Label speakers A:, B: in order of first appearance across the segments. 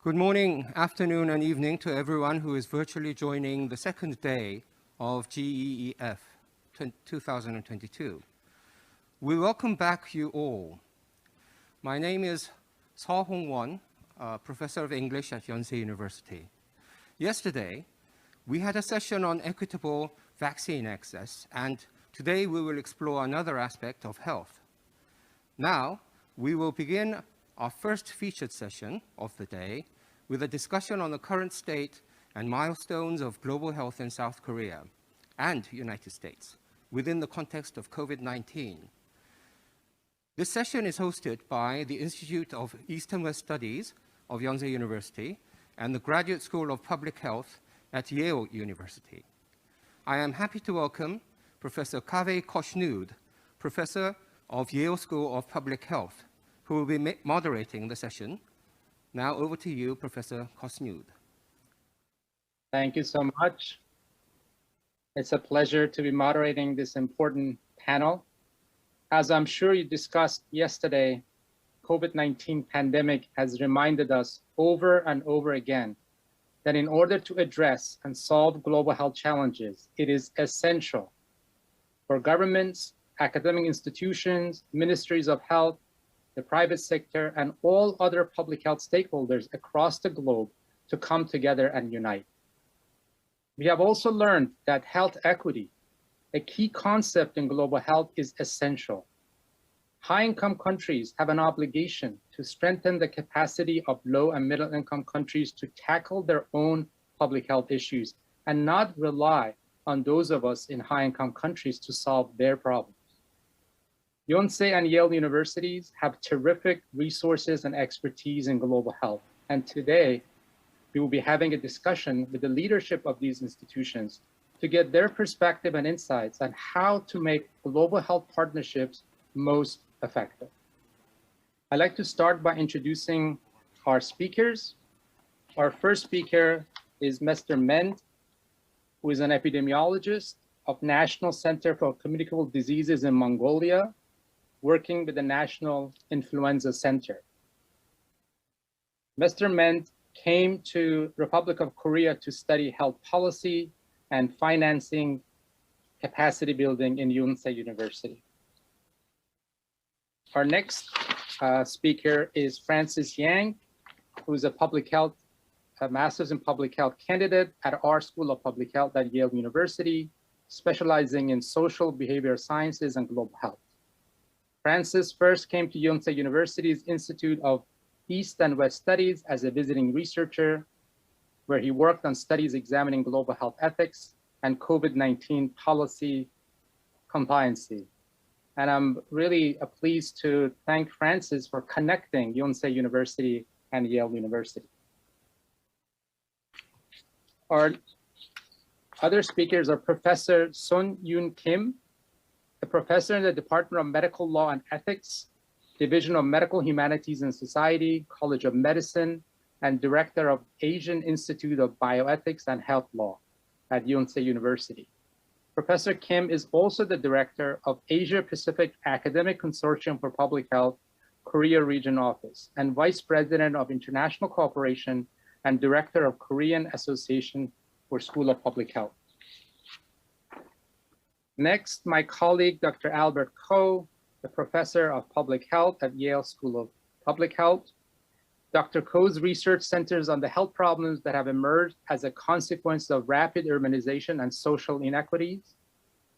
A: Good morning, afternoon, and evening to everyone who is virtually joining the second day of GEEF 2022. We welcome back you all. My name is Seo Hong-won, Professor of English at Yonsei University. Yesterday, we had a session on equitable vaccine access, and today we will explore another aspect of health. Now, we will begin our first featured session of the day with a discussion on the current state and milestones of global health in South Korea and United States within the context of COVID-19. This session is hosted by the Institute of East and West Studies of Yonsei University and the Graduate School of Public Health at Yale University. I am happy to welcome Professor Kaveh Khoshnood, Professor of Yale School of Public Health, who will be moderating the session. Now over to you, Professor Khoshnood.
B: Thank you so much. It's a pleasure to be moderating this important panel. As I'm sure you discussed yesterday, COVID-19 pandemic has reminded us over and over again that in order to address and solve global health challenges, it is essential for governments, academic institutions, ministries of health, the private sector, and all other public health stakeholders across the globe to come together and unite. We have also learned that health equity, a key concept in global health, is essential. High-income countries have an obligation to strengthen the capacity of low and middle-income countries to tackle their own public health issues and not rely on those of us in high-income countries to solve their problems. Yonsei and Yale universities have terrific resources and expertise in global health. And today, we will be having a discussion with the leadership of these institutions to get their perspective and insights on how to make global health partnerships most effective. I'd like to start by introducing our speakers. Our first speaker is Mr. Mend, who is an epidemiologist of National Center for Communicable Diseases in Mongolia, working with the National Influenza Center. Mr. Mend came to Republic of Korea to study health policy and financing capacity building in Yonsei University. Our next speaker is Francis Yang, who is a master's in public health candidate at our School of Public Health at Yale University, specializing in social behavior sciences and global health. Francis first came to Yonsei University's Institute of East and West Studies as a visiting researcher, where he worked on studies examining global health ethics and COVID-19 policy compliancy. And I'm really pleased to thank Francis for connecting Yonsei University and Yale University. Our other speakers are Professor Sun Yoon Kim, a professor in the Department of Medical Law and Ethics, Division of Medical Humanities and Society, College of Medicine, and Director of Asian Institute of Bioethics and Health Law at Yonsei University. Professor Kim is also the Director of Asia Pacific Academic Consortium for Public Health, Korea Region Office, and Vice President of International Cooperation and Director of Korean Association for School of Public Health. Next, my colleague, Dr. Albert Ko, the Professor of Public Health at Yale School of Public Health. Dr. Ko's research centers on the health problems that have emerged as a consequence of rapid urbanization and social inequities.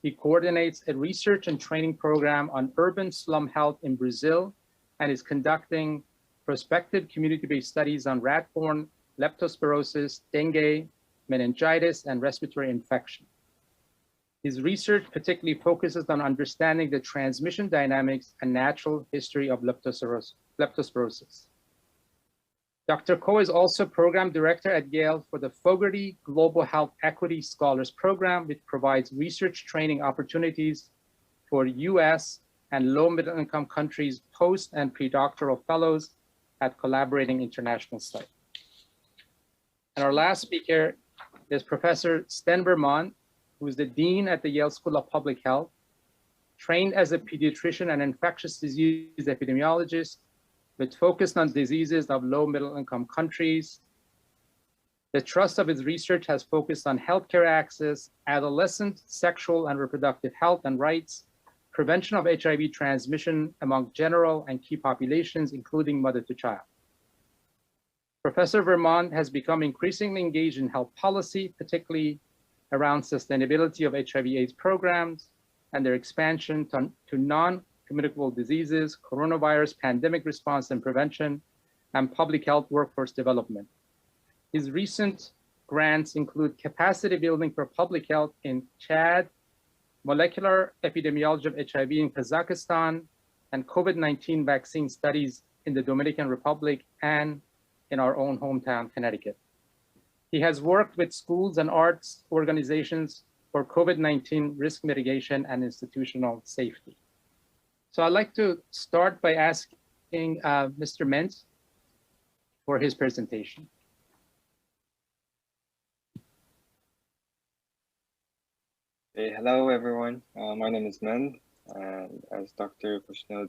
B: He coordinates a research and training program on urban slum health in Brazil and is conducting prospective community-based studies on rat-borne leptospirosis, dengue, meningitis, and respiratory infection. His research particularly focuses on understanding the transmission dynamics and natural history of leptospirosis. Dr. Ko is also program director at Yale for the Fogarty Global Health Equity Scholars Program, which provides research training opportunities for US and low middle income countries post and pre-doctoral fellows at collaborating international sites. And our last speaker is Professor Sten Vermont, who is the Dean at the Yale School of Public Health, trained as a pediatrician and infectious disease epidemiologist, with focus on diseases of low middle income countries. The thrust of his research has focused on healthcare access, adolescent sexual and reproductive health and rights, prevention of HIV transmission among general and key populations, including mother to child. Professor Vermont has become increasingly engaged in health policy, particularly around sustainability of HIV/AIDS programs and their expansion to non-communicable diseases, coronavirus pandemic response and prevention, and public health workforce development. His recent grants include capacity building for public health in Chad, molecular epidemiology of HIV in Kazakhstan, and COVID-19 vaccine studies in the Dominican Republic and in our own hometown, Connecticut. He has worked with schools and arts organizations for COVID-19 risk mitigation and institutional safety. So I'd like to start by asking Mr. Mentz for his presentation.
C: Hey, hello everyone. My name is Men, and as Dr. Bushnod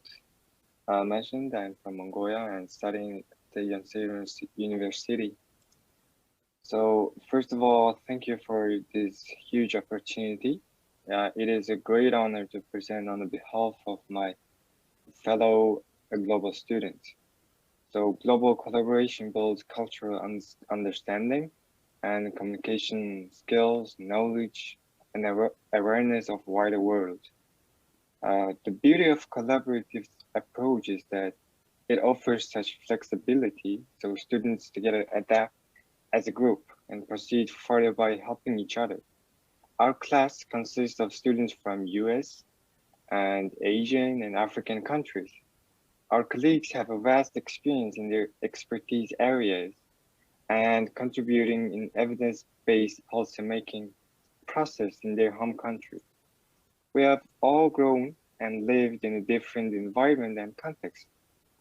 C: mentioned, I'm from Mongolia and studying at the Yonsei University. So first of all, thank you for this huge opportunity. It is a great honor to present on behalf of my fellow global students. So global collaboration builds cultural understanding and communication skills, knowledge, and awareness of wider world. The beauty of collaborative approach is that it offers such flexibility so students together adapt as a group and proceed further by helping each other. Our class consists of students from US and Asian and African countries. Our colleagues have a vast experience in their expertise areas and contributing in evidence-based policymaking process in their home country. We have all grown and lived in a different environment and context.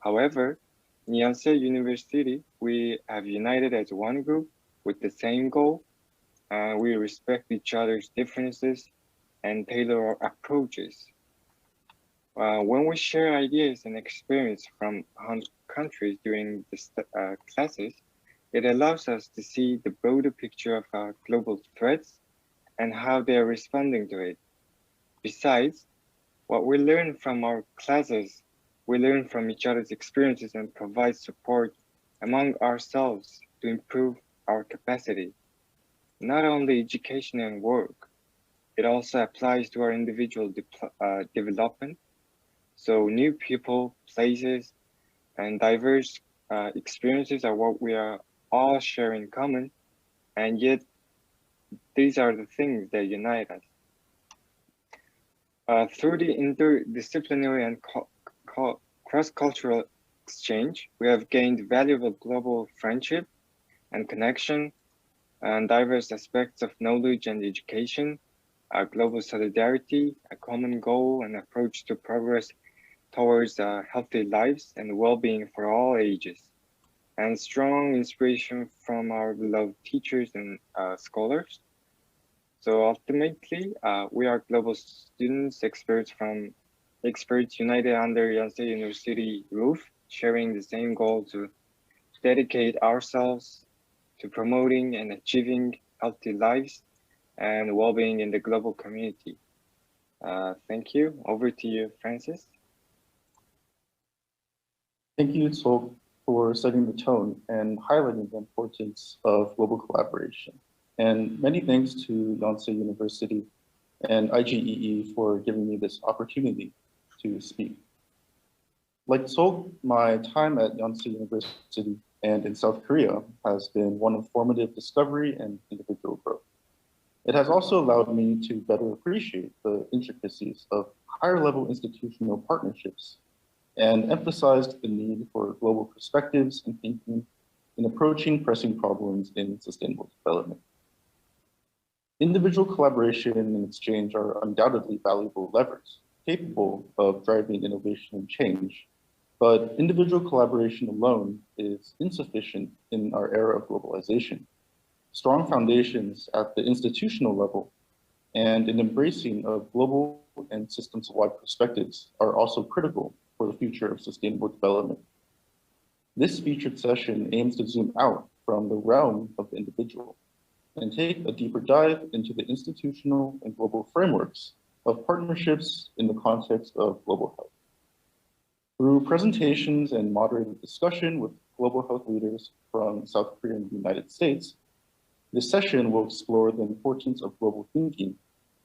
C: However, in Yonsei University, we have united as one group with the same goal, and we respect each other's differences and tailor our approaches. When we share ideas and experience from home countries during the classes, it allows us to see the broader picture of our global threats and how they are responding to it. Besides, what we learn from our classes, we learn from each other's experiences and provide support among ourselves to improve our capacity. Not only education and work, it also applies to our individual development. So new people, places, and diverse experiences are what we are all sharing in common, and yet these are the things that unite us. Through the interdisciplinary and cross-cultural exchange, we have gained valuable global friendship and connection and diverse aspects of knowledge and education, global solidarity, a common goal and approach to progress towards healthy lives and well-being for all ages, and strong inspiration from our beloved teachers and scholars. So ultimately, we are global students, experts united under Yonsei University roof, sharing the same goal to dedicate ourselves to promoting and achieving healthy lives and well-being in the global community. Thank you. Over to you, Francis.
D: Thank you, Sol, for setting the tone and highlighting the importance of global collaboration. And many thanks to Yonsei University and IGEE for giving me this opportunity to speak. Like Sol, my time at Yonsei University and in South Korea has been one of formative discovery and individual growth. It has also allowed me to better appreciate the intricacies of higher level institutional partnerships and emphasized the need for global perspectives and thinking in approaching pressing problems in sustainable development. Individual collaboration and exchange are undoubtedly valuable levers, capable of driving innovation and change, but individual collaboration alone is insufficient in our era of globalization. Strong foundations at the institutional level and an embracing of global and systems-wide perspectives are also critical for the future of sustainable development. This featured session aims to zoom out from the realm of the individual and take a deeper dive into the institutional and global frameworks of partnerships in the context of global health. Through presentations and moderated discussion with global health leaders from South Korea and the United States, this session will explore the importance of global thinking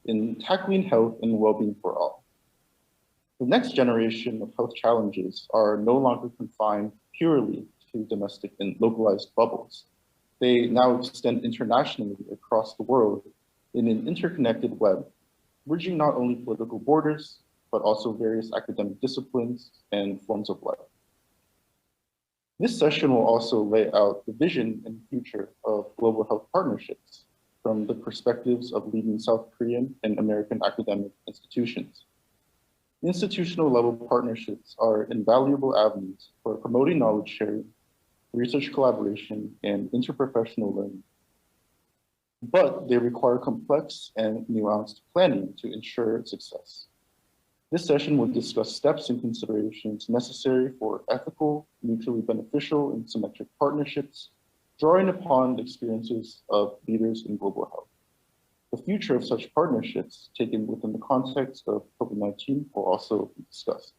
D: in tackling health and well-being for all. The next generation of health challenges are no longer confined purely to domestic and localized bubbles. They now extend internationally across the world in an interconnected web, bridging not only political borders, but also various academic disciplines and forms of life. This session will also lay out the vision and future of global health partnerships from the perspectives of leading South Korean and American academic institutions. Institutional level partnerships are invaluable avenues for promoting knowledge sharing, research collaboration, and interprofessional learning. But they require complex and nuanced planning to ensure success. This session will discuss steps and considerations necessary for ethical, mutually beneficial, and symmetric partnerships, drawing upon the experiences of leaders in global health. The future of such partnerships, taken within the context of COVID-19, will also be discussed.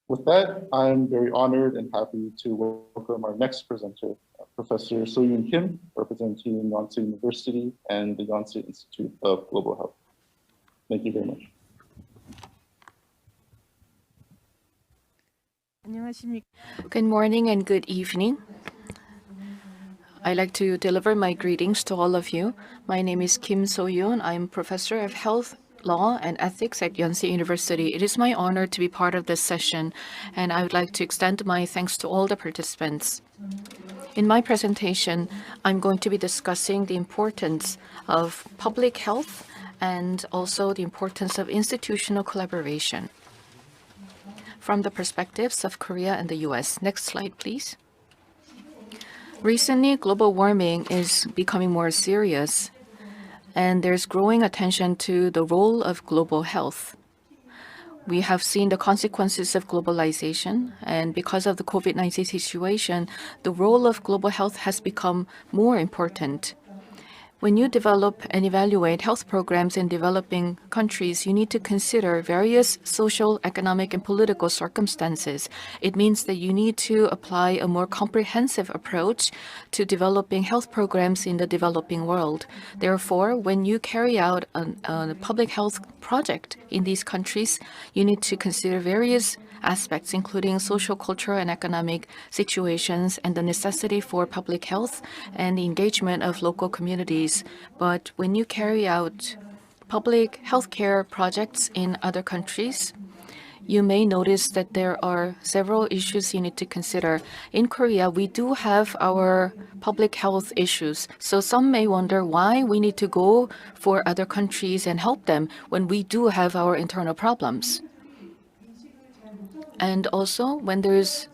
D: With that, I'm very honored and happy to welcome our next presenter, Professor So-Yoon Kim, representing Yonsei University and the Yonsei Institute of Global Health. Thank you very much.
E: Good morning and good evening. I'd like to deliver my greetings to all of you. My name is Kim So-yoon. I'm Professor of Health, Law, and Ethics at Yonsei University. It is my honor to be part of this session, and I would like to extend my thanks to all the participants. In my presentation, I'm going to be discussing the importance of public health and also the importance of institutional collaboration from the perspectives of Korea and the US. Next slide, please. Recently, global warming is becoming more serious, and there's growing attention to the role of global health. We have seen the consequences of globalization, and because of the COVID-19 situation, the role of global health has become more important. When you develop and evaluate health programs in developing countries, you need to consider various social, economic, and political circumstances. It means that you need to apply a more comprehensive approach to developing health programs in the developing world. Therefore, when you carry out a public health project in these countries, you need to consider various aspects, including social, cultural, and economic situations, and the necessity for public health and the engagement of local communities. But when you carry out public healthcare projects in other countries, you may notice that there are several issues you need to consider. In Korea, we do have our public health issues. So some may wonder why we need to go for other countries and help them when we do have our internal problems. And also, when there's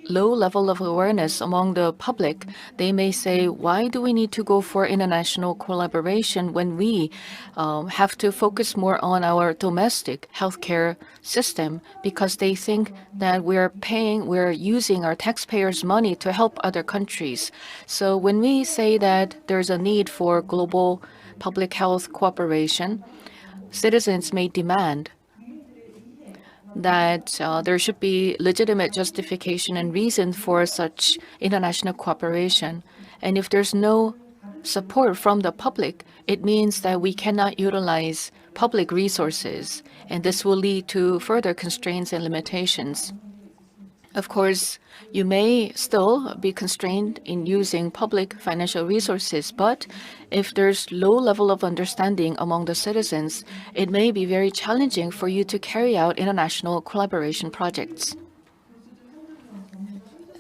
E: low level of awareness among the public, they may say, why do we need to go for international collaboration when we have to focus more on our domestic healthcare system? Because they think that we're using our taxpayers' money to help other countries. So when we say that there's a need for global public health cooperation, citizens may demand that there should be legitimate justification and reason for such international cooperation. And if there's no support from the public, it means that we cannot utilize public resources, and this will lead to further constraints and limitations. Of course, you may still be constrained in using public financial resources, but if there's low level of understanding among the citizens, it may be very challenging for you to carry out international collaboration projects.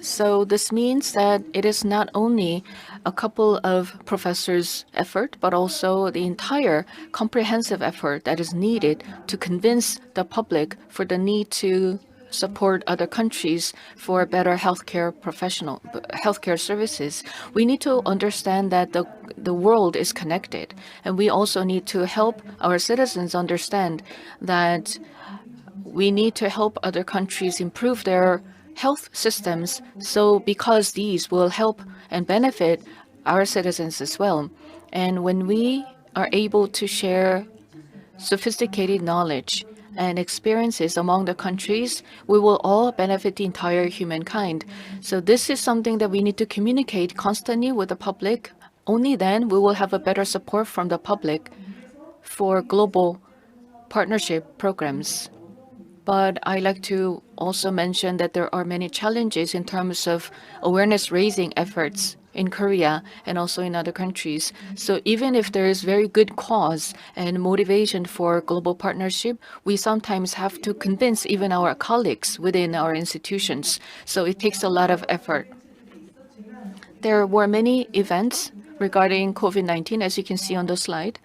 E: So this means that it is not only a couple of professors' effort, but also the entire comprehensive effort that is needed to convince the public for the need to support other countries for better healthcare services. We need to understand that the world is connected, and we also need to help our citizens understand that we need to help other countries improve their health systems. So because these will help and benefit our citizens as well. And when we are able to share sophisticated knowledge and experiences among the countries, we will all benefit the entire humankind. So this is something that we need to communicate constantly with the public. Only then we will have a better support from the public for global partnership programs. But I like to also mention that there are many challenges in terms of awareness raising efforts in Korea and also in other countries. So even if there is very good cause and motivation for global partnership, we sometimes have to convince even our colleagues within our institutions. So it takes a lot of effort. There were many events regarding COVID-19, as you can see on the slide.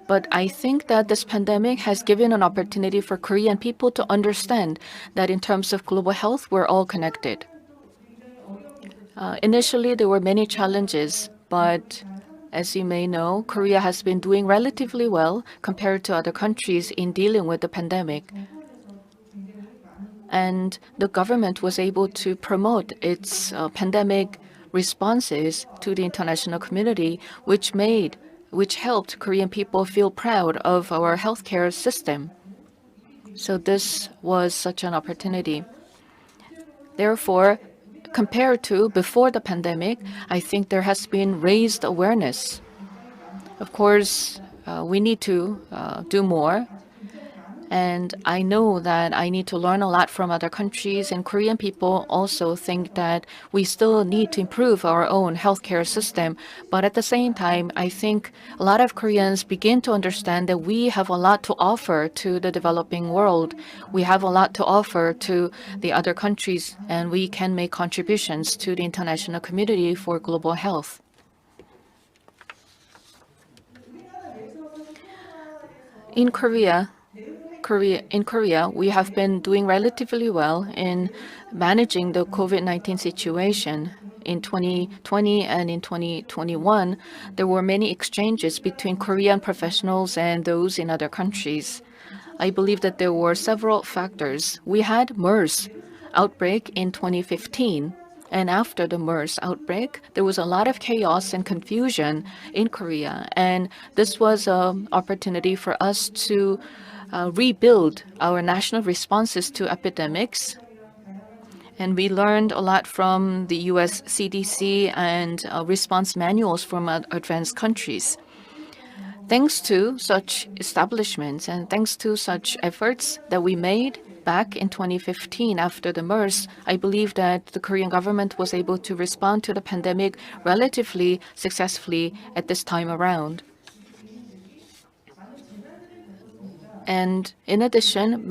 E: But I think that this pandemic has given an opportunity for Korean people to understand that in terms of global health, we're all connected. Initially, there were many challenges, but as you may know, Korea has been doing relatively well compared to other countries in dealing with the pandemic. And the government was able to promote its pandemic responses to the international community, which helped Korean people feel proud of our healthcare system. So this was such an opportunity. Therefore, compared to before the pandemic, I think there has been raised awareness. Of course, we need to do more. And I know that I need to learn a lot from other countries, and Korean people also think that we still need to improve our own healthcare system. But at the same time, I think a lot of Koreans begin to understand that we have a lot to offer to the developing world. We have a lot to offer to the other countries, and we can make contributions to the international community for global health. In Korea, we have been doing relatively well in managing the COVID-19 situation. In 2020 and in 2021, there were many exchanges between Korean professionals and those in other countries. I believe that there were several factors. We had MERS outbreak in 2015. And after the MERS outbreak, there was a lot of chaos and confusion in Korea. And this was an opportunity for us to rebuild our national responses to epidemics. And we learned a lot from the US CDC and response manuals from advanced countries. Thanks to such establishments and thanks to such efforts that we made back in 2015 after the MERS, I believe that the Korean government was able to respond to the pandemic relatively successfully at this time around. And in addition,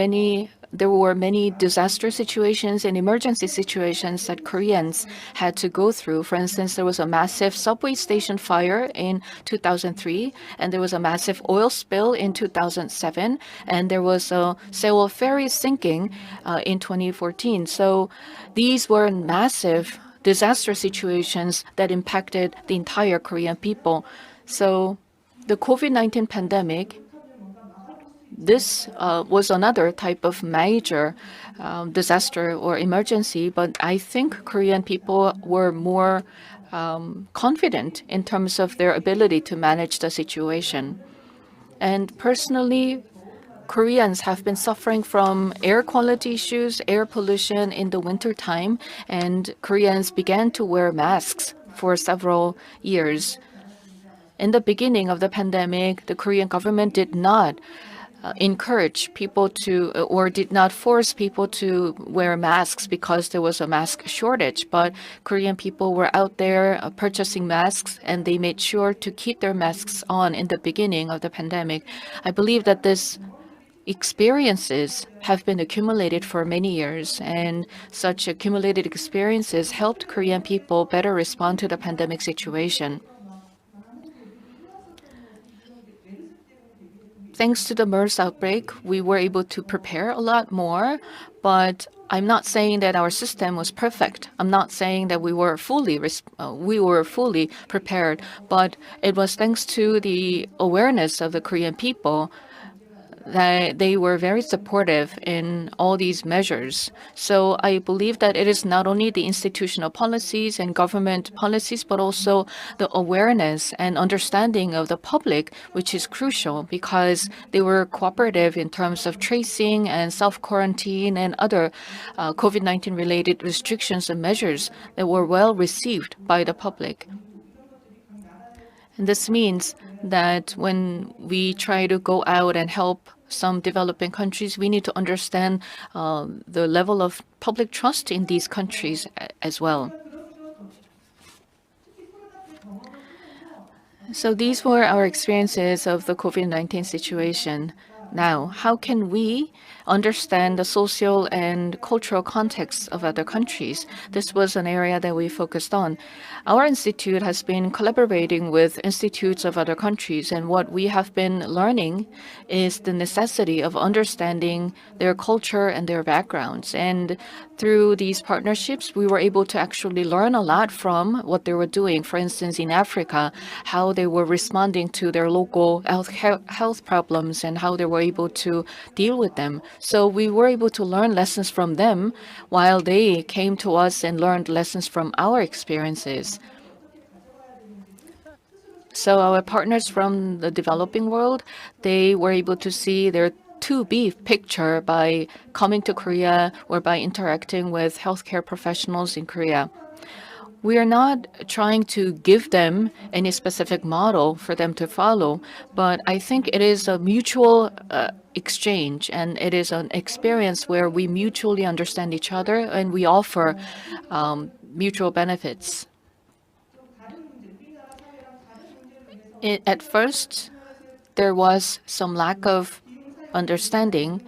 E: there were many disaster situations and emergency situations that Koreans had to go through. For instance, there was a massive subway station fire in 2003, and there was a massive oil spill in 2007, and there was a Seoul ferry sinking in 2014. So these were massive disaster situations that impacted the entire Korean people. So the COVID-19 pandemic, this was another type of major disaster or emergency, but I think Korean people were more confident in terms of their ability to manage the situation. And personally, Koreans have been suffering from air quality issues, air pollution in the winter time, and Koreans began to wear masks for several years. In the beginning of the pandemic, the Korean government did not encourage people to, or did not force people to wear masks because there was a mask shortage. But Korean people were out there purchasing masks, and they made sure to keep their masks on in the beginning of the pandemic. I believe that these experiences have been accumulated for many years, and such accumulated experiences helped Korean people better respond to the pandemic situation. Thanks to the MERS outbreak, we were able to prepare a lot more, but I'm not saying that our system was perfect. I'm not saying that we were fully prepared, but it was thanks to the awareness of the Korean people they were very supportive in all these measures. So I believe that it is not only the institutional policies and government policies, but also the awareness and understanding of the public, which is crucial because they were cooperative in terms of tracing and self-quarantine and other COVID-19 related restrictions and measures that were well received by the public. And this means that when we try to go out and help some developing countries, we need to understand the level of public trust in these countries as well. So these were our experiences of the COVID-19 situation. Now, how can we understand the social and cultural context of other countries? This was an area that we focused on. Our institute has been collaborating with institutes of other countries, and what we have been learning is the necessity of understanding their culture and their backgrounds. And through these partnerships, we were able to actually learn a lot from what they were doing. For instance, in Africa, how they were responding to their local health problems and how they were able to deal with them. So we were able to learn lessons from them while they came to us and learned lessons from our experiences. So our partners from the developing world, they were able to see their to-be picture by coming to Korea or by interacting with healthcare professionals in Korea. We are not trying to give them any specific model for them to follow, but I think it is a mutual exchange, and it is an experience where we mutually understand each other and we offer mutual benefits. At first, there was some lack of understanding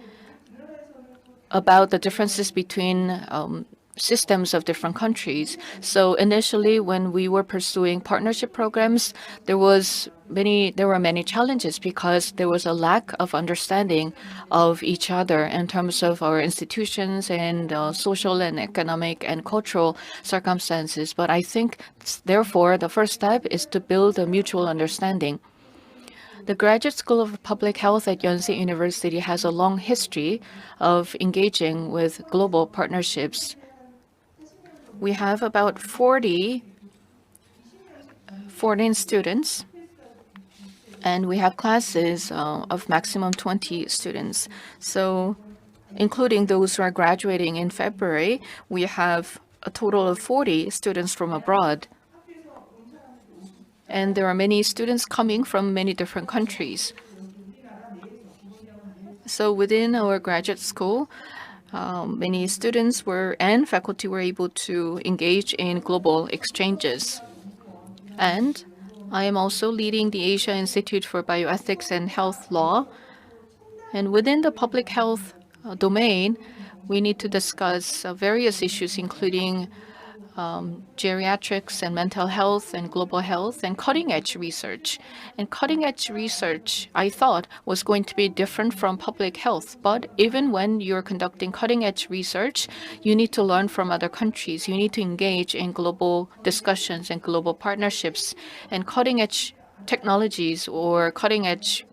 E: about the differences between systems of different countries. So initially, when we were pursuing partnership programs, there were many challenges because there was a lack of understanding of each other in terms of our institutions and social and economic and cultural circumstances. But I think, therefore, the first step is to build a mutual understanding. The Graduate School of Public Health at Yonsei University has a long history of engaging with global partnerships. We have about 40 foreign students, and we have classes of maximum 20 students. So including those who are graduating in February, we have a total of 40 students from abroad. And there are many students coming from many different countries. So within our graduate school, many students and faculty were able to engage in global exchanges. And I am also leading the Asia Institute for Bioethics and Health Law. And within the public health domain, we need to discuss various issues, including geriatrics and mental health and global health and cutting-edge research. And cutting-edge research, I thought, was going to be different from public health. But even when you're conducting cutting-edge research, you need to learn from other countries. You need to engage in global discussions and global partnerships. And cutting-edge technologies or cutting-edge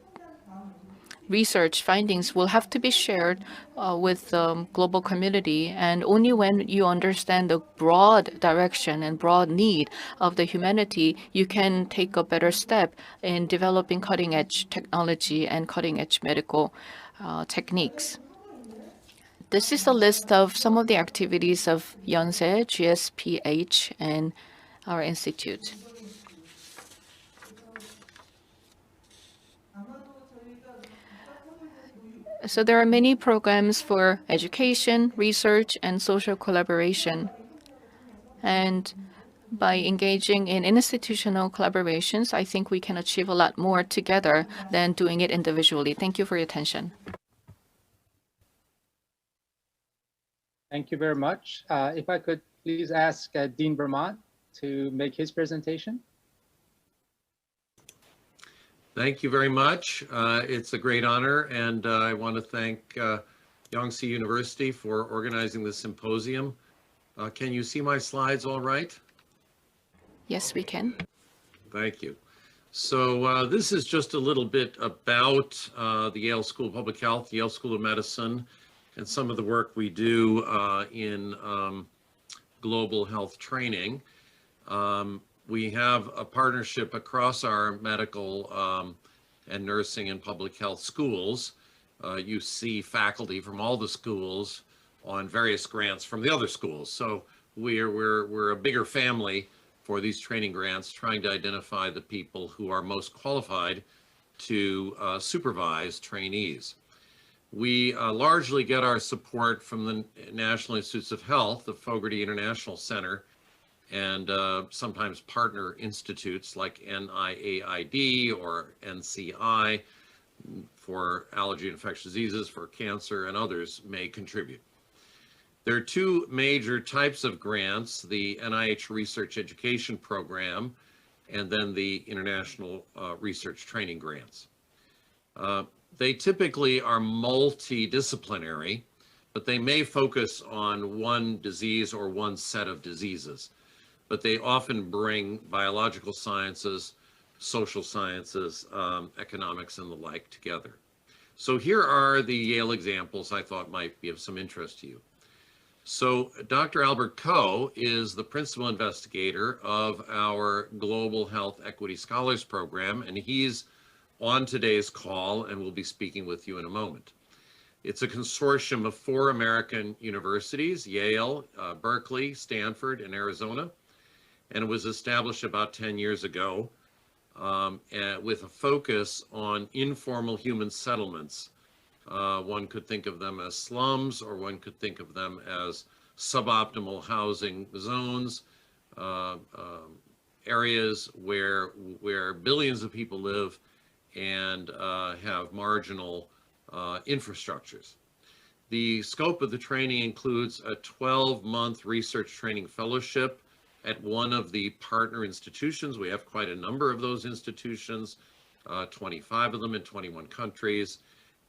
E: research findings will have to be shared with the global community. And only when you understand the broad direction and broad need of the humanity, you can take a better step in developing cutting-edge technology and cutting-edge medical techniques. This is a list of some of the activities of Yonsei, GSPH, and our institute. So there are many programs for education, research, and social collaboration. And by engaging in institutional collaborations, I think we can achieve a lot more together than doing it individually. Thank you for your attention.
B: Thank you very much. If I could please ask Dean Vermont to make his presentation.
F: Thank you very much. It's a great honor, and I want to thank Yonsei University for organizing this symposium. Can you see my slides all right?
E: Yes, we can.
F: Thank you. So this is just a little bit about the Yale School of Public Health, Yale School of Medicine, and some of the work we do in global health training. We have a partnership across our medical and nursing and public health schools. You see faculty from all the schools on various grants from the other schools. So we're a bigger family for these training grants, trying to identify the people who are most qualified to supervise trainees. We largely get our support from the National Institutes of Health, the Fogarty International Center, and sometimes partner institutes like NIAID or NCI for allergy and infectious diseases, for cancer, and others may contribute. There are two major types of grants, the NIH Research Education Program and then the International Research Training Grants. They typically are multidisciplinary, but they may focus on one disease or one set of diseases. But they often bring biological sciences, social sciences, economics, and the like together. So here are the Yale examples I thought might be of some interest to you. So Dr. Albert Ko is the principal investigator of our Global Health Equity Scholars Program, and he's on today's call and will be speaking with you in a moment. It's a consortium of 4 American universities, Yale, Berkeley, Stanford, and Arizona, and it was established about 10 years ago with a focus on informal human settlements. One could think of them as slums, or one could think of them as suboptimal housing zones, areas where billions of people live and have marginal infrastructures. The scope of the training includes a 12-month research training fellowship at one of the partner institutions. We have quite a number of those institutions, 25 of them in 21 countries.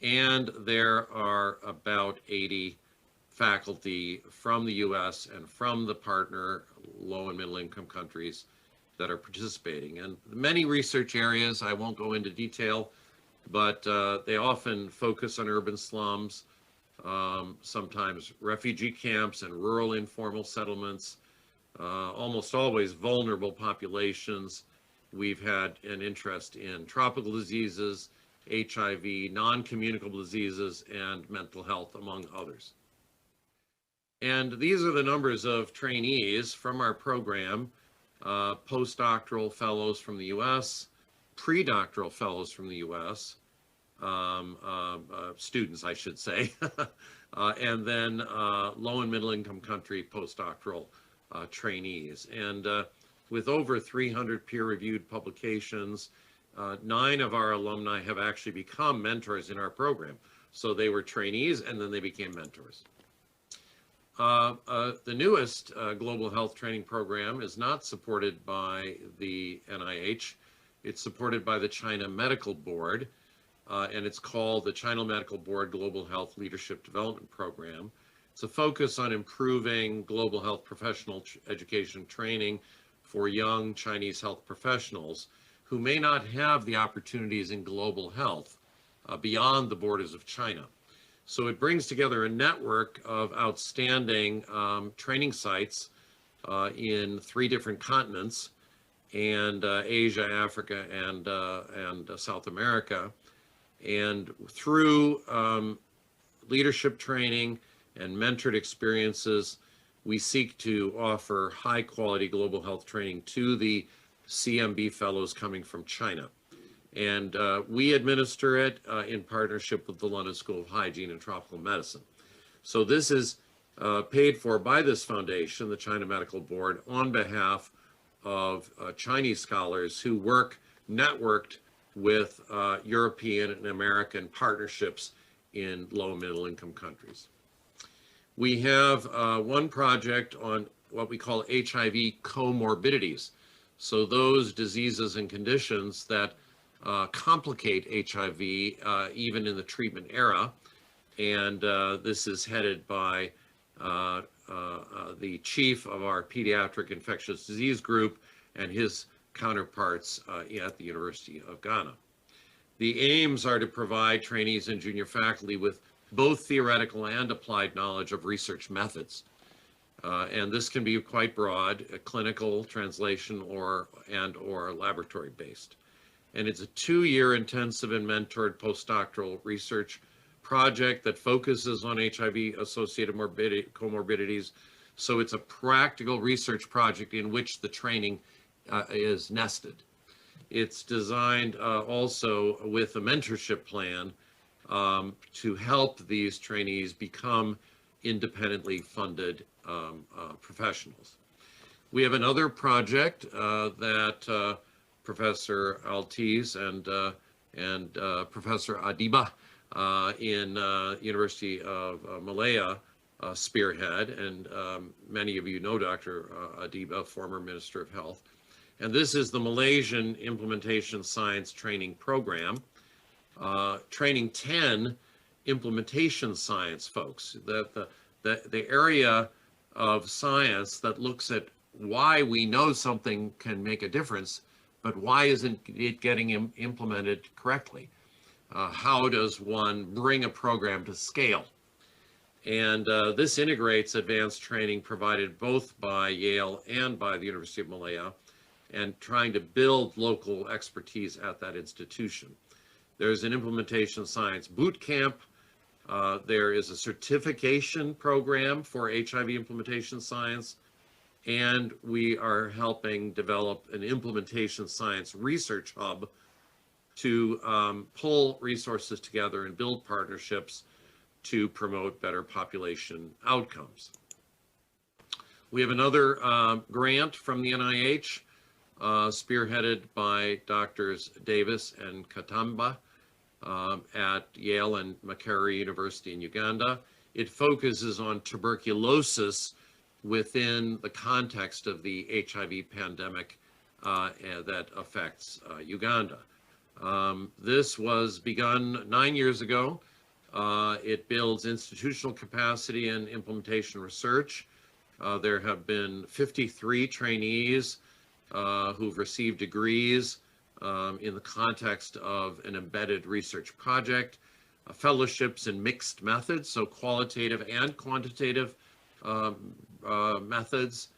F: And there are about 80 faculty from the US and from the partner low and middle income countries that are participating. And many research areas, I won't go into detail, but they often focus on urban slums, sometimes refugee camps and rural informal settlements, almost always vulnerable populations. We've had an interest in tropical diseases, HIV, non-communicable diseases, and mental health, among others. And these are the numbers of trainees from our program, postdoctoral fellows from the US, pre-doctoral fellows from the US, students, I should say, and then low and middle income country postdoctoral trainees. And with over 300 peer-reviewed publications, 9 of our alumni have actually become mentors in our program. So they were trainees and then they became mentors. The newest global health training program is not supported by the NIH. It's supported by the China Medical Board, and it's called the China Medical Board Global Health Leadership Development Program. It's a focus on improving global health professional education training for young Chinese health professionals who may not have the opportunities in global health beyond the borders of China. So it brings together a network of outstanding training sites in 3 different continents, and Asia, Africa, and South America. And through leadership training and mentored experiences, we seek to offer high quality global health training to the CMB fellows coming from China. And we administer it in partnership with the London School of Hygiene and Tropical Medicine. So this is paid for by this foundation, the China Medical Board, on behalf of Chinese scholars who work networked with European and American partnerships in low and middle income countries. We have one project on what we call HIV comorbidities. So those diseases and conditions that complicate HIV even in the treatment era. And this is headed by the chief of our pediatric infectious disease group and his counterparts at the University of Ghana. The aims are to provide trainees and junior faculty with both theoretical and applied knowledge of research methods. And this can be quite broad, clinical, translation, or laboratory based. And it's a 2-year intensive and mentored postdoctoral research project that focuses on HIV-associated comorbidities. So it's a practical research project in which the training is nested. It's designed also with a mentorship plan to help these trainees become independently funded professionals. We have another project that Professor Altiz and Professor Adiba in University of Malaya spearhead, and many of you know Dr. Adiba, former Minister of Health. And this is the Malaysian Implementation Science Training Program, training 10 implementation science folks. The area of science that looks at why we know something can make a difference, but why isn't it getting implemented correctly? How does one bring a program to scale? And this integrates advanced training provided both by Yale and by the University of Malaya, and trying to build local expertise at that institution. There's an implementation science boot camp. There is a certification program for HIV implementation science, and we are helping develop an implementation science research hub to pull resources together and build partnerships to promote better population outcomes. We have another grant from the NIH, spearheaded by Drs. Davis and Katamba at Yale and Makerere University in Uganda. It focuses on tuberculosis within the context of the HIV pandemic that affects Uganda. This was begun 9 years ago. It builds institutional capacity and implementation research. There have been 53 trainees who've received degrees in the context of an embedded research project, fellowships in mixed methods, so qualitative and quantitative methods,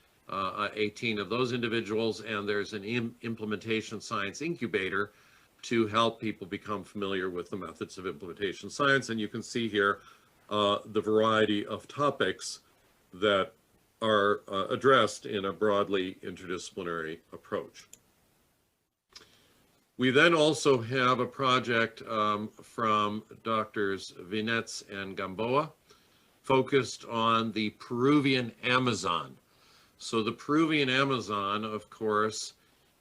F: 18 of those individuals, and there's an implementation science incubator to help people become familiar with the methods of implementation science. And you can see here the variety of topics that are addressed in a broadly interdisciplinary approach. We then also have a project from Drs. Vinetz and Gamboa focused on the Peruvian Amazon. So the Peruvian Amazon, of course,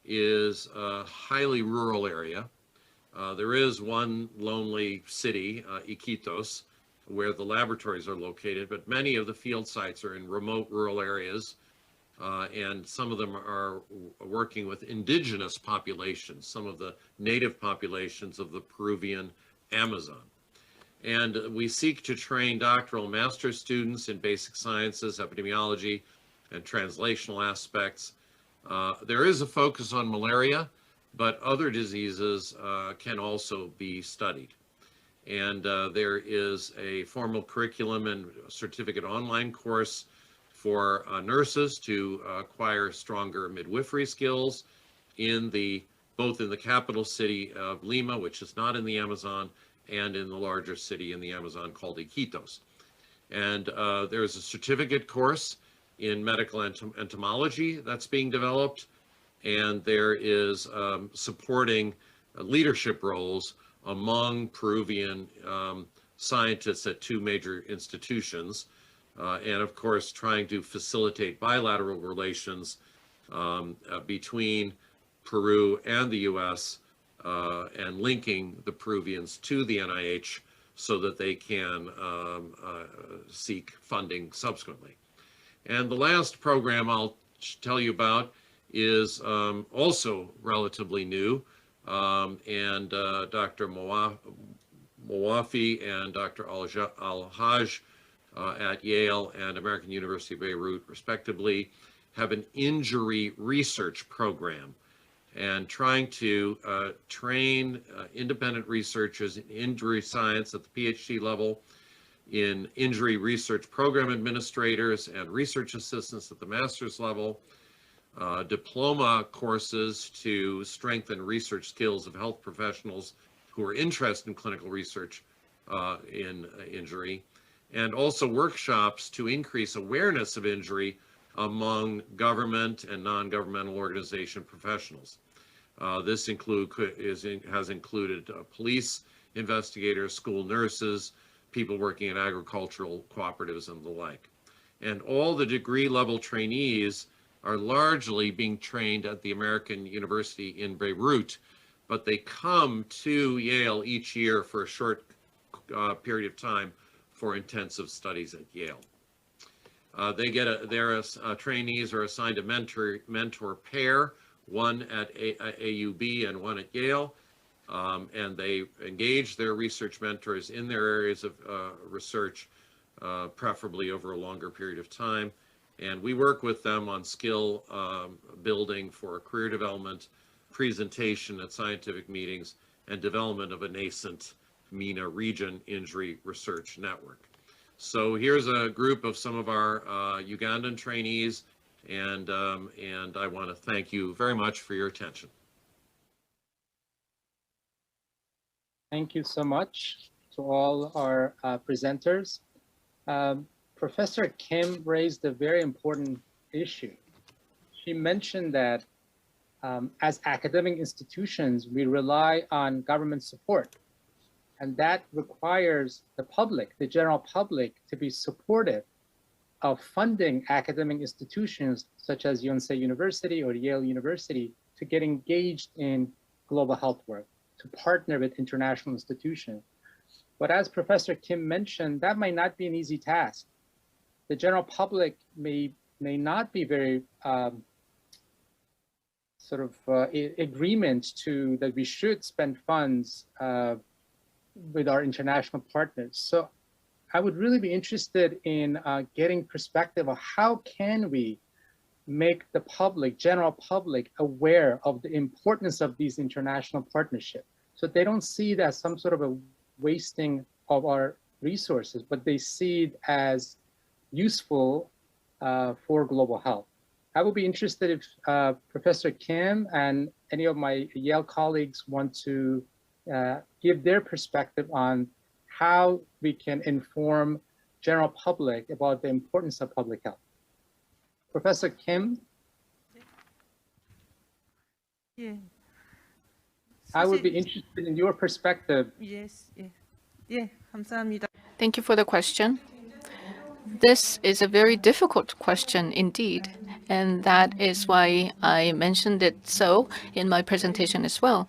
F: is a highly rural area. There is one lonely city, Iquitos, where the laboratories are located, but many of the field sites are in remote rural areas, and some of them are working with indigenous populations, some of the native populations of the Peruvian Amazon. And we seek to train doctoral master's students in basic sciences, epidemiology, and translational aspects. There is a focus on malaria, but other diseases can also be studied. And there is a formal curriculum and certificate online course for nurses to acquire stronger midwifery skills both in the capital city of Lima, which is not in the Amazon, and in the larger city in the Amazon called Iquitos. And there's a certificate course in medical entomology that's being developed, and there is supporting leadership roles among Peruvian scientists at 2 major institutions, and of course trying to facilitate bilateral relations between Peru and the US, and linking the Peruvians to the NIH so that they can seek funding subsequently. And the last program I'll tell you about is also relatively new, and Dr. Mowafi and Dr. Al-Haj at Yale and American University of Beirut, respectively, have an injury research program. and trying to train independent researchers in injury science at the PhD level, in injury research program administrators and research assistants at the master's level, diploma courses to strengthen research skills of health professionals who are interested in clinical research in injury, and also workshops to increase awareness of injury among government and non-governmental organization professionals. This has included police investigators, school nurses, people working in agricultural cooperatives and the like. And all the degree level trainees are largely being trained at the American University in Beirut, but they come to Yale each year for a short period of time for intensive studies at Yale. Their trainees are assigned a mentor pair, one at AUB and one at Yale, and they engage their research mentors in their areas of research, preferably over a longer period of time. And we work with them on skill building for career development, presentation at scientific meetings, and development of a nascent MENA region injury research network. So here's a group of some of our Ugandan trainees, and I want to thank you very much for your attention.
B: Thank you so much to all our presenters. Professor Kim raised a very important issue. She mentioned that as academic institutions, we rely on government support, and that requires the public, the general public, to be supportive of funding academic institutions such as Yonsei University or Yale University to get engaged in global health work, to partner with international institutions. But as Professor Kim mentioned, that might not be an easy task. The general public may not be very agreement to that we should spend funds with our international partners. So I would really be interested in getting perspective of how can we make the public, general public, aware of the importance of these international partnerships, so they don't see it as some sort of a wasting of our resources, but they see it as useful for global health. I would be interested if Professor Kim and any of my Yale colleagues want to give their perspective on how we can inform general public about the importance of public health. Professor Kim?
G: Yeah.
B: I would be interested in your perspective.
G: Yes, yeah. Yeah, 감사합니다.
E: Thank you for the question. This is a very difficult question indeed, and that is why I mentioned it so in my presentation as well.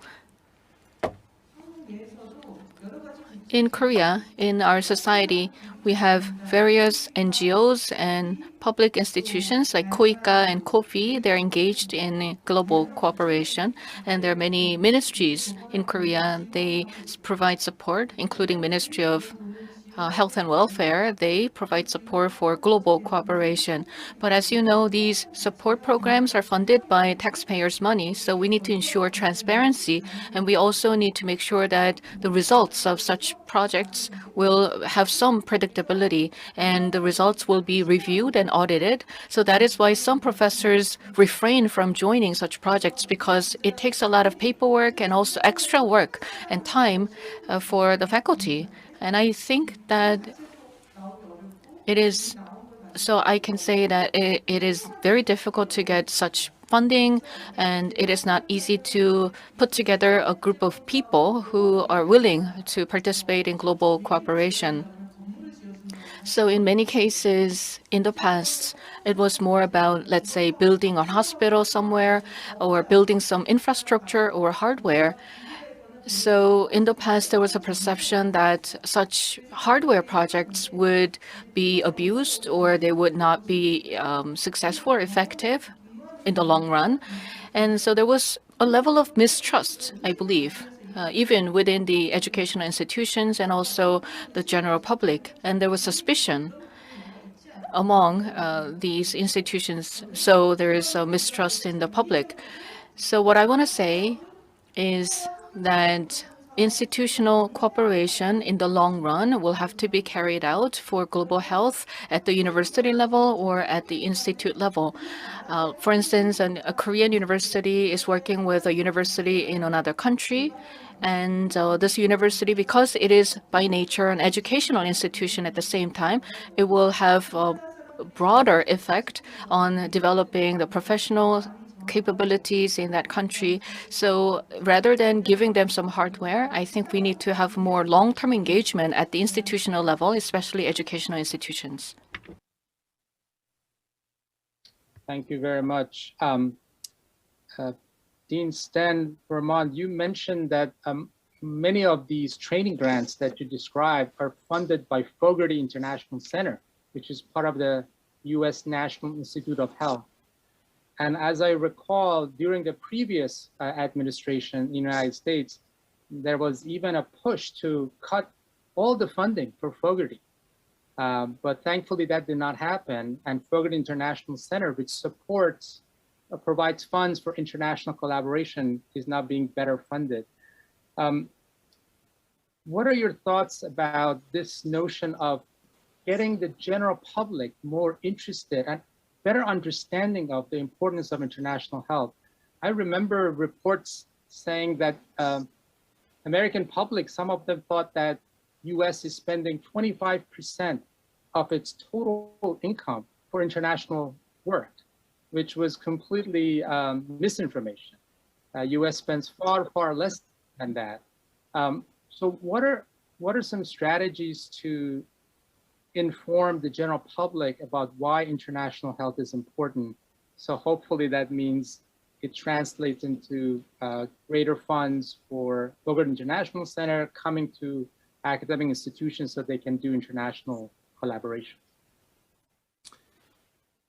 E: In Korea, in our society, we have various NGOs and public institutions like KOICA and KOFI. They're engaged in global cooperation, and there are many ministries in Korea. They provide support, including Ministry of Health and Welfare. They provide support for global cooperation. But as you know, these support programs are funded by taxpayers' money, so we need to ensure transparency, and we also need to make sure that the results of such projects will have some predictability, and the results will be reviewed and audited. So that is why some professors refrain from joining such projects, because it takes a lot of paperwork and also extra work and time for the faculty. And I think that it is, so I can say that it is very difficult to get such funding, and it is not easy to put together a group of people who are willing to participate in global cooperation. So in many cases in the past, it was more about, let's say, building a hospital somewhere or building some infrastructure or hardware. So in the past, there was a perception that such hardware projects would be abused or they would not be successful or effective in the long run. And so there was a level of mistrust, I believe, even within the educational institutions and also the general public. And there was suspicion among these institutions. So there is a mistrust in the public. So what I want to say is that institutional cooperation in the long run will have to be carried out for global health at the university level or at the institute level. For instance, a Korean university is working with a university in another country. And this university, because it is by nature an educational institution at the same time, it will have a broader effect on developing the professional capabilities in that country. So rather than giving them some hardware, I think we need to have more long-term engagement at the institutional level, especially educational institutions.
B: Thank you very much. Dean Sten Vermont, you mentioned that many of these training grants that you described are funded by Fogarty International Center, which is part of the U.S. National Institute of Health. And as I recall, during the previous administration in the United States, there was even a push to cut all the funding for Fogarty. But thankfully that did not happen. And Fogarty International Center, which supports, provides funds for international collaboration, is now being better funded. What are your thoughts about this notion of getting the general public more interested and better understanding of the importance of international health? I remember reports saying that American public, some of them thought that US is spending 25% of its total income for international work, which was completely misinformation. US spends far, far less than that. So what are some strategies to inform the general public about why international health is important? So hopefully that means it translates into greater funds for Fogarty International Center coming to academic institutions so they can do international collaboration.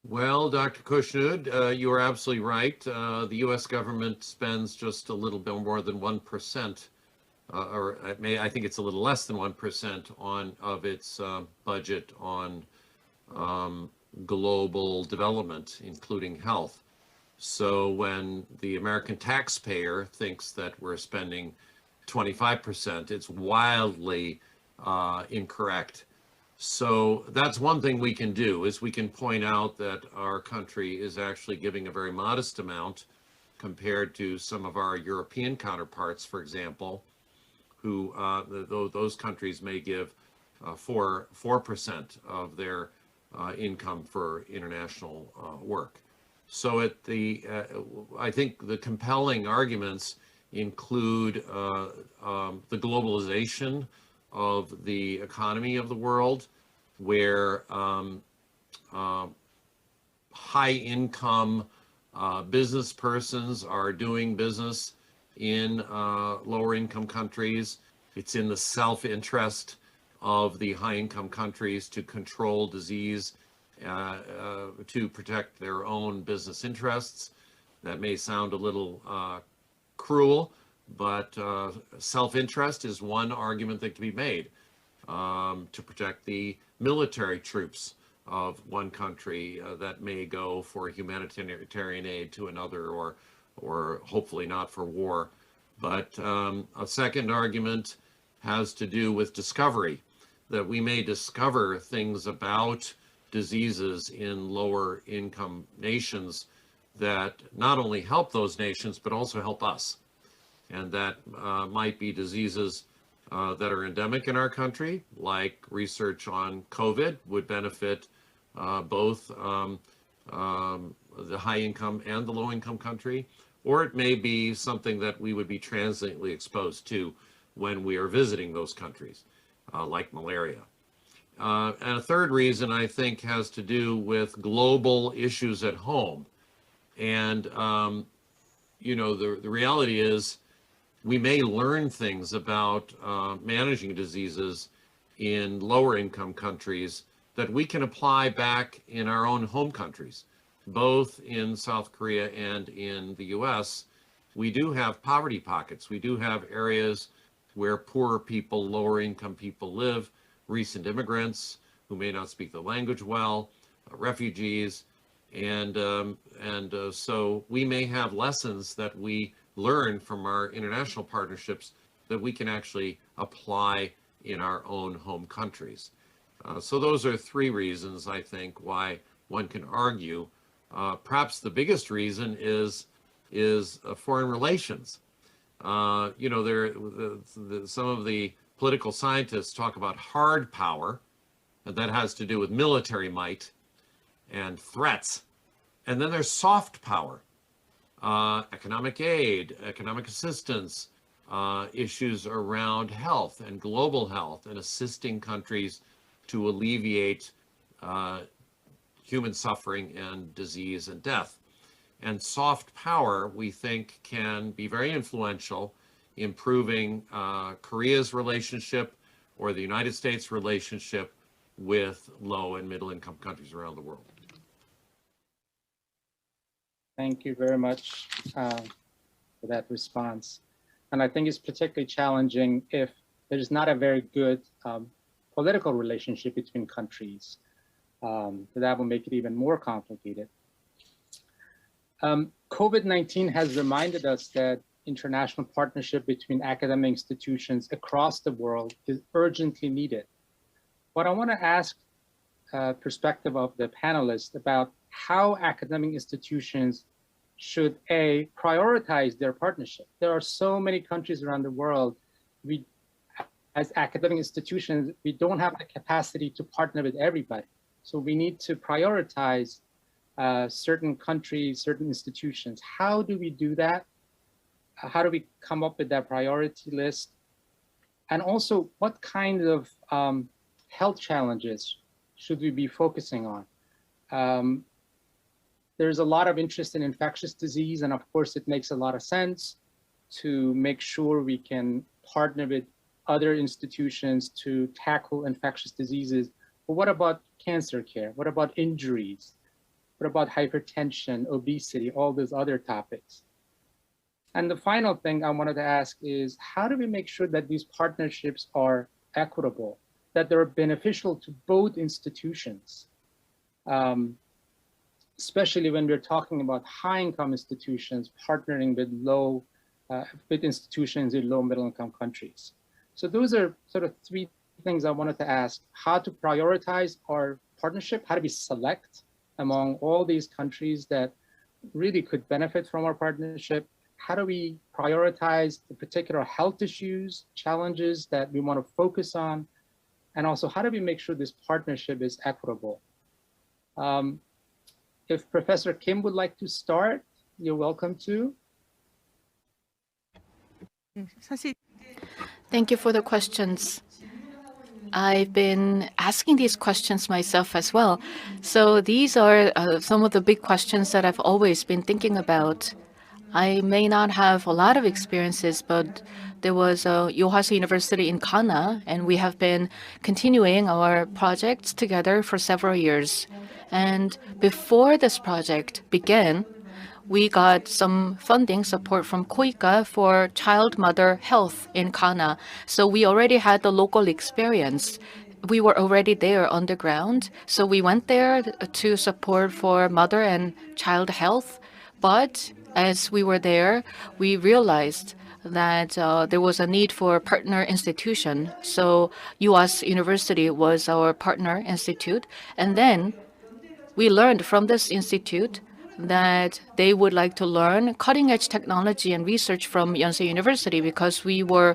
F: Well, Dr. Kushnud, you are absolutely right. The U.S. government spends just a little bit more than 1%, I think it's a little less than 1% of its budget on global development, including health. So when the American taxpayer thinks that we're spending 25%, it's wildly incorrect. So that's one thing we can do, is we can point out that our country is actually giving a very modest amount compared to some of our European counterparts, for example, who those countries may give 4% of their income for international work. So I think the compelling arguments include the globalization of the economy of the world, where high income business persons are doing business in lower income countries. It's in the self-interest of the high income countries to control disease, to protect their own business interests. That may sound a little cruel, but self-interest is one argument that can be made to protect the military troops of one country that may go for humanitarian aid to another, or hopefully not for war. But a second argument has to do with discovery, that we may discover things about diseases in lower income nations that not only help those nations, but also help us. And that might be diseases that are endemic in our country, like research on COVID would benefit both the high income and the low income country, or it may be something that we would be transiently exposed to when we are visiting those countries, like malaria. And a third reason, I think, has to do with global issues at home. And, you know, the reality is we may learn things about managing diseases in lower income countries that we can apply back in our own home countries. Both in South Korea and in the US, we do have poverty pockets. We do have areas where poorer people, lower income people live, recent immigrants who may not speak the language well, refugees. So we may have lessons that we learn from our international partnerships that we can actually apply in our own home countries. So those are three reasons, I think, why one can argue. Perhaps the biggest reason is foreign relations. Some of the political scientists talk about hard power, and that has to do with military might and threats. And then there's soft power, economic aid, economic assistance, issues around health and global health and assisting countries to alleviate human suffering and disease and death. And soft power, we think, can be very influential, improving Korea's relationship or the United States' relationship with low and middle income countries around the world.
B: Thank you very much for that response. And I think it's particularly challenging if there's not a very good political relationship between countries. That will make it even more complicated. COVID-19 has reminded us that international partnership between academic institutions across the world is urgently needed. But I want to ask perspective of the panelists about how academic institutions should prioritize their partnership. There are so many countries around the world. We, as academic institutions, we don't have the capacity to partner with everybody. So we need to prioritize certain countries, certain institutions. How do we do that? How do we come up with that priority list? And also, what kind of health challenges should we be focusing on? There's a lot of interest in infectious disease, and of course, it makes a lot of sense to make sure we can partner with other institutions to tackle infectious diseases. But what about cancer care? What about injuries? What about hypertension, obesity, all those other topics? And the final thing I wanted to ask is, how do we make sure that these partnerships are equitable, that they're beneficial to both institutions? Especially when we're talking about high-income institutions partnering with institutions in low middle-income countries. So those are sort of three things I wanted to ask: how to prioritize our partnership, how do we select among all these countries that really could benefit from our partnership, how do we prioritize the particular health issues, challenges that we want to focus on, and also how do we make sure this partnership is equitable? If Professor Kim would like to start, you're welcome to.
G: 사실
E: Thank you for the questions. I've been asking these questions myself as well. So these are some of the big questions that I've always been thinking about. I may not have a lot of experiences, but there was a Yohasa University in Ghana, and we have been continuing our projects together for several years. And before this project began, we got some funding support from KOICA for child-mother health in Ghana. So we already had the local experience. We were already there on the ground. So we went there to support for mother and child health. But as we were there, we realized that there was a need for a partner institution. So US University was our partner institute. And then we learned from this institute that they would like to learn cutting-edge technology and research from Yonsei University because we were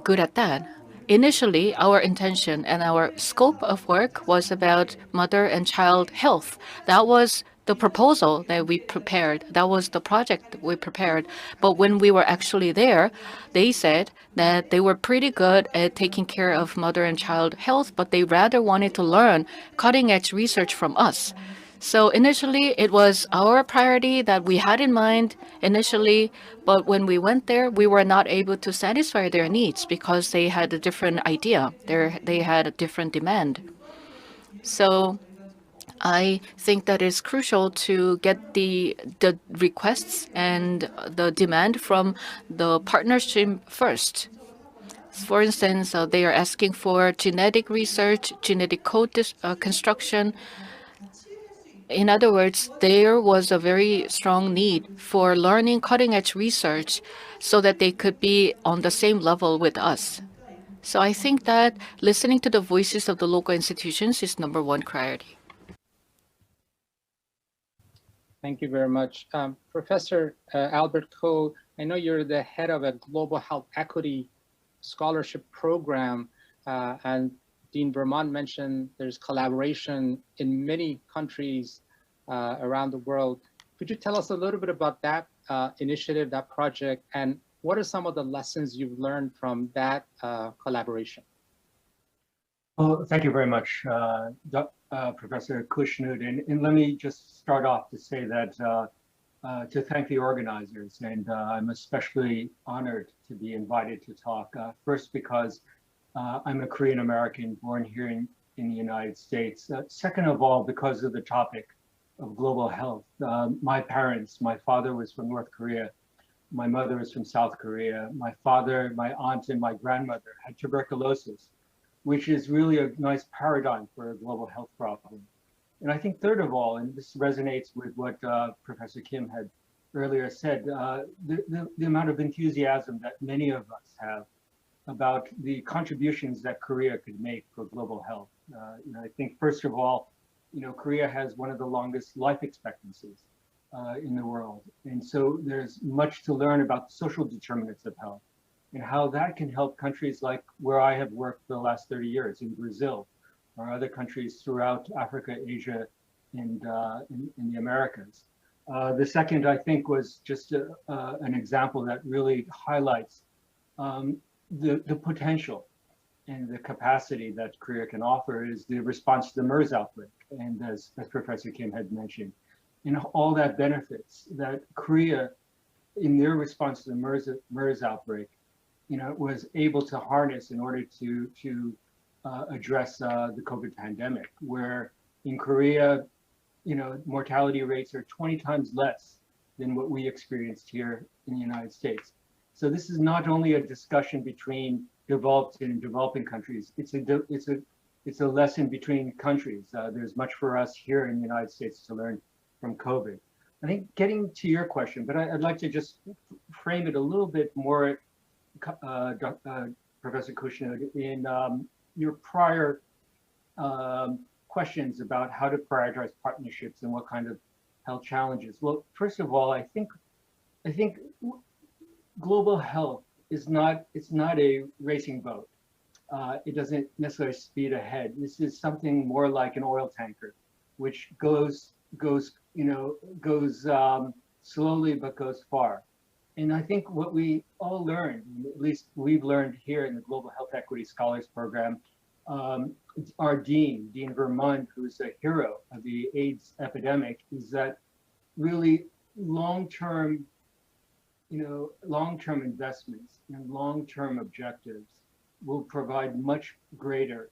E: good at that. Initially, our intention and our scope of work was about mother and child health. That was the proposal that we prepared. That was the project we prepared. But when we were actually there, they said that they were pretty good at taking care of mother and child health, but they rather wanted to learn cutting-edge research from us. So initially, it was our priority that we had in mind initially, but when we went there, we were not able to satisfy their needs because they had a different idea. They had a different demand. So I think that it's crucial to get the requests and the demand from the partnership first. For instance, they are asking for genetic research, genetic code construction. In other words, there was a very strong need for learning cutting-edge research so that they could be on the same level with us. So I think that listening to the voices of the local institutions is number one priority.
B: Thank you very much. Professor Albert Ko, I know you're the head of a global health equity scholarship program, and Dean Vermont mentioned there's collaboration in many countries around the world. Could you tell us a little bit about that initiative, that project, and what are some of the lessons you've learned from that collaboration?
H: Well, thank you very much, Professor Kushnud. And let me just start off to say that to thank the organizers, and I'm especially honored to be invited to talk. First, because I'm a Korean American born here in the United States. Second of all, because of the topic of global health. My parents, my father was from North Korea. My mother was from South Korea. My father, my aunt, and my grandmother had tuberculosis, which is really a nice paradigm for a global health problem. And I think third of all, and this resonates with what Professor Kim had earlier said, the amount of enthusiasm that many of us have about the contributions that Korea could make for global health. I think first of all, Korea has one of the longest life expectancies in the world. And so there's much to learn about the social determinants of health and how that can help countries like where I have worked for the last 30 years in Brazil or other countries throughout Africa, Asia, and in the Americas. The second, I think, was just an example that really highlights the potential and the capacity that Korea can offer is the response to the MERS outbreak. And as Professor Kim had mentioned, and all that benefits that Korea, in their response to the MERS outbreak, was able to harness in order to address the COVID pandemic, where in Korea, mortality rates are 20 times less than what we experienced here in the United States. So this is not only a discussion between developed and developing countries, it's a lesson between countries. There's much for us here in the United States to learn from COVID. I think getting to your question, but I'd like to just frame it a little bit more, Professor Kushnud, in your prior questions about how to prioritize partnerships and what kind of health challenges. Well, first of all, I think global health is not a racing boat. It doesn't necessarily speed ahead. This is something more like an oil tanker, which goes slowly but goes far. And I think what we all learned, at least we've learned here in the Global Health Equity Scholars Program, our Dean Vermont, who's a hero of the AIDS epidemic, is that really long-term investments and long-term objectives will provide much greater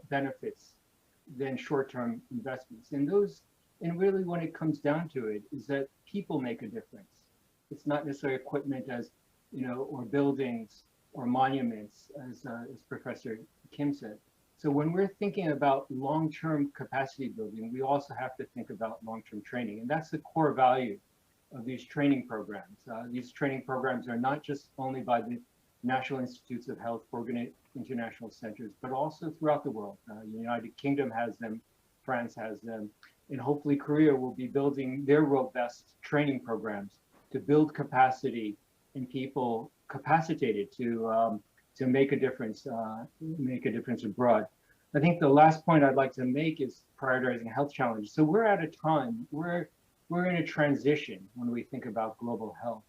H: benefits than short-term investments. And really when it comes down to it is that people make a difference. It's not necessarily equipment or buildings or monuments as Professor Kim said. So when we're thinking about long-term capacity building, we also have to think about long-term training. And that's the core value of these training programs. These training programs are not just only by the National Institutes of Health for international centers, but also throughout the world. The United Kingdom has them, France has them, and hopefully Korea will be building their robust training programs to build capacity in people capacitated to make a difference abroad. I think the last point I'd like to make is prioritizing health challenges. So we're at a time where we're in a transition when we think about global health.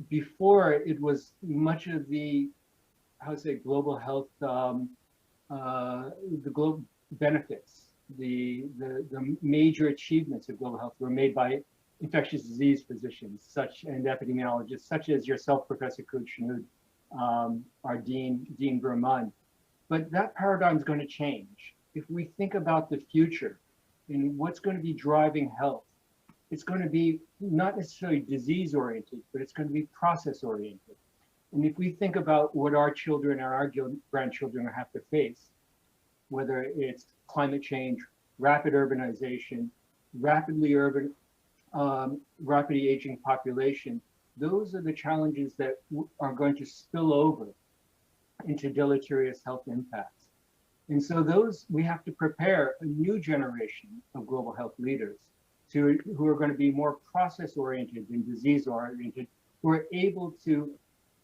H: Before it was much of the, global health, the global benefits, the major achievements of global health were made by infectious disease physicians and epidemiologists, such as yourself, Professor Kuchnud, our Dean Vermont. But that paradigm is going to change. If we think about the future and what's going to be driving health, it's going to be not necessarily disease oriented, but it's going to be process oriented. And if we think about what our children and our grandchildren have to face, whether it's climate change, rapid urbanization, rapidly aging population. Those are the challenges that are going to spill over into deleterious health impacts. And so we have to prepare a new generation of global health leaders who are going to be more process-oriented than disease-oriented, who are able to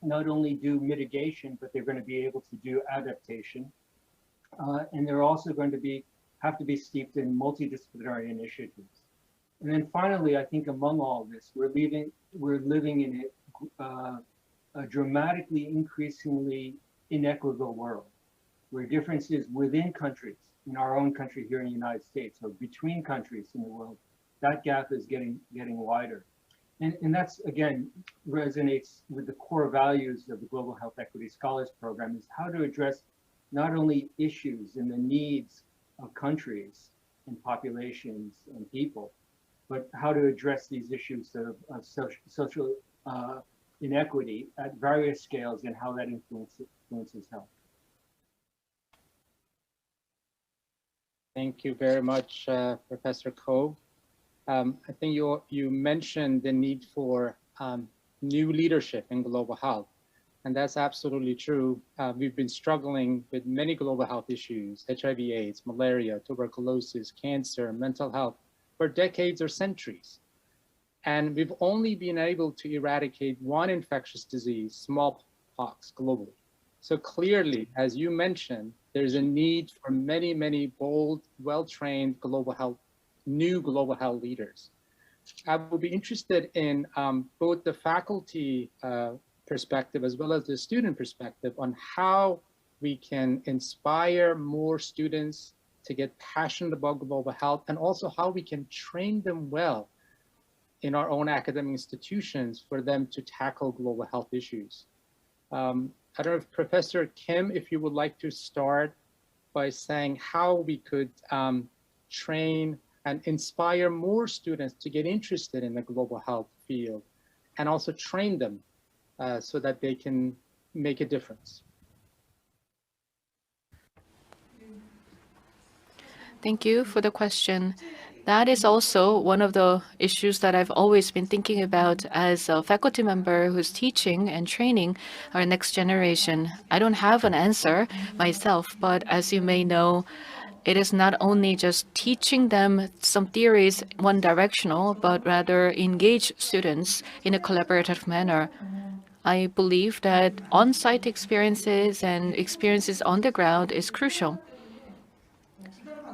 H: not only do mitigation, but they're going to be able to do adaptation. And they're also going to have to be steeped in multidisciplinary initiatives. And then finally, I think among all this, we're living in a dramatically, increasingly inequitable world, where differences within countries, in our own country here in the United States, or between countries in the world, that gap is getting wider. And that's, again, resonates with the core values of the Global Health Equity Scholars Program, is how to address not only issues and the needs of countries and populations and people, but how to address these issues of social inequity at various scales and how that influences health.
B: Thank you very much, Professor Ko. I think you mentioned the need for new leadership in global health, and that's absolutely true. We've been struggling with many global health issues, HIV/AIDS, malaria, tuberculosis, cancer, mental health, for decades or centuries. And we've only been able to eradicate one infectious disease, smallpox, globally. So clearly, as you mentioned, there's a need for many, many bold, well-trained new global health leaders. I would be interested in both the faculty perspective as well as the student perspective on how we can inspire more students to get passionate about global health, and also how we can train them well in our own academic institutions for them to tackle global health issues. I don't know if Professor Kim, if you would like to start by saying how we could train and inspire more students to get interested in the global health field, and also train them so that they can make a difference.
E: Thank you for the question. That is also one of the issues that I've always been thinking about as a faculty member who's teaching and training our next generation. I don't have an answer myself, but as you may know, it is not only just teaching them some theories one directional, but rather engage students in a collaborative manner. I believe that on-site experiences and experiences on the ground is crucial.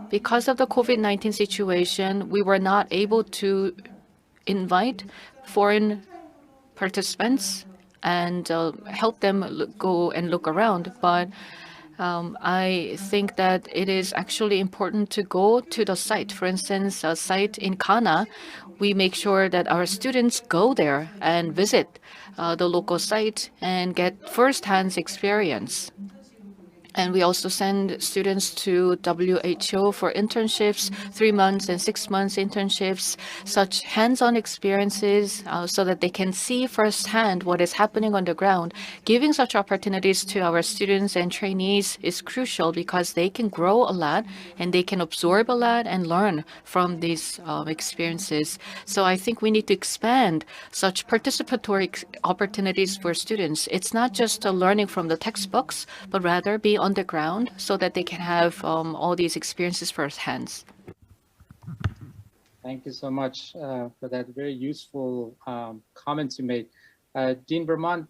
E: Because of the COVID-19 situation, we were not able to invite foreign participants and help them go and look around. But I think that it is actually important to go to the site. For instance, a site in Ghana, we make sure that our students go there and visit the local site and get first-hand experience. And we also send students to WHO for internships, 3 months and 6 months internships, such hands-on experiences so that they can see firsthand what is happening on the ground. Giving such opportunities to our students and trainees is crucial because they can grow a lot and they can absorb a lot and learn from these experiences. So I think we need to expand such participatory opportunities for students. It's not just learning from the textbooks, but rather be on the ground so that they can have all these experiences firsthand.
B: Thank you so much for that very useful comments you made. Dean Vermont,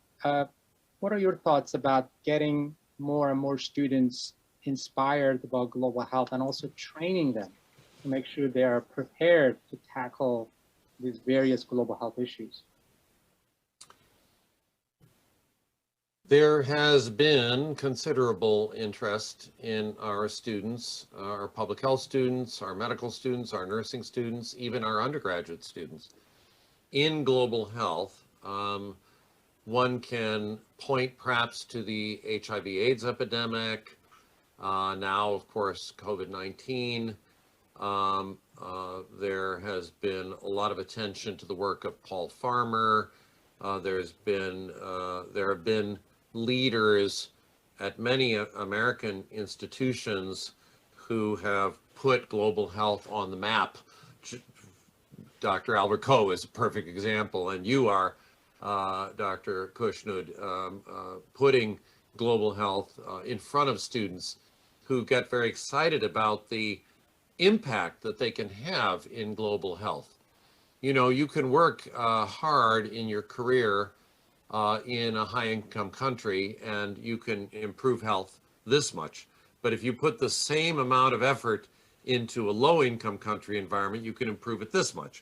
B: what are your thoughts about getting more and more students inspired about global health and also training them to make sure they are prepared to tackle these various global health issues?
F: There has been considerable interest in our students, our public health students, our medical students, our nursing students, even our undergraduate students in global health. One can point perhaps to the HIV/AIDS epidemic, now of course COVID-19. There has been a lot of attention to the work of Paul Farmer. There have been leaders at many American institutions who have put global health on the map. Dr. Albert Koh is a perfect example, and you are, Dr. Kushnud, putting global health in front of students who get very excited about the impact that they can have in global health. You know, you can work hard in your career in a high-income country and you can improve health this much. But if you put the same amount of effort into a low-income country environment, you can improve it this much.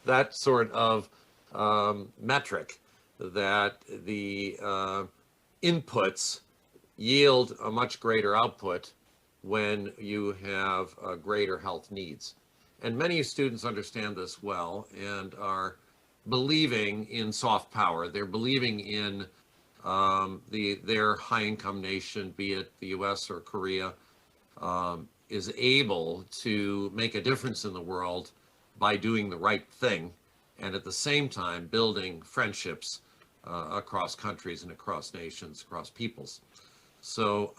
F: That sort of metric, that the inputs yield a much greater output when you have greater health needs. And many students understand this well and are believing in soft power. They're believing in their high-income nation, be it the US or Korea, is able to make a difference in the world by doing the right thing, and at the same time building friendships across countries and across nations, across peoples. So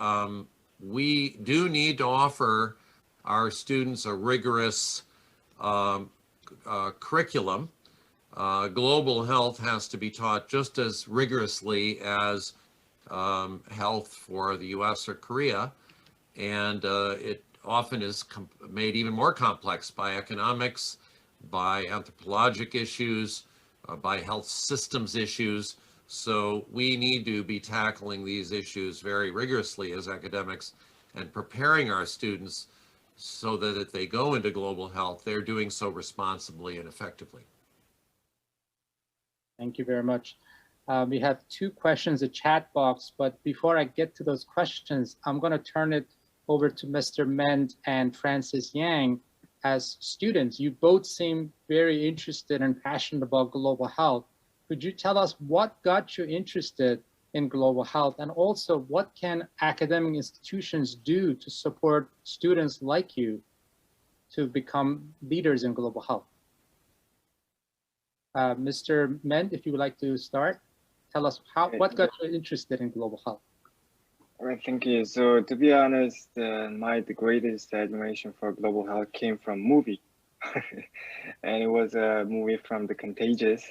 F: we do need to offer our students a rigorous curriculum. Global health has to be taught just as rigorously as health for the US or Korea, and it often is made even more complex by economics, by anthropologic issues, by health systems issues. So we need to be tackling these issues very rigorously as academics and preparing our students so that if they go into global health, they're doing so responsibly and effectively.
B: Thank you very much. We have 2 questions in the chat box, but before I get to those questions, I'm going to turn it over to Mr. Mend and Francis Yang. As students, you both seem very interested and passionate about global health. Could you tell us what got you interested in global health, and also what can academic institutions do to support students like you to become leaders in global health? Mr. Mend, if you would like to start, tell us what got you interested in global health.
C: All right, thank you. So to be honest, the greatest admiration for global health came from movie. And it was a movie from The Contagious.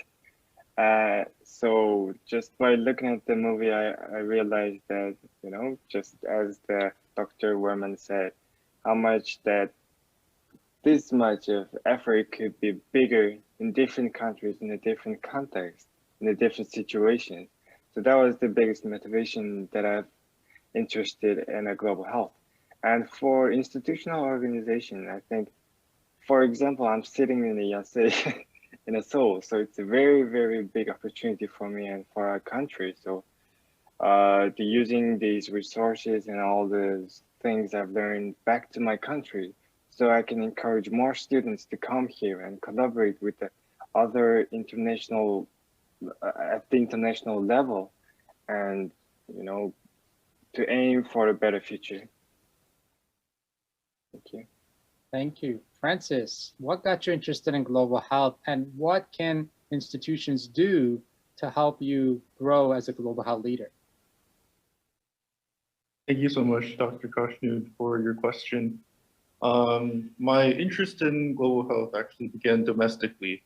C: So just by looking at the movie, I realized that, you know, just as the Dr. Werman said, how much that this much of effort could be bigger in different countries, in a different context, in a different situation. So that was the biggest motivation that I've interested in a global health. And for institutional organization, I think, for example, I'm sitting in the Yonsei in Seoul, so it's a very, very big opportunity for me and for our country. So using these resources and all those things I've learned back to my country, so I can encourage more students to come here and collaborate with the other international, at the international level, and, you know, to aim for a better future. Thank you.
B: Thank you. Francis, what got you interested in global health, and what can institutions do to help you grow as a global health leader?
D: Thank you so much, Dr. Kushnud, for your question. My interest in global health actually began domestically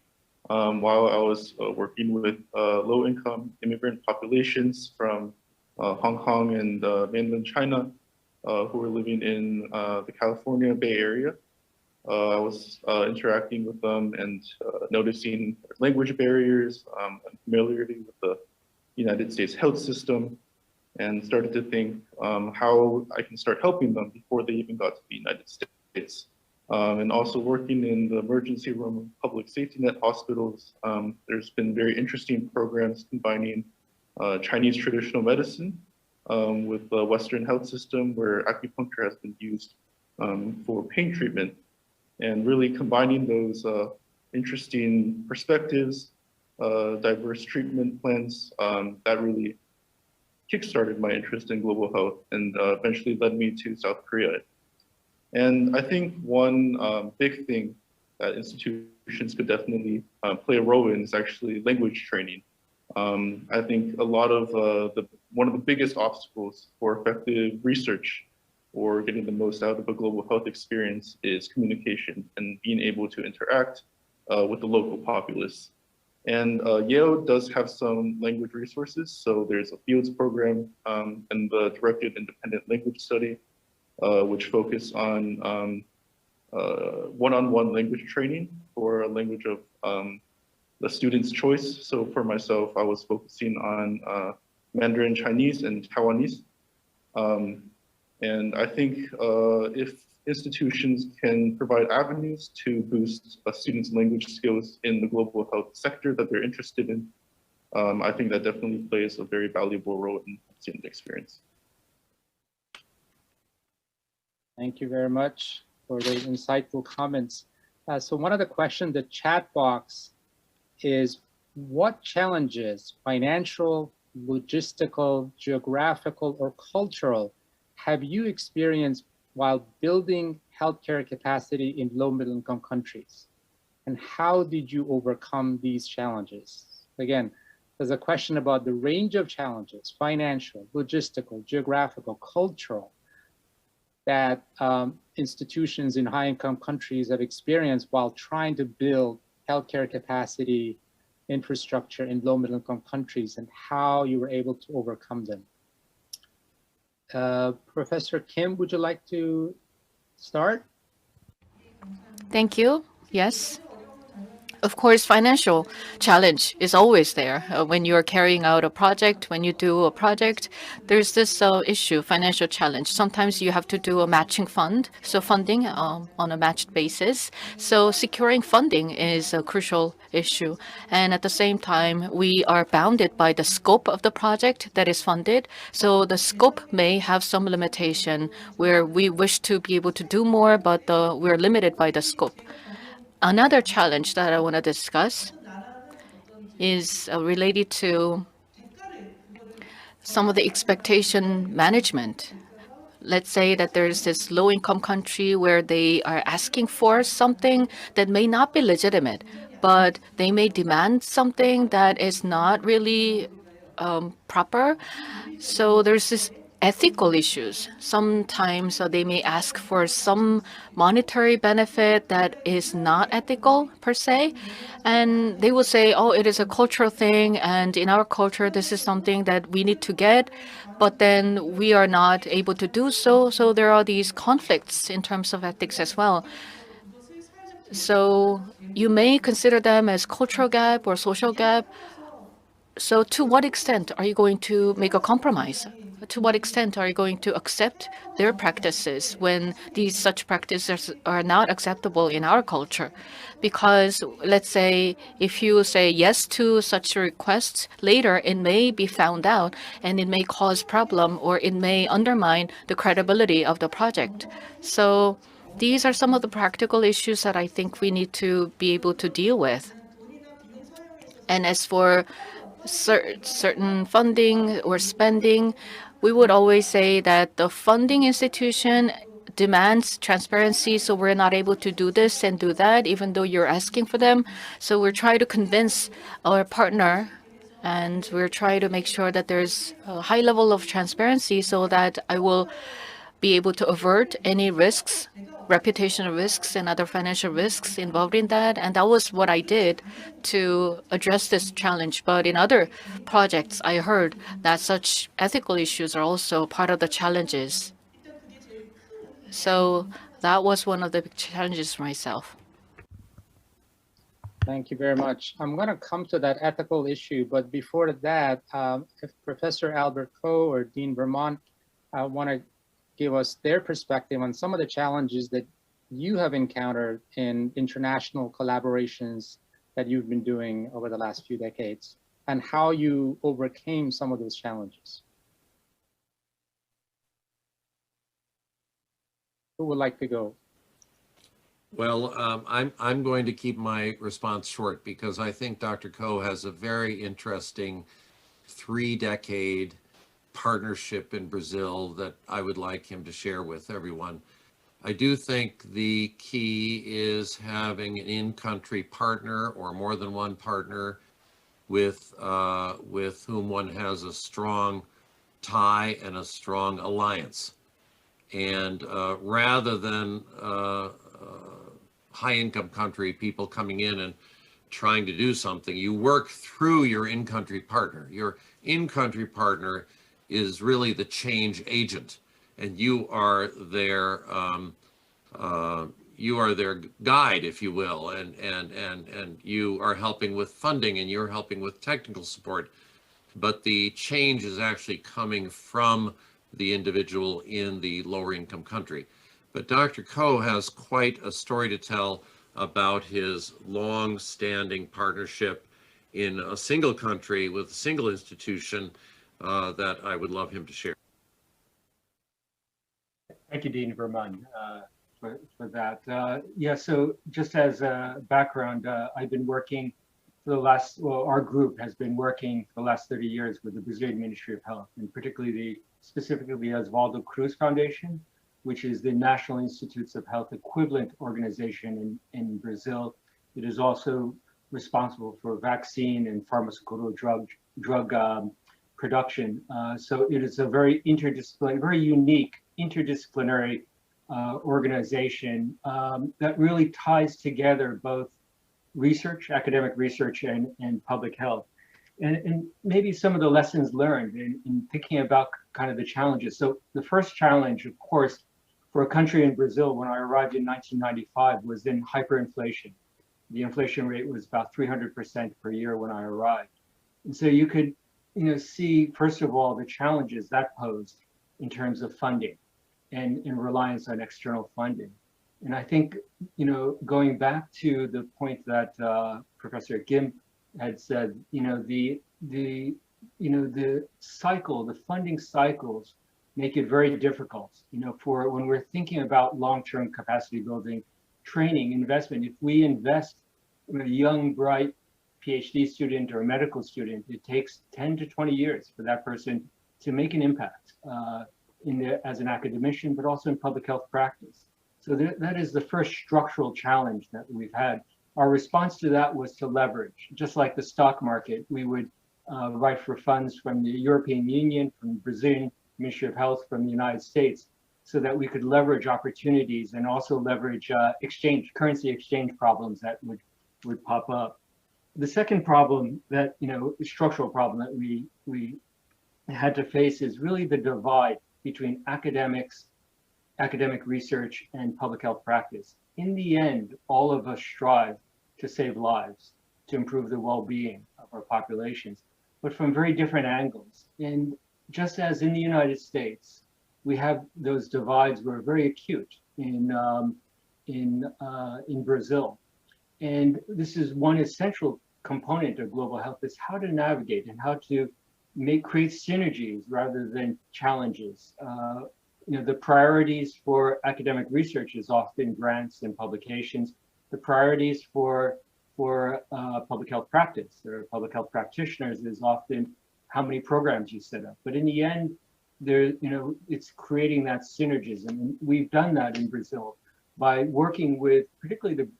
D: while I was working with low-income immigrant populations from Hong Kong and mainland China who were living in the California Bay Area. I was interacting with them and noticing language barriers, familiarity with the United States health system, and started to think how I can start helping them before they even got to the United States. And also working in the emergency room of public safety net hospitals, there's been very interesting programs combining Chinese traditional medicine with the Western health system, where acupuncture has been used for pain treatment, and really combining those interesting perspectives, diverse treatment plans, that really kickstarted my interest in global health and eventually led me to South Korea. And I think one big thing that institutions could definitely play a role in is actually language training. I think a lot of one of the biggest obstacles for effective research or getting the most out of a global health experience is communication and being able to interact with the local populace. And Yale does have some language resources. So there's a fields program and the directed independent language study, which focus on one-on-one language training for a language of the student's choice. So for myself, I was focusing on Mandarin Chinese and Taiwanese. And I think if institutions can provide avenues to boost a student's language skills in the global health sector that they're interested in, I think that definitely plays a very valuable role in student experience.
B: Thank you very much for those insightful comments. So one of the questions in the chat box is, what challenges, financial, logistical, geographical, or cultural, have you experienced while building healthcare capacity in low-middle income countries? And how did you overcome these challenges? Again, there's a question about the range of challenges, financial, logistical, geographical, cultural, that institutions in high-income countries have experienced while trying to build healthcare capacity infrastructure in low-middle income countries, and how you were able to overcome them. Professor Kim, would you like to start?
E: Thank you. Yes. Of course, financial challenge is always there. When you're carrying out a project, when you do a project, there's this issue, financial challenge. Sometimes you have to do a matching fund, so funding on a matched basis. So securing funding is a crucial issue. And at the same time, we are bounded by the scope of the project that is funded. So the scope may have some limitation where we wish to be able to do more, but we're limited by the scope. Another challenge that I want to discuss is related to some of the expectation management. Let's say that there's this low-income country where they are asking for something that may not be legitimate, but they may demand something that is not really proper. So there's this ethical issues. Sometimes they may ask for some monetary benefit that is not ethical per se. And they will say, oh, it is a cultural thing. And in our culture, this is something that we need to get. But then we are not able to do so. So there are these conflicts in terms of ethics as well. So you may consider them as cultural gap or social gap. So to what extent are you going to make a compromise? To what extent are you going to accept their practices when these such practices are not acceptable in our culture? Because let's say if you say yes to such requests, later it may be found out and it may cause problem or it may undermine the credibility of the project. So these are some of the practical issues that I think we need to be able to deal with. And as for certain funding or spending, we would always say that the funding institution demands transparency, so we're not able to do this and do that, even though you're asking for them. So we're trying to convince our partner, and we're trying to make sure that there's a high level of transparency so that I will be able to avert any risks, reputational risks and other financial risks involved in that. And that was what I did to address this challenge. But in other projects, I heard that such ethical issues are also part of the challenges. So that was one of the big challenges for myself.
B: Thank you very much. I'm going to come to that ethical issue, but before that, if Professor Albert Ko or Dean Vermont want to give us their perspective on some of the challenges that you have encountered in international collaborations that you've been doing over the last few decades, and how you overcame some of those challenges. Who would like to go?
F: Well, I'm going to keep my response short because I think Dr. Ko has a very interesting 3-decade partnership in Brazil that I would like him to share with everyone. I do think the key is having an in-country partner or more than one partner with whom one has a strong tie and a strong alliance. And rather than high-income country people coming in and trying to do something, you work through your in-country partner. Your in-country partner is really the change agent, and you are their guide, if you will, and you are helping with funding and you're helping with technical support, but the change is actually coming from the individual in the lower income country. But Dr. Ko has quite a story to tell about his long-standing partnership in a single country with a single institution that I would love him to share.
H: Thank you, Dean Vermund, for that. Yeah, so just as a background, I've been working for the last, well, our group has been working for the last 30 years with the Brazilian Ministry of Health, and particularly specifically the Oswaldo Cruz Foundation, which is the National Institutes of Health equivalent organization in Brazil. It is also responsible for vaccine and pharmaceutical drug production. So it is a very interdisciplinary, very unique interdisciplinary organization that really ties together both research, academic research, and public health. And maybe some of the lessons learned in thinking about kind of the challenges. So the first challenge, of course, for a country in Brazil when I arrived in 1995 was in hyperinflation. The inflation rate was about 300% per year when I arrived. And so you could, see, first of all, the challenges that posed in terms of funding and reliance on external funding. And I think, going back to the point that Professor Kim had said, the cycle, the funding cycles make it very difficult, for when we're thinking about long-term capacity building, training, investment. If we invest in a young, bright PhD student or a medical student, it takes 10 to 20 years for that person to make an impact as an academician, but also in public health practice. So that is the first structural challenge that we've had. Our response to that was to leverage, just like the stock market. We would write for funds from the European Union, from the Brazilian Ministry of Health, from the United States, so that we could leverage opportunities and also leverage currency exchange problems that would pop up. The second problem that, structural problem that we had to face is really the divide between academic research and public health practice. In the end, all of us strive to save lives, to improve the well-being of our populations, but from very different angles. And just as in the United States, we have those divides were very acute in Brazil. And this is one essential component of global health, is how to navigate and how to create synergies rather than challenges. The priorities for academic research is often grants and publications. The priorities for public health practice or public health practitioners is often how many programs you set up. But in the end, it's creating that synergism. And we've done that in Brazil by working with particularly the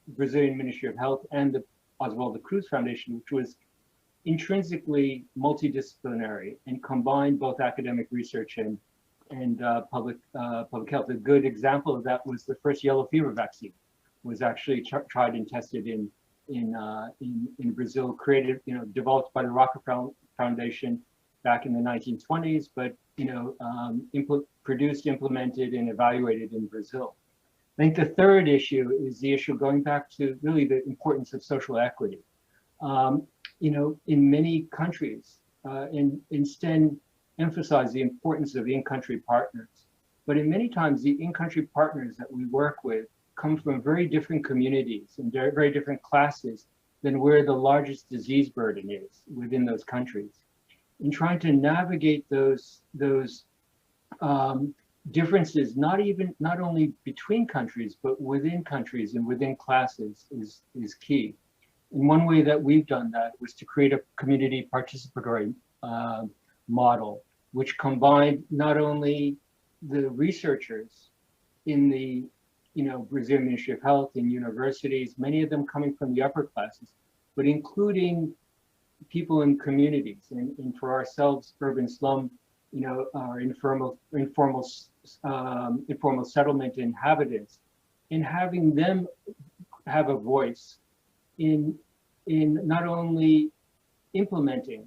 H: Brazilian Ministry of Health and the Oswaldo Cruz Foundation, which was intrinsically multidisciplinary and combined both academic research and public health. A good example of that was the first yellow fever vaccine was actually tried and tested in Brazil, created, developed by the Rockefeller Foundation back in the 1920s, but produced, implemented, and evaluated in Brazil. I think the third issue is the issue going back to really the importance of social equity. In many countries, instead emphasize the importance of in-country partners. But in many times, the in-country partners that we work with come from very different communities and very different classes than where the largest disease burden is within those countries. In trying to navigate those differences, not only between countries, but within countries and within classes is key. And one way that we've done that was to create a community participatory model, which combined not only the researchers in the Brazilian Ministry of Health and universities, many of them coming from the upper classes, but including people in communities. And for ourselves, urban slum our informal settlement inhabitants, and having them have a voice in not only implementing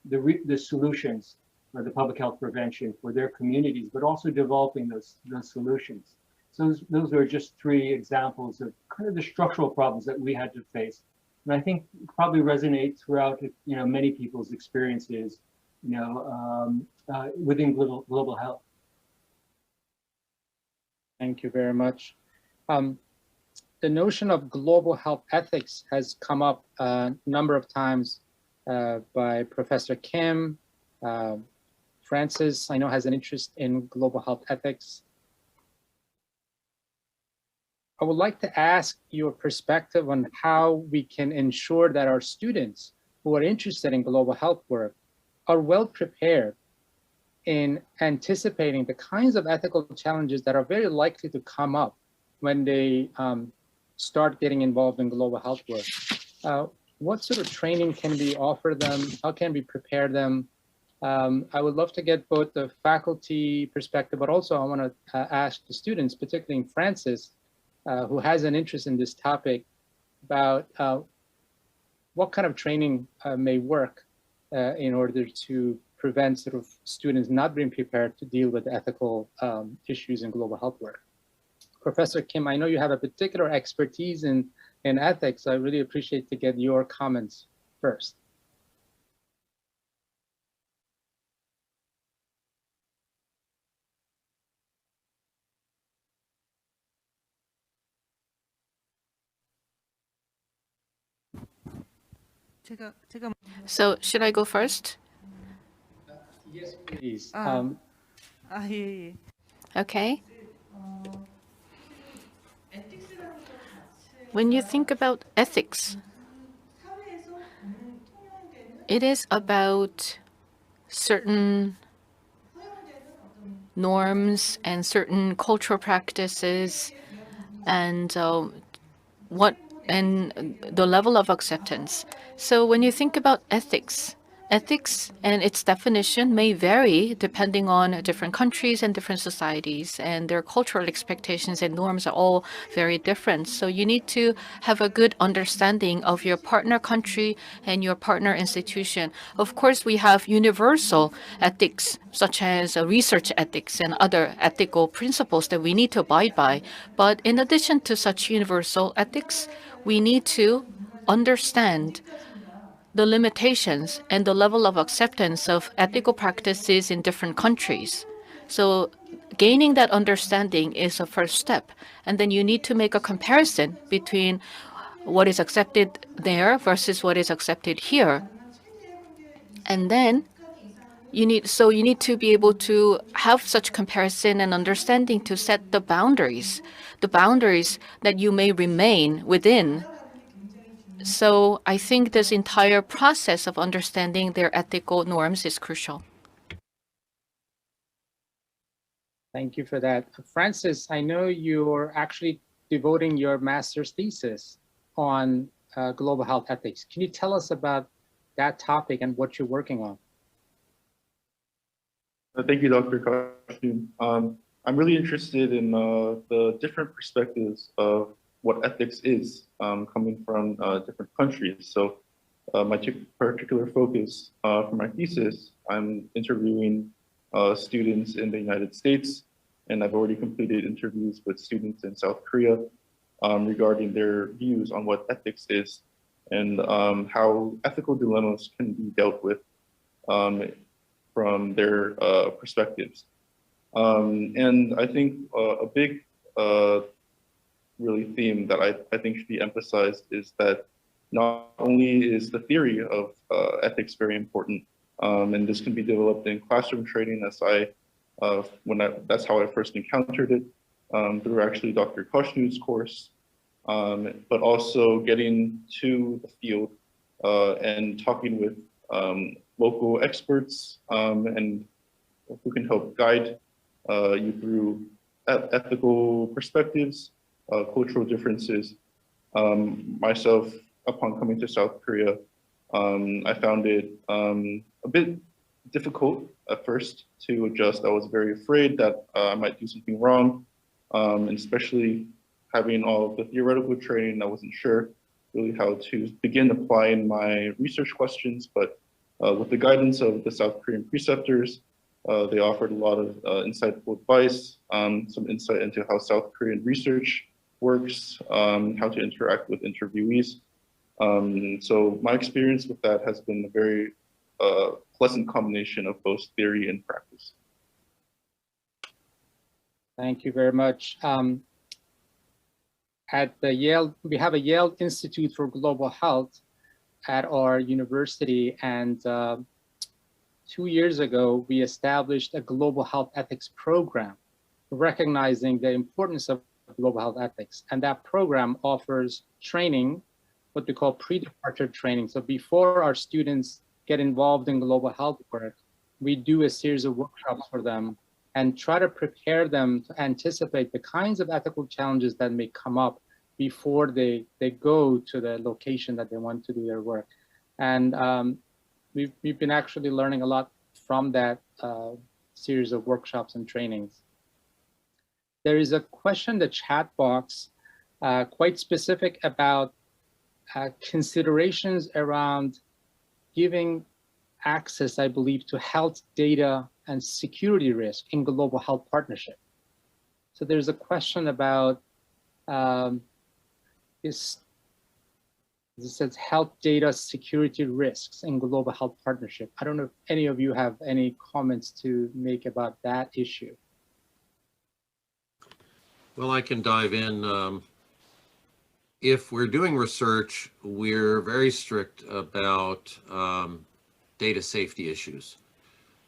H: the solutions for the public health prevention for their communities, but also developing those solutions. So those are just three examples of kind of the structural problems that we had to face. And I think probably resonate throughout, many people's experiences, within global health.
B: Thank you very much. The notion of global health ethics has come up a number of times by Professor Kim. Francis, I know, has an interest in global health ethics. I would like to ask your perspective on how we can ensure that our students who are interested in global health work are well prepared in anticipating the kinds of ethical challenges that are very likely to come up when they start getting involved in global health work. What sort of training can we offer them? How can we prepare them? I would love to get both the faculty perspective, but also I want to ask the students, particularly Francis, who has an interest in this topic, about what kind of training may work in order to prevent sort of students not being prepared to deal with ethical issues in global health work. Professor Kim, I know you have a particular expertise in ethics. I really appreciate to get your comments first.
E: So should I go first?
B: Yes, please.
G: 예.
E: Okay. When you think about ethics, it is about certain norms and certain cultural practices and the level of acceptance. So when you think about ethics and its definition may vary depending on different countries and different societies, and their cultural expectations and norms are all very different. So you need to have a good understanding of your partner country and your partner institution. Of course, we have universal ethics, such as research ethics and other ethical principles that we need to abide by. But in addition to such universal ethics, we need to understand the limitations and the level of acceptance of ethical practices in different countries. So gaining that understanding is a first step. And then you need to make a comparison between what is accepted there versus what is accepted here. And then you need to be able to have such comparison and understanding to set the boundaries that you may remain within. So I think this entire process of understanding their ethical norms is crucial.
B: Thank you for that. Francis, I know you're actually devoting your master's thesis on global health ethics. Can you tell us about that topic and what you're working on?
D: Thank you, Dr. Kashun. I'm really interested in the different perspectives of what ethics is coming from different countries. So my particular focus for my thesis, I'm interviewing students in the United States, and I've already completed interviews with students in South Korea regarding their views on what ethics is and how ethical dilemmas can be dealt with from their perspectives. And I think a big really theme that I think should be emphasized is that not only is the theory of ethics very important, and this can be developed in classroom training, as that's how I first encountered it through actually Dr. Koshnud's course, but also getting to the field and talking with local experts and who can help guide you through ethical perspectives, cultural differences. Myself, upon coming to South Korea, I found it a bit difficult at first to adjust. I was very afraid that I might do something wrong, and especially having all of the theoretical training, I wasn't sure really how to begin applying my research questions, but with the guidance of the South Korean preceptors, they offered a lot of insightful advice, some insight into how South Korean research works, how to interact with interviewees. So my experience with that has been a very pleasant combination of both theory and practice.
B: Thank you very much. At the Yale, we have a Yale Institute for Global Health at our university, and 2 years ago, we established a global health ethics program, recognizing the importance of global health ethics. And that program offers training, what we call pre-departure training. So before our students get involved in global health work, we do a series of workshops for them and try to prepare them to anticipate the kinds of ethical challenges that may come up before they go to the location that they want to do their work. And we've been actually learning a lot from that series of workshops and trainings. There is a question in the chat box, quite specific about considerations around giving access, I believe, to health data and security risk in global health partnership. So there's a question about it says health data security risks in global health partnership. I don't know if any of you have any comments to make about that issue.
F: Well, I can dive in. If we're doing research, we're very strict about data safety issues.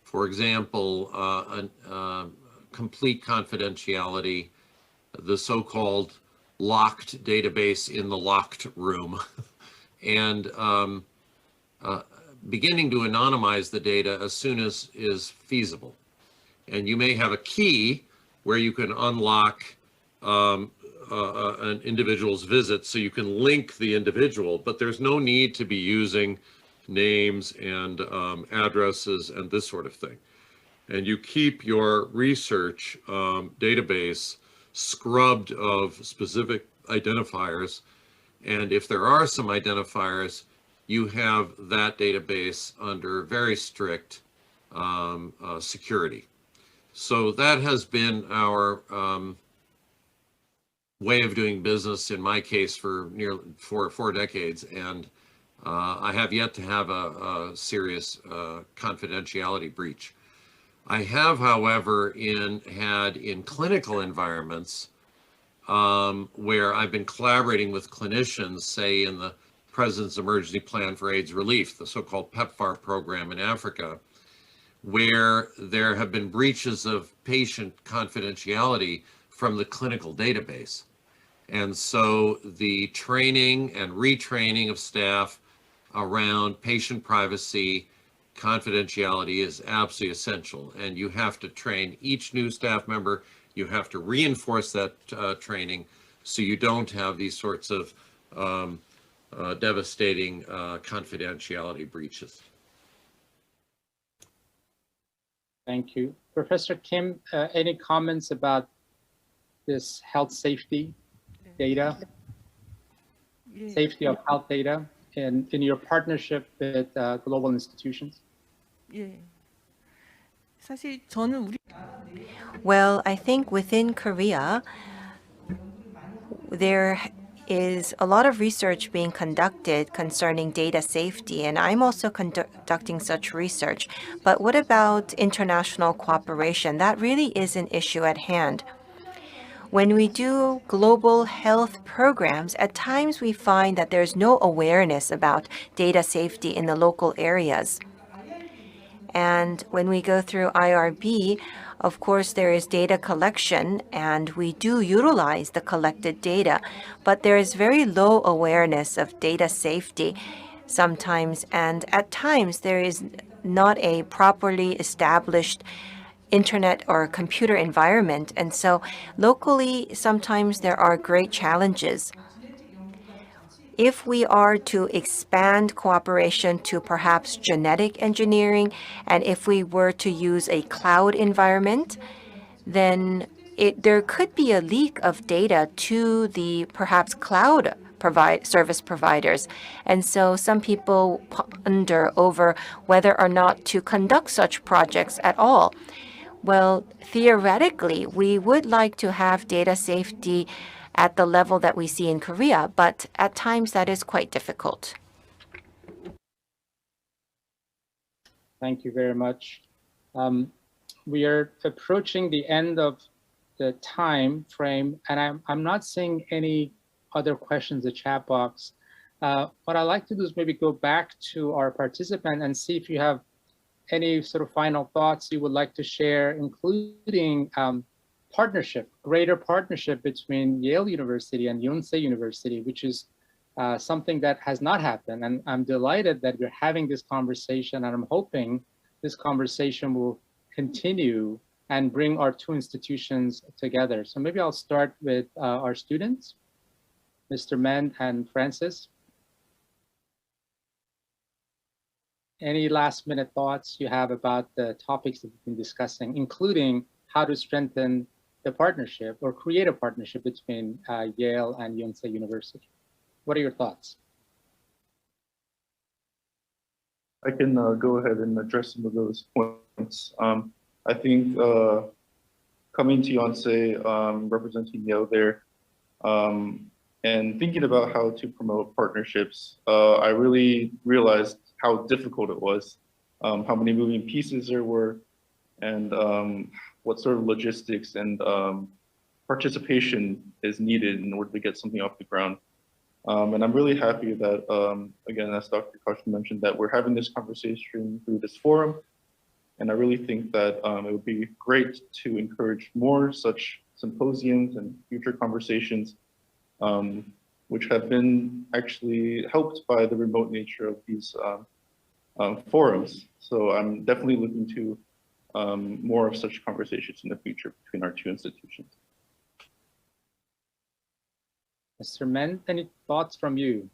F: For example, complete confidentiality, the so-called locked database in the locked room, and beginning to anonymize the data as soon as is feasible. And you may have a key where you can unlock an individual's visit so you can link the individual, but there's no need to be using names and addresses and this sort of thing. And you keep your research database scrubbed of specific identifiers. And if there are some identifiers, you have that database under very strict security. So that has been our way of doing business, in my case, for nearly four decades. And I have yet to have a serious confidentiality breach. I have, however, had in clinical environments where I've been collaborating with clinicians, say in the President's Emergency Plan for AIDS Relief, the so-called PEPFAR program in Africa, where there have been breaches of patient confidentiality from the clinical database. And so the training and retraining of staff around patient privacy, confidentiality is absolutely essential. And you have to train each new staff member. You have to reinforce that training so you don't have these sorts of devastating confidentiality breaches.
B: Thank you. Professor Kim, any comments about this health safety data, safety of health data in your partnership with global institutions?
G: 예. 사실 저는 우리
I: Well, I think within Korea, there is a lot of research being conducted concerning data safety, and I'm also conducting such research. But what about international cooperation? That really is an issue at hand. When we do global health programs, at times we find that there's no awareness about data safety in the local areas. And when we go through IRB, of course, there is data collection, and we do utilize the collected data, but there is very low awareness of data safety sometimes, and at times there is not a properly established internet or computer environment. And so locally, sometimes there are great challenges. If we are to expand cooperation to perhaps genetic engineering, and if we were to use a cloud environment, then there could be a leak of data to the perhaps cloud service providers. And so some people ponder over whether or not to conduct such projects at all. Well, theoretically, we would like to have data safety at the level that we see in Korea, but at times that is quite difficult.
B: Thank you very much. We are approaching the end of the time frame, and I'm not seeing any other questions in the chat box. What I'd like to do is maybe go back to our participant and see if you have any sort of final thoughts you would like to share, including greater partnership between Yale University and Yonsei University, which is something that has not happened. And I'm delighted that we're having this conversation, and I'm hoping this conversation will continue and bring our two institutions together. So maybe I'll start with our students, Mr. Men and Francis. Any last minute thoughts you have about the topics that we've been discussing, including how to strengthen the partnership or create a partnership between Yale and Yonsei University? What are your thoughts?
D: I can go ahead and address some of those points. I think coming to Yonsei, representing Yale there, and thinking about how to promote partnerships, I really realized how difficult it was, how many moving pieces there were, and what sort of logistics and participation is needed in order to get something off the ground. And I'm really happy that, again, as Dr. Kaushner mentioned, that we're having this conversation through this forum. And I really think that it would be great to encourage more such symposiums and future conversations, which have been actually helped by the remote nature of these forums. So I'm definitely looking to more of such conversations in the future between our two institutions.
B: Mr. Men, any thoughts from you?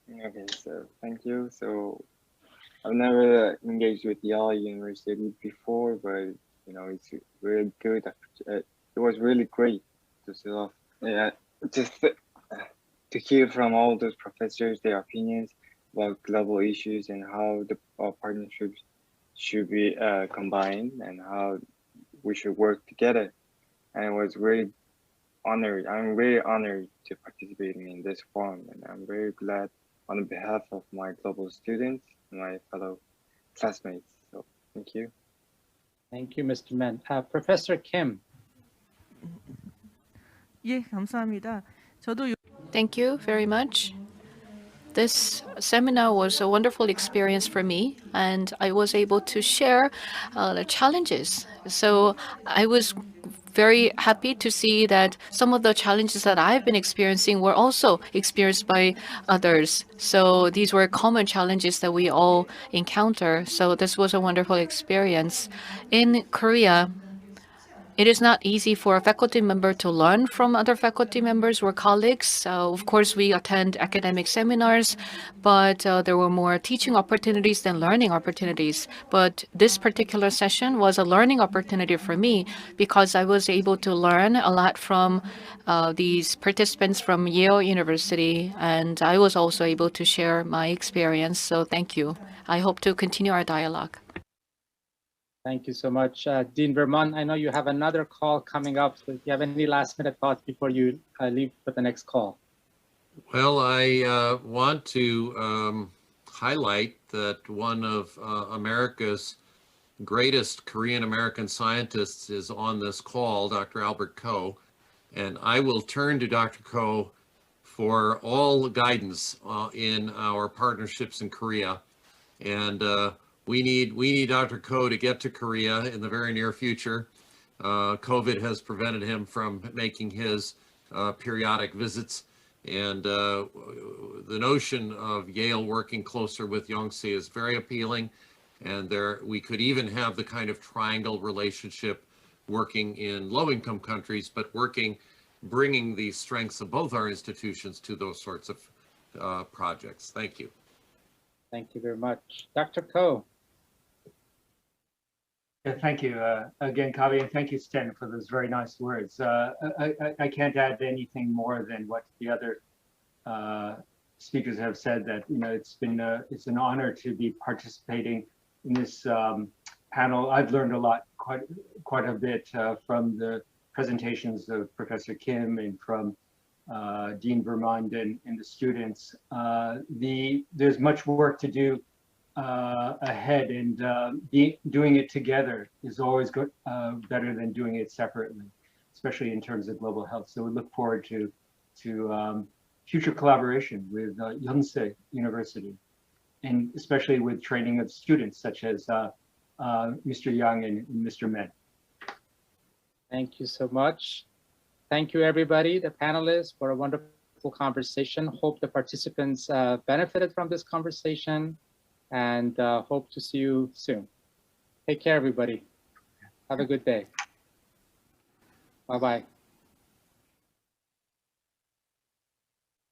C: Okay, so thank you. So I've never engaged with Yale University before, but you know, it's really good. It was really great to sort of, just to hear from all those professors their opinions about global issues and how the partnerships should be combined and how we should work together. And it was really honored. I'm very honored to participate in this forum, and I'm very glad on behalf of my global students and my fellow classmates. So thank you.
B: Thank you, Mr. Men. Professor Kim.
G: 예, 감사합니다. 저도
E: Thank you very much. This seminar was a wonderful experience for me, and I was able to share the challenges. So I was very happy to see that some of the challenges that I've been experiencing were also experienced by others. So these were common challenges that we all encounter. So this was a wonderful experience. In Korea, it is not easy for a faculty member to learn from other faculty members or colleagues. Of course, we attend academic seminars, but there were more teaching opportunities than learning opportunities. But this particular session was a learning opportunity for me because I was able to learn a lot from these participants from Yale University, and I was also able to share my experience. So thank you. I hope to continue our dialogue.
B: Thank you so much. Dean Vermont, I know you have another call coming up. So if you have any last minute thoughts before you leave for the next call.
F: Well, I want to highlight that one of America's greatest Korean American scientists is on this call, Dr. Albert Ko, and I will turn to Dr. Ko for all guidance in our partnerships in Korea. And we need Dr. Ko to get to Korea in the very near future. COVID has prevented him from making his periodic visits, and the notion of Yale working closer with Yonsei is very appealing. And we could even have the kind of triangle relationship working in low-income countries, but bringing the strengths of both our institutions to those sorts of projects. Thank you.
B: Thank you very much. Dr. Ko.
H: Yeah, thank you again, Kavi, and thank you, Sten, for those very nice words. I can't add anything more than what the other speakers have said. That it's an honor to be participating in this panel. I've learned a lot, quite a bit from the presentations of Professor Kim and from Dean Vermond and the students. There's much work to do ahead, and doing it together is always good, better than doing it separately, especially in terms of global health. So we look forward to future collaboration with Yonsei University, and especially with training of students such as Mr. Yang and Mr. Men.
B: Thank you so much. Thank you, everybody, the panelists, for a wonderful conversation. Hope the participants benefited from this conversation, and hope to see you soon. Take care, everybody. Have a good day. Bye-bye.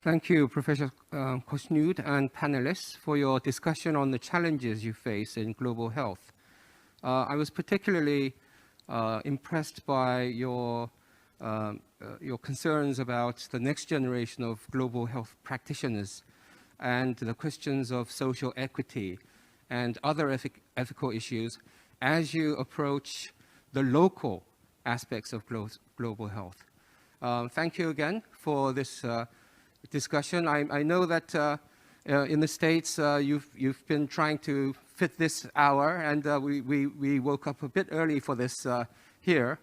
A: Thank you, Professor Kosnud and panelists, for your discussion on the challenges you face in global health. I was particularly impressed by your concerns about the next generation of global health practitioners and the questions of social equity and other ethical issues as you approach the local aspects of global health. Thank you again for this discussion. I know that in the States you've been trying to fit this hour, and we woke up a bit early for this here.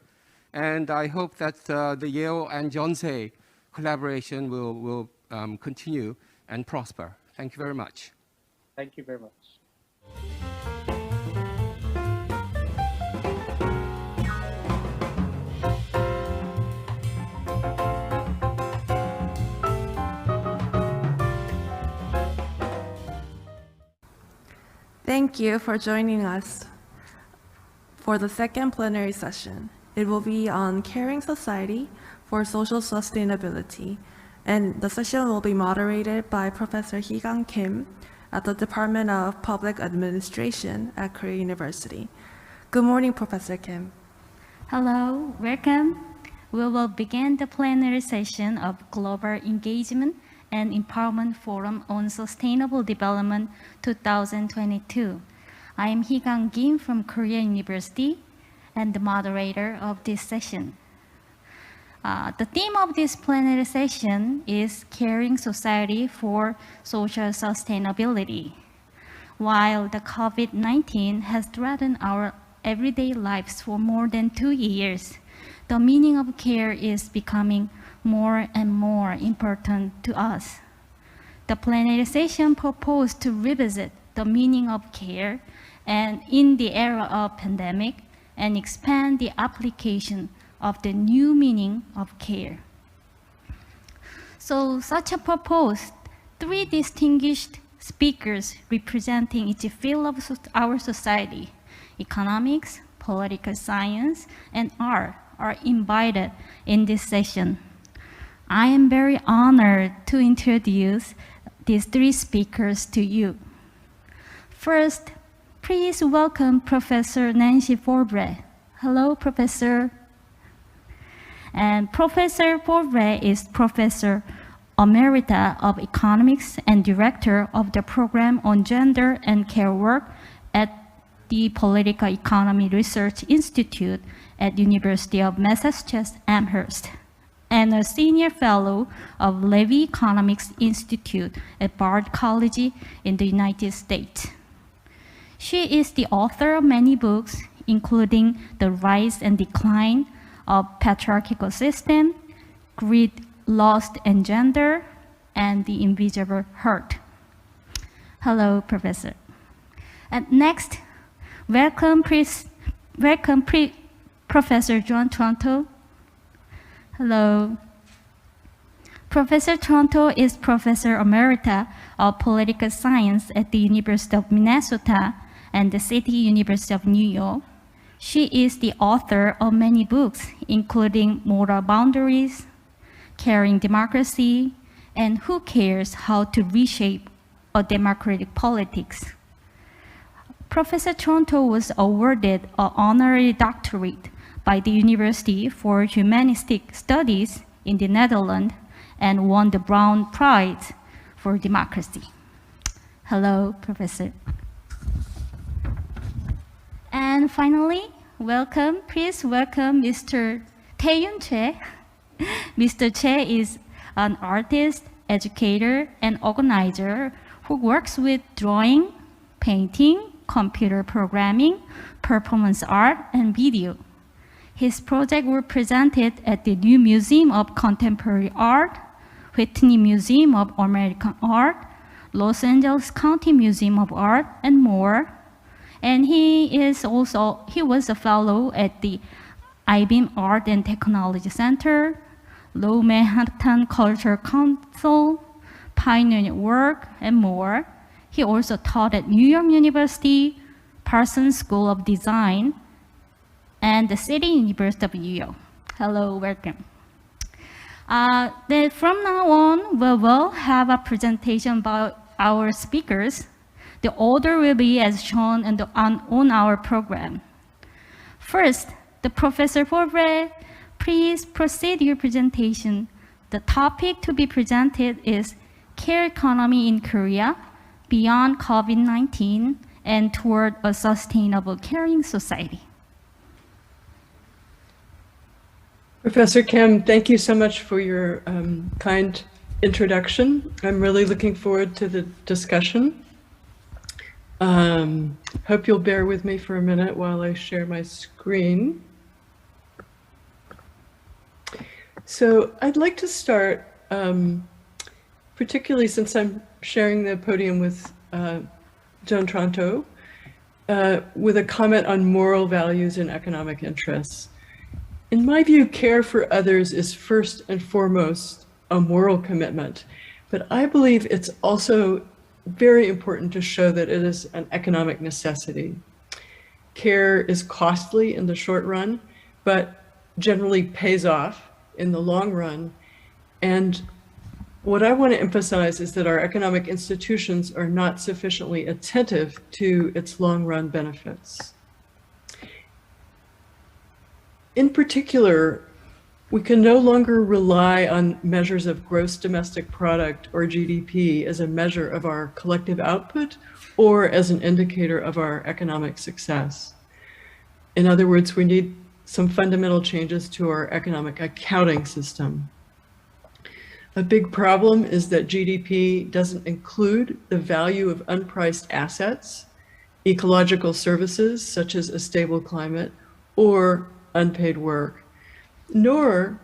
A: And I hope that the Yale and Yonsei collaboration will continue and prosper. Thank you very much.
B: Thank you very much.
G: Thank you for joining us for the second plenary session. It will be on caring society for social sustainability, and the session will be moderated by Professor Hee-Gang Kim at the Department of Public Administration at Korea University. Good morning, Professor Kim.
J: Hello, welcome. We will begin the plenary session of Global Engagement and Empowerment Forum on Sustainable Development 2022. I am Hee-Gang Kim from Korea University and the moderator of this session. The theme of this plenary session is Caring Society for Social Sustainability. While the COVID-19 has threatened our everyday lives for more than 2 years, the meaning of care is becoming more and more important to us. The plenary session proposed to revisit the meaning of care and in the era of pandemic and expand the application of the new meaning of care. So such a proposed 3 distinguished speakers representing each field of our society, economics, political science, and art, are invited in this session. I am very honored to introduce these 3 speakers to you. First, please welcome Professor Nancy Forbre. Hello, Professor. And Professor Forbre is Professor Emerita of Economics and Director of the Program on Gender and Care Work at the Political Economy Research Institute at University of Massachusetts Amherst, and a Senior Fellow of Levy Economics Institute at Bard College in the United States. She is the author of many books, including The Rise and Decline of Patriarchal System, Greed, Lost and Gender, and The Invisible Hurt. Hello, Professor. And next, welcome Professor John Toronto. Hello. Professor Toronto is Professor Emerita of Political Science at the University of Minnesota and the City University of New York. She is the author of many books, including Moral Boundaries, Caring Democracy, and who cares how to reshape a democratic politics. Professor Toronto was awarded an honorary doctorate by the University for Humanistic Studies in the Netherlands and won the Brown Prize for Democracy. Hello, Professor. And finally, please welcome Mr. Taeyun Choi. Mr. Choi is an artist, educator, and organizer who works with drawing, painting, computer programming, performance art, and video. His projects were presented at the New Museum of Contemporary Art, Whitney Museum of American Art, Los Angeles County Museum of Art, and more. And he was a fellow at the IBM Art and Technology Center, Low Manhattan Culture Council, Pioneer Network, and more. He also taught at New York University, Parsons School of Design, and the City University of New York. Hello, welcome. From now on, we will have a presentation about our speakers. The order will be as shown on our program. First, the Professor Forbre, please proceed your presentation. The topic to be presented is care economy in Korea, beyond COVID-19 and toward a sustainable caring society.
K: Professor Kim, thank you so much for your kind introduction. I'm really looking forward to the discussion. Hope you'll bear with me for a minute while I share my screen. So I'd like to start, particularly since I'm sharing the podium with Joan Toronto, with a comment on moral values and economic interests. In my view, care for others is first and foremost a moral commitment, but I believe it's also very important to show that it is an economic necessity. Care is costly in the short run, but generally pays off in the long run. And what I want to emphasize is that our economic institutions are not sufficiently attentive to its long-run benefits. In particular, we can no longer rely on measures of gross domestic product or GDP as a measure of our collective output or as an indicator of our economic success. In other words, we need some fundamental changes to our economic accounting system. A big problem is that GDP doesn't include the value of unpriced assets, ecological services such as a stable climate, or unpaid work, nor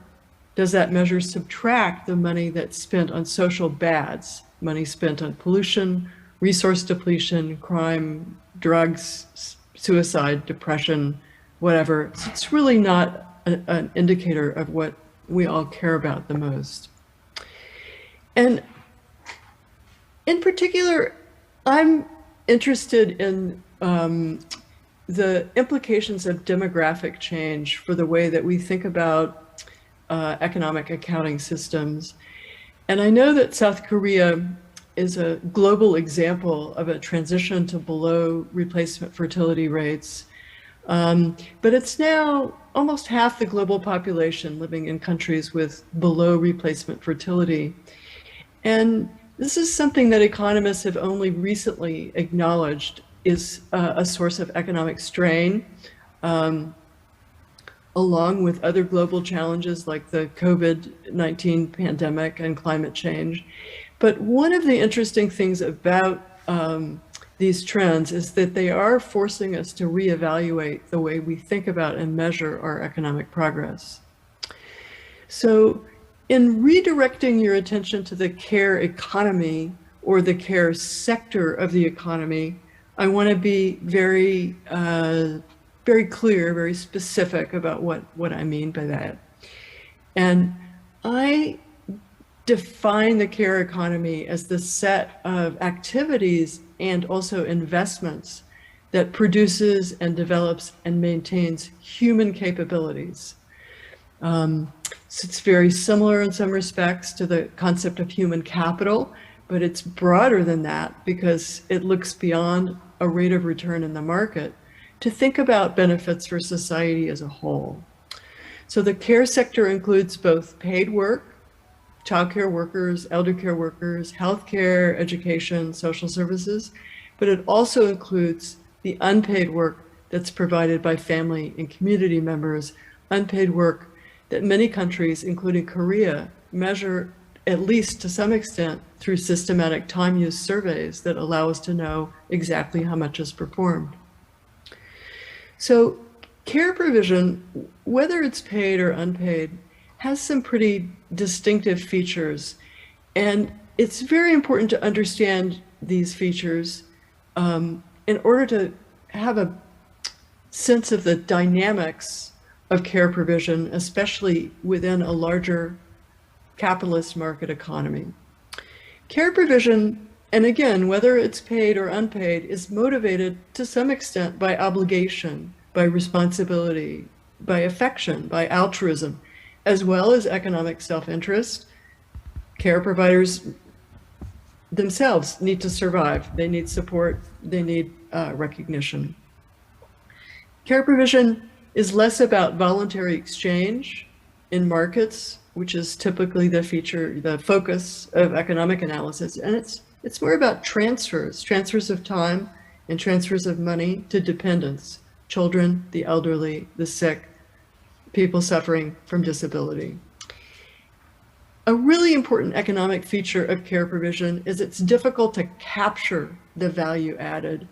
K: does that measure subtract the money that's spent on social bads, money spent on pollution, resource depletion, crime, drugs, suicide, depression, whatever. So it's really not an indicator of what we all care about the most. And in particular, I'm interested in the implications of demographic change for the way that we think about economic accounting systems. And I know that South Korea is a global example of a transition to below replacement fertility rates. But it's now almost half the global population living in countries with below replacement fertility. And this is something that economists have only recently acknowledged is a source of economic strain, along with other global challenges like the COVID-19 pandemic and climate change. But one of the interesting things about these trends is that they are forcing us to reevaluate the way we think about and measure our economic progress. So in redirecting your attention to the care economy or the care sector of the economy, I want to be very clear, very specific about what I mean by that. And I define the care economy as the set of activities and also investments that produces and develops and maintains human capabilities. So it's very similar in some respects to the concept of human capital, but it's broader than that because it looks beyond a rate of return in the market to think about benefits for society as a whole. So the care sector includes both paid work, childcare workers, elder care workers, healthcare, education, social services, but it also includes the unpaid work that's provided by family and community members, unpaid work that many countries, including Korea, measure at least to some extent through systematic time use surveys that allow us to know exactly how much is performed. So care provision, whether it's paid or unpaid, has some pretty distinctive features. And it's very important to understand these features in order to have a sense of the dynamics of care provision, especially within a larger capitalist market economy. Care provision, and again, whether it's paid or unpaid, is motivated to some extent by obligation, by responsibility, by affection, by altruism, as well as economic self-interest. Care providers themselves need to survive. They need support. They need recognition. Care provision is less about voluntary exchange in markets, which is typically the focus of economic analysis. And it's more about transfers of time and transfers of money to dependents, children, the elderly, the sick, people suffering from disability. A really important economic feature of care provision is it's difficult to capture the value added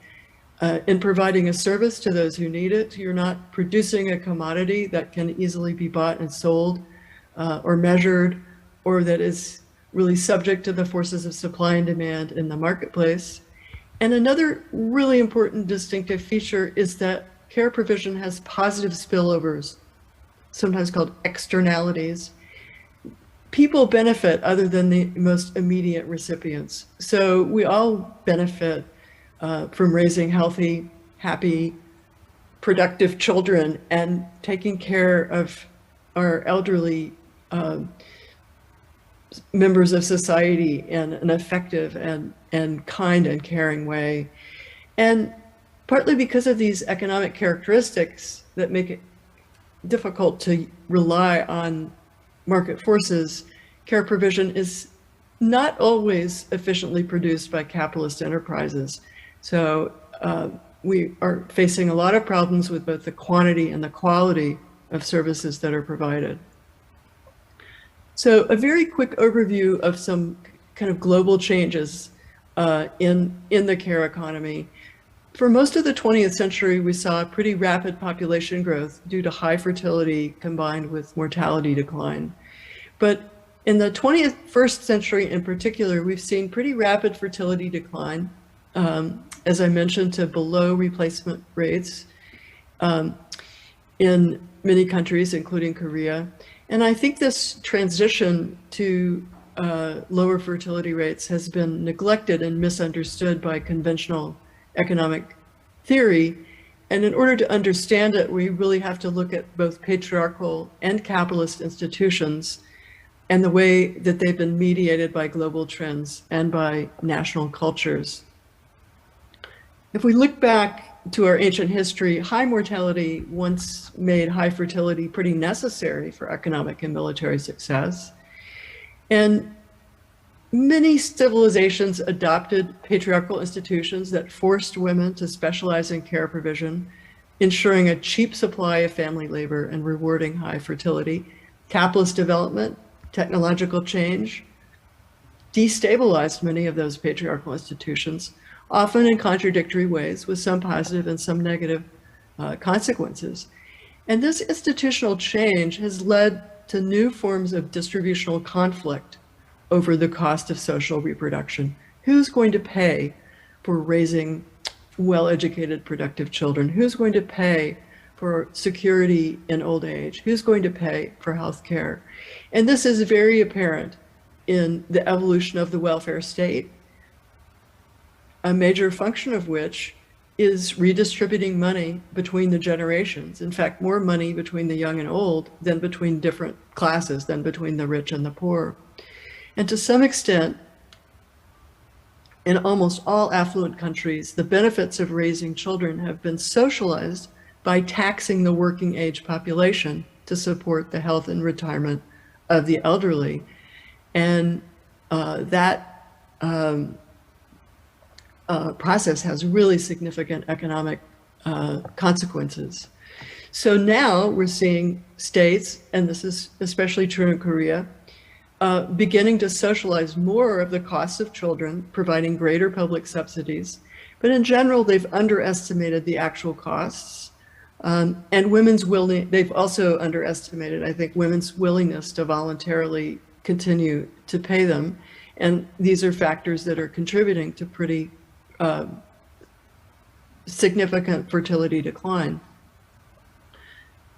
K: in providing a service to those who need it. You're not producing a commodity that can easily be bought and sold or measured, or that is really subject to the forces of supply and demand in the marketplace. And another really important distinctive feature is that care provision has positive spillovers, sometimes called externalities. People benefit other than the most immediate recipients. So we all benefit from raising healthy, happy, productive children and taking care of our elderly members of society in an effective and kind and caring way. And partly because of these economic characteristics that make it difficult to rely on market forces, care provision is not always efficiently produced by capitalist enterprises. So we are facing a lot of problems with both the quantity and the quality of services that are provided. So a very quick overview of some kind of global changes in the care economy. For most of the 20th century, we saw pretty rapid population growth due to high fertility combined with mortality decline. But in the 21st century in particular, we've seen pretty rapid fertility decline, as I mentioned, to below replacement rates in many countries, including Korea. And I think this transition to lower fertility rates has been neglected and misunderstood by conventional economic theory. And in order to understand it, we really have to look at both patriarchal and capitalist institutions and the way that they've been mediated by global trends and by national cultures. If we look back to our ancient history, high mortality once made high fertility pretty necessary for economic and military success. And many civilizations adopted patriarchal institutions that forced women to specialize in care provision, ensuring a cheap supply of family labor and rewarding high fertility. Capitalist development, technological change, destabilized many of those patriarchal institutions, often in contradictory ways with some positive and some negative consequences. And this institutional change has led to new forms of distributional conflict over the cost of social reproduction. Who's going to pay for raising well-educated, productive children? Who's going to pay for security in old age? Who's going to pay for health care? And this is very apparent in the evolution of the welfare state, a major function of which is redistributing money between the generations. In fact, more money between the young and old than between different classes, than between the rich and the poor. And to some extent, in almost all affluent countries, the benefits of raising children have been socialized by taxing the working age population to support the health and retirement of the elderly. And that process has really significant economic consequences. So now we're seeing states, and this is especially true in Korea, beginning to socialize more of the costs of children, providing greater public subsidies. But in general, they've underestimated the actual costs. And they've also underestimated, I think, women's willingness to voluntarily continue to pay them. And these are factors that are contributing to pretty significant fertility decline.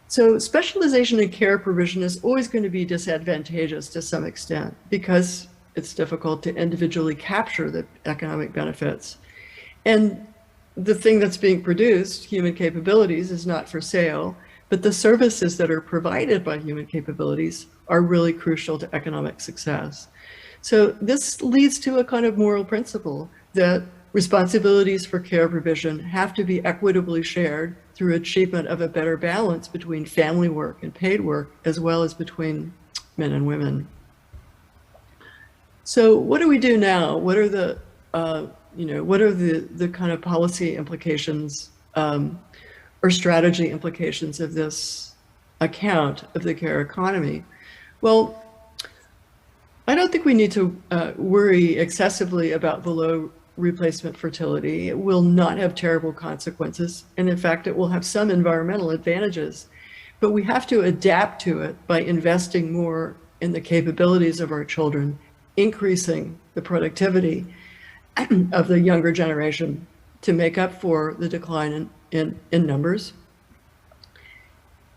K: So specialization in care provision is always going to be disadvantageous to some extent because it's difficult to individually capture the economic benefits. And the thing that's being produced, human capabilities, is not for sale, but the services that are provided by human capabilities are really crucial to economic success. So this leads to a kind of moral principle that responsibilities for care provision have to be equitably shared through achievement of a better balance between family work and paid work, as well as between men and women. So what do we do now? What are the kind of policy implications or strategy implications of this account of the care economy? Well, I don't think we need to worry excessively about the low replacement fertility. It will not have terrible consequences. And in fact, it will have some environmental advantages. But we have to adapt to it by investing more in the capabilities of our children, increasing the productivity of the younger generation to make up for the decline in numbers.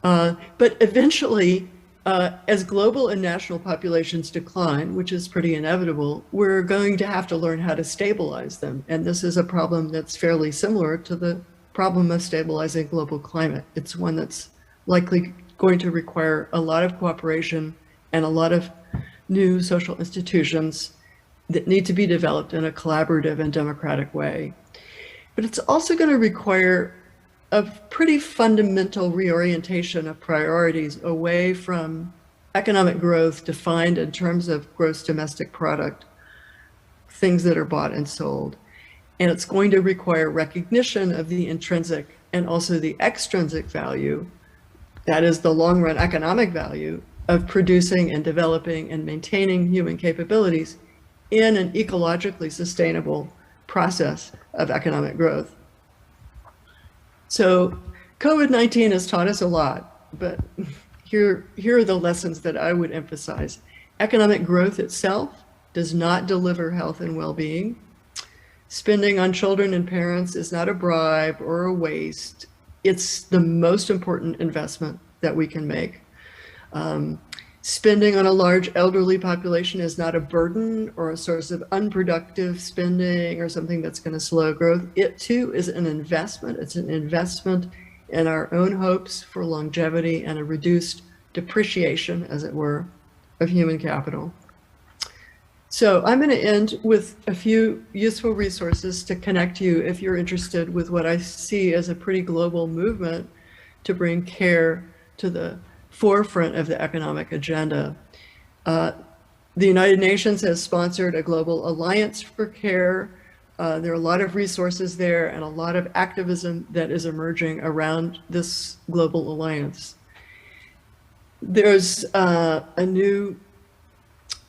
K: But eventually, as global and national populations decline, which is pretty inevitable, we're going to have to learn how to stabilize them. And this is a problem that's fairly similar to the problem of stabilizing global climate. It's one that's likely going to require a lot of cooperation and a lot of new social institutions that need to be developed in a collaborative and democratic way. But it's also going to require a pretty fundamental reorientation of priorities away from economic growth defined in terms of gross domestic product, things that are bought and sold. And it's going to require recognition of the intrinsic and also the extrinsic value, that is the long run economic value of producing and developing and maintaining human capabilities in an ecologically sustainable process of economic growth. So COVID-19 has taught us a lot, but here are the lessons that I would emphasize. Economic growth itself does not deliver health and well-being. Spending on children and parents is not a bribe or a waste. It's the most important investment that we can make. Spending on a large elderly population is not a burden or a source of unproductive spending or something that's going to slow growth. It too is an investment. It's an investment in our own hopes for longevity and a reduced depreciation, as it were, of human capital. So I'm going to end with a few useful resources to connect you if you're interested with what I see as a pretty global movement to bring care to the forefront of the economic agenda. The United Nations has sponsored a global alliance for care. There are a lot of resources there and a lot of activism that is emerging around this global alliance. There's a new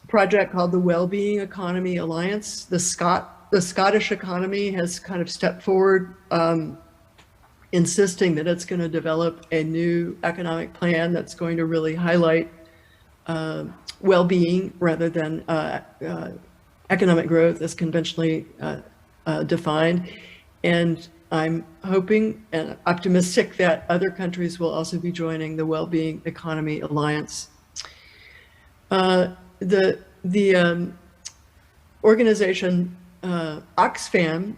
K: project called the Wellbeing Economy Alliance. The Scottish economy has kind of stepped forward, insisting that it's going to develop a new economic plan that's going to really highlight well-being rather than economic growth as conventionally defined. And I'm hoping and optimistic that other countries will also be joining the Wellbeing Economy Alliance. The organization Oxfam,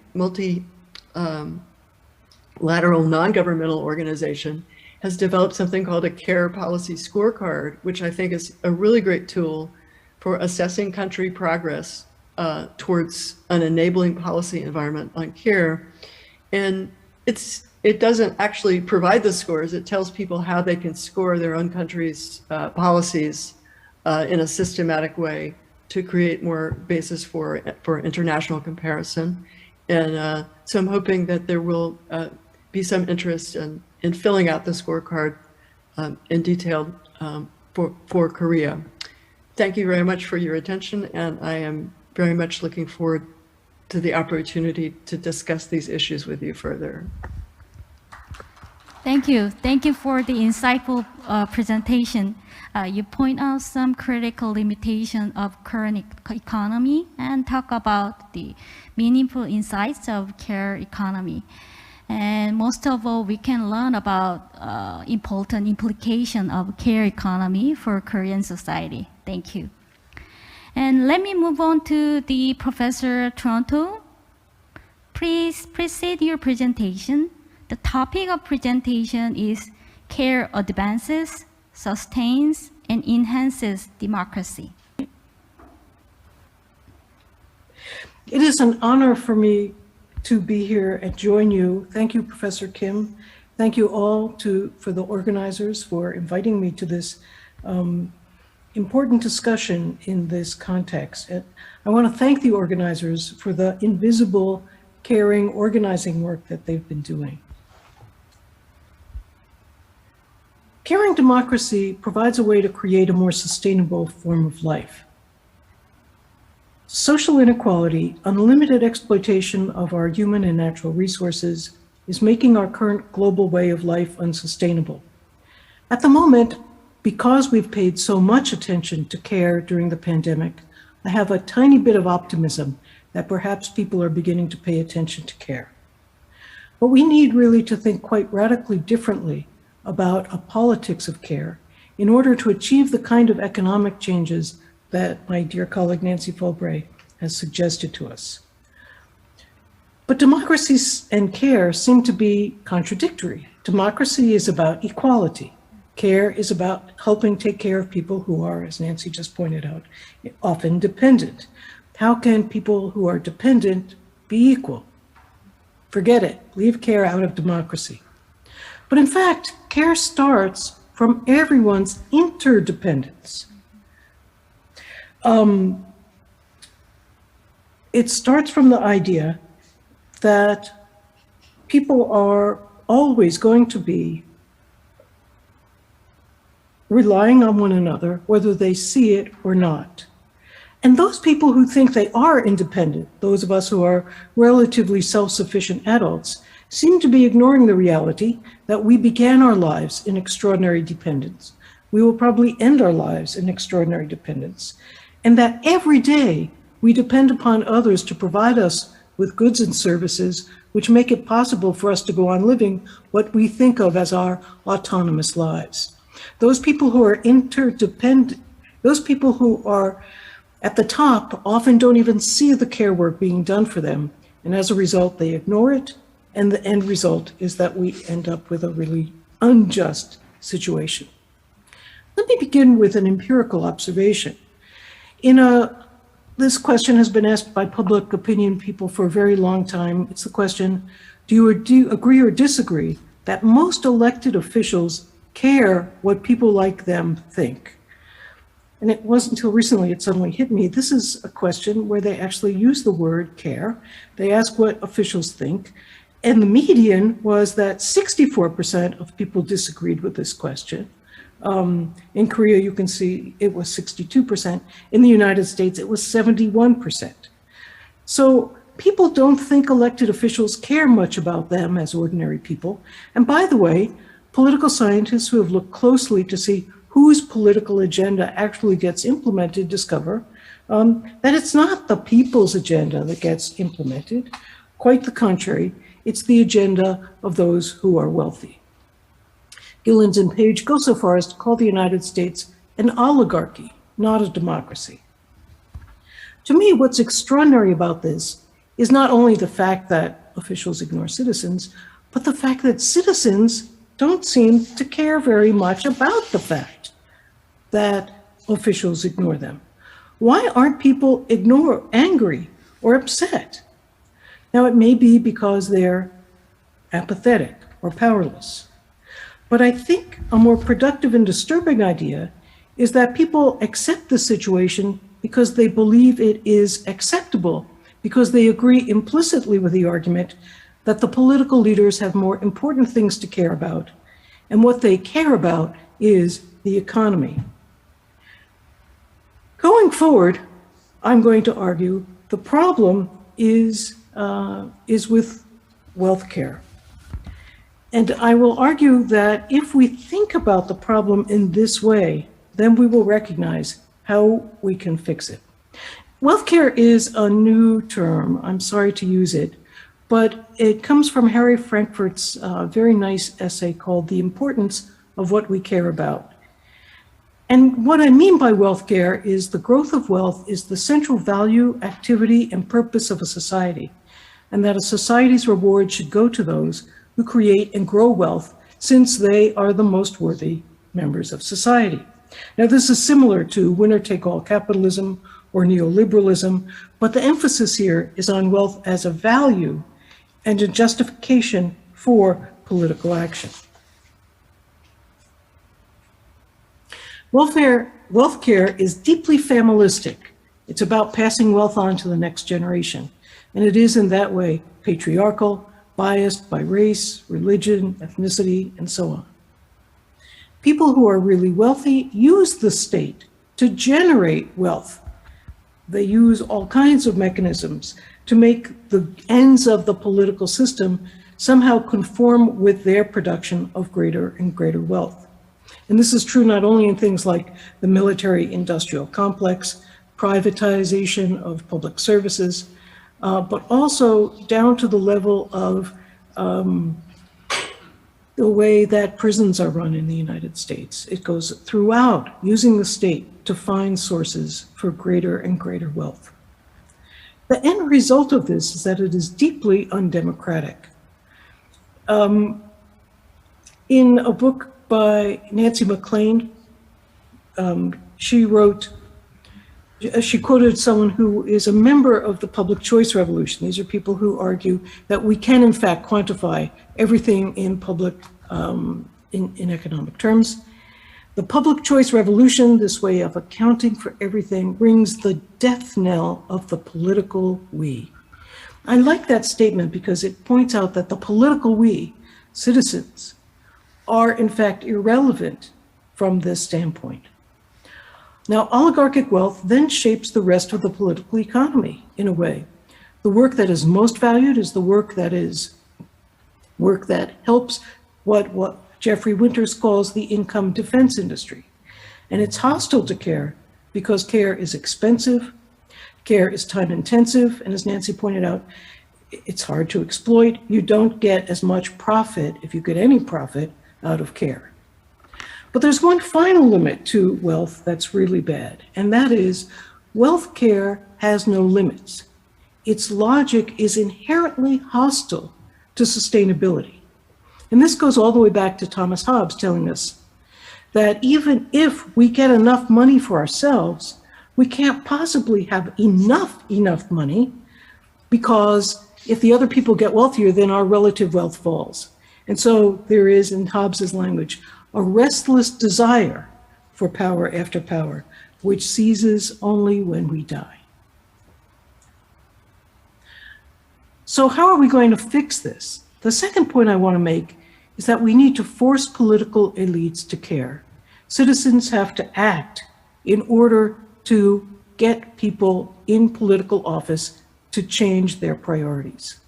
K: lateral non-governmental organization, has developed something called a care policy scorecard, which I think is a really great tool for assessing country progress towards an enabling policy environment on care. And it doesn't actually provide the scores. It tells people how they can score their own country's policies in a systematic way to create more basis for international comparison. And so I'm hoping that there will be some interest in filling out the scorecard in detail for Korea. Thank you very much for your attention, and I am very much looking forward to the opportunity to discuss these issues with you further.
J: Thank you. Thank you for the insightful presentation. You point out some critical limitation of current economy and talk about the meaningful insights of care economy. And most of all, we can learn about important implication of care economy for Korean society. Thank you. And let me move on to the Professor Toronto. Please proceed your presentation. The topic of presentation is care advances, sustains, and enhances democracy.
L: It is an honor for me to be here and join you. Thank you, Professor Kim. Thank you all for the organizers for inviting me to this important discussion in this context. And I want to thank the organizers for the invisible, caring, organizing work that they've been doing. Caring democracy provides a way to create a more sustainable form of life. Social inequality, unlimited exploitation of our human and natural resources is making our current global way of life unsustainable. At the moment, because we've paid so much attention to care during the pandemic, I have a tiny bit of optimism that perhaps people are beginning to pay attention to care. But we need really to think quite radically differently about a politics of care in order to achieve the kind of economic changes that my dear colleague Nancy Fulbray has suggested to us. But democracy and care seem to be contradictory. Democracy is about equality. Care is about helping take care of people who are, as Nancy just pointed out, often dependent. How can people who are dependent be equal? Forget it, leave care out of democracy. But in fact, care starts from everyone's interdependence. It starts from the idea that people are always going to be relying on one another, whether they see it or not. And those people who think they are independent, those of us who are relatively self-sufficient adults, seem to be ignoring the reality that we began our lives in extraordinary dependence. We will probably end our lives in extraordinary dependence. And that every day we depend upon others to provide us with goods and services which make it possible for us to go on living what we think of as our autonomous lives. Those people who are interdependent, those people who are at the top often don't even see the care work being done for them. And as a result, they ignore it. And the end result is that we end up with a really unjust situation. Let me begin with an empirical observation. This question has been asked by public opinion people for a very long time. It's the question, do you agree or disagree that most elected officials care what people like them think? And it wasn't until recently it suddenly hit me. This is a question where they actually use the word care. They ask what officials think. And the median was that 64% of people disagreed with this question. In Korea, you can see it was 62%. In the United States, it was 71%. So people don't think elected officials care much about them as ordinary people. And by the way, political scientists who have looked closely to see whose political agenda actually gets implemented discover that it's not the people's agenda that gets implemented. Quite the contrary, it's the agenda of those who are wealthy. Gillens and Page go so far as to call the United States an oligarchy, not a democracy. To me, what's extraordinary about this is not only the fact that officials ignore citizens, but the fact that citizens don't seem to care very much about the fact that officials ignore them. Why aren't people angry or upset? Now, it may be because they're apathetic or powerless. But I think a more productive and disturbing idea is that people accept the situation because they believe it is acceptable, because they agree implicitly with the argument that the political leaders have more important things to care about, and what they care about is the economy. Going forward, I'm going to argue the problem is with wealth care. And I will argue that if we think about the problem in this way, then we will recognize how we can fix it. Wealth care is a new term. I'm sorry to use it, but it comes from Harry Frankfurt's very nice essay called The Importance of What We Care About. And what I mean by wealth care is the growth of wealth is the central value, activity, and purpose of a society, and that a society's reward should go to those who create and grow wealth, since they are the most worthy members of society. Now, this is similar to winner-take-all capitalism or neoliberalism, but the emphasis here is on wealth as a value and a justification for political action. Wealth care is deeply familistic. It's about passing wealth on to the next generation. And it is in that way patriarchal, biased by race, religion, ethnicity, and so on. People who are really wealthy use the state to generate wealth. They use all kinds of mechanisms to make the ends of the political system somehow conform with their production of greater and greater wealth. And this is true not only in things like the military-industrial complex, privatization of public services, but also down to the level of the way that prisons are run in the United States. It goes throughout, using the state to find sources for greater and greater wealth. The end result of this is that it is deeply undemocratic. In a book by Nancy MacLean, she quoted someone who is a member of the public choice revolution. These are people who argue that we can in fact quantify everything in public, in economic terms. The public choice revolution, this way of accounting for everything, rings the death knell of the political we. I like that statement because it points out that the political we, citizens, are in fact irrelevant from this standpoint. Now, oligarchic wealth then shapes the rest of the political economy in a way. The work that is most valued is the work that helps what Jeffrey Winters calls the income defense industry. And it's hostile to care because care is expensive, care is time intensive, and as Nancy pointed out, it's hard to exploit. You don't get as much profit, if you get any profit, out of care. But there's one final limit to wealth that's really bad, and that is wealth care has no limits. Its logic is inherently hostile to sustainability. And this goes all the way back to Thomas Hobbes telling us that even if we get enough money for ourselves, we can't possibly have enough money, because if the other people get wealthier, then our relative wealth falls. And so there is, in Hobbes's language, a restless desire for power after power, which ceases only when we die. So how are we going to fix this? The second point I want to make is that we need to force political elites to care. Citizens have to act in order to get people in political office to change their priorities.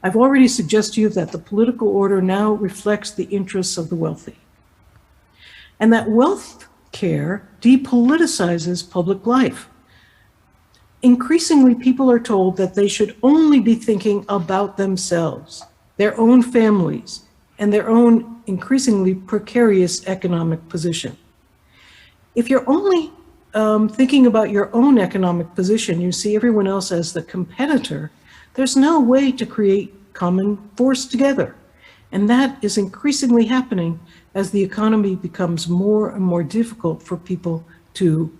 L: I've already suggested to you that the political order now reflects the interests of the wealthy, and that wealth care depoliticizes public life. Increasingly, people are told that they should only be thinking about themselves, their own families, and their own increasingly precarious economic position. If you're only thinking about your own economic position, you see everyone else as the competitor, there's no way to create common force together. And that is increasingly happening as the economy becomes more and more difficult for people to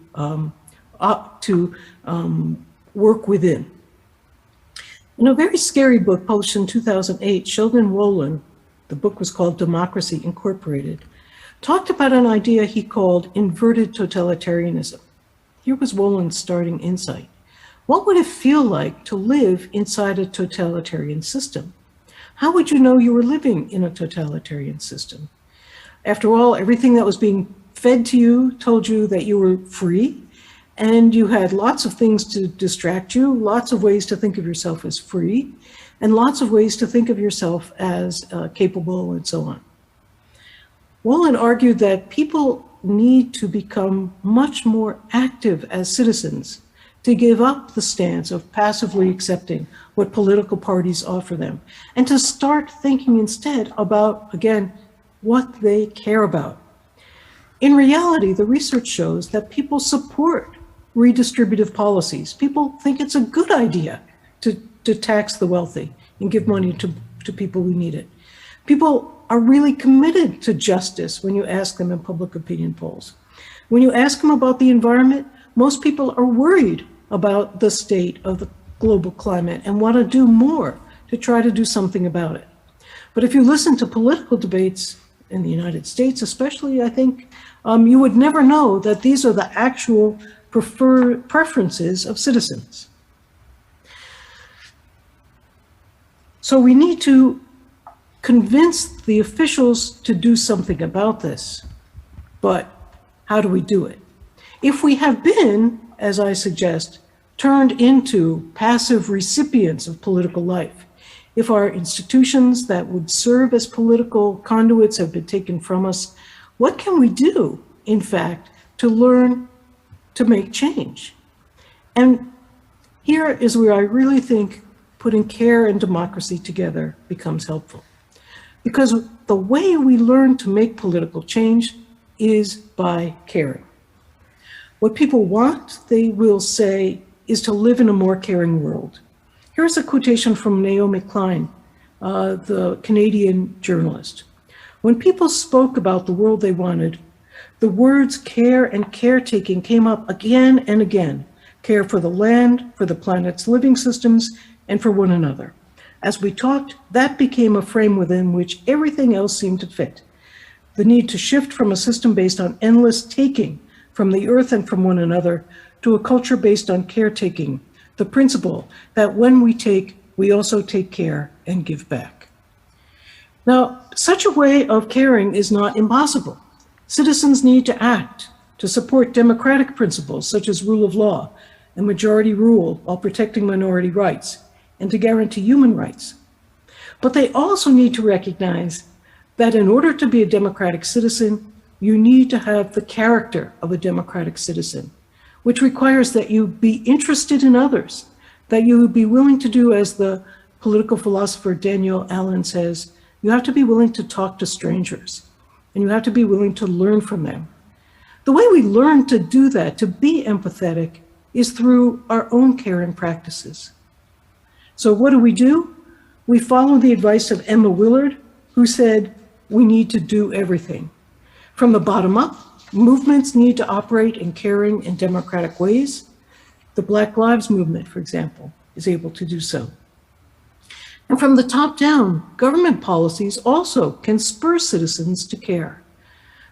L: work within. In a very scary book published in 2008, Sheldon Wolin, the book was called Democracy Incorporated, talked about an idea he called inverted totalitarianism. Here was Wolin's starting insight. What would it feel like to live inside a totalitarian system? How would you know you were living in a totalitarian system? After all, everything that was being fed to you told you that you were free, and you had lots of things to distract you, lots of ways to think of yourself as free, and lots of ways to think of yourself as capable and so on. Wolin argued that people need to become much more active as citizens to give up the stance of passively accepting what political parties offer them, and to start thinking instead about, again, what they care about. In reality, the research shows that people support redistributive policies. People think it's a good idea to tax the wealthy and give money to people who need it. People are really committed to justice when you ask them in public opinion polls. When you ask them about the environment, most people are worried about the state of the global climate and want to do more to try to do something about it. But if you listen to political debates in the United States, especially, I think, you would never know that these are the actual preferences of citizens. So we need to convince the officials to do something about this. But how do we do it? If we have been, as I suggest, turned into passive recipients of political life, if our institutions that would serve as political conduits have been taken from us, what can we do, in fact, to learn to make change? And here is where I really think putting care and democracy together becomes helpful. Because the way we learn to make political change is by caring. What people want, they will say, is to live in a more caring world. Here's a quotation from Naomi Klein, the Canadian journalist. When people spoke about the world they wanted, the words care and caretaking came up again and again. Care for the land, for the planet's living systems, and for one another. As we talked, that became a frame within which everything else seemed to fit. The need to shift from a system based on endless taking from the earth and from one another to a culture based on caretaking, the principle that when we take, we also take care and give back. Now, such a way of caring is not impossible. Citizens need to act to support democratic principles such as rule of law and majority rule while protecting minority rights, and to guarantee human rights. But they also need to recognize that in order to be a democratic citizen, you need to have the character of a democratic citizen, which requires that you be interested in others, that you be willing to do, as the political philosopher Daniel Allen says, you have to be willing to talk to strangers, and you have to be willing to learn from them. The way we learn to do that, to be empathetic, is through our own caring practices. So what do? We follow the advice of Emma Willard, who said, we need to do everything. From the bottom up, movements need to operate in caring and democratic ways. The Black Lives Movement, for example, is able to do so. And from the top down, government policies also can spur citizens to care.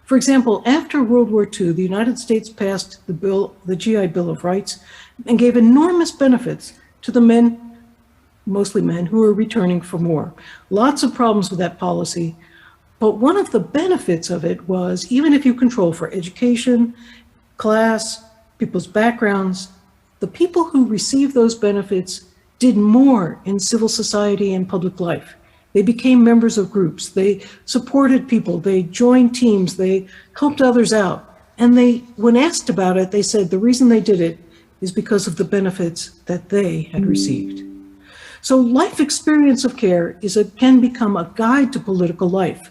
L: For example, after World War II, the United States passed the GI Bill of Rights, and gave enormous benefits to the men, mostly men, who were returning from war. Lots of problems with that policy, but one of the benefits of it was, even if you control for education, class, people's backgrounds, the people who received those benefits did more in civil society and public life. They became members of groups, they supported people, they joined teams, they helped others out. And when asked about it, they said the reason they did it is because of the benefits that they had received. So life experience of care can become a guide to political life,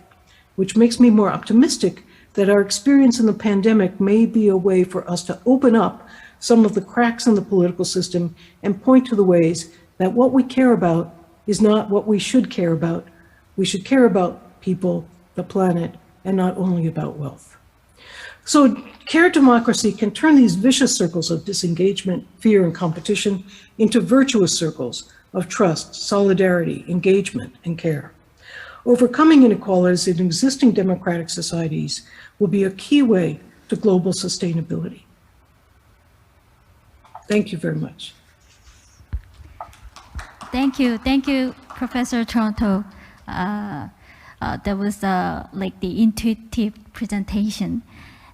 L: which makes me more optimistic that our experience in the pandemic may be a way for us to open up some of the cracks in the political system and point to the ways that what we care about is not what we should care about. We should care about people, the planet, and not only about wealth. So care democracy can turn these vicious circles of disengagement, fear, and competition into virtuous circles of trust, solidarity, engagement, and care. Overcoming inequalities in existing democratic societies will be a key way to global sustainability. Thank you very much.
J: Thank you, Professor Toronto. That was like the intuitive presentation.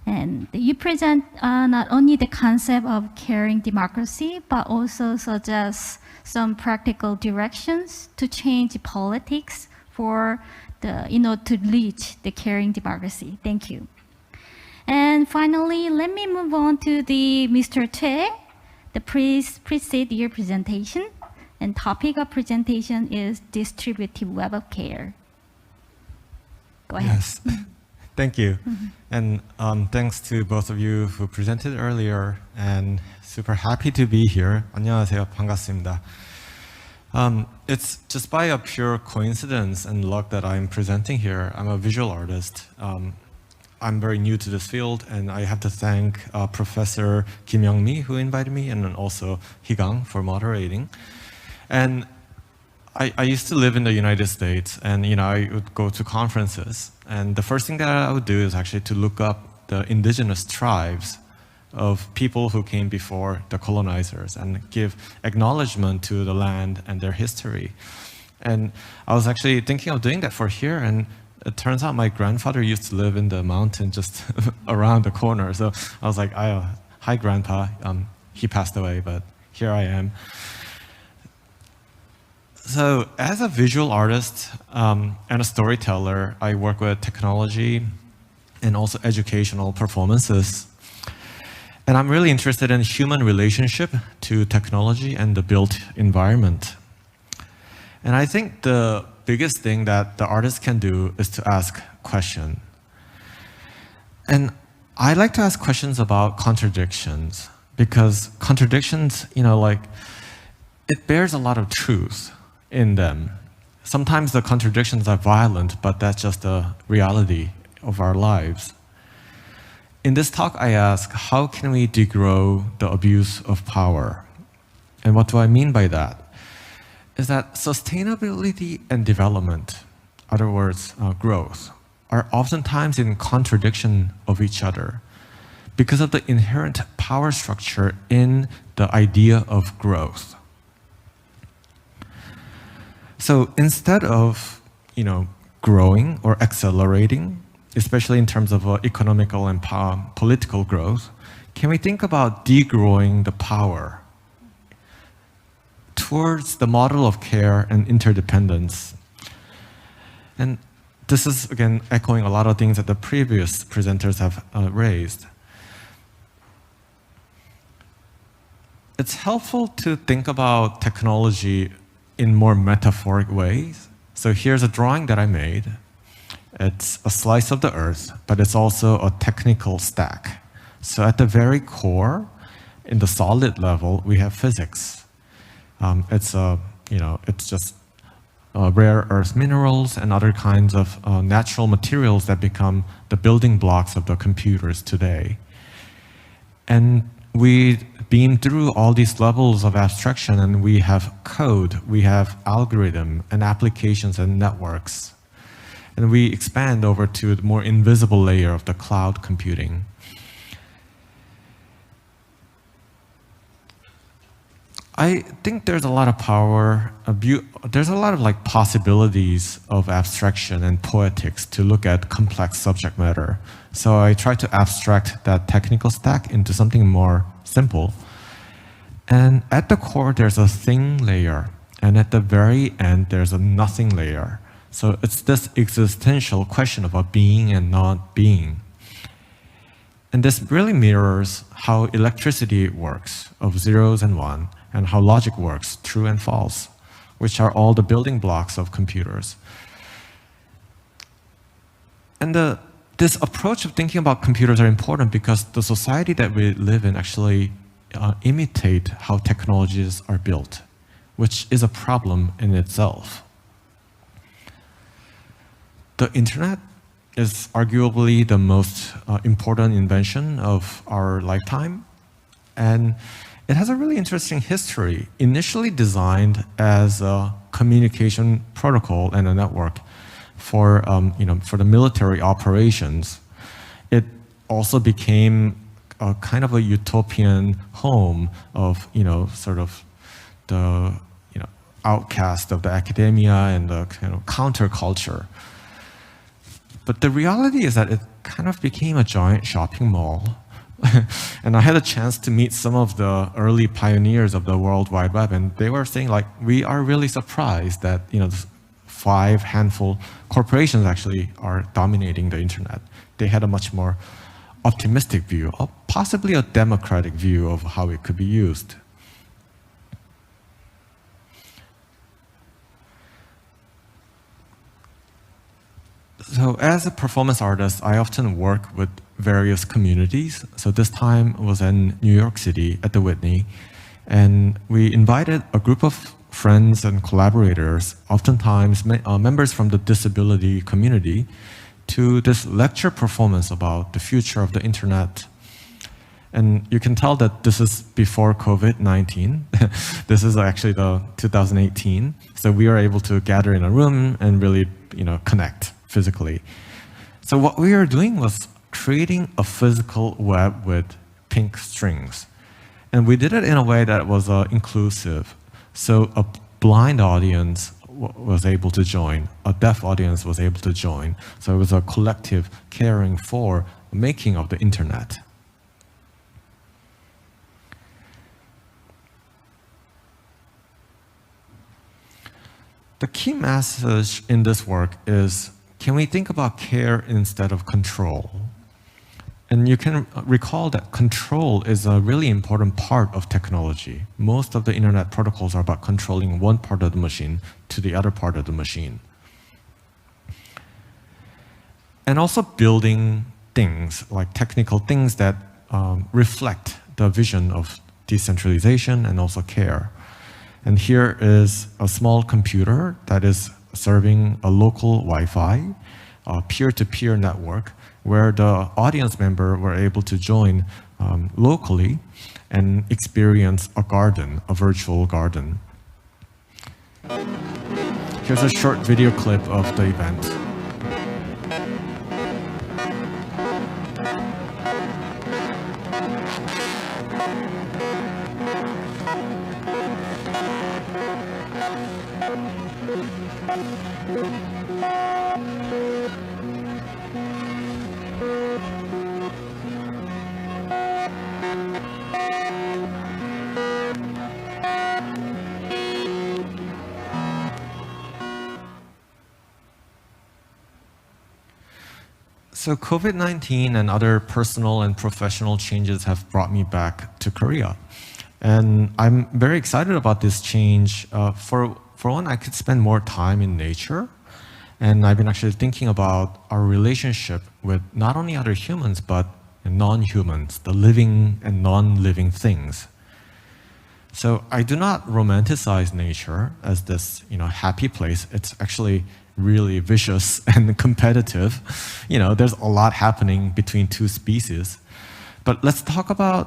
J: And you present not only the concept of caring democracy, but also suggest some practical directions to change politics for the, to reach the caring democracy. Thank you. And finally, let me move on to the Mr. Choi. Please precede your presentation. And topic of presentation is distributive web of care. Go ahead.
M: Yes, thank you. And thanks to both of you who presented earlier, and super happy to be here. 안녕하세요, 반갑습니다. It's just by a pure coincidence and luck that I'm presenting here. I'm a visual artist. I'm very new to this field, and I have to thank Professor Kim Young-mi, who invited me, and then also Higang for moderating. And I used to live in the United States, and I would go to conferences, and the first thing that I would do is actually to look up the indigenous tribes of people who came before the colonizers and give acknowledgement to the land and their history. And I was actually thinking of doing that for here, and it turns out my grandfather used to live in the mountain just around the corner. So I was like, hi, Grandpa. He passed away, but here I am. So as a visual artist and a storyteller, I work with technology and also educational performances. And I'm really interested in human relationship to technology and the built environment. And I think the biggest thing that the artist can do is to ask questions. And I like to ask questions about contradictions, because contradictions, it bears a lot of truth in them. Sometimes the contradictions are violent, but that's just the reality of our lives. In this talk, I ask, how can we degrow the abuse of power? And what do I mean by that? Is that sustainability and development, in other words, growth, are oftentimes in contradiction of each other because of the inherent power structure in the idea of growth. So instead of, growing or accelerating, especially in terms of economical and political growth, can we think about degrowing the power towards the model of care and interdependence? And this is, again, echoing a lot of things that the previous presenters have raised. It's helpful to think about technology in more metaphoric ways. So here's a drawing that I made. It's a slice of the earth, but it's also a technical stack. So at the very core, in the solid level, we have physics. It's just rare earth minerals and other kinds of natural materials that become the building blocks of the computers today. And we beam through all these levels of abstraction, and we have code, we have algorithm and applications and networks. And we expand over to the more invisible layer of the cloud computing. I think there's a lot of power, there's a lot of possibilities of abstraction and poetics to look at complex subject matter. So I try to abstract that technical stack into something more simple. And at the core, there's a thing layer. And at the very end, there's a nothing layer. So it's this existential question about being and not being. And this really mirrors how electricity works, of zeros and one, and how logic works, true and false, which are all the building blocks of computers. And this approach of thinking about computers are important because the society that we live in actually imitate how technologies are built. which is a problem in itself. The internet is arguably the most important invention of our lifetime, and it has a really interesting history. Initially designed as a communication protocol and a network for for the military operations, it also became a kind of a utopian home of sort of the outcast of the academia and the kind of counterculture. But the reality is that it kind of became a giant shopping mall. And I had a chance to meet some of the early pioneers of the World Wide Web, and they were saying, like, we are really surprised that 5 handful corporations actually are dominating the internet. They had a much more optimistic view, or possibly a democratic view of how it could be used. So as a performance artist, I often work with various communities. So this time was in New York City at the Whitney, and we invited a group of friends and collaborators, oftentimes members from the disability community, to this lecture performance about the future of the internet. And you can tell that this is before COVID-19. This is actually the 2018. So we are able to gather in a room and really connect physically. So what we are doing was creating a physical web with pink strings. And we did it in a way that was inclusive. So a blind audience was able to join, a deaf audience was able to join. So it was a collective caring for the making of the internet. The key message in this work is, can we think about care instead of control? And you can recall that control is a really important part of technology. Most of the internet protocols are about controlling one part of the machine to the other part of the machine. And also building things, like technical things that reflect the vision of decentralization and also care. And here is a small computer that is serving a local Wi-Fi, a peer-to-peer network, where the audience member were able to join locally and experience a garden, a virtual garden. Here's a short video clip of the event. So COVID-19 and other personal and professional changes have brought me back to Korea. And I'm very excited about this change. For one, I could spend more time in nature. And I've been actually thinking about our relationship with not only other humans, but non-humans, the living and non-living things. So I do not romanticize nature as this happy place. It's actually really vicious and competitive. There's a lot happening between two species. But let's talk about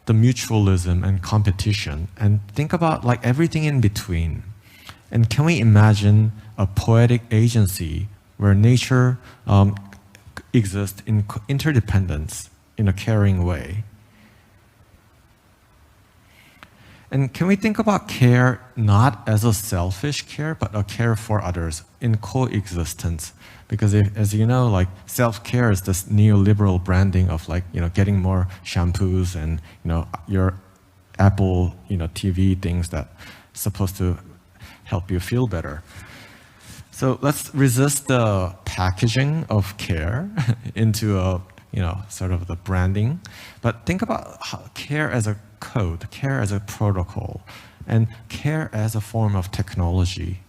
M: the mutualism and competition and think about like everything in between. And can we imagine a poetic agency where nature exists in interdependence in a caring way? And can we think about care not as a selfish care, but a care for others in coexistence? Because as you know, like self-care is this neoliberal branding of like, getting more shampoos and, your Apple, TV things that supposed to help you feel better. So let's resist the packaging of care into a, sort of the branding, but think about care as a code, care as a protocol, and care as a form of technology.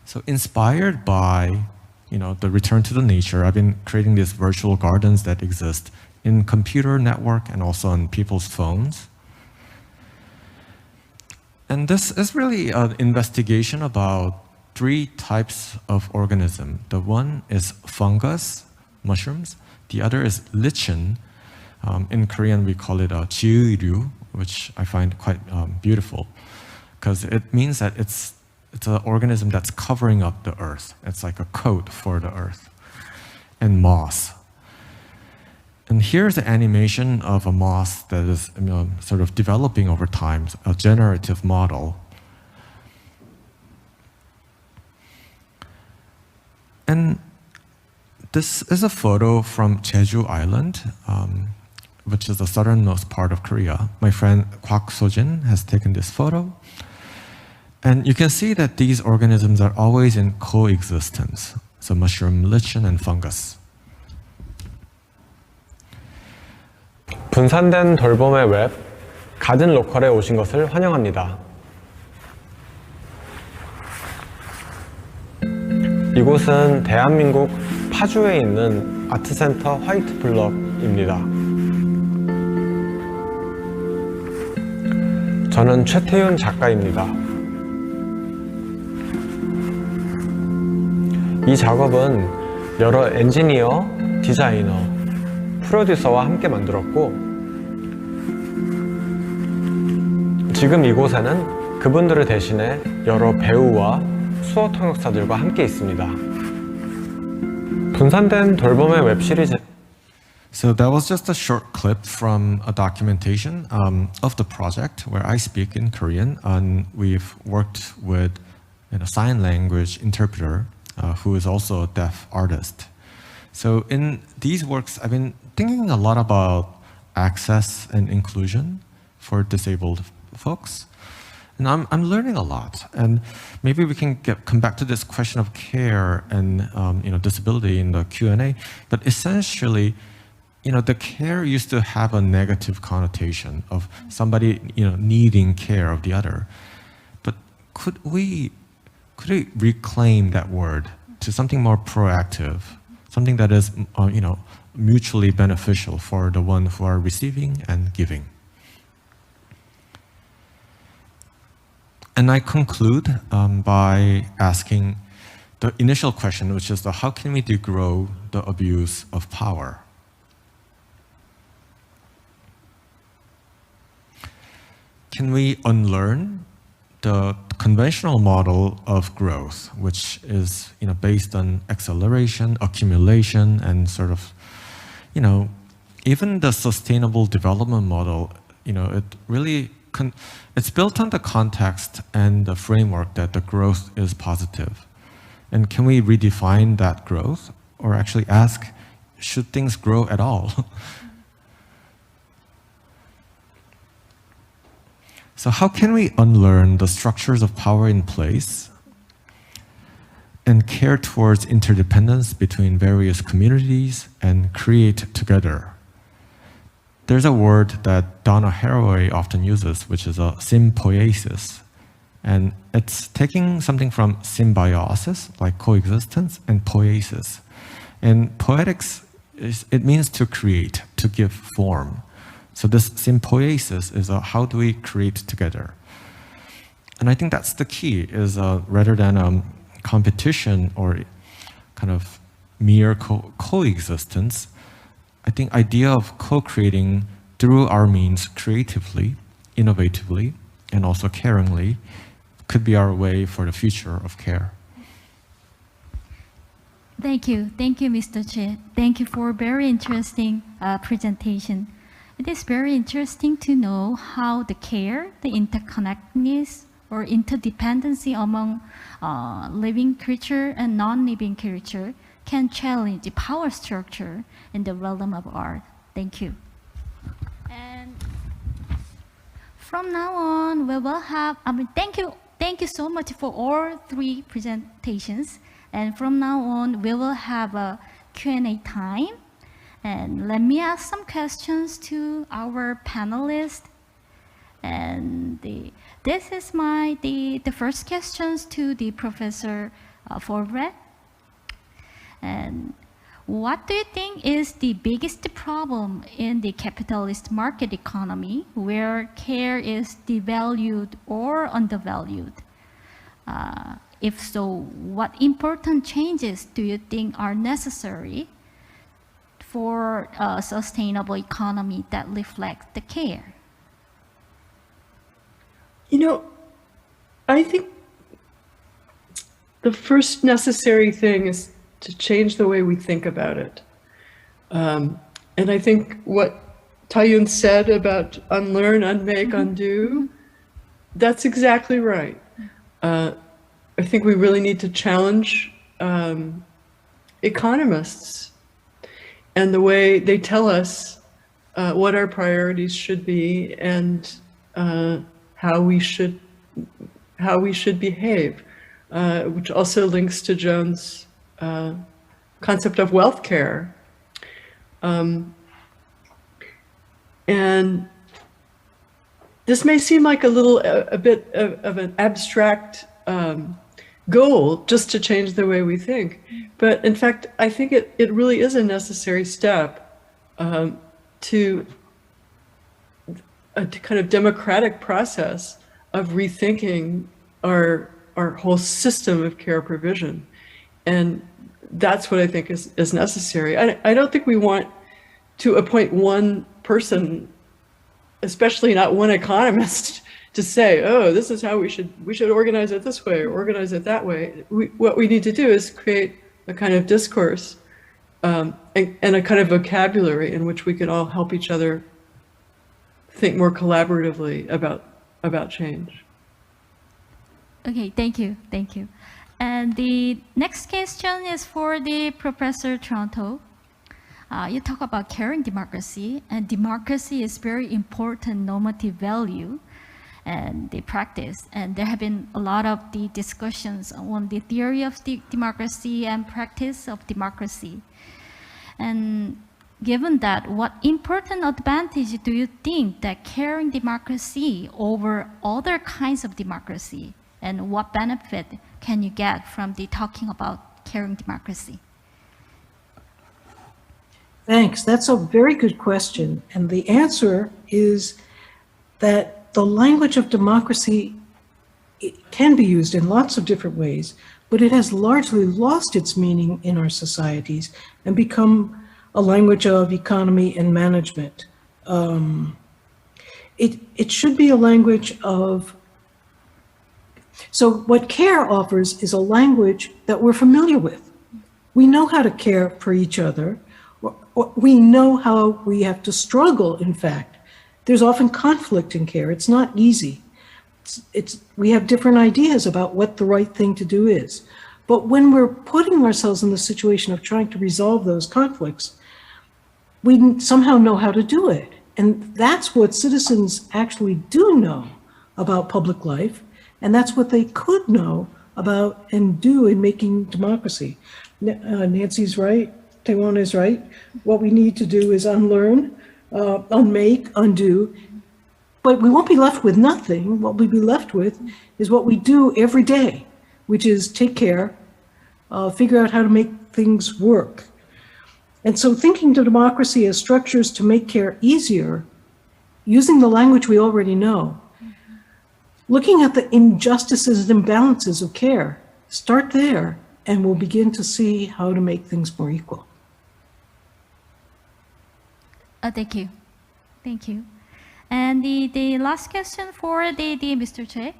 M: So inspired by, the return to the nature, I've been creating these virtual gardens that exist in computer network and also on people's phones. And this is really an investigation about 3 types of organism. The one is fungus, mushrooms. The other is lichen. In Korean, we call it GEEF, which I find quite beautiful, because it means that it's an organism that's covering up the earth. It's like a coat for the earth. And moss. And here's an animation of a moss that is sort of developing over time, a generative model. And this is a photo from Jeju Island, which is the southernmost part of Korea. My friend Kwak Sojin has taken this photo. And you can see that these organisms are always in coexistence. So mushroom, lichen, and fungus.
N: 분산된 돌봄의 웹, 가든 로컬에 오신 것을 환영합니다. 이곳은 대한민국 파주에 있는 아트센터 화이트 블럭입니다. 저는 최태윤 작가입니다. 이 작업은 여러 엔지니어, 디자이너, 프로듀서와 함께 만들었고, 지금 이곳에는 그분들을 대신해 여러 배우와 수어 통역사들과 함께 있습니다. 분산된 돌봄의 웹 시리즈.
M: So that was just a short clip from a documentation of the project where I speak in Korean, and we've worked with a sign language interpreter who is also a deaf artist. So in these works, I've been thinking a lot about access and inclusion for disabled folks. And I'm learning a lot. And maybe we can come back to this question of care and disability in the Q&A. But essentially, the care used to have a negative connotation of somebody needing care of the other. But could we reclaim that word to something more proactive, something that is mutually beneficial for the one who are receiving and giving? And I conclude by asking the initial question, which is how can we degrow the abuse of power? Can we unlearn the conventional model of growth, which is based on acceleration, accumulation, and sort of, even the sustainable development model, it really it's built on the context and the framework that the growth is positive. And can we redefine that growth, or actually ask, should things grow at all? So how can we unlearn the structures of power in place and care towards interdependence between various communities and create together? There's a word that Donna Haraway often uses, which is a symbiosis. And it's taking something from symbiosis, like coexistence, and poiesis. And poetics, it means to create, to give form. So this symbiosis is how do we create together? And I think that's the key, is rather than competition or kind of mere coexistence, I think idea of co-creating through our means creatively, innovatively, and also caringly could be our way for the future of care.
J: Thank you, Mr. Che. Thank you for a very interesting presentation. It is very interesting to know how the care, the interconnectedness or interdependency among living creature and non-living creature can challenge the power structure in the realm of art. Thank you. And from now on, we will have, thank you so much for all 3 presentations. And from now on, we will have a Q&A time. And let me ask some questions to our panelists. And this is the first questions to the Professor Forret. And what do you think is the biggest problem in the capitalist market economy where care is devalued or undervalued? If so, what important changes do you think are necessary for a sustainable economy that reflects the care?
K: You know, I think the first necessary thing is to change the way we think about it. And I think what Tae-yoon said about unlearn, unmake, undo, that's exactly right. I think we really need to challenge economists and the way they tell us what our priorities should be and how we should behave, which also links to Joan's concept of wealth care. And this may seem like a bit of an abstract goal just to change the way we think. But in fact, I think it really is a necessary step to a kind of democratic process of rethinking our whole system of care provision. And that's what I think is necessary. I don't think we want to appoint one person, especially not one economist, to say, oh, this is how we should organize it this way or organize it that way. What we need to do is create a kind of discourse and a kind of vocabulary in which we can all help each other think more collaboratively about change.
J: Okay, thank you. And the next question is for the Professor Toronto. You talk about caring democracy, and democracy is very important normative value and the practice. And there have been a lot of the discussions on the theory of the democracy and practice of democracy. And given that, what important advantage do you think that caring democracy over other kinds of democracy, and what benefit can you get from the talking about caring democracy?
L: Thanks. That's a very good question. And the answer is that the language of democracy, it can be used in lots of different ways, but it has largely lost its meaning in our societies and become a language of economy and management. It should be a language of, so what care offers is a language that we're familiar with. We know how to care for each other. We know how we have to struggle, in fact. There's often conflict in care. It's not easy. We have different ideas about what the right thing to do is. But when we're putting ourselves in the situation of trying to resolve those conflicts, we somehow know how to do it. And that's what citizens actually do know about public life. And that's what they could know about and do in making democracy. Nancy's right. Tae-won is right. What we need to do is unlearn, unmake, undo, but we won't be left with nothing. What we'll be left with is what we do every day, which is take care, figure out how to make things work. And so thinking of democracy as structures to make care easier, using the language we already know, looking at the injustices and imbalances of care, start there, and we'll begin to see how to make things more equal.
J: Thank you. And the last question for the Mr. Choi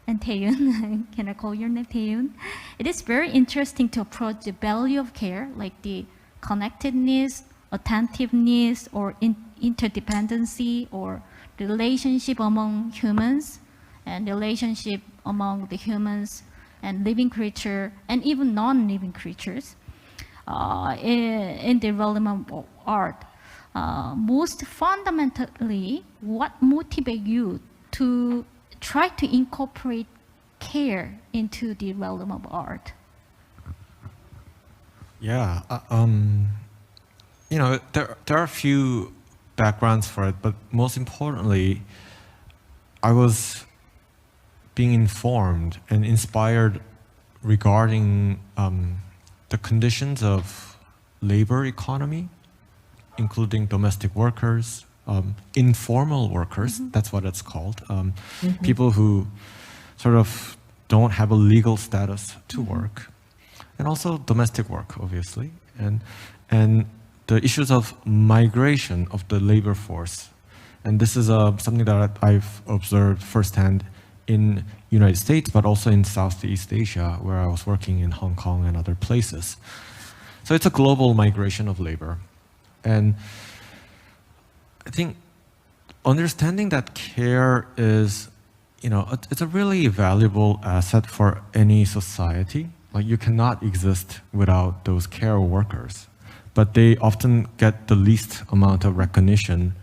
J: and Tae-yoon. Can I call your name Tae-yoon? It is very interesting to approach the value of care, like the connectedness, attentiveness, or interdependency, or relationship among humans, and relationship among the humans and living creature, and even non-living creatures in the realm of art. Most fundamentally, what motivates you to try to incorporate care into the realm of art?
M: Yeah, you know, there are a few backgrounds for it, but most importantly, I was being informed and inspired regarding the conditions of labor economy, including domestic workers, informal workers, that's what it's called, people who sort of don't have a legal status to work, and also domestic work, obviously, and the issues of migration of the labor force. And this is something that I've observed firsthand in United States, but also in Southeast Asia, where I was working in Hong Kong and other places. So it's a global migration of labor. And I think understanding that care is, it's a really valuable asset for any society. Like, you cannot exist without those care workers, but they often get the least amount of recognition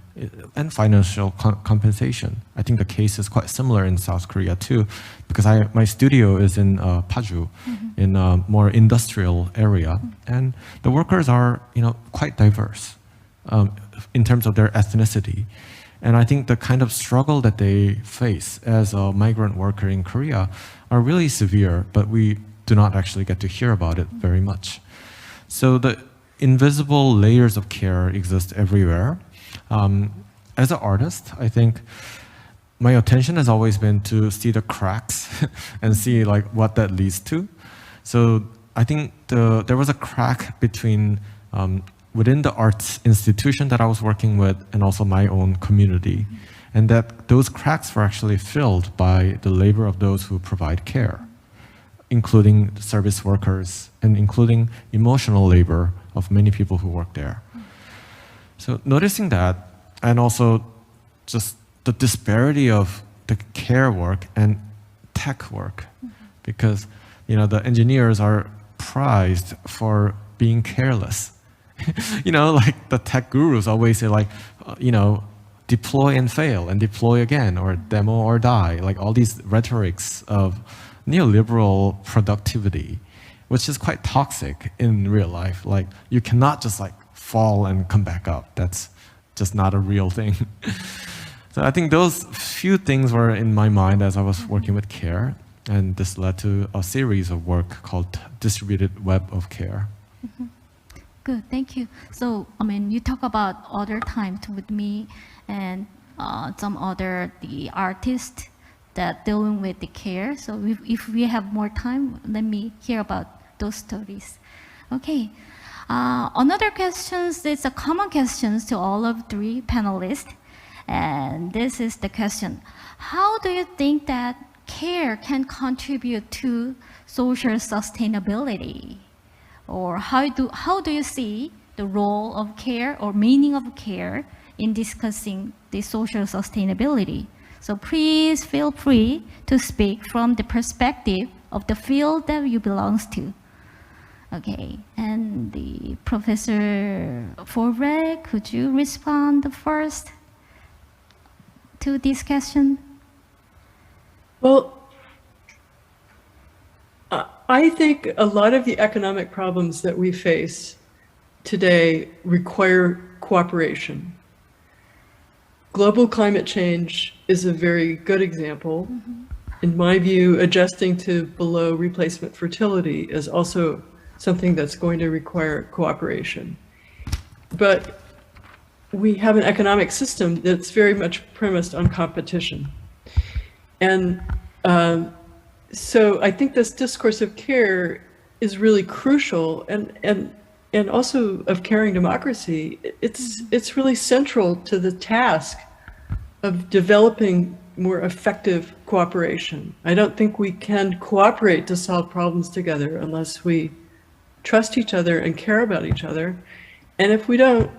M: and financial compensation. I think the case is quite similar in South Korea too, because my studio is in Paju, in a more industrial area, and the workers are, quite diverse in terms of their ethnicity. And I think the kind of struggle that they face as a migrant worker in Korea are really severe, but we do not actually get to hear about it very much. So the invisible layers of care exist everywhere. As an artist, I think my attention has always been to see the cracks and see like what that leads to. So I think there was a crack between within the arts institution that I was working with and also my own community, and that those cracks were actually filled by the labor of those who provide care, including service workers and including emotional labor of many people who work there. So noticing that, and also just the disparity of the care work and tech work, because the engineers are prized for being careless. Like the tech gurus always say, like, deploy and fail and deploy again, or demo or die, like all these rhetorics of neoliberal productivity, which is quite toxic in real life. Like, you cannot just like fall and come back up. That's just not a real thing. So I think those few things were in my mind as I was working with care, and this led to a series of work called Distributed Web of Care.
J: Good, thank you. So, you talk about other times with me and some other the artists that dealing with the care. So if we have more time, let me hear about those stories. Okay. Another question is a common question to all of three panelists. And this is the question. How do you think that care can contribute to social sustainability? Or how do you see the role of care or meaning of care in discussing the social sustainability? So please feel free to speak from the perspective of the field that you belong to. Okay, and the Professor Forbeck, could you respond first to this question?
K: Well, I think a lot of the economic problems that we face today require cooperation. Global climate change is a very good example. In my view, adjusting to below replacement fertility is also something that's going to require cooperation. But we have an economic system that's very much premised on competition. And so I think this discourse of care is really crucial, and also of caring democracy. It's really central to the task of developing more effective cooperation. I don't think we can cooperate to solve problems together unless we trust each other and care about each other. And if we don't,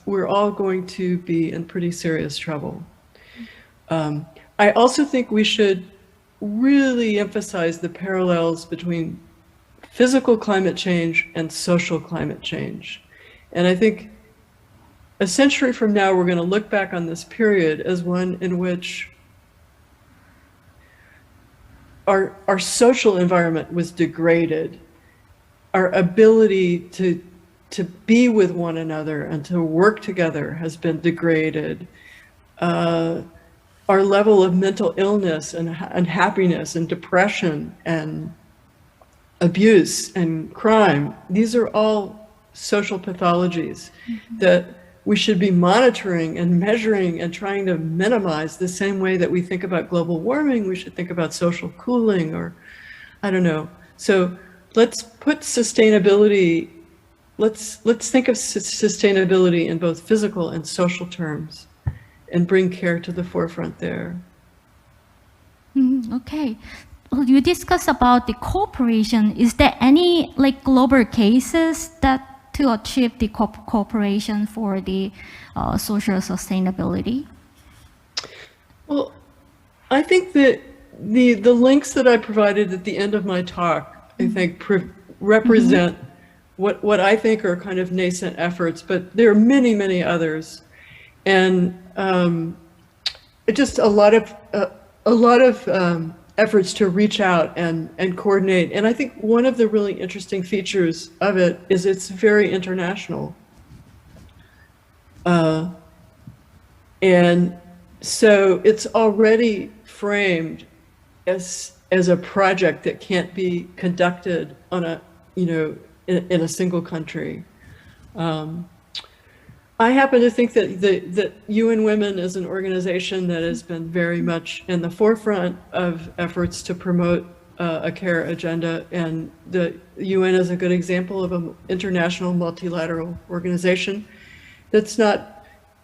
K: we're all going to be in pretty serious trouble. I also think we should really emphasize the parallels between physical climate change and social climate change. And I think a century from now, we're going to look back on this period as one in which our social environment was degraded. Our ability to be with one another and to work together has been degraded. Our level of mental illness and unhappiness and depression and abuse and crime, these are all social pathologies that we should be monitoring and measuring and trying to minimize the same way that we think about global warming. We should think about social cooling, or I don't know. So let's put sustainability, let's think of sustainability in both physical and social terms and bring care to the forefront there.
J: Okay. Well, you discussed about the cooperation. Is there any like global cases that to achieve the cooperation for the social sustainability?
K: Well, I think that the links that I provided at the end of my talk, I think represent what I think are kind of nascent efforts, but there are many, many others. And just a lot of efforts to reach out and coordinate. And I think one of the really interesting features of it is it's very international. And so it's already framed as a project that can't be conducted on a, in a single country. I happen to think that UN Women is an organization that has been very much in the forefront of efforts to promote a care agenda, and the UN is a good example of an international multilateral organization that's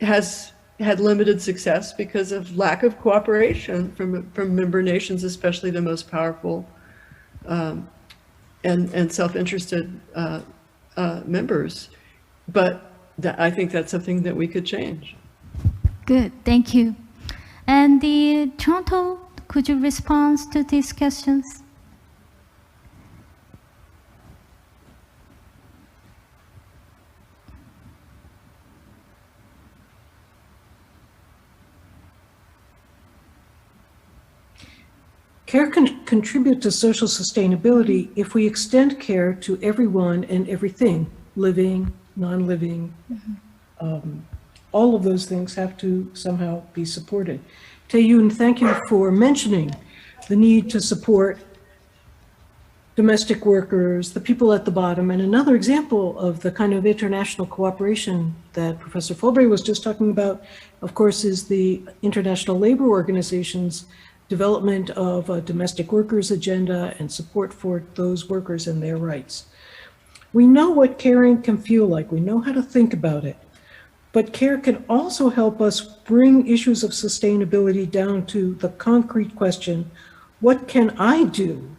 K: has had limited success because of lack of cooperation from member nations, especially the most powerful and self-interested members. But I think that's something that we could change.
J: Good, thank you. And the Toronto, could you respond to these questions?
L: Care can contribute to social sustainability if we extend care to everyone and everything, living, non-living. All of those things have to somehow be supported. Tae-Yoon, thank you for mentioning the need to support domestic workers, the people at the bottom. And another example of the kind of international cooperation that Professor Fulbright was just talking about, of course, is the International Labor Organization's development of a domestic workers agenda and support for those workers and their rights. We know what caring can feel like. We know how to think about it. But care can also help us bring issues of sustainability down to the concrete question, what can I do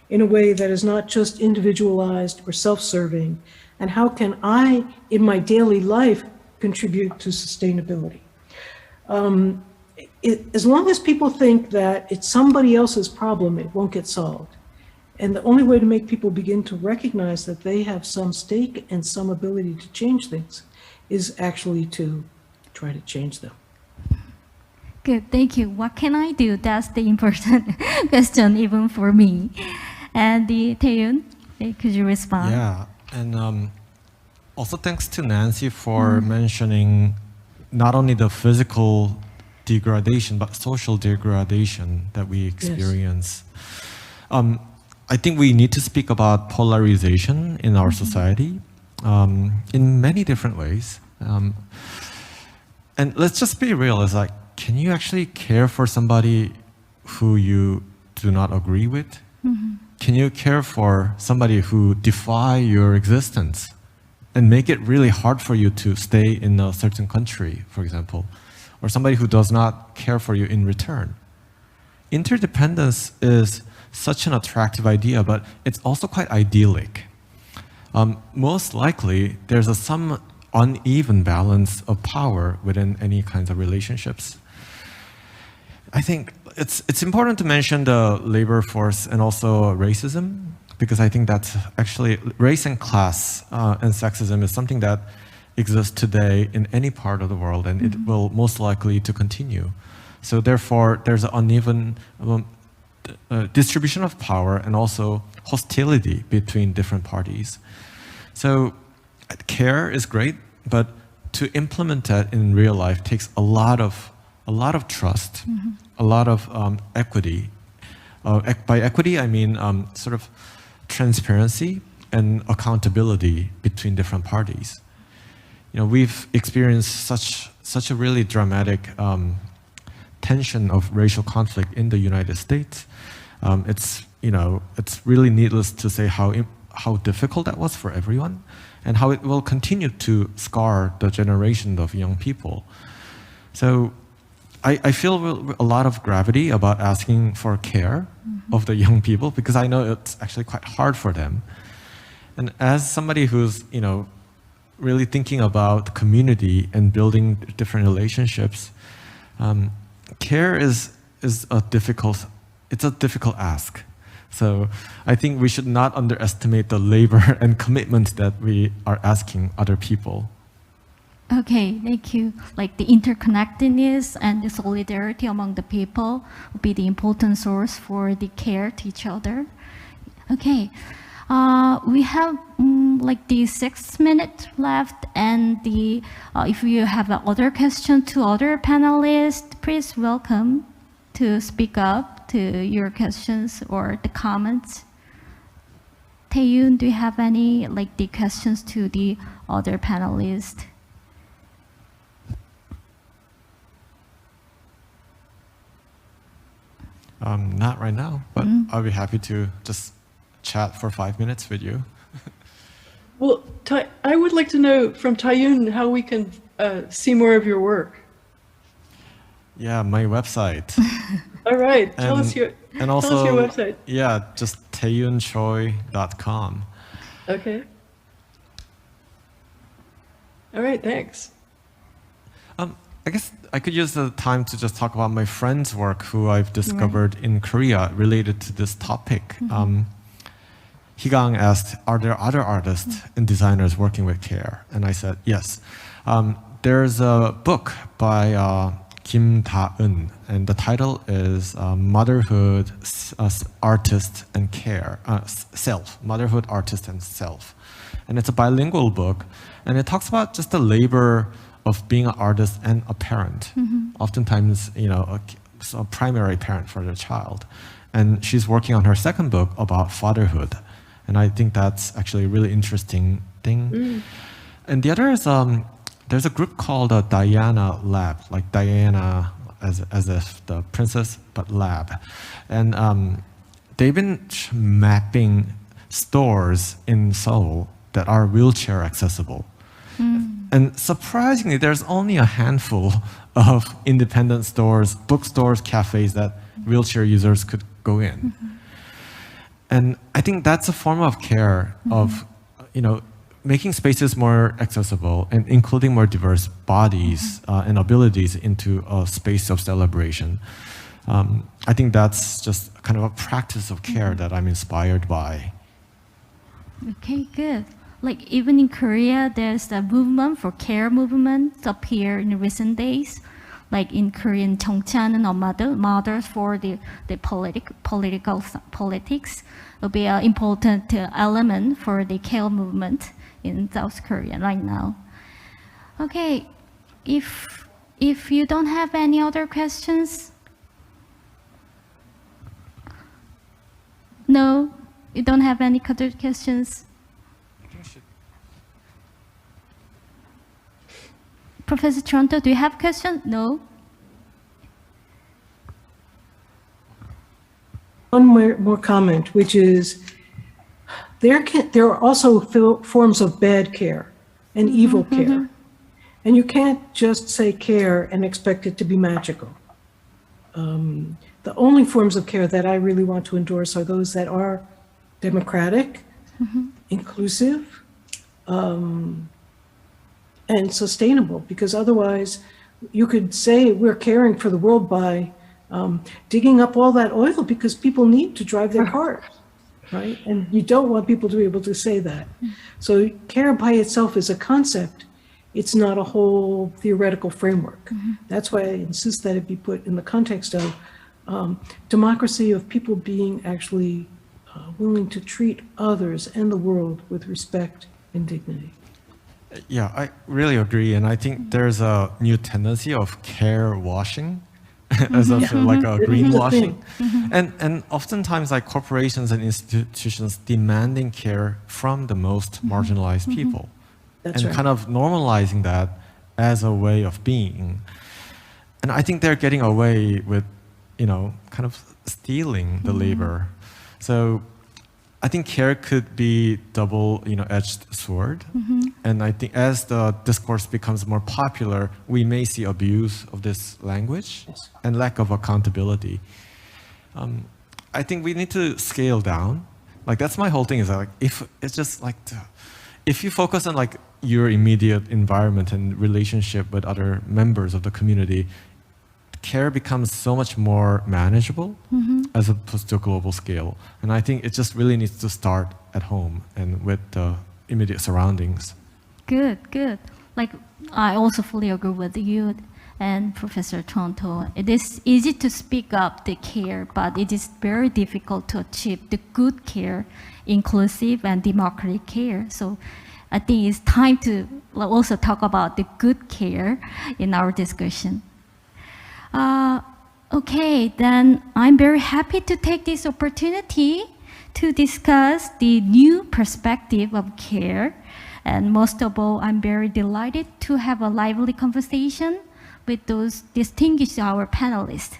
L: in a way that is not just individualized or self-serving? And how can I, in my daily life, contribute to sustainability? As long as people think that it's somebody else's problem, it won't get solved. And the only way to make people begin to recognize that they have some stake and some ability to change things is actually to try to change them.
J: Good, thank you. What can I do? That's the important question even for me. And Tae-Yoon, could you respond?
M: Yeah, and also thanks to Nancy for mentioning not only the physical degradation, but social degradation that we experience. Yes. I think we need to speak about polarization in our society in many different ways. And let's just be real, it's like, can you actually care for somebody who you do not agree with? Can you care for somebody who defy your existence and make it really hard for you to stay in a certain country, for example, or somebody who does not care for you in return? Interdependence is such an attractive idea, but it's also quite idyllic. Most likely, there's some uneven balance of power within any kinds of relationships. I think it's important to mention the labor force and also racism, because I think that's actually race and class and sexism is something that exists today in any part of the world, and it will most likely to continue. So therefore, there's an uneven distribution of power and also hostility between different parties. So care is great, but to implement that in real life takes a lot of trust, a lot of equity. By equity, I mean sort of transparency and accountability between different parties. We've experienced such a really dramatic tension of racial conflict in the United States. It's really needless to say how difficult that was for everyone, and how it will continue to scar the generation of young people. So I feel a lot of gravity about asking for care of the young people, because I know it's actually quite hard for them. And as somebody who's really thinking about community and building different relationships, care is a difficult ask. So I think we should not underestimate the labor and commitment that we are asking other people.
J: Okay, thank you. Like the interconnectedness and the solidarity among the people will be the important source for the care to each other. Okay, we have like the 6 minutes left, and if you have other question to other panelists, please welcome to speak up to your questions or the comments. Tae-yoon, do you have any like the questions to the other panelists?
M: Not right now, but I'll be happy to just chat for 5 minutes with you.
K: Well, I would like to know from Tae-yoon how we can see more of your work.
M: Yeah, my website.
K: All right, tell us your website.
M: Yeah, just taeyoonchoi.com.
K: Okay. All right, thanks.
M: I guess I could use the time to just talk about my friend's work who I've discovered in Korea related to this topic. Higang asked, are there other artists and designers working with care? And I said, yes. There's a book by Kim Da-eun, and the title is Motherhood, Artist and Care, Self, Motherhood, Artist and Self. And it's a bilingual book, and it talks about just the labor of being an artist and a parent. Oftentimes, a primary parent for their child. And she's working on her second book about fatherhood. And I think that's actually a really interesting thing. And the other is, there's a group called Diana Lab, like Diana as if the princess, but lab. And they've been mapping stores in Seoul that are wheelchair accessible. And surprisingly, there's only a handful of independent stores, bookstores, cafes that wheelchair users could go in. And I think that's a form of care of, making spaces more accessible and including more diverse bodies and abilities into a space of celebration. I think that's just kind of a practice of care that I'm inspired by.
J: Okay, good. Like even in Korea, there's a movement for care movement appear in recent days. Like in Korean, 정치하는 엄마들, mothers for the politics will be an important element for the care movement in South Korea right now. Okay, if you don't have any other questions, no, you don't have any other questions. Professor Toronto, do you have questions? No?
L: One more comment, which is there are also forms of bad care and evil care. And you can't just say care and expect it to be magical. The only forms of care that I really want to endorse are those that are democratic, inclusive, and sustainable, because otherwise you could say we're caring for the world by digging up all that oil because people need to drive their cars, right? And you don't want people to be able to say that. So care by itself is a concept. It's not a whole theoretical framework. That's why I insist that it be put in the context of democracy, of people being actually willing to treat others and the world with respect and dignity.
M: Yeah, I really agree. And I think there's a new tendency of care washing as a sort of like a greenwashing.
K: thing.
M: And oftentimes like corporations and institutions demanding care from the most marginalized people.
K: That's
M: and
K: right.
M: kind of normalizing that as a way of being. And I think they're getting away with, kind of stealing the labor. So I think care could be double-edged sword. And I think as the discourse becomes more popular, we may see abuse of this language and lack of accountability. I think we need to scale down. Like that's my whole thing is that, like, if it's just like, if you focus on like your immediate environment and relationship with other members of the community, care becomes so much more manageable as opposed to a global scale. And I think it just really needs to start at home and with the immediate surroundings.
J: Good, good. Like, I also fully agree with you and Professor Tonto. It is easy to speak up the care, but it is very difficult to achieve the good care, inclusive and democratic care. So I think it's time to also talk about the good care in our discussion. Okay, then I'm very happy to take this opportunity to discuss the new perspective of care. And most of all, I'm very delighted to have a lively conversation with those distinguished our panelists.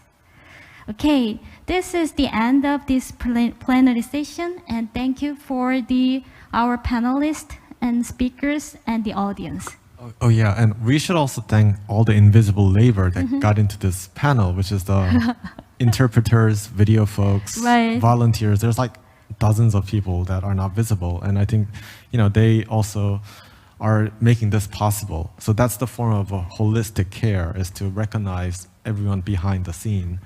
J: Okay, this is the end of this plenary session, and thank you for our panelists and speakers and the audience.
M: Oh yeah, and we should also thank all the invisible labor that got into this panel, which is the interpreters, video folks, volunteers. There's like dozens of people that are not visible, and I think, they also are making this possible. So that's the form of a holistic care, is to recognize everyone behind the scene.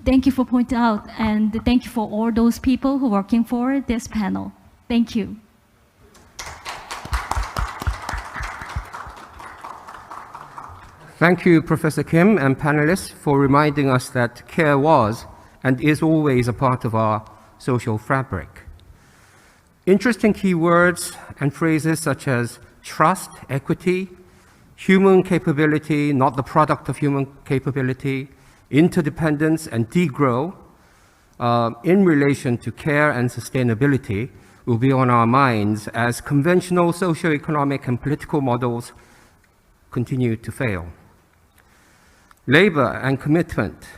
J: Thank you for pointing out, and thank you for all those people who are working for this panel. Thank you.
A: Thank you, Professor Kim and panelists, for reminding us that care was and is always a part of our social fabric. Interesting keywords and phrases such as trust, equity, human capability, not the product of human capability, interdependence, and degrow in relation to care and sustainability will be on our minds as conventional socioeconomic and political models continue to fail. Labor and commitment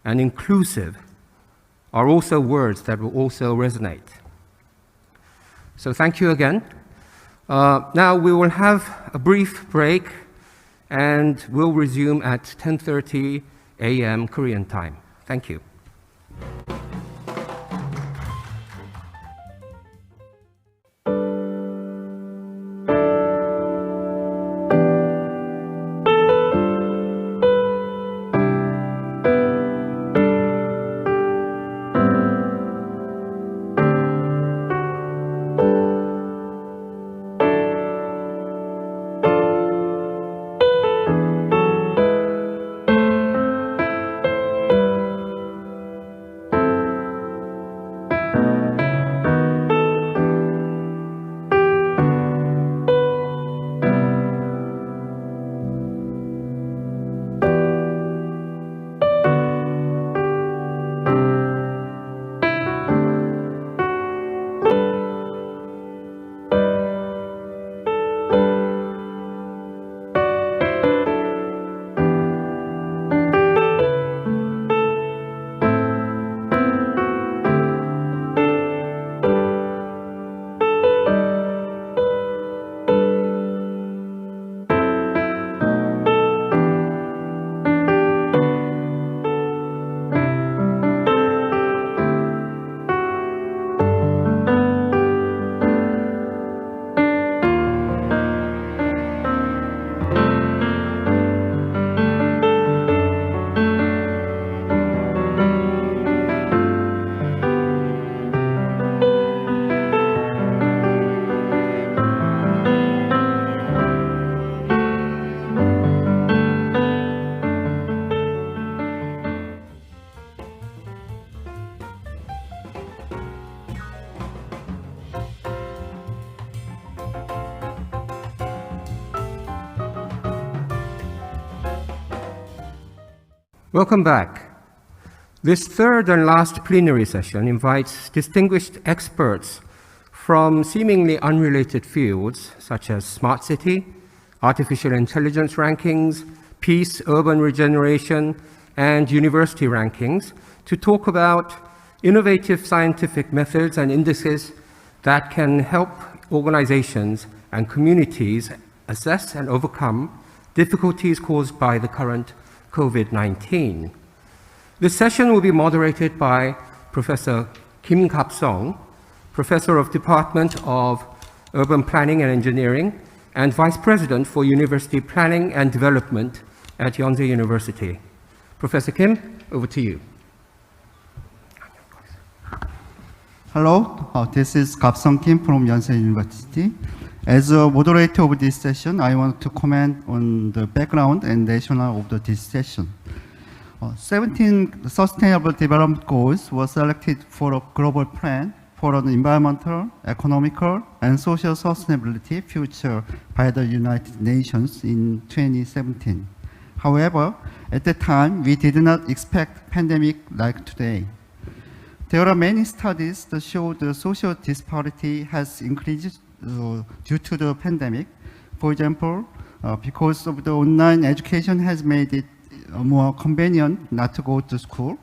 A: and inclusive are also words that will also resonate. So thank you again. Now we will have a brief break and we'll resume at 10:30 a.m. Korean time. Thank you. Welcome back. This third and last plenary session invites distinguished experts from seemingly unrelated fields such as smart city, artificial intelligence rankings, peace, urban regeneration, and university rankings to talk about innovative scientific methods and indices that can help organizations and communities assess and overcome difficulties caused by the current COVID-19. This session will be moderated by Professor Kim Kap-song, Professor of Department of Urban Planning and Engineering and Vice President for University Planning and Development at Yonsei University. Professor Kim, over to you.
O: Hello, this is Kap-song Kim from Yonsei University. As a moderator of this session, I want to comment on the background and rationale of this session. 17 Sustainable Development Goals were selected for a global plan for an environmental, economical, and social sustainability future by the United Nations in 2017. However, at the time, we did not expect pandemic like today. There are many studies that show the social disparity has increased due to the pandemic. For example, because of the online education has made it more convenient not to go to school,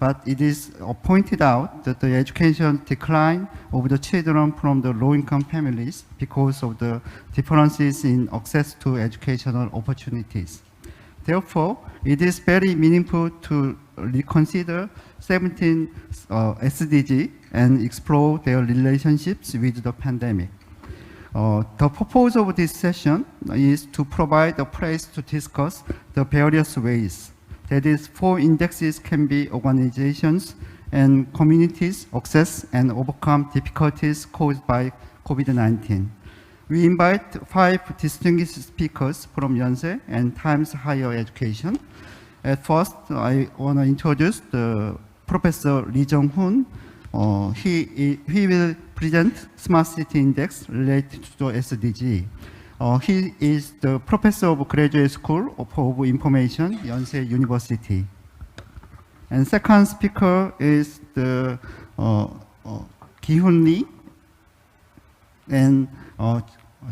O: but it is pointed out that the education decline of the children from the low-income families because of the differences in access to educational opportunities. Therefore, it is very meaningful to reconsider 17 SDGs and explore their relationships with the pandemic. The purpose of this session is to provide a place to discuss the various ways that is 4 indexes can be organizations and communities access and overcome difficulties caused by COVID-19. We invite 5 distinguished speakers from Yonsei and Times Higher Education. At first, I want to introduce the Professor Lee Jung-hoon. He will present Smart City Index related to the SDG. He is the Professor of Graduate School of Information, Yonsei University. And second speaker is the Ki-hoon Lee and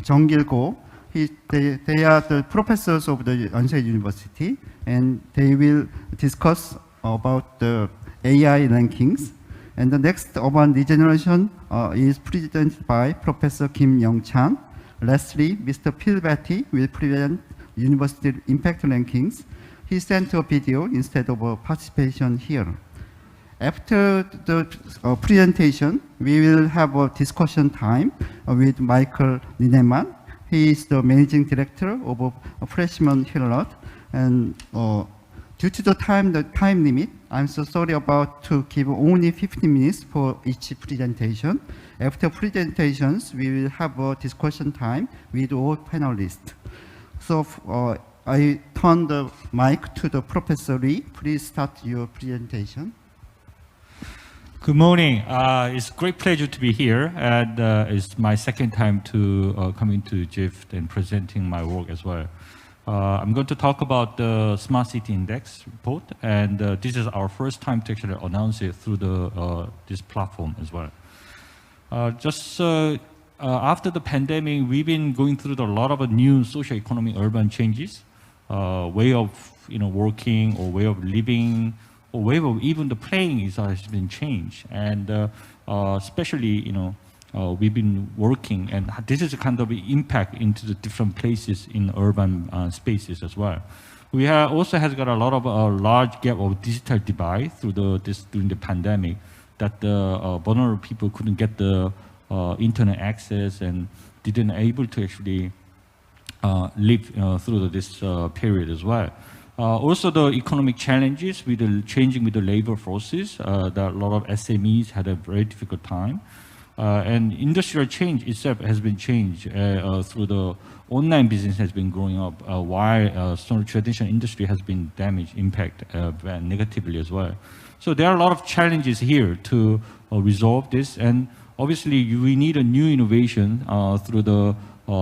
O: Jung Gil-go. They are the professors of the Yonsei University, and they will discuss about the AI rankings. And the next urban regeneration is presented by Professor Kim Young-chan. Lastly, Mr. Phil Batty will present university impact rankings. He sent a video instead of a participation here. After the presentation, we will have a discussion time with Michael Lineman. He is the managing director of Freshman Herald. And due to the time limit, I'm so sorry about to give only 15 minutes for each presentation. After presentations, we will have a discussion time with all panelists. So I turn the mic to the Professor Lee. Please start your presentation.
P: Good morning. It's a great pleasure to be here, and it's my second time to coming to GEEF and presenting my work as well. I'm going to talk about the Smart City Index report, and this is our first time to actually announce it through this platform as well. After the pandemic, we've been going through a lot of new socio-economic urban changes, way of working or way of living, or way of even the playing has been changed, and especially we've been working, and this is a kind of impact into the different places in urban spaces as well. We also has got a lot of large gap of digital divide during the pandemic, that the vulnerable people couldn't get the internet access and didn't able to actually live through this period as well. Also, the economic challenges with the changing with the labor forces, that a lot of SMEs had a very difficult time. And industrial change itself has been changed through the online business has been growing up, while some traditional industry has been damaged, impacted negatively as well. So there are a lot of challenges here to resolve this, and obviously we need a new innovation through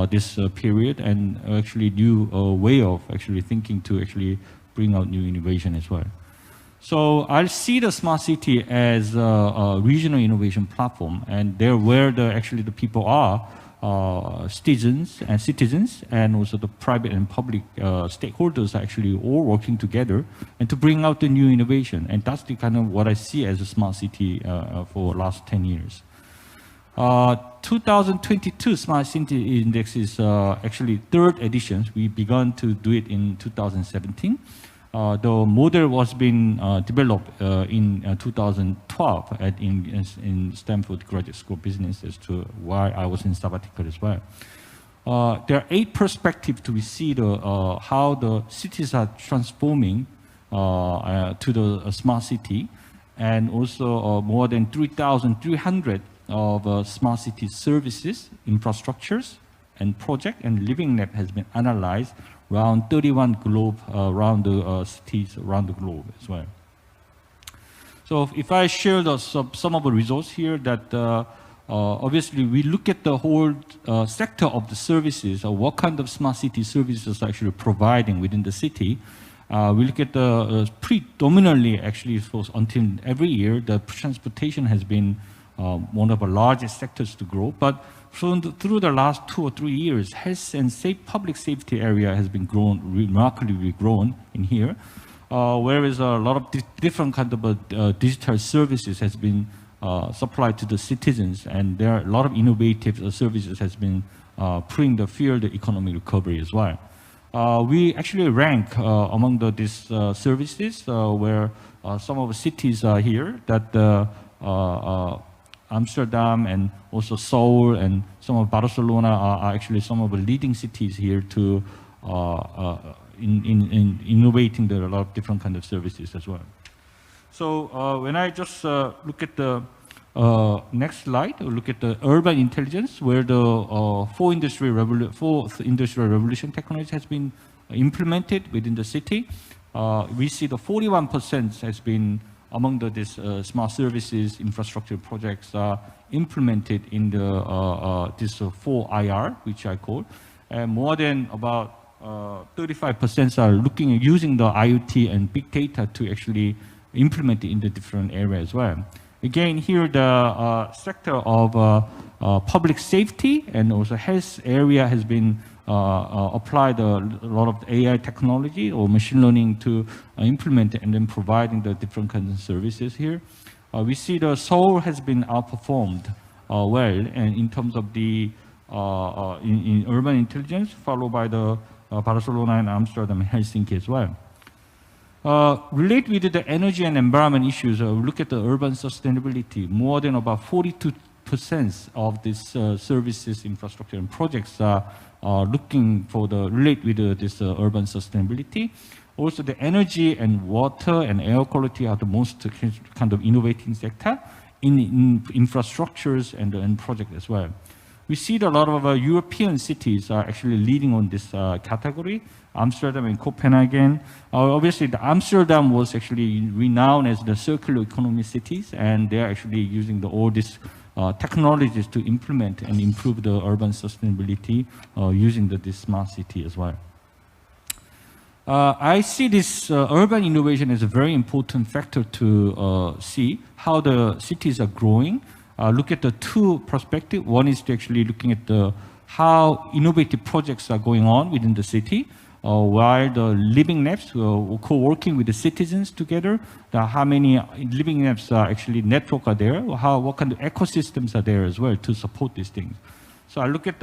P: this period, and actually new way of actually thinking to actually bring out new innovation as well. So I'll see the smart city as a regional innovation platform, and there where actually the people are, citizens, and also the private and public stakeholders are actually all working together and to bring out the new innovation. And that's the kind of what I see as a smart city for the last 10 years. 2022 Smart City Index is actually third edition. We began to do it in 2017. The model was being developed in 2012 in Stanford Graduate School of Business, as to why I was in sabbatical as well. There are 8 perspectives to see how the cities are transforming to the smart city, and also more than 3,300 of smart city services, infrastructures, and project and living lab has been analyzed around 31 globe, around the cities around the globe as well. So if I share some of the results here, that obviously we look at the whole sector of the services, or what kind of smart city services are actually providing within the city. We look at the predominantly actually until every year, the transportation has been one of the largest sectors to grow, but through the last 2 or 3 years, health and public safety area has been remarkably grown in here, whereas a lot of different kind of digital services has been supplied to the citizens, and there are a lot of innovative services has been putting the field economic recovery as well. We actually rank among these services where some of the cities are here, that Amsterdam and also Seoul and some of Barcelona are actually some of the leading cities here to in innovating a lot of different kind of services as well. So when I just look at the next slide, look at the urban intelligence, where the fourth industrial revolution technology has been implemented within the city. We see the 41% has been among these smart services infrastructure projects implemented in the this 4IR, which I call, and more than about 35% are using the IoT and big data to actually implement it in the different areas as well. Again, here the sector of public safety and also health area has been applied a lot of AI technology or machine learning to implement it, and then providing the different kinds of services here. We see the Seoul has been outperformed well, and in terms of the in urban intelligence, followed by the Barcelona and Amsterdam and Helsinki as well. Related with the energy and environment issues, look at the urban sustainability. More than about 42% of these services, infrastructure, and projects are looking for the relate with this urban sustainability. Also, the energy and water and air quality are the most kind of innovating sector in infrastructures and project as well. We see that a lot of European cities are actually leading on this category. Amsterdam and Copenhagen. Obviously, the Amsterdam was actually renowned as the circular economy cities, and they're actually using all these technologies to implement and improve the urban sustainability using this smart city as well. I see this urban innovation as a very important factor to see how the cities are growing. Look at the 2 perspectives. One is actually looking at how innovative projects are going on within the city, while the living labs co-working with the citizens together, how many living labs are actually network are there, what kind of ecosystems are there as well to support these things. So I look at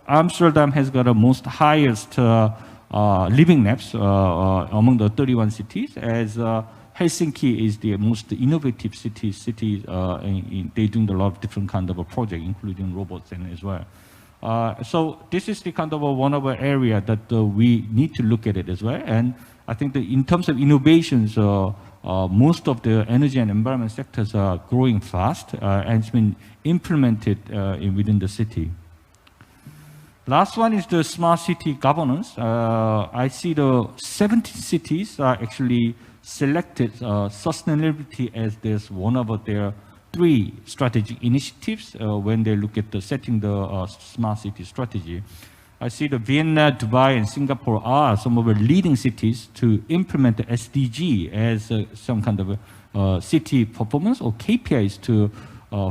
P: Amsterdam has got the most highest living labs among the 31 cities, as Helsinki is the most innovative city. They're doing a lot of different kind of a project, including robots and as well. So this is the kind of one of the area that we need to look at it as well. And I think that in terms of innovations, most of the energy and environment sectors are growing fast, and it's been implemented within the city. Last one is the smart city governance. I see the 17 cities are actually selected sustainability as this one of their 3 strategic initiatives when they look at setting the smart city strategy. I see the Vienna, Dubai, and Singapore are some of the leading cities to implement the SDG as some kind of city performance or KPIs to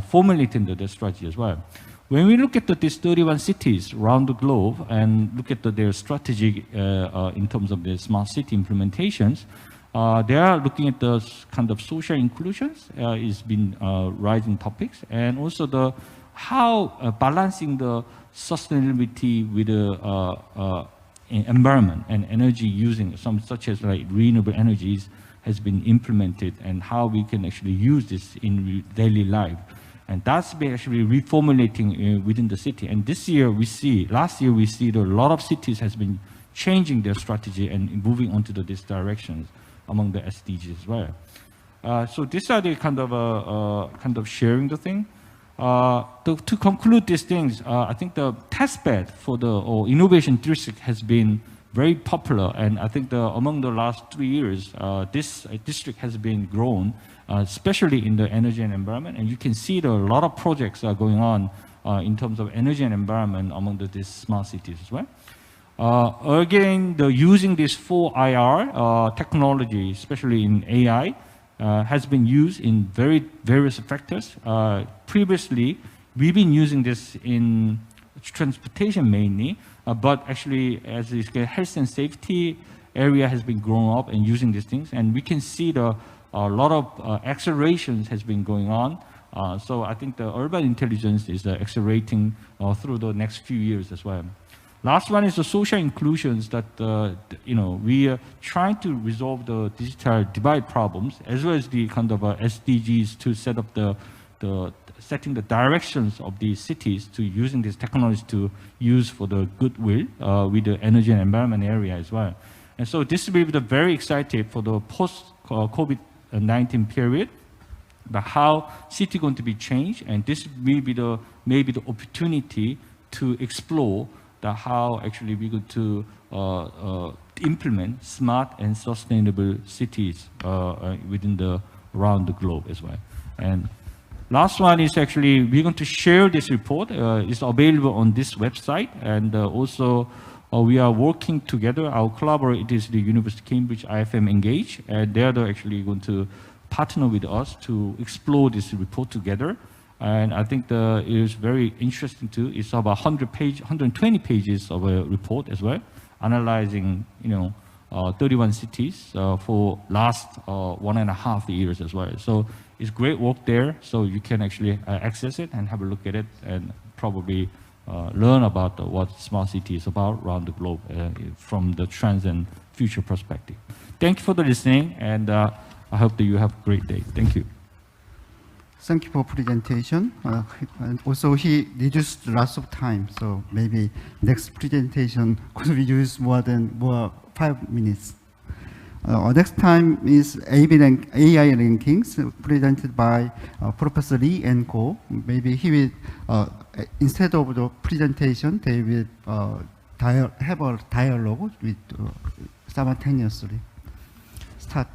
P: formulate into the strategy as well. When we look at these 31 cities around the globe and look at their strategy in terms of the smart city implementations, they are looking at the kind of social inclusions is been rising topics, and also the how balancing the sustainability with the environment and energy using some such as like renewable energies has been implemented, and how we can actually use this in daily life. And that's been actually reformulating within the city. And this year we see, last year we see that a lot of cities has been changing their strategy and moving on to this directions among the SDGs as well. So these are the kind of sharing the thing. To conclude these things, I think the testbed for the innovation district has been very popular, and I think among the last 3 years, this district has been grown, especially in the energy and environment. And you can see a lot of projects are going on in terms of energy and environment among these smart cities as well. Again, using this 4IR technology, especially in AI, has been used in various factors. Previously, we've been using this in transportation mainly, but actually as this health and safety area has been growing up and using these things, and we can see a lot of accelerations has been going on. So I think the urban intelligence is accelerating through the next few years as well. Last one is the social inclusions that, we are trying to resolve the digital divide problems, as well as the kind of SDGs to set up setting the directions of these cities to using this technology to use for the goodwill with the energy and environment area as well. And so this will be very excited for the post-COVID-19 period, but how city going to be changed, and this will be maybe the opportunity to explore how actually we're going to implement smart and sustainable cities around the globe as well. And last one is actually we're going to share this report. It's available on this website, and also we are working together. Our collaborator is the University of Cambridge IFM Engage, and they are actually going to partner with us to explore this report together. And I think it is very interesting too. It's about 120 pages of a report as well, analyzing 31 cities for last 1.5 years as well. So it's great work there. So you can actually access it and have a look at it, and probably learn about what smart city is about around the globe from the trends and future perspective. Thank you for the listening, and I hope that you have a great day. Thank you.
O: Thank you for presentation. And also he reduced lots of time, so maybe next presentation could be used more 5 minutes. Next time is AI rankings presented by Professor Lee and Go. Maybe he will, instead of the presentation, they will have a dialogue with simultaneously. Start.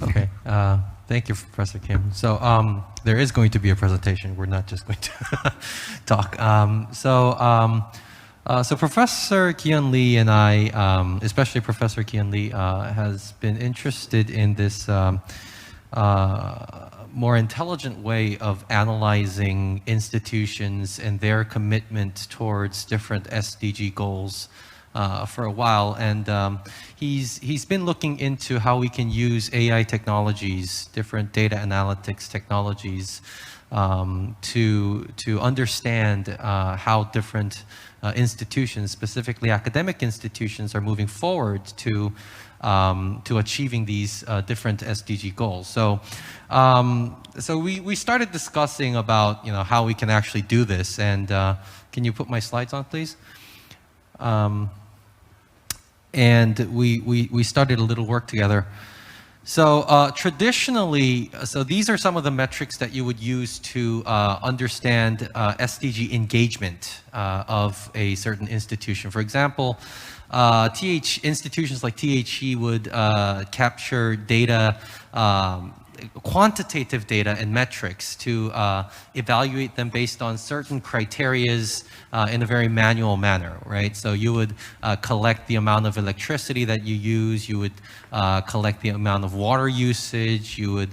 Q: Okay. Thank you, Professor Kim. So there is going to be a presentation. We're not just going to talk. So Professor Ki-Yeon Lee and I, especially Professor Ki-Yeon Lee, has been interested in this more intelligent way of analyzing institutions and their commitment towards different SDG goals for a while, and he's been looking into how we can use AI technologies, different data analytics technologies, to understand how different institutions, specifically academic institutions, are moving forward to achieving these different SDG goals. So we started discussing about how we can actually do this, and can you put my slides on, please? And we started a little work together. So traditionally, so these are some of the metrics that you would use to understand SDG engagement of a certain institution. For example, institutions like THE would capture data quantitative data and metrics to evaluate them based on certain criterias in a very manual manner, right? So you would collect the amount of electricity that you use, you would collect the amount of water usage, you would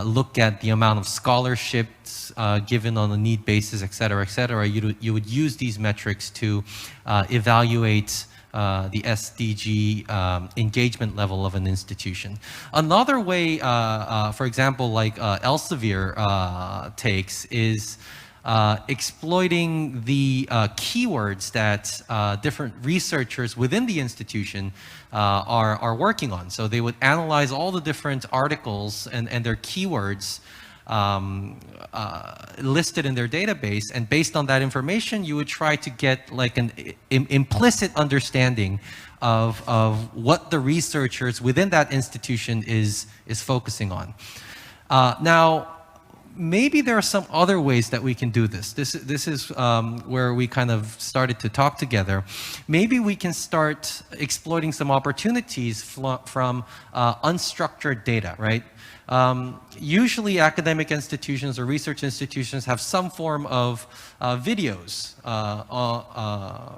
Q: look at the amount of scholarships given on a need basis, et cetera, et cetera. You would use these metrics to evaluate the SDG engagement level of an institution. Another way, for example, like Elsevier takes is exploiting the keywords that different researchers within the institution are working on. So they would analyze all the different articles and their keywords listed in their database, and based on that information, you would try to get like an implicit understanding of what the researchers within that institution is focusing on. Now, maybe there are some other ways that we can do this. This is where we kind of started to talk together. Maybe we can start exploiting some opportunities from unstructured data, right? Usually academic institutions or research institutions have some form of videos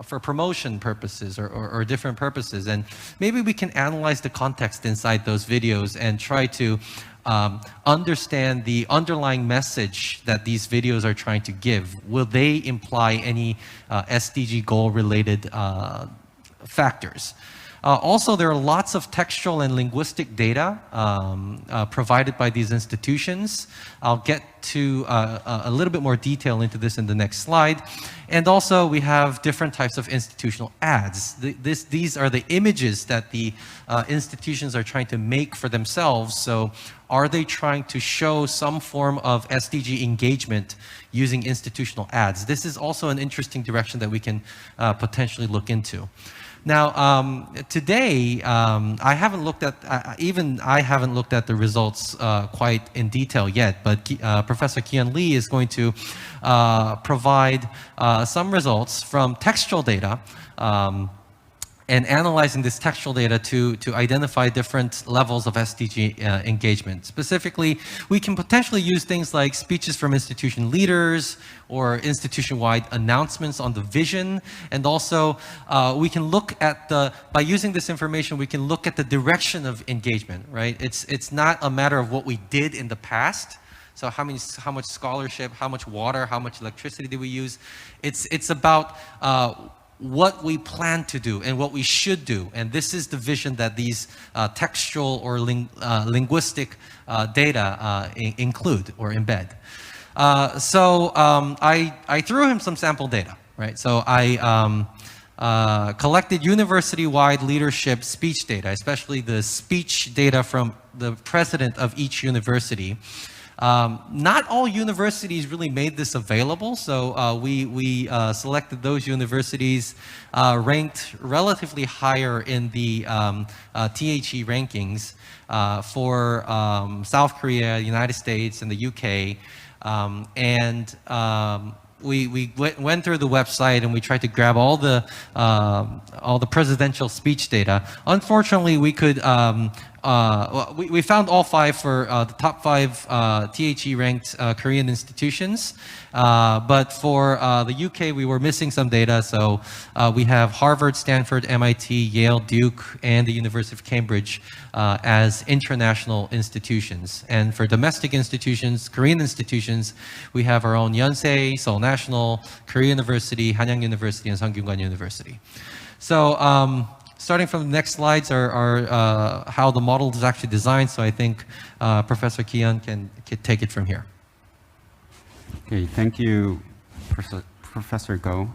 Q: for promotion purposes or different purposes. And maybe we can analyze the context inside those videos and try to understand the underlying message that these videos are trying to give. Will they imply any SDG goal related factors? Also, there are lots of textual and linguistic data provided by these institutions. I'll get to a little bit more detail into this in the next slide. And also, we have different types of institutional ads. These are the images that the institutions are trying to make for themselves. So are they trying to show some form of SDG engagement using institutional ads? This is also an interesting direction that we can potentially look into. Now, today, I haven't looked at, even I haven't looked at the results quite in detail yet, but Professor Ki-Hyun Lee is going to provide some results from textual data and analyzing this textual data to identify different levels of SDG engagement. Specifically, we can potentially use things like speeches from institution leaders or institution-wide announcements on the vision. And also, we can look at by using this information, we can look at the direction of engagement, right? It's not a matter of what we did in the past. So how much scholarship, how much water, how much electricity did we use? It's about what we plan to do and what we should do. And this is the vision that these textual or linguistic data include or embed. So I threw him some sample data, right? So I collected university-wide leadership speech data, especially the speech data from the president of each university. Not all universities really made this available, so we selected those universities ranked relatively higher in the THE rankings for South Korea, United States, and the UK. We went through the website and we tried to grab all the presidential speech data. Unfortunately, we could we found all five for the top 5 THE ranked Korean institutions, but for the UK we were missing some data. So we have Harvard, Stanford, MIT, Yale, Duke, and the University of Cambridge as international institutions. And for domestic institutions, Korean institutions, we have our own Yonsei, Seoul National, Korea University, Hanyang University, and Sungkyunkwan University. So starting from the next slides are how the model is actually designed. So I think Professor Ki-Hyun can take it from here.
R: Okay, thank you, Professor Go.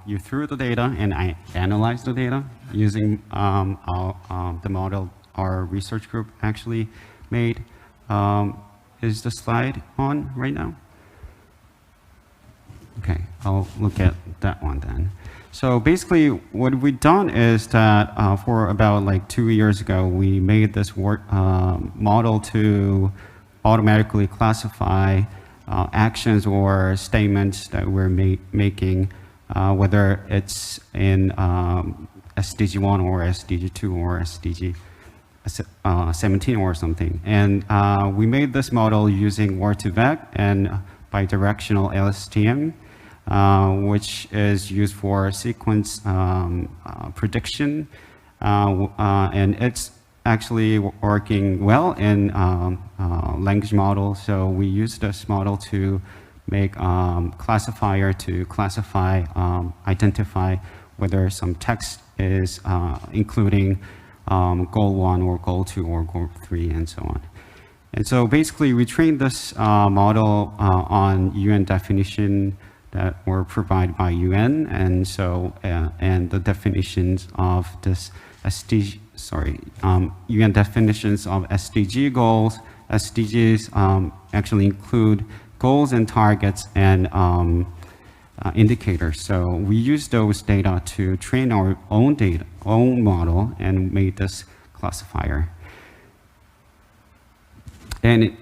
R: You threw the data and I analyzed the data using the model our research group actually made. Is the slide on right now? Okay, I'll look at that one then. So basically what we've done is that for about like 2 years ago, we made this model to automatically classify actions or statements that we're making, whether it's in SDG 1 or SDG 2 or SDG 17 or something. And we made this model using Word2Vec and bidirectional LSTM, which is used for sequence prediction. And it's actually working well in language model. So we use this model to make classifier to classify, identify whether some text is including goal 1 or goal 2 or goal 3 and so on. And so basically we trained this model on UN definition that were provided by UN, and so and the definitions of this UN definitions of SDG goals. SDGs actually include goals and targets and indicators. So we use those data to train our own model and made this classifier. And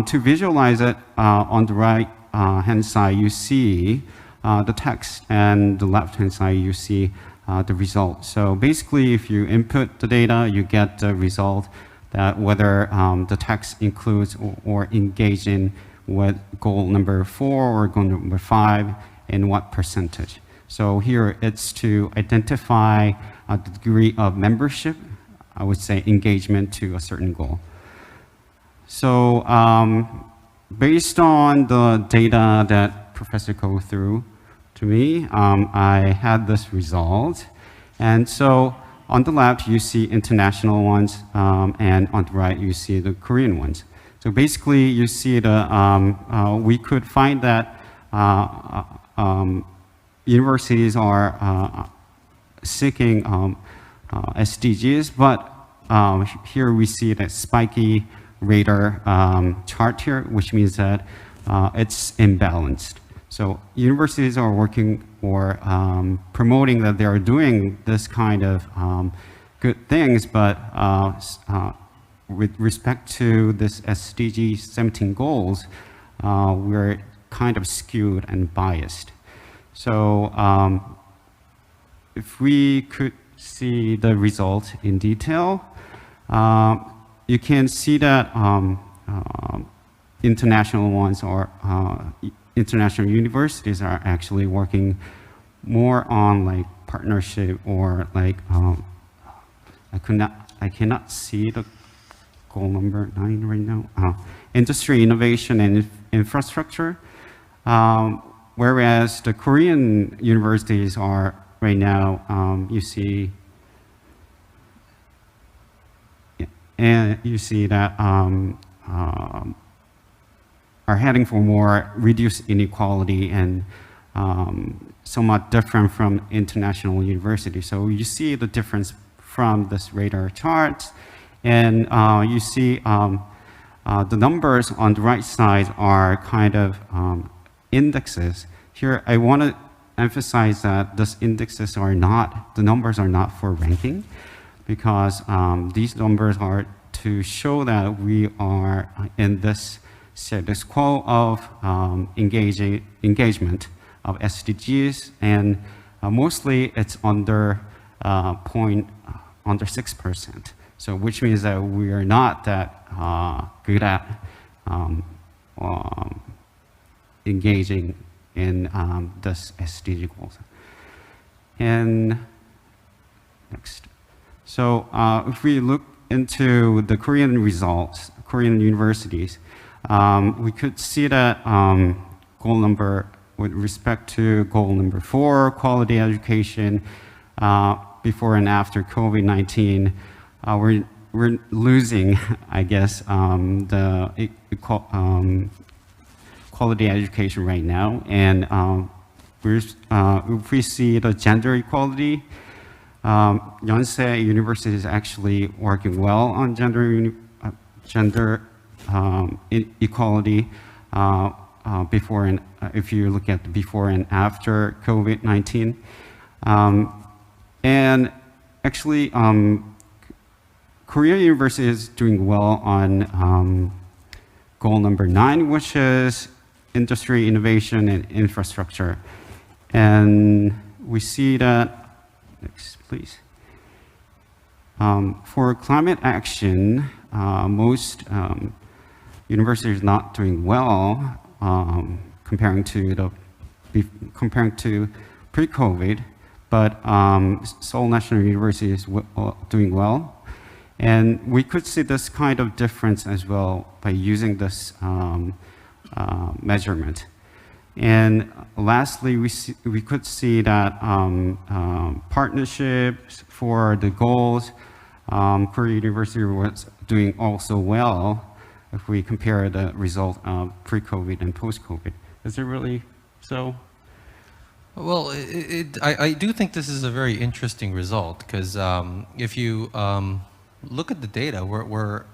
R: to visualize it, on the right hand side, you see the text, and the left hand side, you see the result. So basically, if you input the data, you get the result that whether the text includes or engage in with goal number 4 or goal number 5, and what percentage. So here it's to identify the degree of membership, I would say engagement to a certain goal. So based on the data that Professor go through to me, I had this result. And so on the left, you see international ones, and on the right, you see the Korean ones. So basically, you see we could find that universities are seeking SDGs, but here we see that spiky radar chart here, which means that it's imbalanced. So universities are working or promoting that they are doing this kind of good things, but with respect to this SDG 17 goals, we're kind of skewed and biased. So if we could see the result in detail, you can see that international ones or international universities are actually working more on like partnership or like I cannot see the goal number 9 right now. Industry innovation and infrastructure, whereas the Korean universities are right now, you see, and you see that are heading for more reduced inequality and somewhat different from international universities. So you see the difference from this radar chart, and you see the numbers on the right side are kind of indexes. Here, I want to emphasize that these indexes are not, the numbers are not for ranking, because these numbers are to show that we are in this status quo of engagement of SDGs, and mostly it's under under 6%. So which means that we are not that good at engaging in this SDG goals. And next. So if we look into the Korean results, Korean universities, we could see that goal number, with respect to goal number 4, quality education, before and after COVID-19, we're losing, I guess, the quality education right now. And if we see the gender equality, Yonsei University is actually working well on gender equality before and if you look at the before and after COVID-19. And actually, Korea University is doing well on goal number 9, which is industry, innovation, and infrastructure. And we see that, next please. for climate action, most universities not doing well comparing to pre-COVID, but Seoul National University is doing well. And we could see this kind of difference as well by using this measurement. And lastly, we could see that partnerships for the goals, Korea University was doing also well if we compare the result of pre-COVID and post-COVID. Is it really so?
Q: Well, I do think this is a very interesting result because if you look at the data,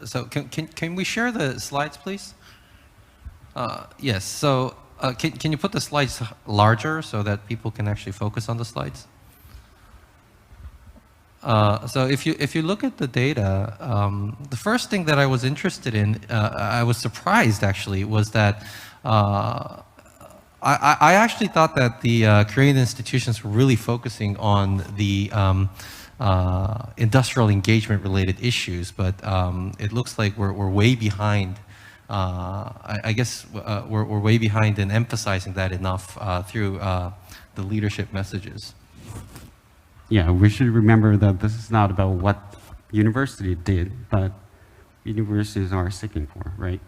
Q: so can we share the slides, please? Yes. So can you put the slides larger so that people can actually focus on the slides? So if you look at the data, the first thing that I was interested in, I was surprised actually, was that I actually thought that the Korean institutions were really focusing on the industrial engagement related issues, but it looks like we're way behind. I guess we're way behind in emphasizing that enough through the leadership messages.
R: Yeah, we should remember that this is not about what university did, but universities are seeking for, right?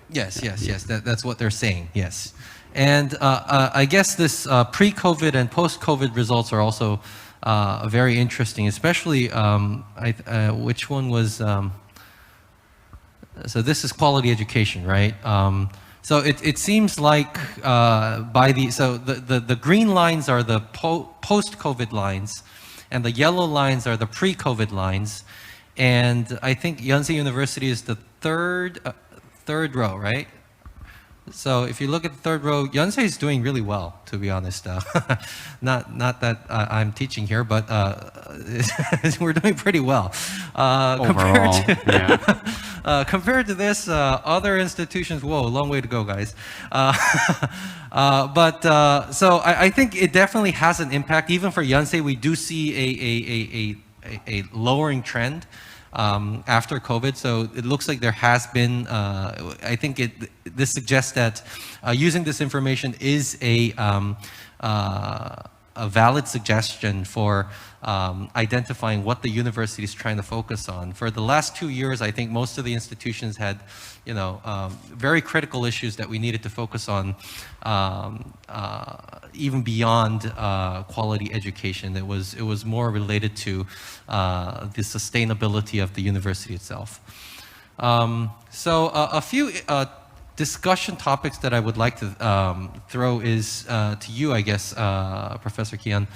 Q: Yes, yes. That's what they're saying, yes. And I guess this pre-COVID and post-COVID results are also very interesting, especially which one was, so this is quality education, right? So it seems like the green lines are the post-COVID lines, and the yellow lines are the pre-COVID lines. And I think Yonsei University is the third row, right? So if you look at the third row, Yonsei is doing really well, to be honest. Not that I'm teaching here, but we're doing pretty well. Compared to this, other institutions, whoa, long way to go, guys. So I think it definitely has an impact. Even for Yonsei, we do see a lowering trend after COVID. So it looks like there has been, I think this suggests that using this information is a valid suggestion for identifying what the university is trying to focus on. For the last 2 years, I think most of the institutions had, very critical issues that we needed to focus on, even beyond quality education. It was more related to the sustainability of the university itself. So a few discussion topics that I would like to throw is to you, I guess, Professor Kian,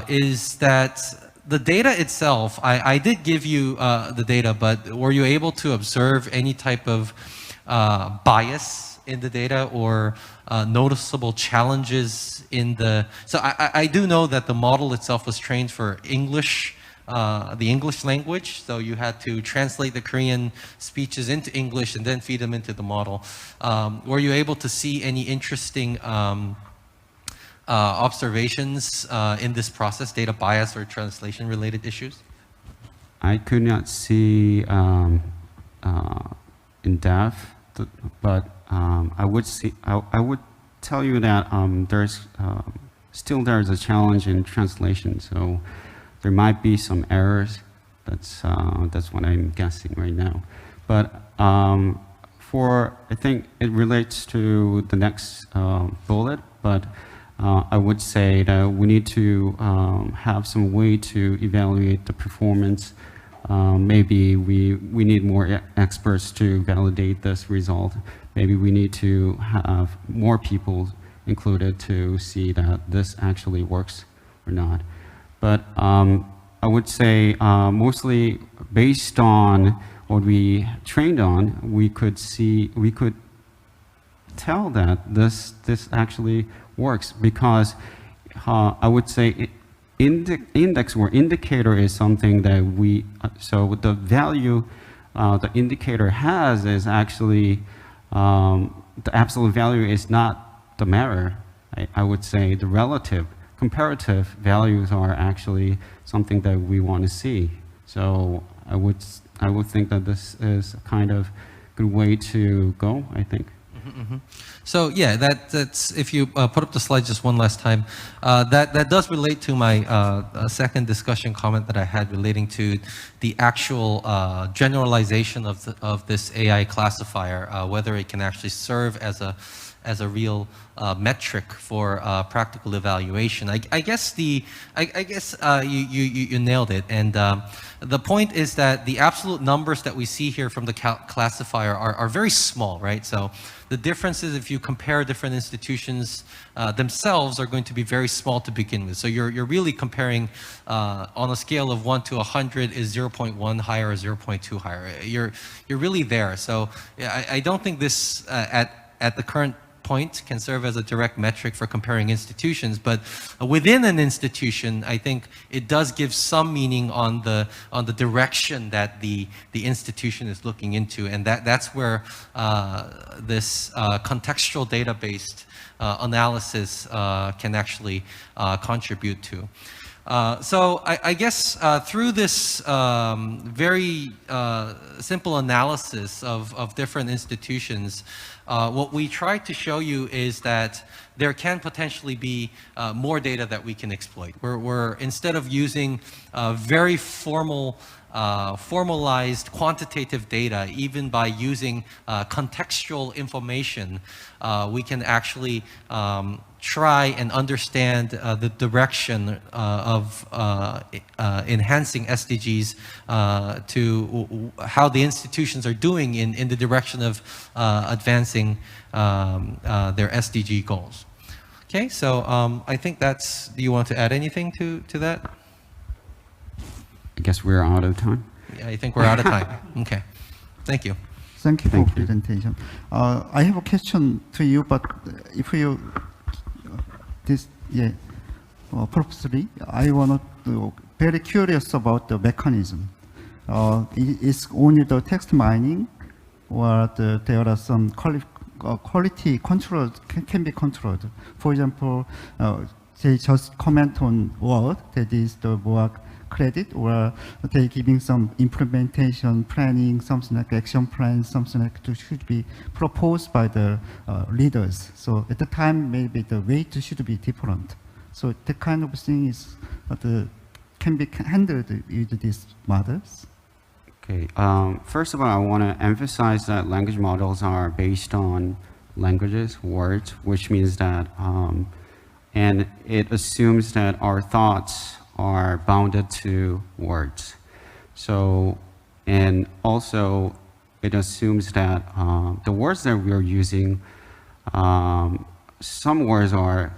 Q: is that the data itself, I did give you the data, but were you able to observe any type of bias in the data or noticeable challenges in the, so I do know that the model itself was trained for English, the English language, so you had to translate the Korean speeches into English and then feed them into the model. Were you able to see any interesting observations in this process, data bias or translation related issues?
R: I could not see in depth, but I would tell you that there's a challenge in translation, so there might be some errors. That's what I'm guessing right now. But I think it relates to the next bullet, but I would say that we need to have some way to evaluate the performance. Maybe we need more experts to validate this result. Maybe we need to have more people included to see that this actually works or not. But I would say mostly based on what we trained on, we could tell that this actually works, because I would say index or indicator is something that so the value the indicator has is actually, the absolute value is not the matter. I would say the comparative values are actually something that we want to see. So I would think that this is a kind of good way to go, I think.
Q: So yeah, that's if you put up the slide just one last time, that does relate to my second discussion comment that I had relating to the actual generalization of this AI classifier, whether it can actually serve as a real metric for practical evaluation. I guess you nailed it, and the point is that the absolute numbers that we see here from the classifier are very small, right? So the differences, if you compare different institutions themselves, are going to be very small to begin with. So you're really comparing on a scale of 1 to 100, is 0.1 higher or 0.2 higher? You're really there. So I don't think this at the current point can serve as a direct metric for comparing institutions, but within an institution, I think it does give some meaning on the direction that the institution is looking into, and that's where this contextual data-based analysis can actually contribute to. So I guess through this very simple analysis of different institutions, what we try to show you is that there can potentially be more data that we can exploit. We're instead of using very formalized quantitative data, even by using contextual information, we can actually try and understand the direction of enhancing SDGs to how the institutions are doing in the direction of advancing their SDG goals. Okay, so I think that's, do you want to add anything to that?
R: I guess we're out of time.
Q: Yeah, I think we're out of time. Okay, thank you.
O: Thank you for presentation. I have a question to you, but if you purposely, I want to very curious about the mechanism. Is only the text mining, or there are some quality control can be controlled? For example, they just comment on word, that is the more credit, or they giving some implementation planning, something like action plan, something like should be proposed by the leaders. So at the time, maybe the weight should be different. So that kind of thing is can be handled with these models.
R: Okay. First of all, I want to emphasize that language models are based on languages, words, which means that, and it assumes that our thoughts are bounded to words. So, and also it assumes that the words that we're using, some words are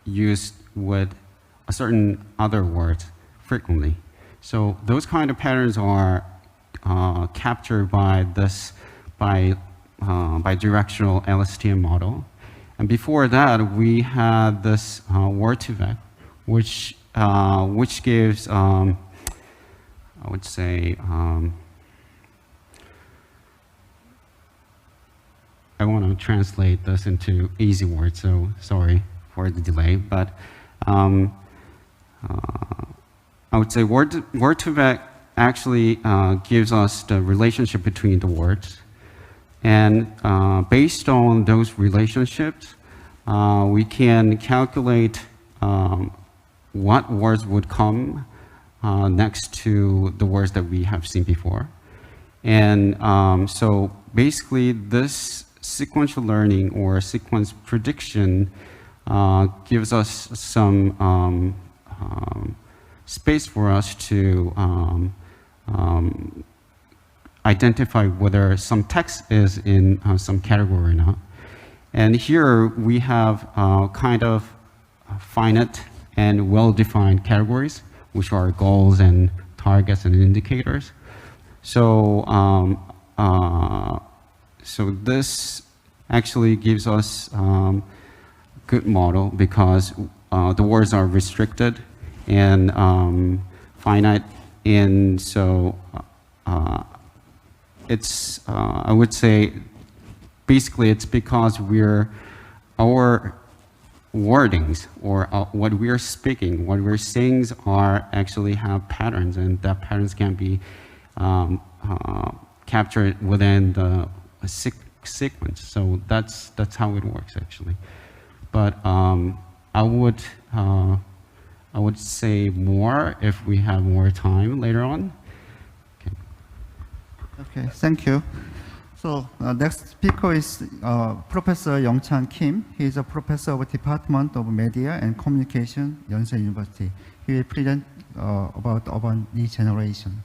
R: used with a certain other words frequently. So those kind of patterns are captured by this, by directional LSTM model. And before that, we had this word2vec, which gives, I would say, I want to translate this into easy words, so sorry for the delay, but I would say word2vec actually gives us the relationship between the words. And based on those relationships, we can calculate what words would come next to the words that we have seen before. And so basically this sequential learning or sequence prediction gives us some space for us to identify whether some text is in some category or not. And here we have kind of finite and well-defined categories, which are goals and targets and indicators. So, so this actually gives us good model because the words are restricted and finite, and so it's I would say basically it's because wordings or what we're speaking, what we're saying are actually have patterns, and that patterns can be captured within the sequence. So that's how it works actually. But I would say more if we have more time later on.
O: Okay, thank you. So next speaker is Professor Youngchan Kim. He is a professor of Department of Media and Communication, Yonsei University. He will present about urban regeneration.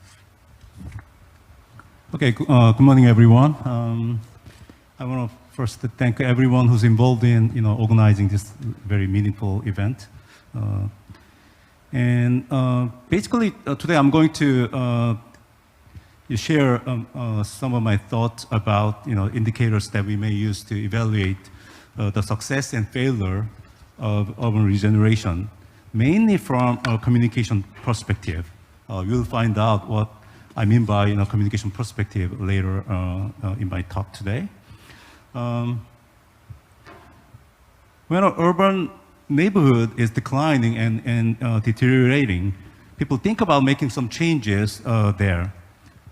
S: Okay, good morning, everyone. I want to first thank everyone who's involved in organizing this very meaningful event. Basically, today I'm going to share some of my thoughts about indicators that we may use to evaluate the success and failure of urban regeneration, mainly from a communication perspective. You'll find out what I mean by communication perspective later in my talk today. When an urban neighborhood is declining and deteriorating, people think about making some changes there.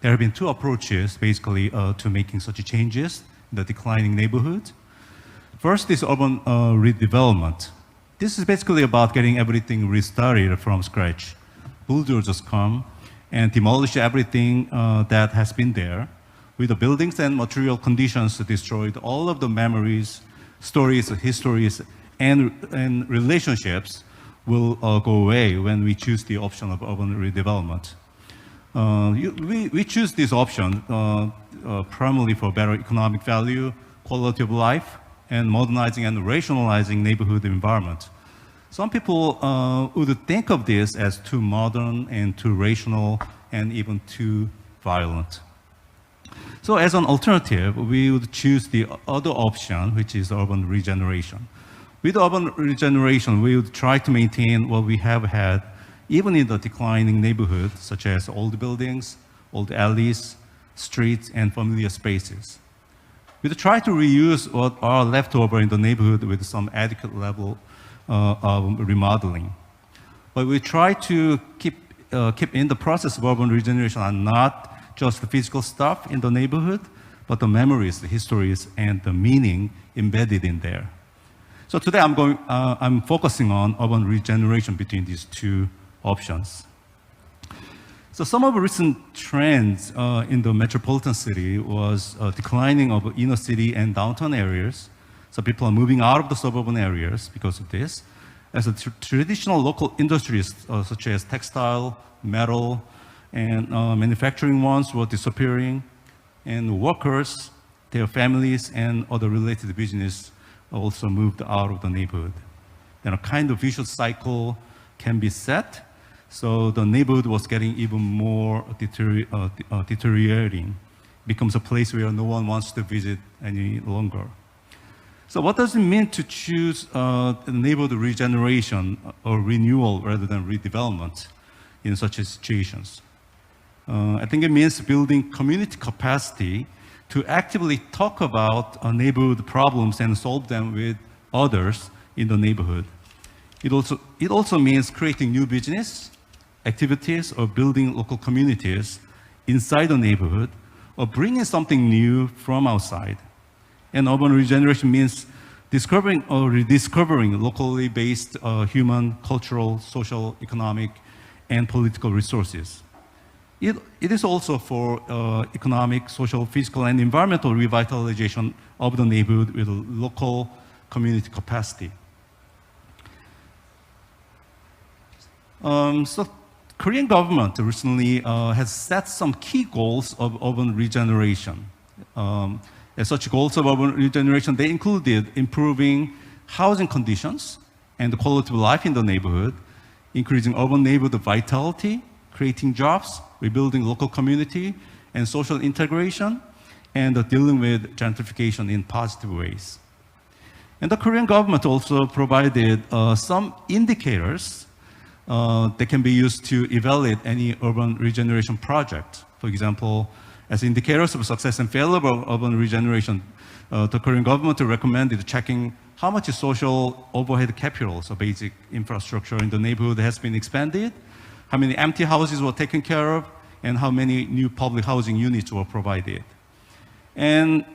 S: There have been two approaches, basically, to making such changes in the declining neighborhood. First is urban redevelopment. This is basically about getting everything restarted from scratch. Bulldozers come and demolish everything that has been there, with the buildings and material conditions destroyed. All of the memories, stories, histories, and relationships will go away when we choose the option of urban redevelopment. We choose this option primarily for better economic value, quality of life, and modernizing and rationalizing neighborhood environment. Some people would think of this as too modern and too rational and even too violent. So as an alternative, we would choose the other option, which is urban regeneration. With urban regeneration, we would try to maintain what we have had even in the declining neighborhood, such as old buildings, old alleys, streets, and familiar spaces. We try to reuse what are left over in the neighborhood with some adequate level of remodeling. But we try to keep in the process of urban regeneration and not just the physical stuff in the neighborhood, but the memories, the histories, and the meaning embedded in there. So today I'm focusing on urban regeneration between these two options. So some of the recent trends in the metropolitan city was declining of inner city and downtown areas. So people are moving out of the suburban areas because of this. As a traditional local industries such as textile, metal, and manufacturing ones were disappearing, and workers, their families, and other related business also moved out of the neighborhood. Then a kind of vicious cycle can be set. So the neighborhood was getting even more deteriorating, becomes a place where no one wants to visit any longer. So what does it mean to choose neighborhood regeneration or renewal rather than redevelopment in such situations? I think it means building community capacity to actively talk about neighborhood problems and solve them with others in the neighborhood. It also means creating new business activities or building local communities inside the neighborhood or bringing something new from outside. And urban regeneration means discovering or rediscovering locally based human, cultural, social, economic, and political resources. It is also for economic, social, physical, and environmental revitalization of the neighborhood with local community capacity. So Korean government recently has set some key goals of urban regeneration. As such goals of urban regeneration, they included improving housing conditions and the quality of life in the neighborhood, increasing urban neighborhood vitality, creating jobs, rebuilding local community and social integration, and dealing with gentrification in positive ways. And the Korean government also provided some indicators that can be used to evaluate any urban regeneration project. For example, as indicators of success and failure of urban regeneration, the Korean government recommended checking how much social overhead capital, so basic infrastructure in the neighborhood has been expanded, how many empty houses were taken care of, and how many new public housing units were provided. And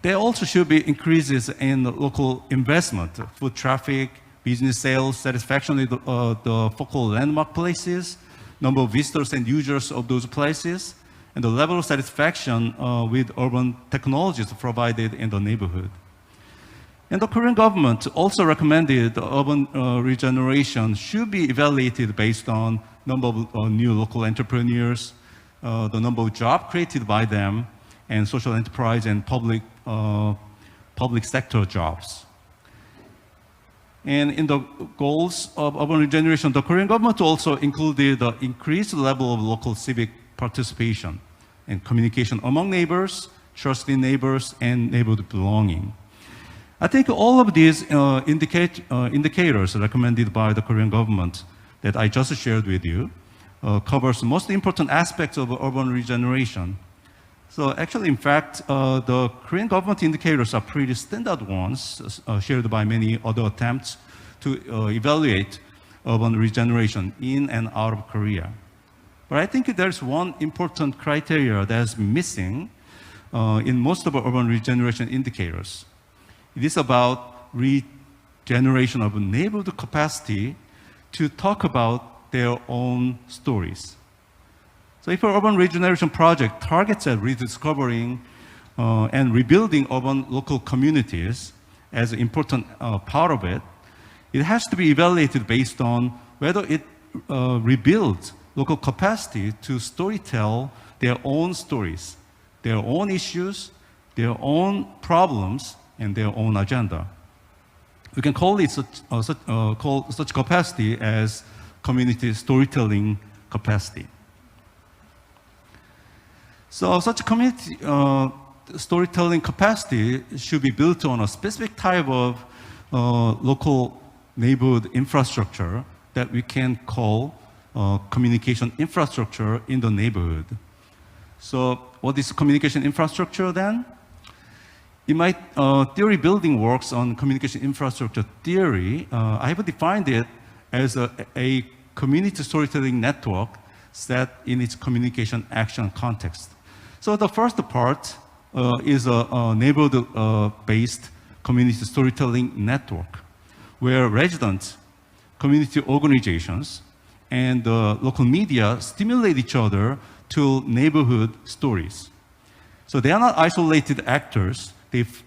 S: there also should be increases in local investment, foot traffic, business sales, satisfaction with the focal landmark places, number of visitors and users of those places, and the level of satisfaction with urban technologies provided in the neighborhood. And the Korean government also recommended the urban regeneration should be evaluated based on number of new local entrepreneurs, the number of jobs created by them, and social enterprise and public sector jobs. And in the goals of urban regeneration, the Korean government also included the increased level of local civic participation and communication among neighbors, trust in neighbors, and neighborhood belonging. I think all of these indicators recommended by the Korean government that I just shared with you covers the most important aspects of urban regeneration. So actually, in fact, the Korean government indicators are pretty standard ones shared by many other attempts to evaluate urban regeneration in and out of Korea. But I think there's one important criteria that's missing in most of our urban regeneration indicators. It is about regeneration of neighborhood capacity to talk about their own stories. So if an urban regeneration project targets at rediscovering and rebuilding urban local communities as an important part of it, it has to be evaluated based on whether it rebuilds local capacity to storytell their own stories, their own issues, their own problems, and their own agenda. We can call it such capacity as community storytelling capacity. So such community storytelling capacity should be built on a specific type of local neighborhood infrastructure that we can call communication infrastructure in the neighborhood. So what is communication infrastructure then? In my theory building works on communication infrastructure theory, I have defined it as a community storytelling network set in its communication action context. So the first part is a neighborhood-based community storytelling network, where residents, community organizations, and local media stimulate each other to neighborhood stories. So they are not isolated actors.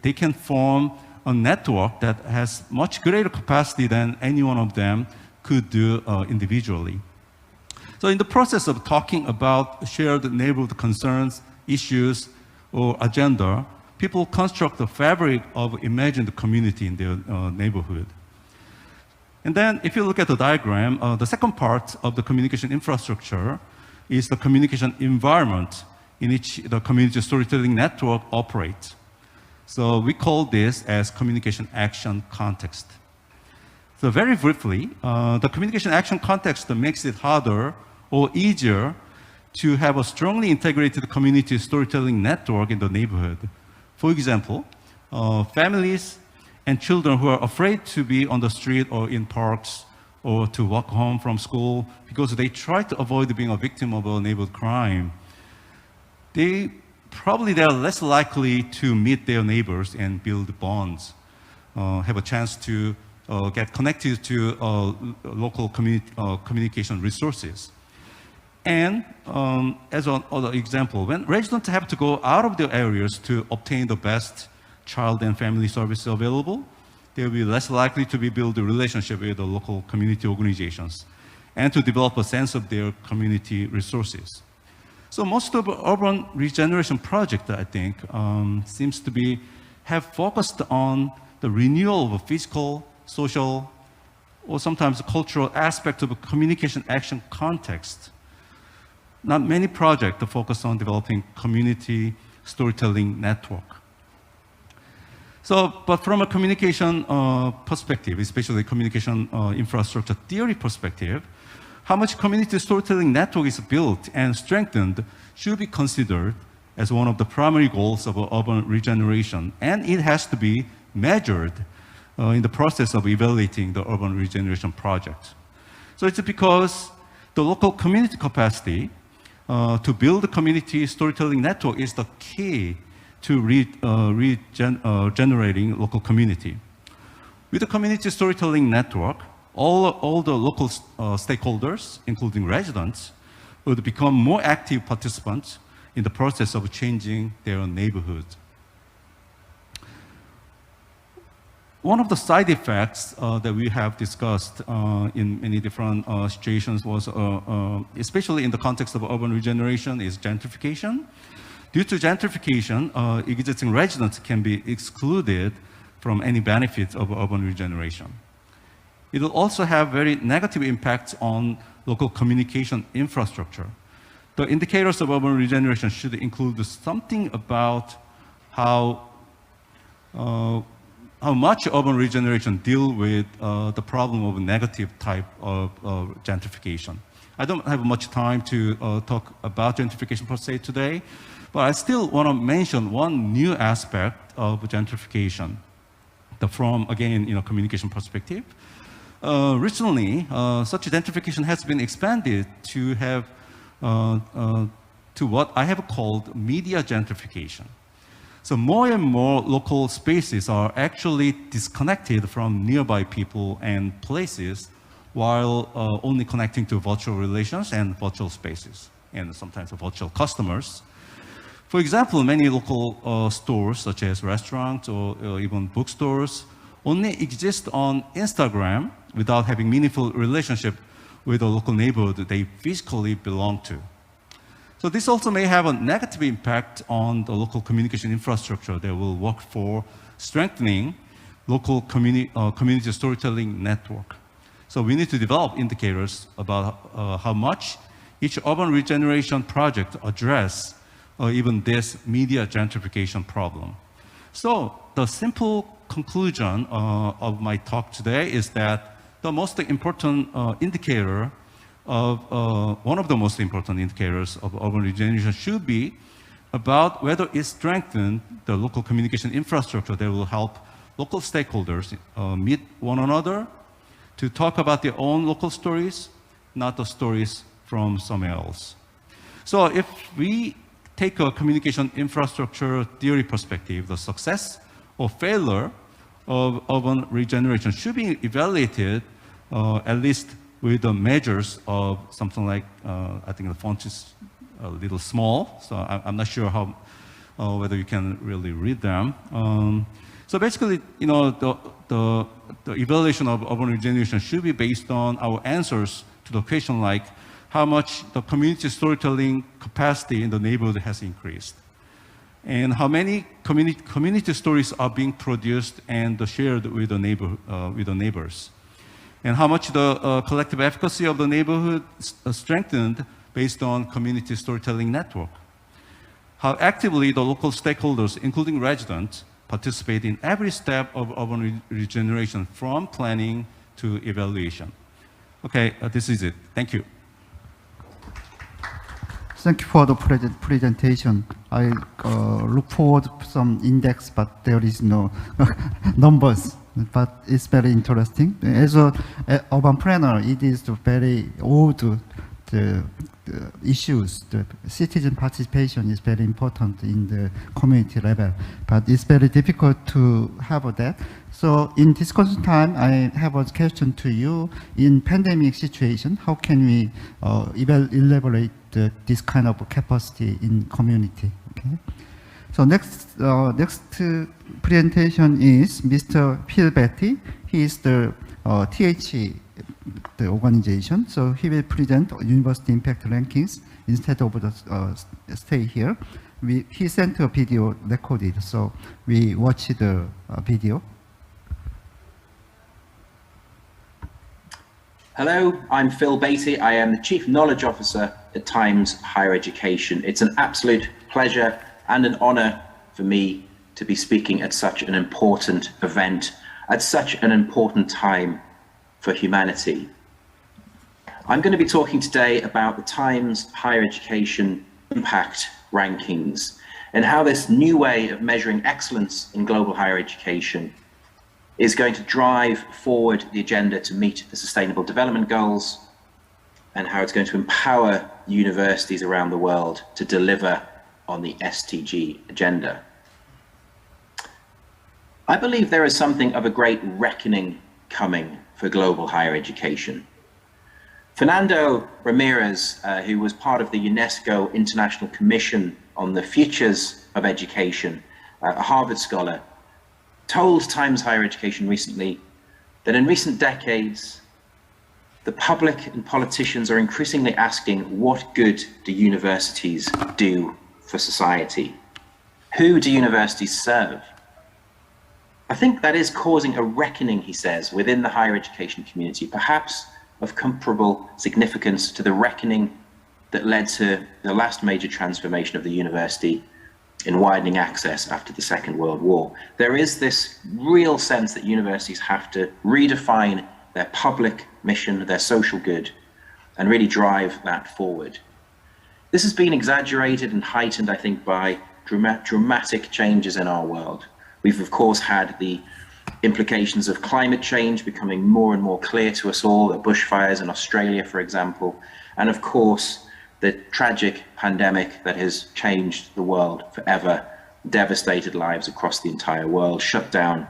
S: They can form a network that has much greater capacity than any one of them could do individually. So in the process of talking about shared neighborhood concerns, issues, or agenda, people construct the fabric of imagined community in their neighborhood. And then if you look at the diagram, the second part of the communication infrastructure is the communication environment in which the community storytelling network operates. So we call this as communication action context. So very briefly, the communication action context makes it harder or easier to have a strongly integrated community storytelling network in the neighborhood. For example, families and children who are afraid to be on the street or in parks or to walk home from school because they try to avoid being a victim of a neighborhood crime, they are less likely to meet their neighbors and build bonds, have a chance to get connected to local communication resources. And as another example, when residents have to go out of their areas to obtain the best child and family services available, they will be less likely to build a relationship with the local community organizations and to develop a sense of their community resources. So most of the urban regeneration project, I think, seems to have focused on the renewal of a physical, social, or sometimes cultural aspect of a communication action context. Not many projects focus on developing community storytelling network. So, but from a communication perspective, especially communication infrastructure theory perspective, how much community storytelling network is built and strengthened should be considered as one of the primary goals of urban regeneration. And it has to be measured in the process of evaluating the urban regeneration project. So it's because the local community capacity to build a community storytelling network is the key to generating local community. With the community storytelling network, all the local stakeholders, including residents, would become more active participants in the process of changing their neighborhood. One of the side effects that we have discussed in many different situations was, especially in the context of urban regeneration, is gentrification. Due to gentrification, existing residents can be excluded from any benefits of urban regeneration. It will also have very negative impacts on local communication infrastructure. The indicators of urban regeneration should include something about how much urban regeneration deal with the problem of negative type of gentrification. I don't have much time to talk about gentrification per se today, but I still want to mention one new aspect of gentrification from, again, communication perspective. Recently, such gentrification has been expanded to have to what I have called media gentrification. So more and more local spaces are actually disconnected from nearby people and places, while only connecting to virtual relations and virtual spaces, and sometimes virtual customers. For example, many local stores, such as restaurants or even bookstores, only exist on Instagram without having meaningful relationship with the local neighborhood they physically belong to. So this also may have a negative impact on the local communication infrastructure that will work for strengthening local community storytelling network. So we need to develop indicators about how much each urban regeneration project address even this media gentrification problem. So the simple conclusion of my talk today is that the most important indicator of one of the most important indicators of urban regeneration should be about whether it strengthened the local communication infrastructure that will help local stakeholders meet one another to talk about their own local stories, not the stories from somewhere else. So if we take a communication infrastructure theory perspective, the success or failure of urban regeneration should be evaluated at least with the measures of something like, I think the font is a little small, so I'm not sure how, whether you can really read them. So basically, the evaluation of urban regeneration should be based on our answers to the question like, how much the community storytelling capacity in the neighborhood has increased, and how many community stories are being produced and shared with the neighbors, and how much the collective efficacy of the neighborhood strengthened based on community storytelling network, how actively the local stakeholders, including residents, participate in every step of urban regeneration from planning to evaluation. Okay, this is it. Thank you.
O: Thank you for the presentation. I look forward to some index, but there is no numbers. But it's very interesting. As an urban planner, it is very old the issues. The citizen participation is very important in the community level, but it's very difficult to have that. So in discussion time, I have a question to you. In pandemic situation, how can we elaborate this kind of capacity in community? Okay. So next presentation is Mr. Phil Betty. He is the THE, the organization. So he will present university impact rankings instead of the stay here. He sent a video recorded, so we watch the video.
T: Hello, I'm Phil Beatty. I am the Chief Knowledge Officer at Times Higher Education. It's an absolute pleasure and an honor for me to be speaking at such an important event, at such an important time for humanity. I'm going to be talking today about the Times Higher Education Impact Rankings and how this new way of measuring excellence in global higher education is going to drive forward the agenda to meet the Sustainable Development Goals, and how it's going to empower universities around the world to deliver on the SDG agenda. I believe there is something of a great reckoning coming for global higher education. Fernando Ramirez, who was part of the UNESCO International Commission on the Futures of Education, a Harvard scholar, told Times Higher Education recently that in recent decades, the public and politicians are increasingly asking, what good do universities do for society? Who do universities serve? I think that is causing a reckoning, he says, within the higher education community, perhaps of comparable significance to the reckoning that led to the last major transformation of the university in widening access after the Second World War. There is this real sense that universities have to redefine their public mission, their social good, and really drive that forward. This has been exaggerated and heightened, I think, by dramatic changes in our world. We've, of course, had the implications of climate change becoming more and more clear to us all, the bushfires in Australia, for example, and of course, the tragic pandemic that has changed the world forever, devastated lives across the entire world, shut down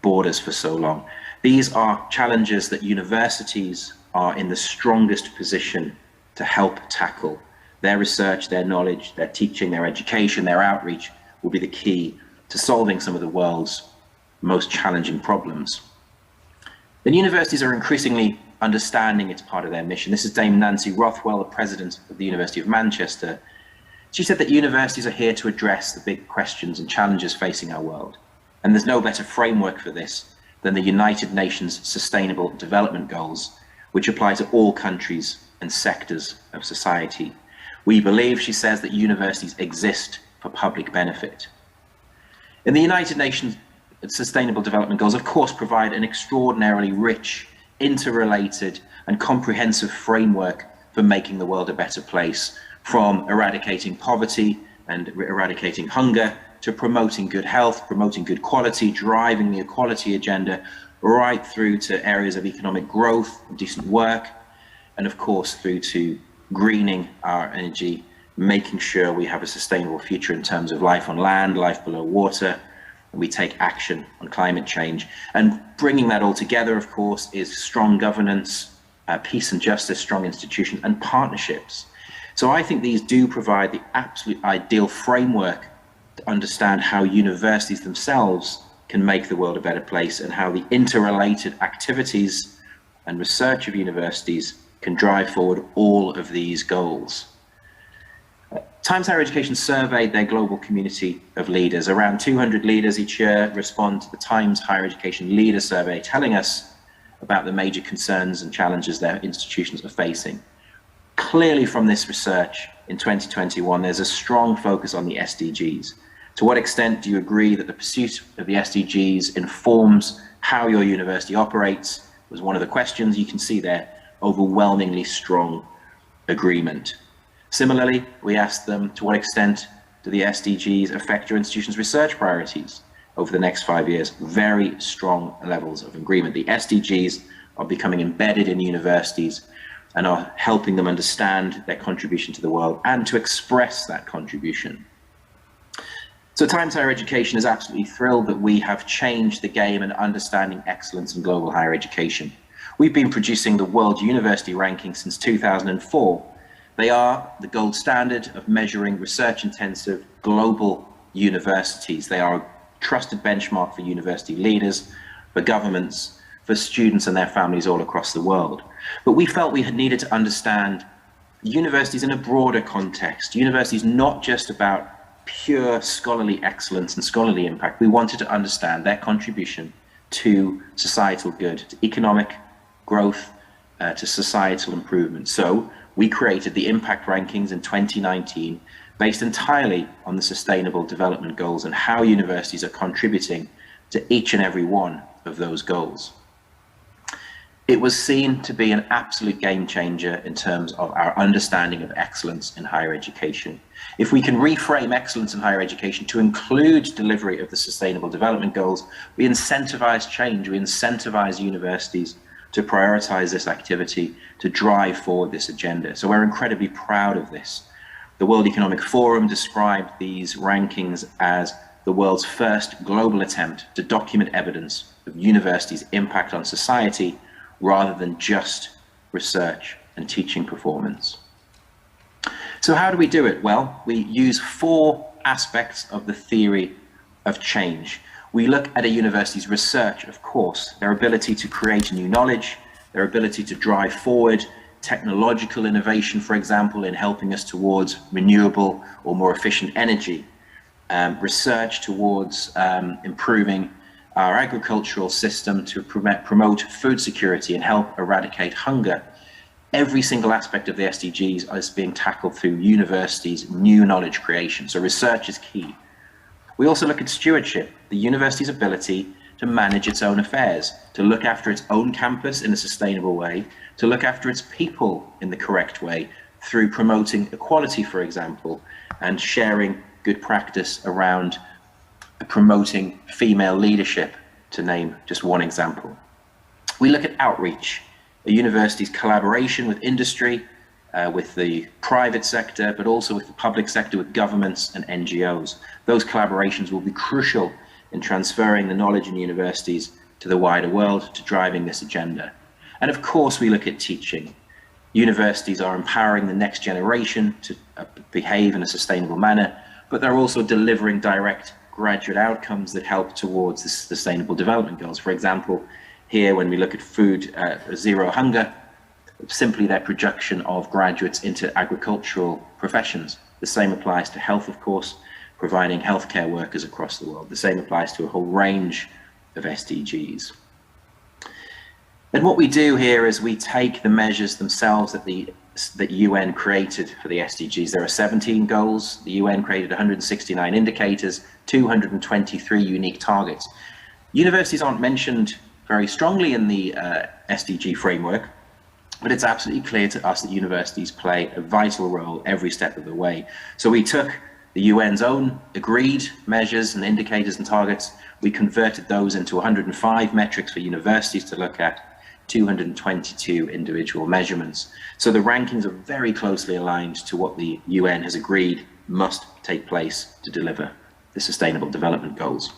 T: borders for so long. These are challenges that universities are in the strongest position to help tackle. Their research, their knowledge, their teaching, their education, their outreach will be the key to solving some of the world's most challenging problems. And universities are increasingly understanding it's part of their mission. This is Dame Nancy Rothwell, the president of the University of Manchester. She said that universities are here to address the big questions and challenges facing our world. And there's no better framework for this than the United Nations Sustainable Development Goals, which apply to all countries and sectors of society. We believe, she says, that universities exist for public benefit. And the United Nations Sustainable Development Goals, of course, provide an extraordinarily rich, interrelated and comprehensive framework for making the world a better place, from eradicating poverty and eradicating hunger to promoting good health, promoting good quality, driving the equality agenda, right through to areas of economic growth, decent work, and of course through to greening our energy, making sure we have a sustainable future in terms of life on land, life below water, and we take action on climate change. And bringing that all together, of course, is strong governance, peace and justice, strong institutions, and partnerships. So I think these do provide the absolute ideal framework to understand how universities themselves can make the world a better place, and how the interrelated activities and research of universities can drive forward all of these goals. Times Higher Education surveyed their global community of leaders. Around 200 leaders each year respond to the Times Higher Education Leader Survey, telling us about the major concerns and challenges their institutions are facing. Clearly from this research in 2021, there's a strong focus on the SDGs. To what extent do you agree that the pursuit of the SDGs informs how your university operates? Was one of the questions. You can see there overwhelmingly strong agreement. Similarly, we asked them, to what extent do the SDGs affect your institution's research priorities over the next 5 years? Very strong levels of agreement. The SDGs are becoming embedded in universities and are helping them understand their contribution to the world and to express that contribution. So Times Higher Education is absolutely thrilled that we have changed the game in understanding excellence in global higher education. We've been producing the World University Ranking since 2004. They are the gold standard of measuring research-intensive global universities. They are a trusted benchmark for university leaders, for governments, for students and their families all across the world. But we felt we had needed to understand universities in a broader context. Universities not just about pure scholarly excellence and scholarly impact. We wanted to understand their contribution to societal good, to economic growth, to societal improvement. So we created the impact rankings in 2019 based entirely on the Sustainable Development Goals and how universities are contributing to each and every one of those goals. It was seen to be an absolute game changer in terms of our understanding of excellence in higher education. If we can reframe excellence in higher education to include delivery of the Sustainable Development Goals, we incentivize change, we incentivize universities to prioritize this activity, to drive forward this agenda. So we're incredibly proud of this. The World Economic Forum described these rankings as the world's first global attempt to document evidence of universities' impact on society rather than just research and teaching performance. So how do we do it? Well, we use 4 aspects of the theory of change. We look at a university's research, of course, their ability to create new knowledge, their ability to drive forward technological innovation, for example, in helping us towards renewable or more efficient energy, research towards improving our agricultural system to promote food security and help eradicate hunger. Every single aspect of the SDGs is being tackled through universities' new knowledge creation. So research is key. We also look at stewardship, the university's ability to manage its own affairs, to look after its own campus in a sustainable way, to look after its people in the correct way through promoting equality, for example, and sharing good practice around promoting female leadership, to name just one example. We look at outreach, a university's collaboration with industry, with the private sector, but also with the public sector, with governments and NGOs. Those collaborations will be crucial in transferring the knowledge in universities to the wider world, to driving this agenda. And of course, we look at teaching. Universities are empowering the next generation to behave in a sustainable manner, but they're also delivering direct graduate outcomes that help towards the Sustainable Development Goals. For example, here when we look at food, zero hunger, simply their projection of graduates into agricultural professions. The same applies to health, of course, providing healthcare workers across the world. The same applies to a whole range of SDGs. And what we do here is we take the measures themselves that UN created for the SDGs. There are 17 goals. The UN created 169 indicators, 223 unique targets. Universities aren't mentioned very strongly in the SDG framework, but it's absolutely clear to us that universities play a vital role every step of the way. So we took the UN's own agreed measures and indicators and targets, we converted those into 105 metrics for universities to look at, 222 individual measurements. So the rankings are very closely aligned to what the UN has agreed must take place to deliver the Sustainable Development Goals.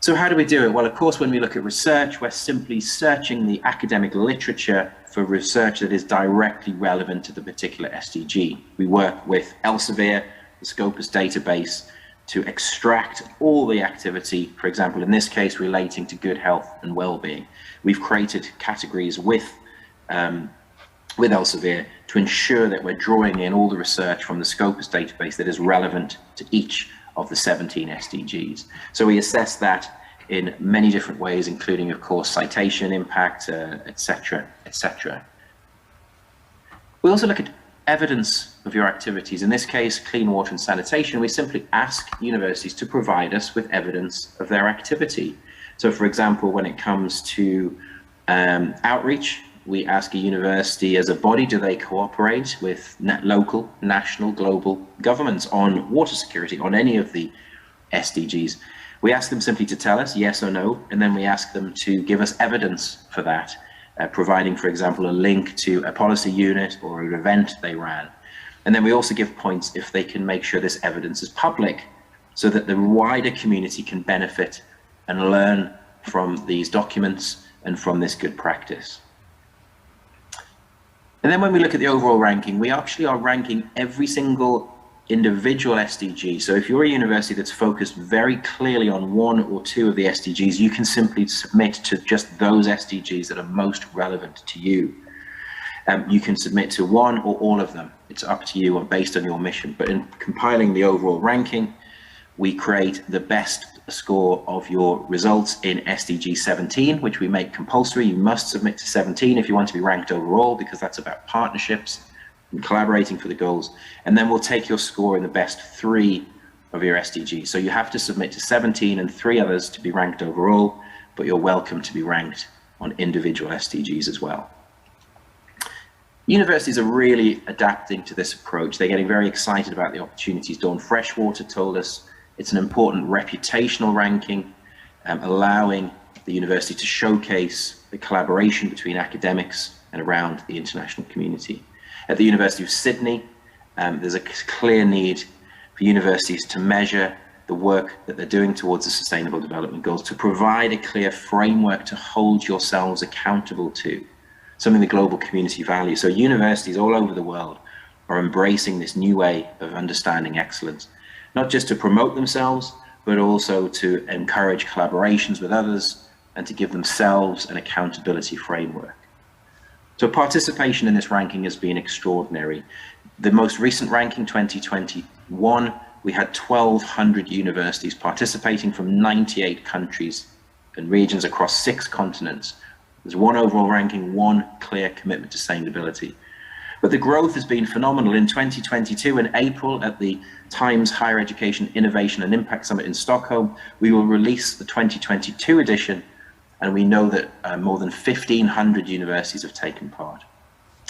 T: So how do we do it? Well, of course, when we look at research, we're simply searching the academic literature for research that is directly relevant to the particular SDG. We work with Elsevier, the Scopus database, to extract all the activity, for example, in this case, relating to good health and well-being. We've created categories with Elsevier to ensure that we're drawing in all the research from the Scopus database that is relevant to each of the 17 SDGs. So we assess that in many different ways, including, of course, citation impact, etc., etc. We also look at evidence of your activities. In this case, clean water and sanitation. We simply ask universities to provide us with evidence of their activity. So, for example, when it comes to outreach, we ask a university as a body, do they cooperate with local, national, global governments on water security, on any of the SDGs? We ask them simply to tell us yes or no, and then we ask them to give us evidence for that, providing, for example, a link to a policy unit or an event they ran. And then we also give points if they can make sure this evidence is public, so that the wider community can benefit and learn from these documents and from this good practice. And then when we look at the overall ranking, we actually are ranking every single individual SDG. So if you're a university that's focused very clearly on one or two of the SDGs, you can simply submit to just those SDGs that are most relevant to you. You can submit to one or all of them. It's up to you or based on your mission. But in compiling the overall ranking, we create the best score of your results in SDG 17, which we make compulsory. You must submit to 17 if you want to be ranked overall, because that's about partnerships and collaborating for the goals. And then we'll take your score in the best 3 of your SDGs. So you have to submit to 17 and 3 others to be ranked overall, but you're welcome to be ranked on individual SDGs as well. Universities are really adapting to this approach. They're getting very excited about the opportunities. Dawn Freshwater told us it's an important reputational ranking, allowing the university to showcase the collaboration between academics and around the international community. At the University of Sydney, there's a clear need for universities to measure the work that they're doing towards the Sustainable Development Goals, to provide a clear framework to hold yourselves accountable to, something the global community values. So universities all over the world are embracing this new way of understanding excellence, not just to promote themselves, but also to encourage collaborations with others and to give themselves an accountability framework. So participation in this ranking has been extraordinary. The most recent ranking, 2021, we had 1,200 universities participating from 98 countries and regions across 6 continents. There's one overall ranking, one clear commitment to sustainability. But the growth has been phenomenal. In 2022, in April, at the Times Higher Education Innovation and Impact Summit in Stockholm, we will release the 2022 edition, and we know that more than 1,500 universities have taken part.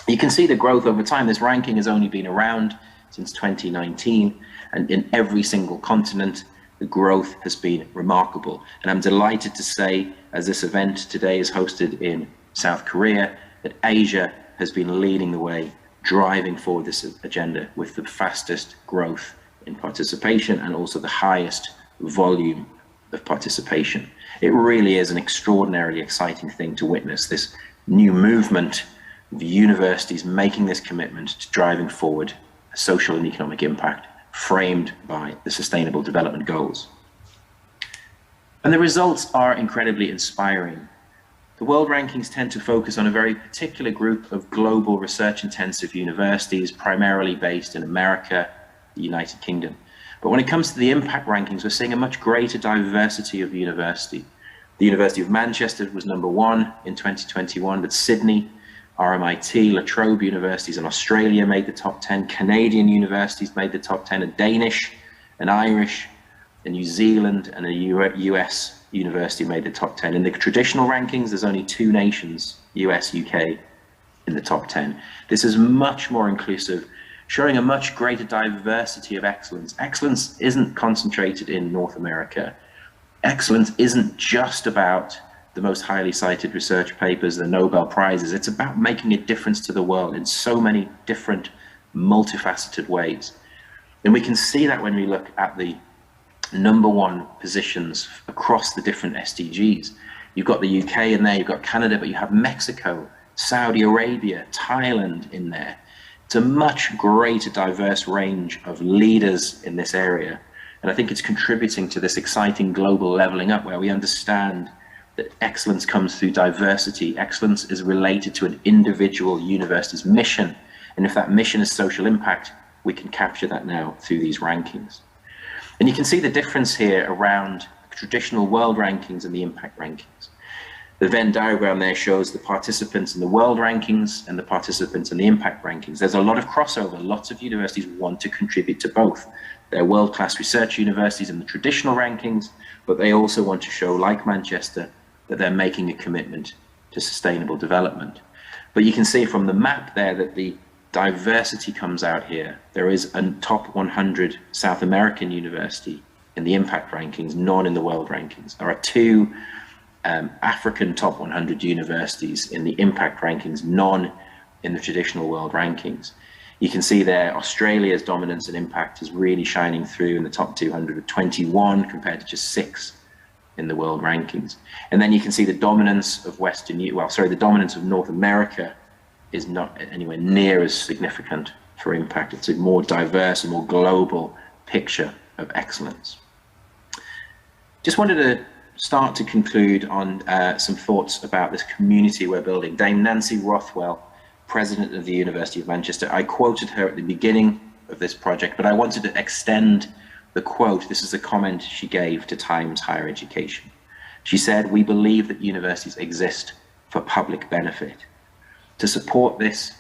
T: You can see the growth over time. This ranking has only been around since 2019, and in every single continent, the growth has been remarkable. And I'm delighted to say, as this event today is hosted in South Korea, that Asia has been leading the way, driving forward this agenda with the fastest growth in participation and also the highest volume of participation. It really is an extraordinarily exciting thing to witness, this new movement of universities making this commitment to driving forward a social and economic impact framed by the Sustainable Development Goals. And the results are incredibly inspiring. The world rankings tend to focus on a very particular group of global research-intensive universities, primarily based in America, the United Kingdom. But when it comes to the impact rankings, we're seeing a much greater diversity of university. The University of Manchester was #1 in 2021, but Sydney, RMIT, La Trobe universities in Australia made the top 10, Canadian universities made the top 10, a Danish, an Irish, a New Zealand, and a US university made the top 10. In the traditional rankings, there's only 2 nations, US, UK, in the top 10. This is much more inclusive, showing a much greater diversity of excellence. Excellence isn't concentrated in North America. Excellence isn't just about the most highly cited research papers, the Nobel Prizes. It's about making a difference to the world in so many different, multifaceted ways. And we can see that when we look at the #1 positions across the different SDGs. You've got the UK in there, you've got Canada, but you have Mexico, Saudi Arabia, Thailand in there. It's a much greater diverse range of leaders in this area. And I think it's contributing to this exciting global leveling up where we understand that excellence comes through diversity. Excellence is related to an individual university's mission. And if that mission is social impact, we can capture that now through these rankings. And you can see the difference here around traditional world rankings and the impact rankings. The Venn diagram there shows the participants in the world rankings and the participants in the impact rankings. There's a lot of crossover. Lots of universities want to contribute to both. They're world-class research universities in the traditional rankings, but they also want to show, like Manchester, that they're making a commitment to sustainable development. But you can see from the map there that the diversity comes out here. There is a top 100 South American university in the impact rankings, none in the world rankings. There are 2 African top 100 universities in the impact rankings, none in the traditional world rankings. You can see there Australia's dominance and impact is really shining through in the top 200 with 21 compared to just 6 in the world rankings. And then you can see the dominance of the dominance of North America is not anywhere near as significant for impact. It's a more diverse and more global picture of excellence. Just wanted to start to conclude on some thoughts about this community we're building. Dame Nancy Rothwell, president of the University of Manchester, I quoted her at the beginning of this project, but I wanted to extend the quote. This is a comment she gave to Times Higher Education. She said, "We believe that universities exist for public benefit. To support this,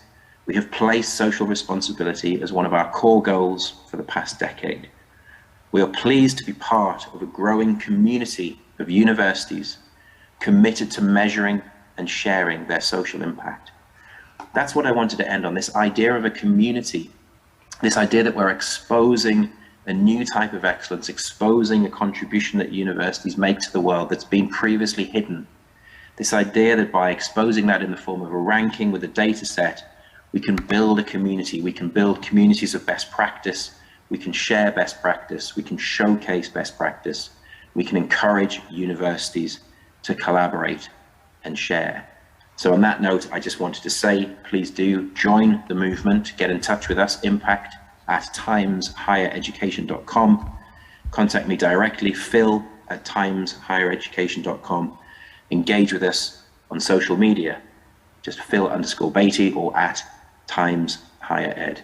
T: we have placed social responsibility as one of our core goals for the past decade. We are pleased to be part of a growing community of universities committed to measuring and sharing their social impact. That's what I wanted to end on, this idea of a community, this idea that we're exposing a new type of excellence, exposing a contribution that universities make to the world that's been previously hidden. This idea that by exposing that in the form of a ranking with a data set, we can build a community, we can build communities of best practice, we can share best practice, we can showcase best practice, we can encourage universities to collaborate and share. So on that note, I just wanted to say, please do join the movement, get in touch with us, impact@timeshighereducation.com. Contact me directly, phil@timeshighereducation.com. Engage with us on social media, just phil_Beatty or @timeshighered.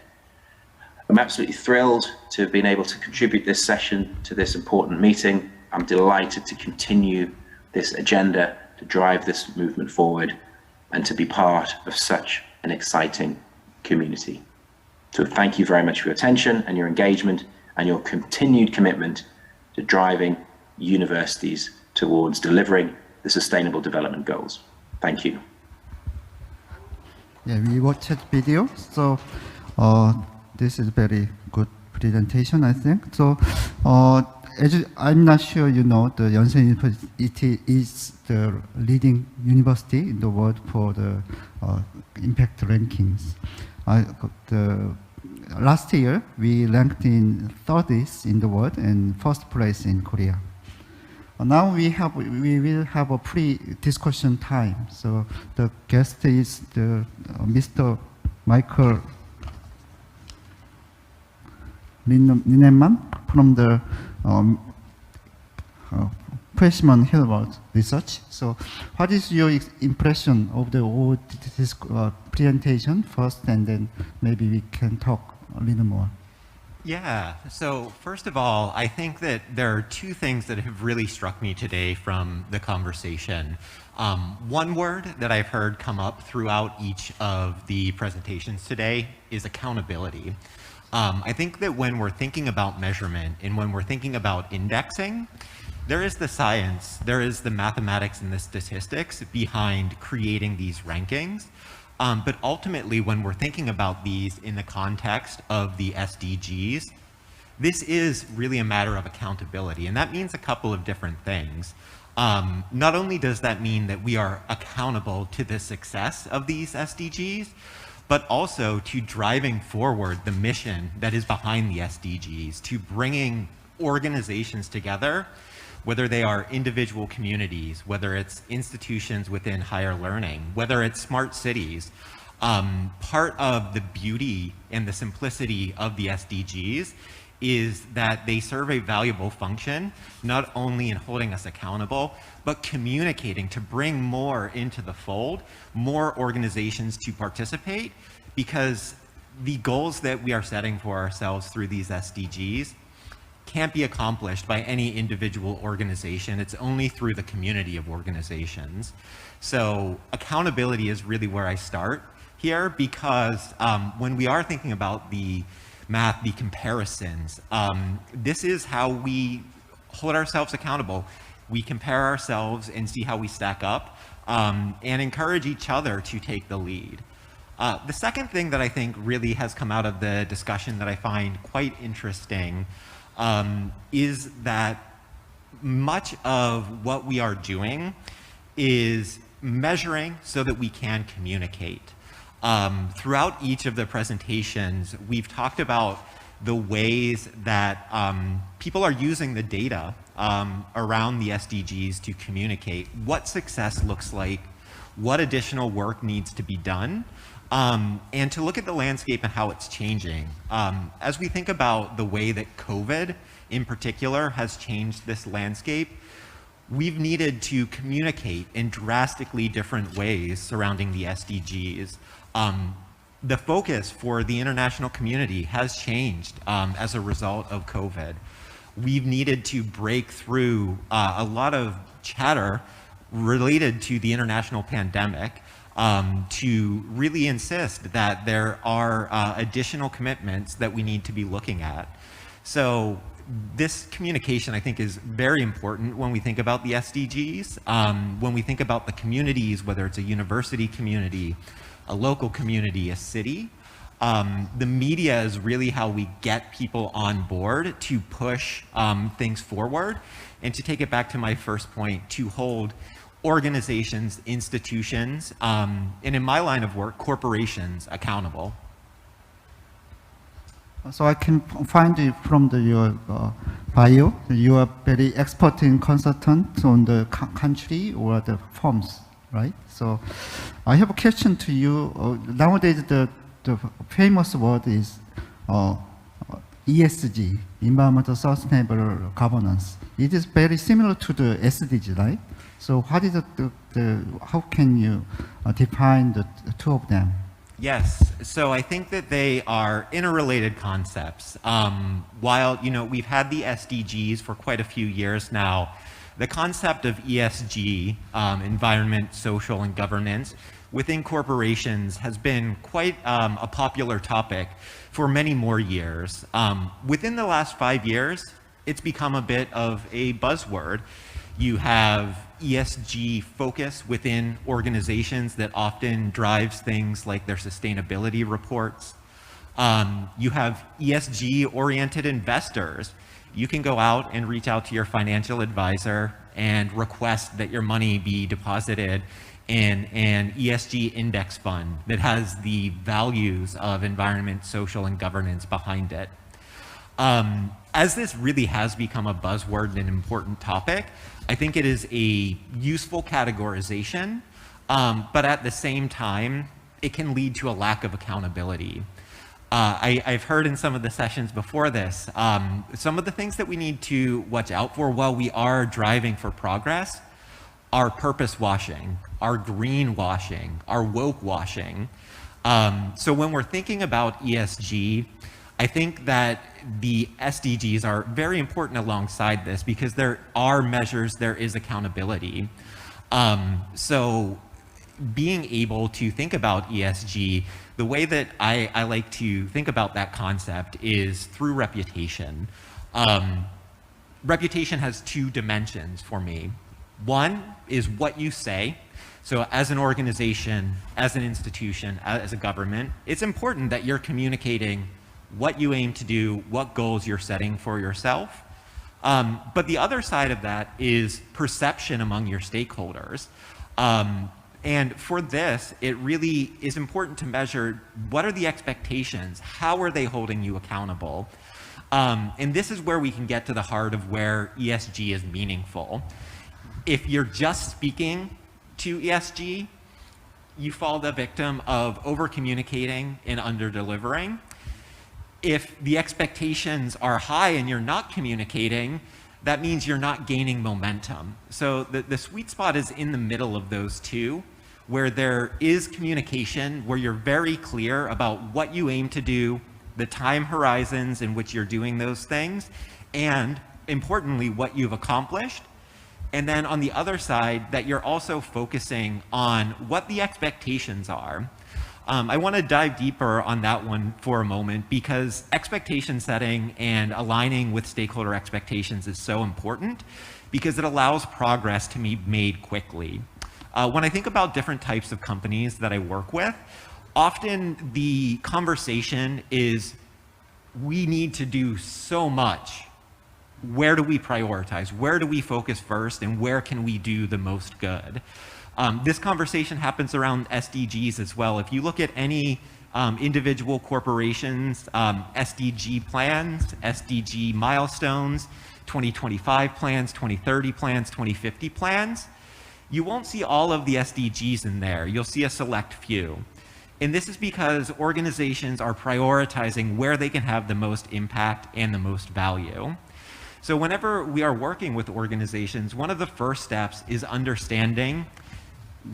T: I'm absolutely thrilled to have been able to contribute this session to this important meeting. I'm delighted to continue this agenda, to drive this movement forward, and to be part of such an exciting community. So thank you very much for your attention and your engagement and your continued commitment to driving universities towards delivering the Sustainable Development Goals. Thank you.
O: Yeah, we watched the video, so this is very good presentation, I think. So I'm not sure you know, the Yonsei University is the leading university in the world for the impact rankings. Last year, we ranked in 30th in the world and first place in Korea. Now we will have a pre-discussion time. So the guest is the Mr. Michael Lineman from the freshman Harvard research. So what is your impression of the whole this presentation first, and then maybe we can talk a little more.
U: Yeah, so first of all, I think that there are two things that have really struck me today from the conversation. One word that I've heard come up throughout each of the presentations today is accountability. I think that when we're thinking about measurement and when we're thinking about indexing, there is the science, there is the mathematics and the statistics behind creating these rankings. But ultimately, when we're thinking about these in the context of the SDGs, this is really a matter of accountability. And that means a couple of different things. Not only does that mean that we are accountable to the success of these SDGs, but also to driving forward the mission that is behind the SDGs, to bringing organizations together, whether they are individual communities, whether it's institutions within higher learning, whether it's smart cities. Part of the beauty and the simplicity of the SDGs is that they serve a valuable function, not only in holding us accountable, but communicating to bring more into the fold, more organizations to participate, because the goals that we are setting for ourselves through these SDGs can't be accomplished by any individual organization. It's only through the community of organizations. So accountability is really where I start here, because when we are thinking about the math, the comparisons, this is how we hold ourselves accountable. We compare ourselves and see how we stack up, and encourage each other to take the lead. The second thing that I think really has come out of the discussion that I find quite interesting is that much of what we are doing is measuring so that we can communicate. Throughout each of the presentations, we've talked about the ways that people are using the data around the SDGs to communicate what success looks like, what additional work needs to be done, and to look at the landscape and how it's changing. As we think about the way that COVID in particular has changed this landscape, we've needed to communicate in drastically different ways surrounding the SDGs. The focus for the international community has changed as a result of COVID. We've needed to break through a lot of chatter related to the international pandemic to really insist that there are additional commitments that we need to be looking at. So this communication, I think, is very important when we think about the SDGs. When we think about the communities, whether it's a university community, a local community, a city, the media is really how we get people on board to push things forward. And to take it back to my first point, to hold organizations, institutions, and in my line of work, corporations accountable.
O: So I can find it from your bio. You are very expert in consultant on the country or the firms, right? So I have a question to you. Nowadays, the famous word is ESG, environmental sustainable governance. It is very similar to the SDGs, right? So what is how can you define the two of them?
U: Yes, so I think that they are interrelated concepts. While we've had the SDGs for quite a few years now, the concept of ESG, environment, social, and governance, within corporations has been quite a popular topic for many more years. Within the last 5 years, it's become a bit of a buzzword. You have ESG focus within organizations that often drives things like their sustainability reports. You have ESG-oriented investors. You can go out and reach out to your financial advisor and request that your money be deposited in an ESG index fund that has the values of environment, social, and governance behind it. As this really has become a buzzword and an important topic, I think it is a useful categorization, but at the same time, it can lead to a lack of accountability. I've heard in some of the sessions before this, some of the things that we need to watch out for while we are driving for progress are purpose washing, are green washing, are woke washing. So when we're thinking about ESG, I think that the SDGs are very important alongside this because there are measures, there is accountability. So being able to think about ESG, the way that I like to think about that concept is through reputation. Reputation has two dimensions for me. One is what you say. So as an organization, as an institution, as a government, it's important that you're communicating what you aim to do, what goals you're setting for yourself. But the other side of that is perception among your stakeholders. And for this, it really is important to measure what are the expectations, how are they holding you accountable? And this is where we can get to the heart of where ESG is meaningful. If you're just speaking to ESG, you fall the victim of over-communicating and under-delivering. If the expectations are high and you're not communicating, that means you're not gaining momentum. So the sweet spot is in the middle of those two, where there is communication, where you're very clear about what you aim to do, the time horizons in which you're doing those things, and importantly, what you've accomplished. And then on the other side, that you're also focusing on what the expectations are. I want to dive deeper on that one for a moment because expectation setting and aligning with stakeholder expectations is so important because it allows progress to be made quickly. When I think about different types of companies that I work with, often the conversation is, we need to do so much. Where do we prioritize? Where do we focus first? And where can we do the most good? This conversation happens around SDGs as well. If you look at any individual corporations, SDG plans, SDG milestones, 2025 plans, 2030 plans, 2050 plans, you won't see all of the SDGs in there. You'll see a select few. And this is because organizations are prioritizing where they can have the most impact and the most value. So whenever we are working with organizations, one of the first steps is understanding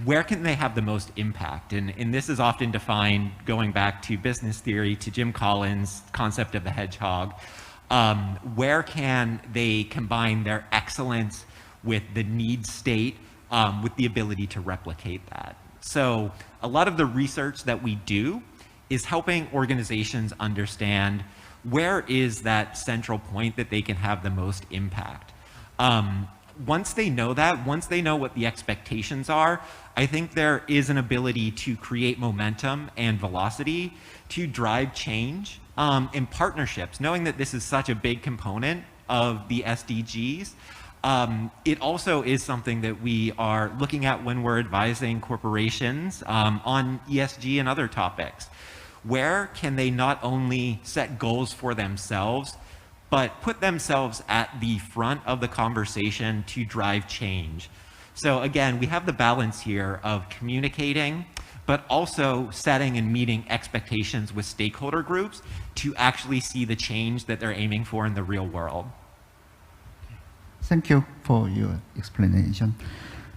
U: where can they have the most impact? And this is often defined going back to business theory, to Jim Collins' concept of the hedgehog. Where can they combine their excellence with the need state, with the ability to replicate that? So a lot of the research that we do is helping organizations understand where is that central point that they can have the most impact? Once they know that, once they know what the expectations are, I think there is an ability to create momentum and velocity to drive change in partnerships, knowing that this is such a big component of the SDGs. It also is something that we are looking at when we're advising corporations on ESG and other topics. Where can they not only set goals for themselves, but put themselves at the front of the conversation to drive change? So again, we have the balance here of communicating, but also setting and meeting expectations with stakeholder groups to actually see the change that they're aiming for in the real world.
O: Thank you for your explanation.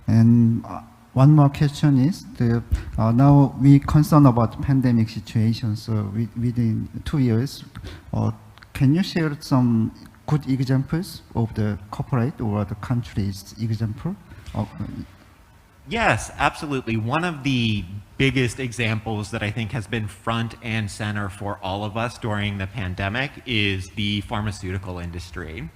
O: And one more question is, now we concerned about pandemic situation, so within 2 years, can you share some good examples of the corporate or the country's example?
U: Yes, absolutely. One of the biggest examples that I think has been front and center for all of us during the pandemic is the pharmaceutical industry.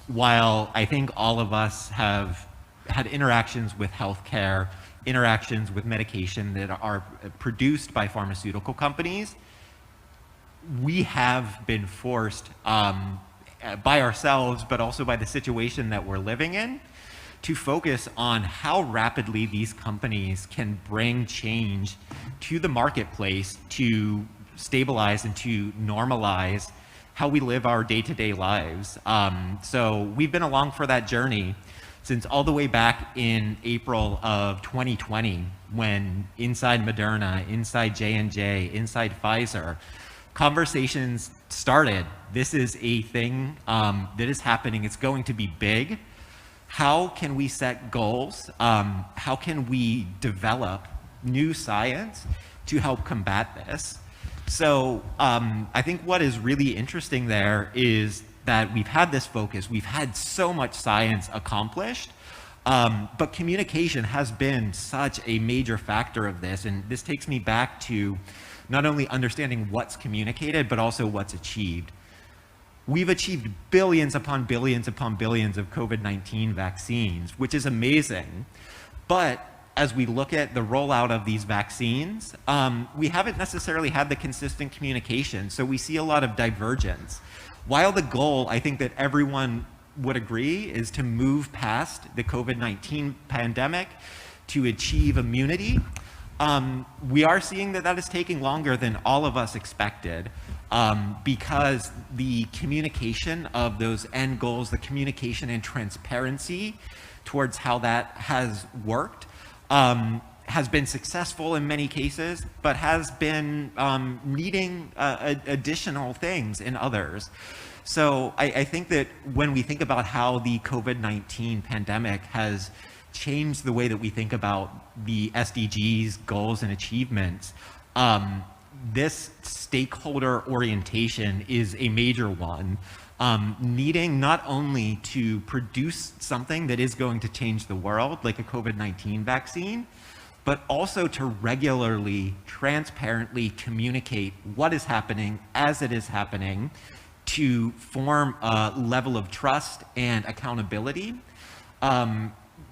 U: While I think all of us have had interactions with healthcare, interactions with medication that are produced by pharmaceutical companies, we have been forced by ourselves, but also by the situation that we're living in, to focus on how rapidly these companies can bring change to the marketplace to stabilize and to normalize how we live our day-to-day lives. So we've been along for that journey since all the way back in April of 2020, when inside Moderna, inside J&J, inside Pfizer, conversations started. This is a thing that is happening. It's going to be big. How can we set goals? How can we develop new science to help combat this? So I think what is really interesting there is that we've had this focus, we've had so much science accomplished, but communication has been such a major factor of this. And this takes me back to not only understanding what's communicated, but also what's achieved. We've achieved billions upon billions upon billions of COVID-19 vaccines, which is amazing. But as we look at the rollout of these vaccines, we haven't necessarily had the consistent communication. So we see a lot of divergence. While the goal, I think that everyone would agree, is to move past the COVID-19 pandemic to achieve immunity, we are seeing that that is taking longer than all of us expected, because the communication of those end goals, the communication and transparency towards how that has worked, has been successful in many cases, but has been needing additional things in others. So I think that when we think about how the COVID-19 pandemic has changed the way that we think about the SDGs, goals and achievements, this stakeholder orientation is a major one, needing not only to produce something that is going to change the world, like a COVID-19 vaccine, but also to regularly, transparently communicate what is happening as it is happening, to form a level of trust and accountability.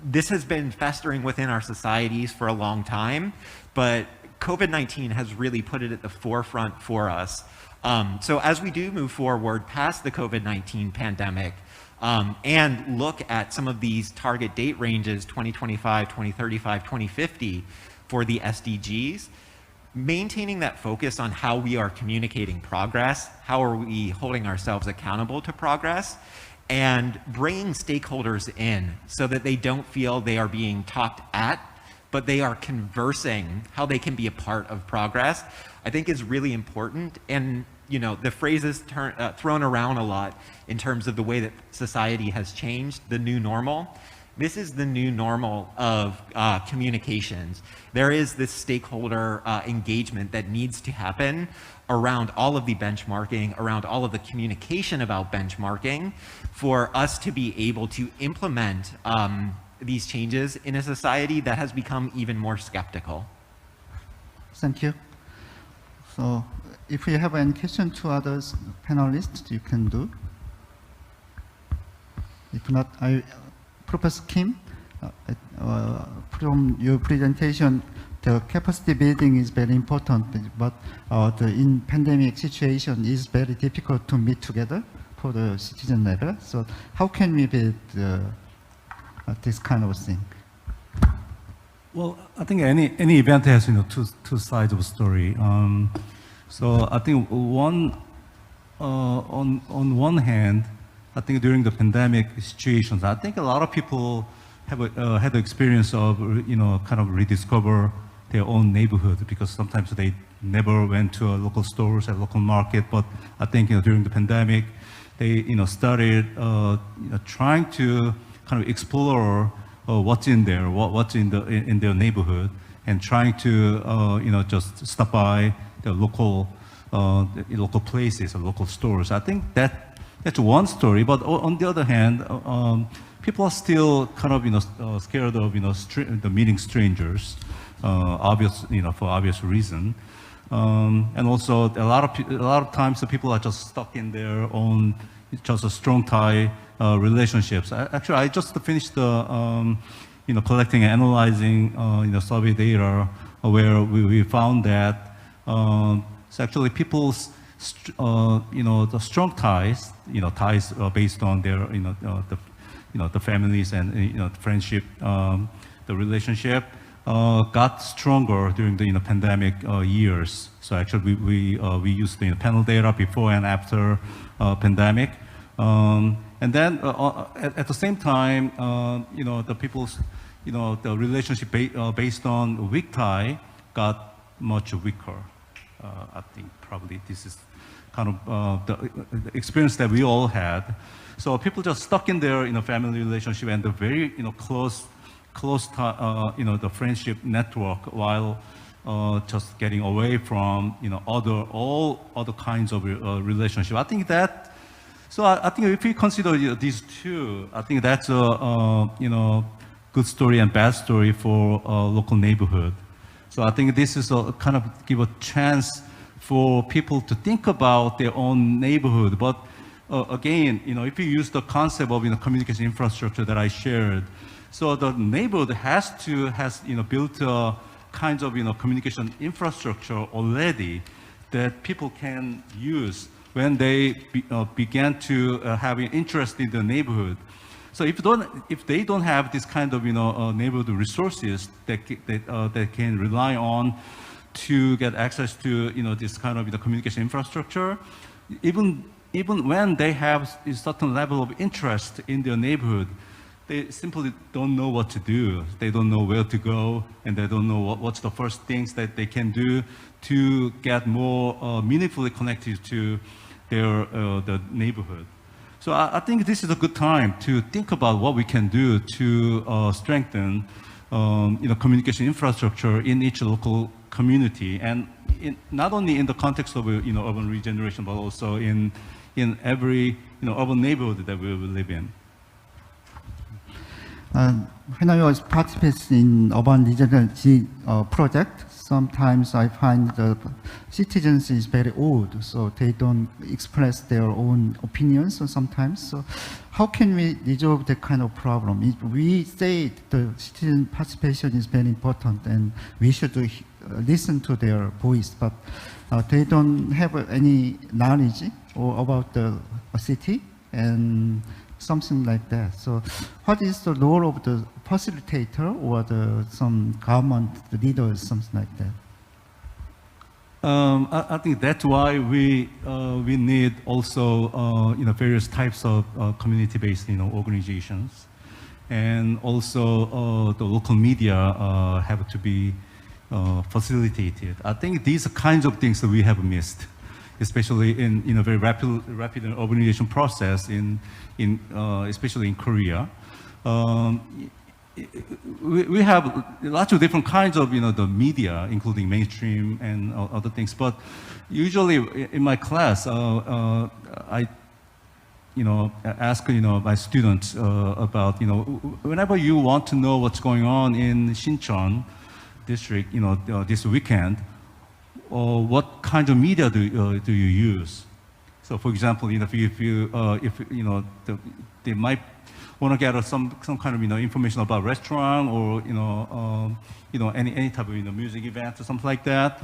U: This has been festering within our societies for a long time, but COVID-19 has really put it at the forefront for us. So as we do move forward past the COVID-19 pandemic, and look at some of these target date ranges, 2025, 2035, 2050 for the SDGs, maintaining that focus on how we are communicating progress, how are we holding ourselves accountable to progress, and bringing stakeholders in so that they don't feel they are being talked at, but they are conversing how they can be a part of progress, I think is really important. And you know, the phrase is thrown around a lot in terms of the way that society has changed, the new normal. This is the new normal of communications. There is this stakeholder engagement that needs to happen around all of the benchmarking, around all of the communication about benchmarking, for us to be able to implement these changes in a society that has become even more skeptical.
O: Thank you. So if you have any question to others panelists, you can do. If not, Professor Kim, from your presentation, the capacity building is very important, but in pandemic situation is very difficult to meet together for the citizen level. So how can we build this kind of thing?
S: Well, I think any event has two sides of a story. So I think on one hand, I think during the pandemic situations, I think a lot of people have had the experience of kind of rediscover their own neighborhood, because sometimes they never went to a local stores at local market. But I think during the pandemic, they started trying to kind of explore what's in there, what's in their neighborhood, and trying to just stop by the local places or local stores. I think that's one story. But on the other hand, people are still kind of scared of the meeting strangers, for obvious reason. And also a lot of times the people are just stuck in their own just a strong tie relationships. Actually, I just finished collecting and analyzing survey data where we found that it's actually people's the strong ties, ties based on their the families and the friendship, the relationship got stronger during the pandemic years. So actually we used the panel data before and after pandemic, and then at the same time the people's the relationship based on weak tie got much weaker. I think probably this is kind of the experience that we all had. So people just stuck in their family relationship and the very close the friendship network, while just getting away from all other kinds of relationship. I think that. So I think if we consider these two, I think that's a good story and bad story for local neighborhood. So I think this is a kind of give a chance for people to think about their own neighborhood. But again, if you use the concept of communication infrastructure that I shared, so the neighborhood has built kinds of communication infrastructure already that people can use when they began to have an interest in the neighborhood. So if they don't have this kind of neighborhood resources that can rely on to get access to this kind of communication infrastructure, even when they have a certain level of interest in their neighborhood, they simply don't know what to do. They don't know where to go, and they don't know what's the first things that they can do to get more meaningfully connected to their the neighborhood. So I think this is a good time to think about what we can do to strengthen communication infrastructure in each local community, and not only in the context of urban regeneration, but also in every urban neighborhood that we will live in.
O: When I was participating in urban regeneration project, sometimes I find the citizens is very old, so they don't express their own opinions sometimes. So how can we resolve that kind of problem? We say the citizen participation is very important and we should listen to their voice, but they don't have any knowledge about the city and something like that. So what is the role of the facilitator or some government leaders, something like that?
S: I think that's why we need also various types of community-based organizations, and also the local media have to be facilitated. I think these are kinds of things that we have missed, especially in a very rapid urbanization process especially in Korea. We have lots of different kinds of the media, including mainstream and other things. But usually in my class, I ask my students about whenever you want to know what's going on in Sincheon district this weekend, what kind of media do you use? So, for example, if they might want to get some kind of information about restaurant or any type of music event or something like that.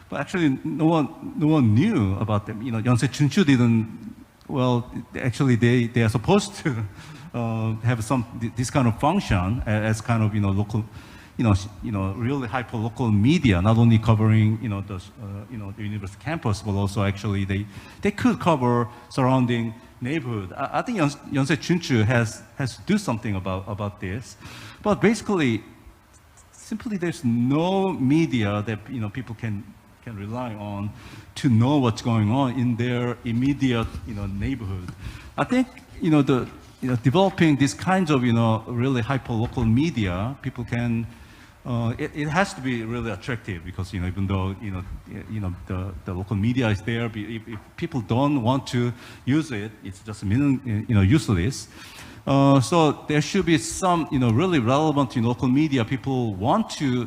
S: But actually, no one knew about them. Yonsei Chunchu didn't. Well, actually, they are supposed to have this kind of function as kind of local, really hyper local media, not only covering the university campus, but also actually they could cover surrounding neighborhood. I think Yonsei Chunchu has to do something about this, but basically, simply there's no media that people can rely on to know what's going on in their immediate neighborhood. I think developing these kinds of really hyper local media, people can. It has to be really attractive because even though the local media is there, if people don't want to use it, it's just useless. So there should be some really relevant local media people want to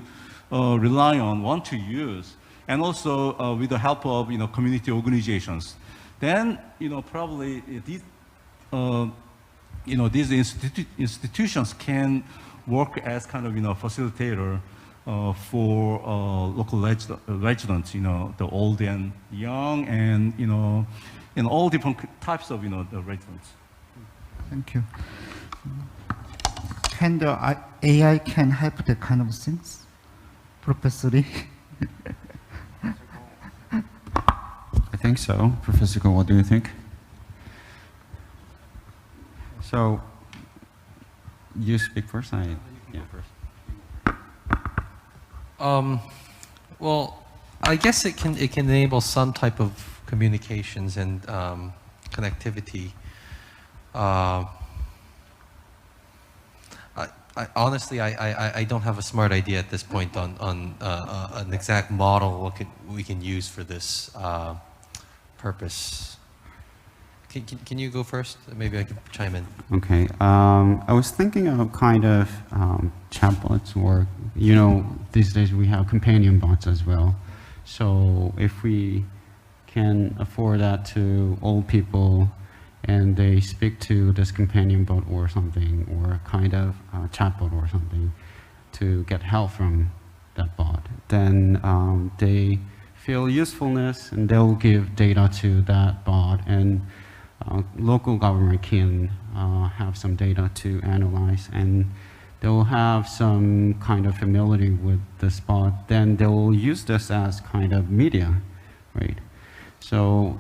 S: rely on, want to use, and also with the help of community organizations. Then probably these institutions can work as kind of facilitator for local residents, the old and young, and in all different types of the residents.
O: Thank you. Can the AI can help that kind of things, Professor Lee?
R: I think so. Professor Go, what do you think? So, you speak first.
Q: Well, I guess it can enable some type of communications and connectivity. Honestly, I don't have a smart idea at this point on an exact model we can use for this purpose. Can you go first? Maybe I can chime in.
R: Okay. I was thinking of kind of chatbots, or these days we have companion bots as well. So if we can afford that to old people, and they speak to this companion bot or something, or kind of chatbot or something, to get help from that bot, then they feel usefulness, and they'll give data to that bot, and local government can have some data to analyze, and they'll have some kind of familiarity with the spot. Then they'll use this as kind of media, right? So,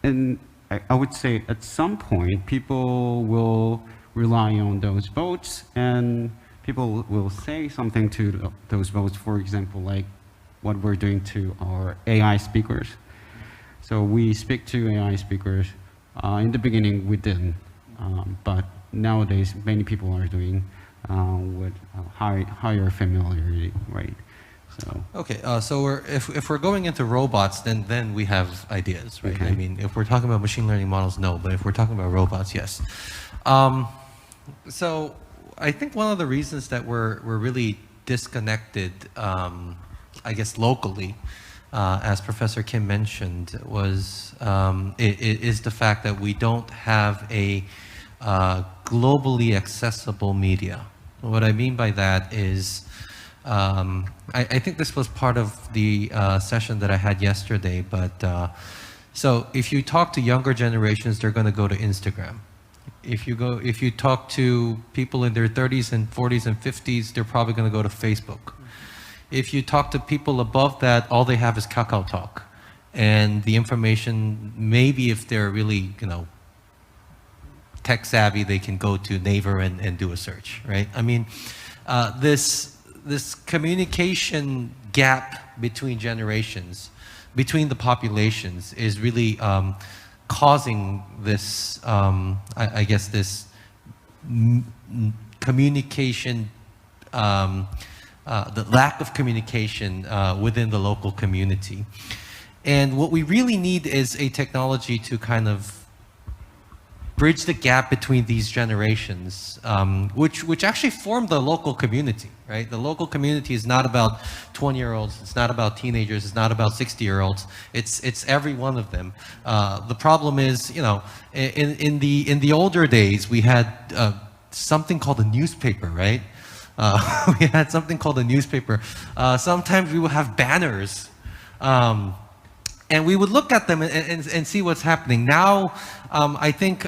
R: and I would say at some point, people will rely on those votes, and people will say something to those votes, for example, like what we're doing to our AI speakers. So we speak to AI speakers. In the beginning, we didn't, but nowadays, many people are doing with higher familiarity, right? So. Okay,
Q: so if we're going into robots, then we have ideas, right?
R: Okay.
Q: I mean, if we're talking about machine learning models, no, but if we're talking about robots, yes. So I think one of the reasons that we're really disconnected, I guess locally, as Professor Kim mentioned, was it is the fact that we don't have a globally accessible media. What I mean by that is, I think this was part of the session that I had yesterday, but so if you talk to younger generations, they're going to go to Instagram. If you talk to people in their 30s and 40s and 50s, they're probably going to go to Facebook. If you talk to people above that, all they have is Kakao Talk. And the information, maybe if they're really, tech savvy, they can go to Naver and do a search, right? I mean, this communication gap between generations, between the populations, is really causing this, I guess, this communication, the lack of communication within the local community. And what we really need is a technology to kind of bridge the gap between these generations, which actually form the local community, right? The local community is not about 20-year-olds, it's not about teenagers, it's not about 60-year-olds, it's every one of them. The problem is, you know, in the older days, we had something called a newspaper, right? We had something called a newspaper. Sometimes we would have banners. And we would look at them and see what's happening. Now, I think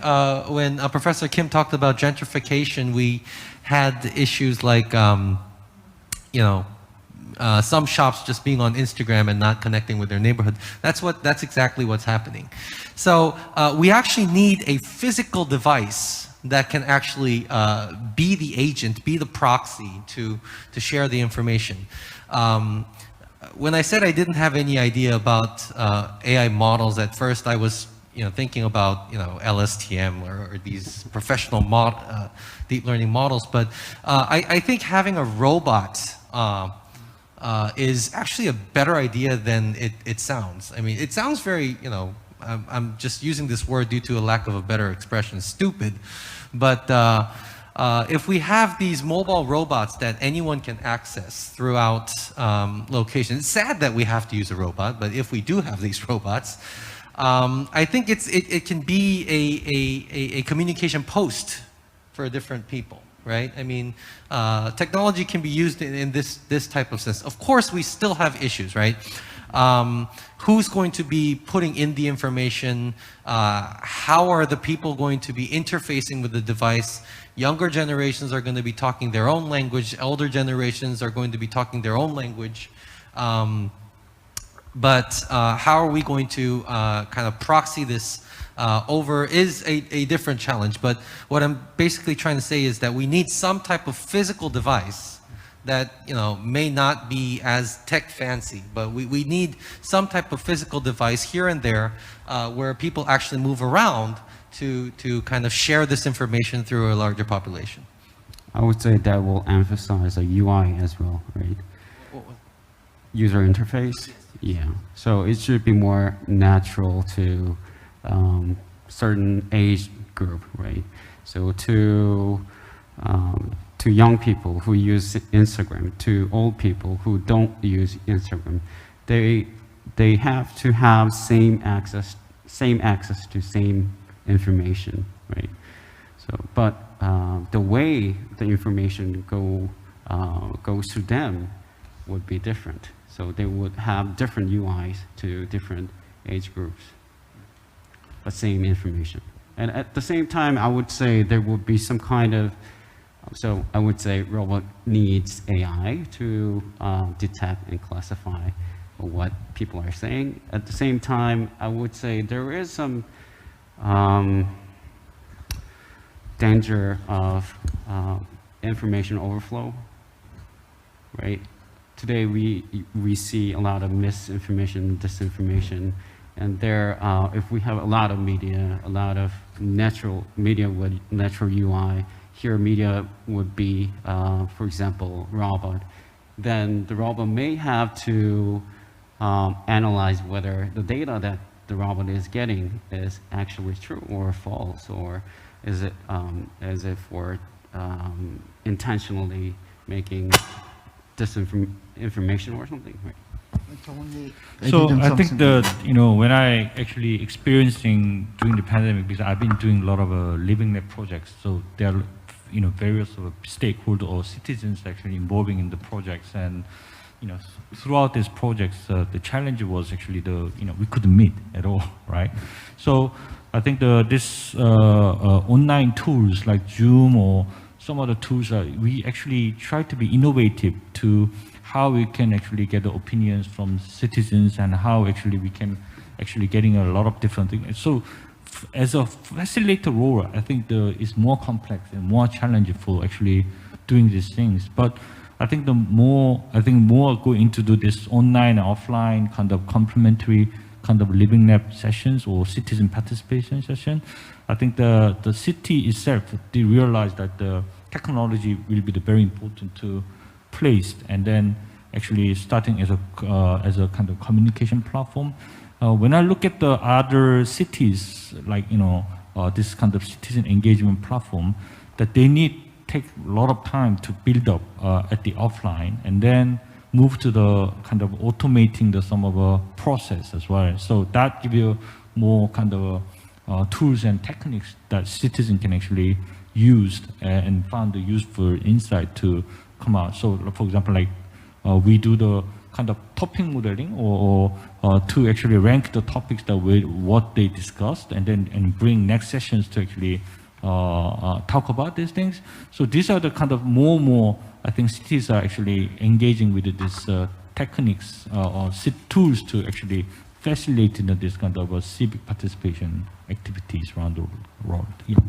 Q: when Professor Kim talked about gentrification, we had issues like, you know, some shops just being on Instagram and not connecting with their neighborhood. That's exactly what's happening. So we actually need a physical device that can actually be the agent, be the proxy to share the information. When I said I didn't have any idea about AI models at first, I was, you know, thinking about, you know, LSTM or these professional deep learning models. But I think having a robot is actually a better idea than it sounds. I mean, it sounds very, you know, I'm just using this word due to a lack of a better expression, stupid. But if we have these mobile robots that anyone can access throughout locations, it's sad that we have to use a robot, but if we do have these robots, I think it can be a communication post for different people, right? I mean, technology can be used in this type of sense. Of course, we still have issues, right? Who's going to be putting in the information? How are the people going to be interfacing with the device? Younger generations are going to be talking their own language. Elder generations are going to be talking their own language. But how are we going to kind of proxy this over is a different challenge. But what I'm basically trying to say is that we need some type of physical device that, you know, may not be as tech fancy, but we need some type of physical device here and there where people actually move around to kind of share this information through a larger population.
R: I would say that will emphasize a UI as well, right? User interface, yeah. So it should be more natural to certain age group, right? So to young people who use Instagram, to old people who don't use Instagram, they have to have same access to same information, right? So, but the way the information goes to them would be different. So they would have different UIs to different age groups, but same information. And at the same time, I would say there would be some kind of, so I would say robot needs AI to detect and classify what people are saying. At the same time, I would say there is some danger of information overflow, right? Today we see a lot of misinformation, disinformation, and there, if we have a lot of media, a lot of natural media with natural UI, here media would be, for example, robot, then the robot may have to analyze whether the data that the robot is getting is actually true or false, or is it as if we're intentionally making disinformation or something, right?
P: So I think that, you know, when I actually experiencing during the pandemic, because I've been doing a lot of living lab projects, so there are, you know, various stakeholders or citizens actually involving in the projects, and you know, throughout these projects, the challenge was actually we couldn't meet at all, right? So I think this online tools like Zoom or some other tools, we actually try to be innovative to how we can actually get the opinions from citizens and how actually we can actually getting a lot of different things. So as a facilitator role, I think it's more complex and more challenging for actually doing these things. But I think more go into this online and offline kind of complementary kind of living lab sessions or citizen participation session. I think the city itself, they realize that the technology will be very important to place, and then actually starting as a kind of communication platform. When I look at the other cities, like, you know, this kind of citizen engagement platform, that they need take a lot of time to build up at the offline, and then move to the kind of automating the some of a process as well. So that give you more kind of tools and techniques that citizens can actually use and find the useful insight to come out. So for example, like we do the kind of topic modeling or to actually rank the topics that what they discussed, and then bring next sessions to actually talk about these things. So these are the kind of more I think cities are actually engaging with these techniques or tools to actually facilitate this kind of civic participation activities around the world. Yeah.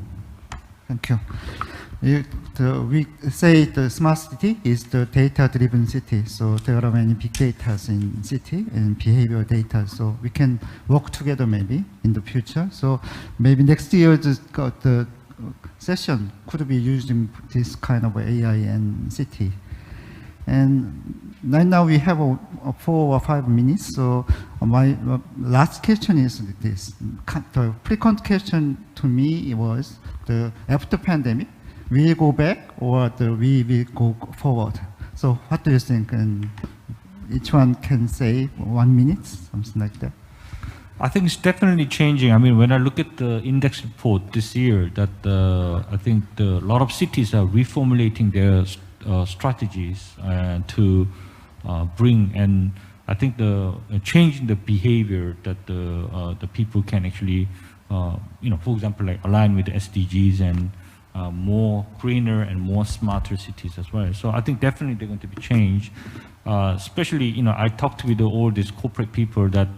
O: Thank you. We say the smart city is the data-driven city. So there are many big data in city and behavioral data. So we can work together maybe in the future. So maybe next year the session could be using this kind of AI and city. And right now we have 4 or 5 minutes. So my last question is this. The frequent question to me was after pandemic, will we go back or we will go forward? So what do you think? And each one can say 1 minute, something like that.
P: I think it's definitely changing. I mean, when I look at the index report this year, that I think a lot of cities are reformulating their strategies to bring, and I think the change in the behavior that the people can actually, for example, like align with the SDGs and more greener and more smarter cities as well. So I think definitely they're going to be changed. Especially, I talked with all these corporate people that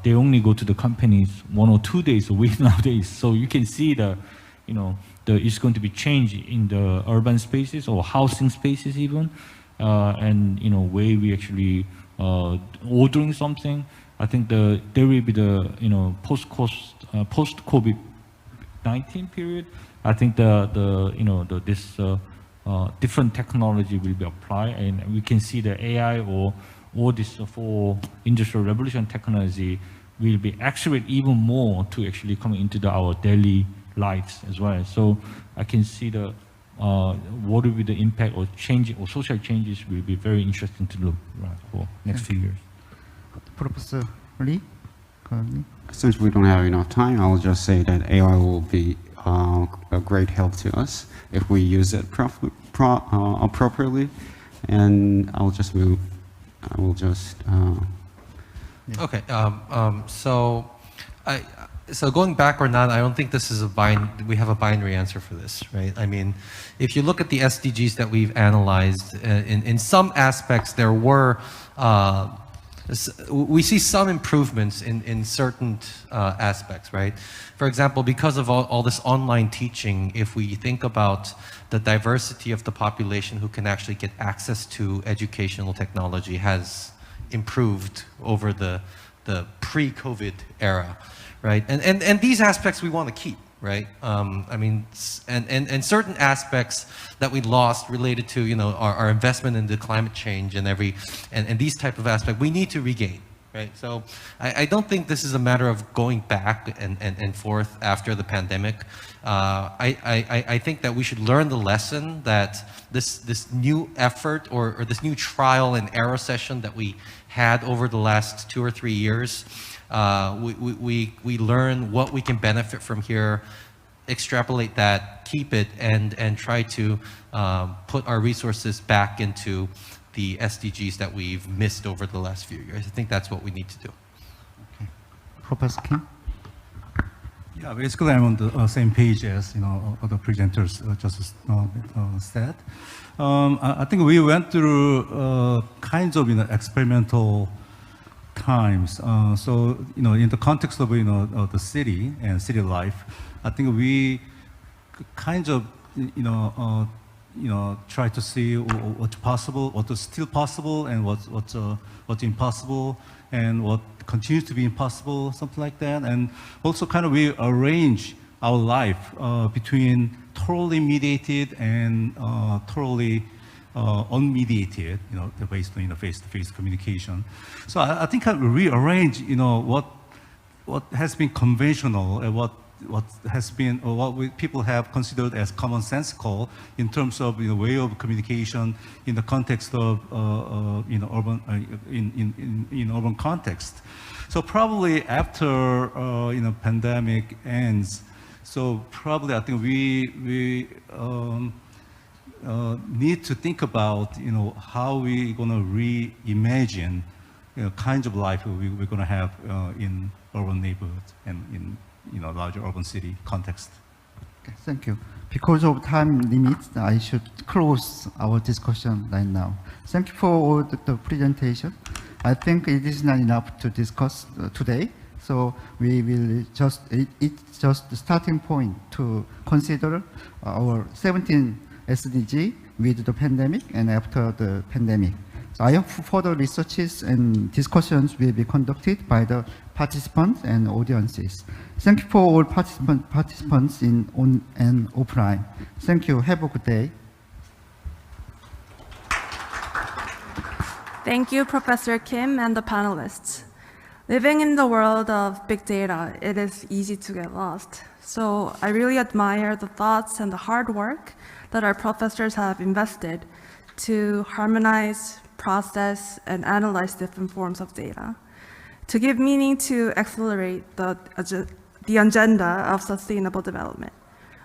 P: they only go to the companies 1 or 2 days a week nowadays. So you can see it's going to be change in the urban spaces or housing spaces even, and way we actually ordering something. I think there will be the post-COVID-19 period. I think this different technology will be applied, and we can see the AI or all this for industrial revolution technology will be accelerate even more to actually come into our daily lives as well. So I can see what will be the impact or change or social changes will be very interesting to look for next few years.
O: Professor Lee?
R: Since we don't have enough time, I'll just say that AI will be a great help to us if we use it appropriately. And I will just move.
Q: Okay. So going back or not, I don't think this is we have a binary answer for this, right? I mean, if you look at the SDGs that we've analyzed, in some aspects there were, we see some improvements in certain aspects, right? For example, because of all this online teaching, if we think about the diversity of the population who can actually get access to educational technology has improved over the pre-COVID era, right? And these aspects we want to keep, right? I mean, and certain aspects that we lost related to our investment in the climate change and these type of aspects we need to regain, right? So I don't think this is a matter of going back and forth after the pandemic. I think that we should learn the lesson that this new effort or this new trial and error session that we had over the last 2 or 3 years, we learn what we can benefit from here, extrapolate that, keep it, and try to put our resources back into the SDGs that we've missed over the last few years. I think that's what we need to do.
O: Okay. Professor Kim?
S: Yeah, basically I'm on the same page as other presenters just said. I think we went through kinds of experimental times. So in the context of the city and city life, I think we kind of try to see what's possible, what is still possible, and what's impossible, and what continues to be impossible, something like that. And also kind of we arrange our life between totally mediated and totally unmediated, based on face-to-face communication. So I think I rearrange, what has been conventional and what what has been, or what people have considered as commonsensical in terms of way of communication in the context of urban in urban context. So probably after pandemic ends, so probably I think we need to think about how we're going to reimagine kinds of life we're going to have in urban neighborhoods and in larger urban city context.
O: Okay, thank you. Because of time limits, I should close our discussion right now. Thank you for all the presentation. I think it is not enough to discuss today, so we will it's just the starting point to consider our 17 SDG with the pandemic and after the pandemic. So I hope further researches and discussions will be conducted by the participants and audiences. Thank you for all participants in on and offline. Thank you. Have a good day.
G: Thank you, Professor Kim and the panelists. Living in the world of big data, it is easy to get lost. So I really admire the thoughts and the hard work that our professors have invested to harmonize, process, and analyze different forms of data, to give meaning to accelerate the agenda of sustainable development.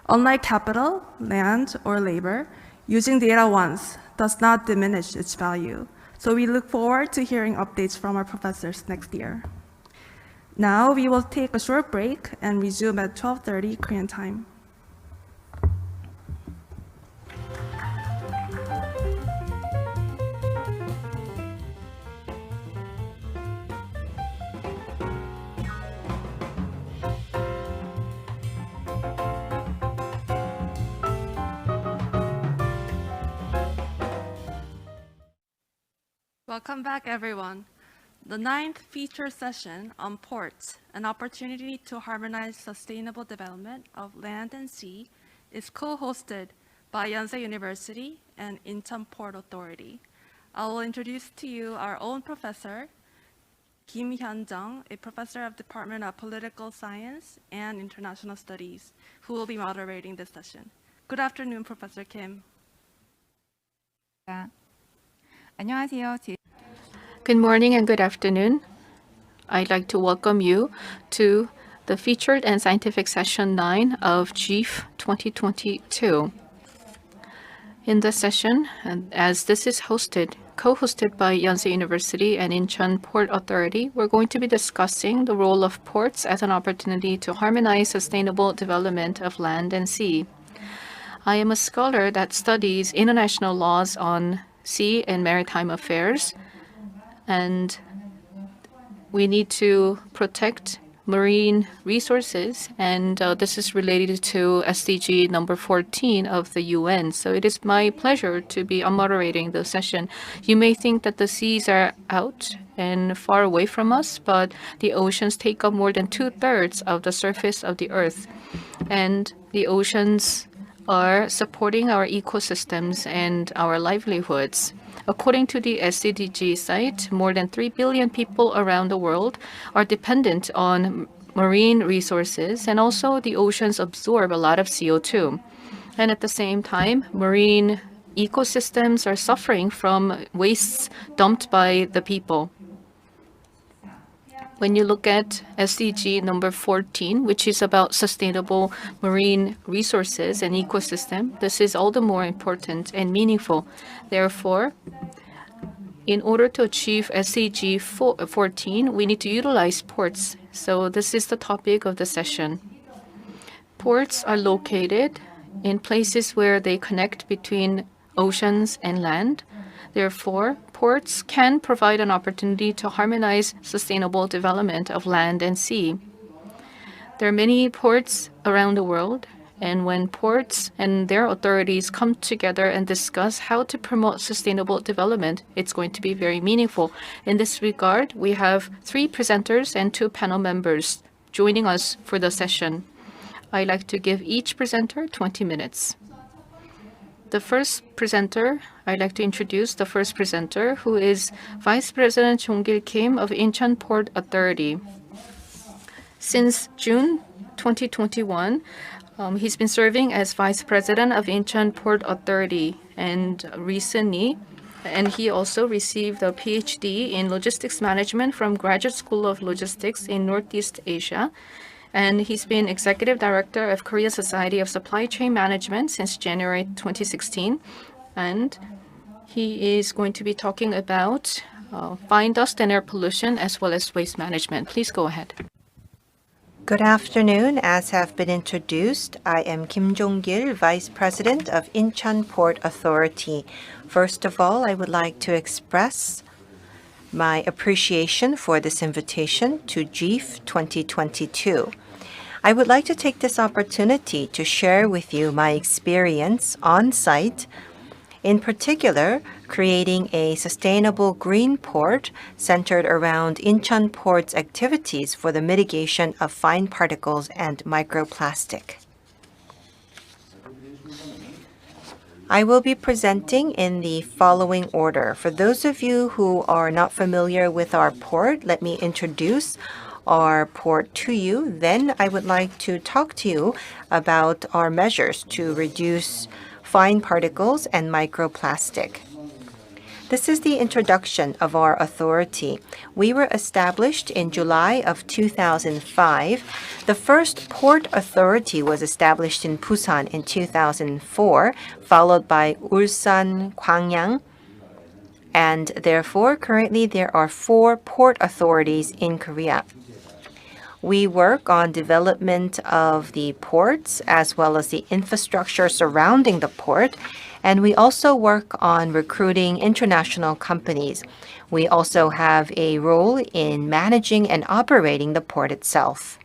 G: Unlike capital, land, or labor, using data once does not diminish its value. So we look forward to hearing updates from our professors next year. Now we will take a short break and resume at 12:30 Korean time. Welcome back, everyone. The 9th feature session on ports, an opportunity to harmonize sustainable development of land and sea, is co-hosted by Yonsei University and Incheon Port Authority. I will introduce to you our own professor, Kim Hyun-jung, a professor of Department of Political Science and International Studies, who will be moderating this session. Good afternoon, Professor Kim.
I: 안녕하세요.
E: Good morning and good afternoon. I'd like to welcome you to the featured and scientific session 9 of GEEF 2022. In this session, and as this is co-hosted by Yonsei University and Incheon Port Authority, we're going to be discussing the role of ports as an opportunity to harmonize sustainable development of land and sea. I am a scholar that studies international laws on sea and maritime affairs, and we need to protect marine resources, and this is related to SDG number 14 of the UN. So it is my pleasure to be moderating the session. You may think that the seas are out and far away from us, but the oceans take up more than 2/3 of the surface of the earth, and the oceans are supporting our ecosystems and our livelihoods. According to the SDG site, more than 3 billion people around the world are dependent on marine resources, and also the oceans absorb a lot of CO2. And at the same time, marine ecosystems are suffering from wastes dumped by the people. When you look at SDG number 14, which is about sustainable marine resources and ecosystem, this is all the more important and meaningful. Therefore, in order to achieve SDG 14, we need to utilize ports. So this is the topic of the session. Ports are located in places where they connect between oceans and land. Therefore, ports can provide an opportunity to harmonize sustainable development of land and sea. There are many ports around the world, and when ports and their authorities come together and discuss how to promote sustainable development, it's going to be very meaningful. In this regard, we have 3 presenters and 2 panel members joining us for the session. I'd like to give each presenter 20 minutes. The first presenter, I'd like to introduce the first presenter, who is Vice President Jong-gil Kim of Incheon Port Authority. Since June 2021, he's been serving as Vice President of Incheon Port Authority, and he also received a PhD in Logistics Management from Graduate School of Logistics in Northeast Asia. And he's been Executive Director of Korea Society of Supply Chain Management since January 2016. And he is going to be talking about fine dust and air pollution as well as waste management. Please go ahead.
D: Good afternoon. As have been introduced, I am Kim Jong-gil, Vice President of Incheon Port Authority. First of all, I would like to express my appreciation for this invitation to GEEF 2022. I would like to take this opportunity to share with you my experience on site, in particular, creating a sustainable green port centered around Incheon Port's activities for the mitigation of fine particles and microplastic. I will be presenting in the following order. For those of you who are not familiar with our port, let me introduce our port to you. Then I would like to talk to you about our measures to reduce fine particles and microplastic. This is the introduction of our authority. We were established in July of 2005. The first port authority was established in Busan in 2004, followed by Ulsan, Gwangyang, and therefore currently there are 4 port authorities in Korea. We work on development of the ports as well as the infrastructure surrounding the port, and we also work on recruiting international companies. We also have a role in managing and operating the port itself.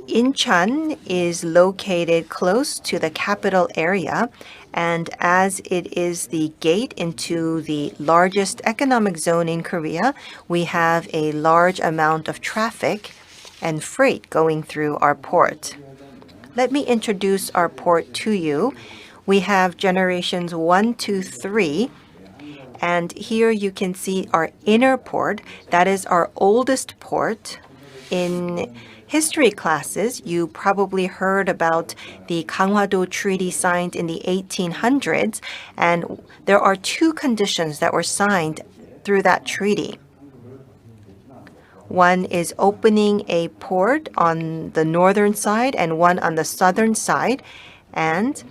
D: Incheon is located close to the capital area, and as it is the gate into the largest economic zone in Korea, we have a large amount of traffic and freight going through our port. Let me introduce our port to you. We have generations 1, 2, 3, and here you can see our inner port. That is our oldest port. In history classes, you probably heard about the Ganghwa-do Treaty signed in the 1800s, and there are 2 conditions that were signed through that treaty. One is opening a port on the northern side and one on the southern side, and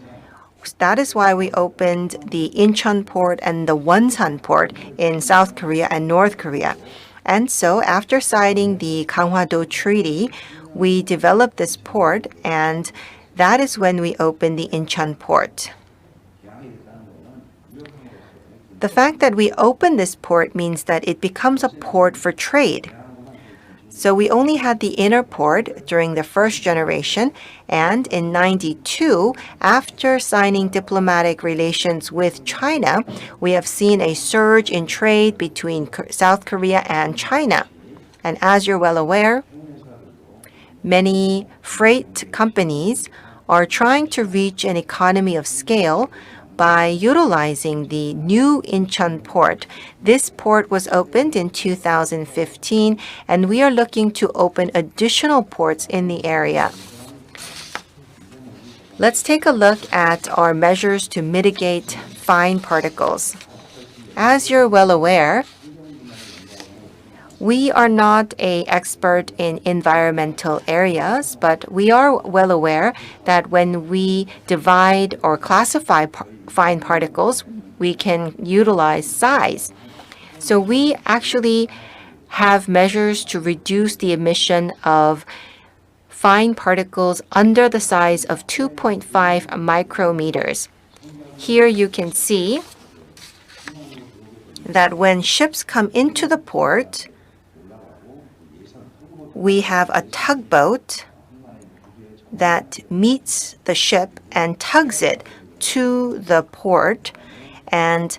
D: that is why we opened the Incheon port and the Wonsan port in South Korea and North Korea. And so after signing the Ganghwa-do Treaty, we developed this port, and that is when we opened the Incheon port. The fact that we opened this port means that it becomes a port for trade. So we only had the inner port during the first generation, and in 92, after signing diplomatic relations with China, we have seen a surge in trade between South Korea and China. And as you're well aware, many freight companies are trying to reach an economy of scale by utilizing the new Incheon port. This port was opened in 2015, and we are looking to open additional ports in the area. Let's take a look at our measures to mitigate fine particles. As you're well aware, we are not an expert in environmental areas, but we are well aware that when we divide or classify fine particles, we can utilize size. So we actually have measures to reduce the emission of fine particles under the size of 2.5 micrometers. Here you can see that when ships come into the port, we have a tugboat that meets the ship and tugs it to the port, and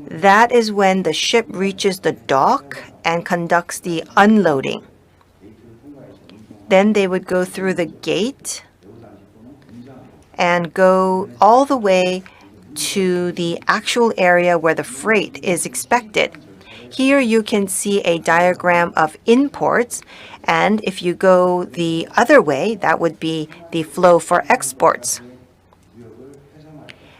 D: that is when the ship reaches the dock and conducts the unloading. Then they would go through the gate and go all the way to the actual area where the freight is expected. Here you can see a diagram of imports, and if you go the other way, that would be the flow for exports.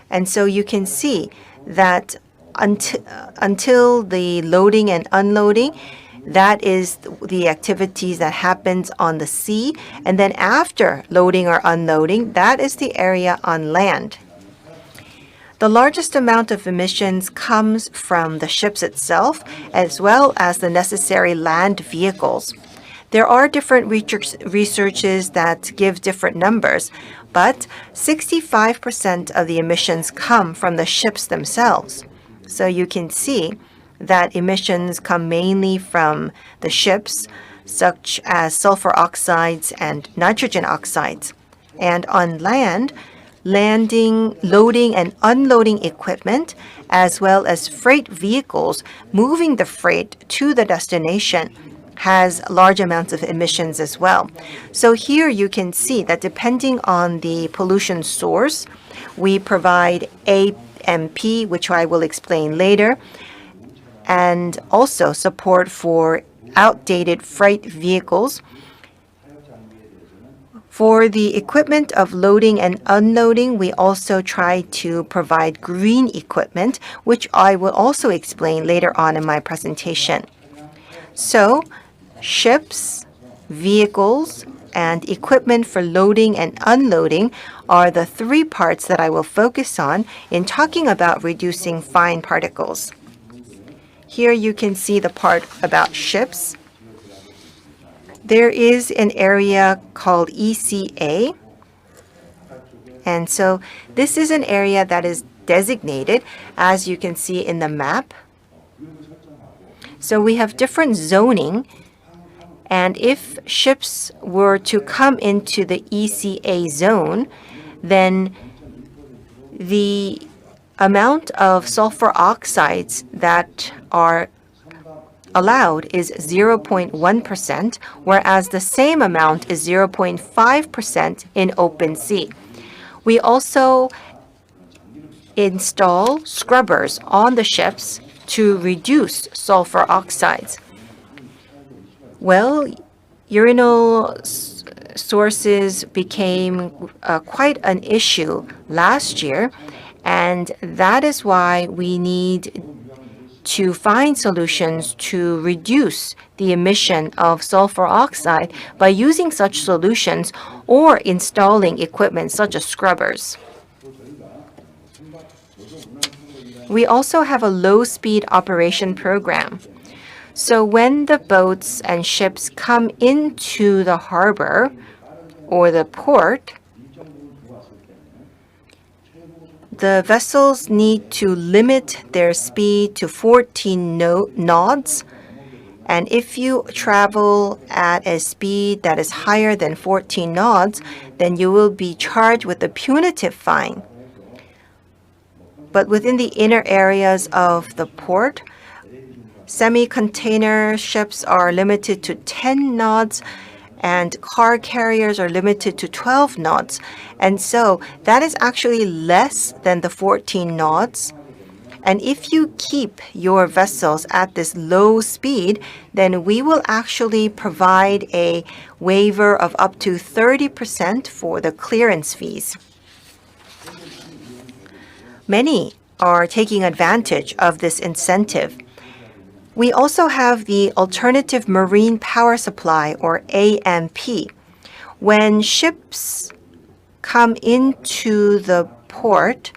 D: And so you can see that until the loading and unloading, that is the activities that happens on the sea. And then after loading or unloading, that is the area on land. The largest amount of emissions comes from the ships itself, as well as the necessary land vehicles. There are different researches that give different numbers, but 65% of the emissions come from the ships themselves. So you can see that emissions come mainly from the ships, such as sulfur oxides and nitrogen oxides. And on land, landing, loading, and unloading equipment, as well as freight vehicles moving the freight to the destination, has large amounts of emissions as well. So here you can see that depending on the pollution source, we provide AMP, which I will explain later, and also support for outdated freight vehicles. For the equipment of loading and unloading, we also try to provide green equipment, which I will also explain later on in my presentation. So, ships, vehicles, and equipment for loading and unloading are the three parts that I will focus on in talking about reducing fine particles. Here you can see the part about ships. There is an area called ECA, and so this is an area that is designated, as you can see in the map. So we have different zoning, and if ships were to come into the ECA zone, then the amount of sulfur oxides that are allowed is 0.1%, whereas the same amount is 0.5% in open sea. We also install scrubbers on the ships to reduce sulfur oxides. Well, urinal sources became quite an issue last year, and that is why we need to find solutions to reduce the emission of sulfur oxide by using such solutions or installing equipment such as scrubbers. We also have a low-speed operation program. So when the boats and ships come into the harbor or the port, the vessels need to limit their speed to 14 knots. And if you travel at a speed that is higher than 14 knots, then you will be charged with a punitive fine. But within the inner areas of the port, semi-container ships are limited to 10 knots, and car carriers are limited to 12 knots. And so that is actually less than the 14 knots. And if you keep your vessels at this low speed, then we will actually provide a waiver of up to 30% for the clearance fees. Many are taking advantage of this incentive. We also have the Alternative Marine Power Supply, or AMP. When ships come into the port,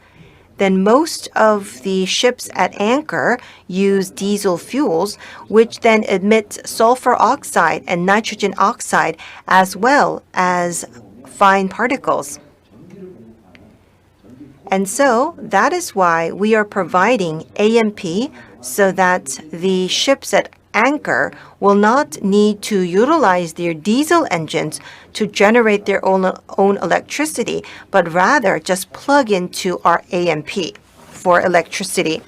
D: then most of the ships at anchor use diesel fuels, which then emit sulfur oxide and nitrogen oxide, as well as fine particles. And so that is why we are providing AMP, so that the ships at anchor will not need to utilize their diesel engines to generate their own electricity, but rather just plug into our AMP for electricity.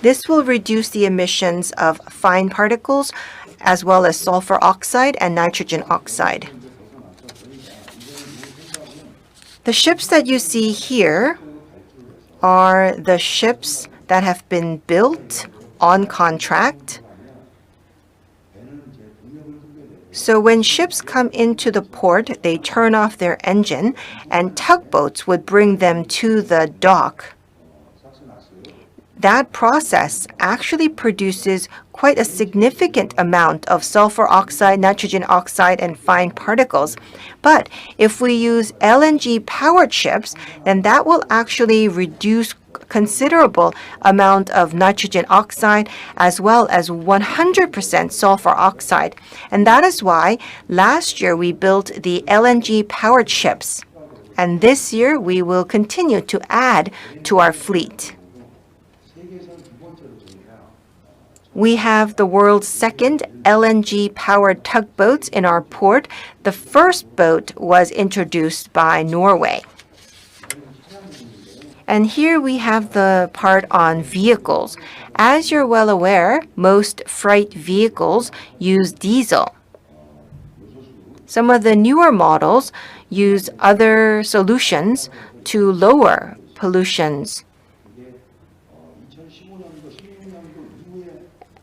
D: This will reduce the emissions of fine particles as well as sulfur oxide and nitrogen oxide. The ships that you see here are the ships that have been built on contract So when ships come into the port, they turn off their engine, and tugboats would bring them to the dock. That process actually produces quite a significant amount of sulfur oxide, nitrogen oxide, and fine particles. But if we use LNG-powered ships, then that will actually reduce considerable amount of nitrogen oxide as well as 100% sulfur oxide. And that is why last year we built the LNG-powered ships. And this year we will continue to add to our fleet. We have the world's second LNG-powered tugboats in our port. The first boat was introduced by Norway. And here we have the part on vehicles. As you're well aware, most freight vehicles use diesel. Some of the newer models use other solutions to lower pollutions.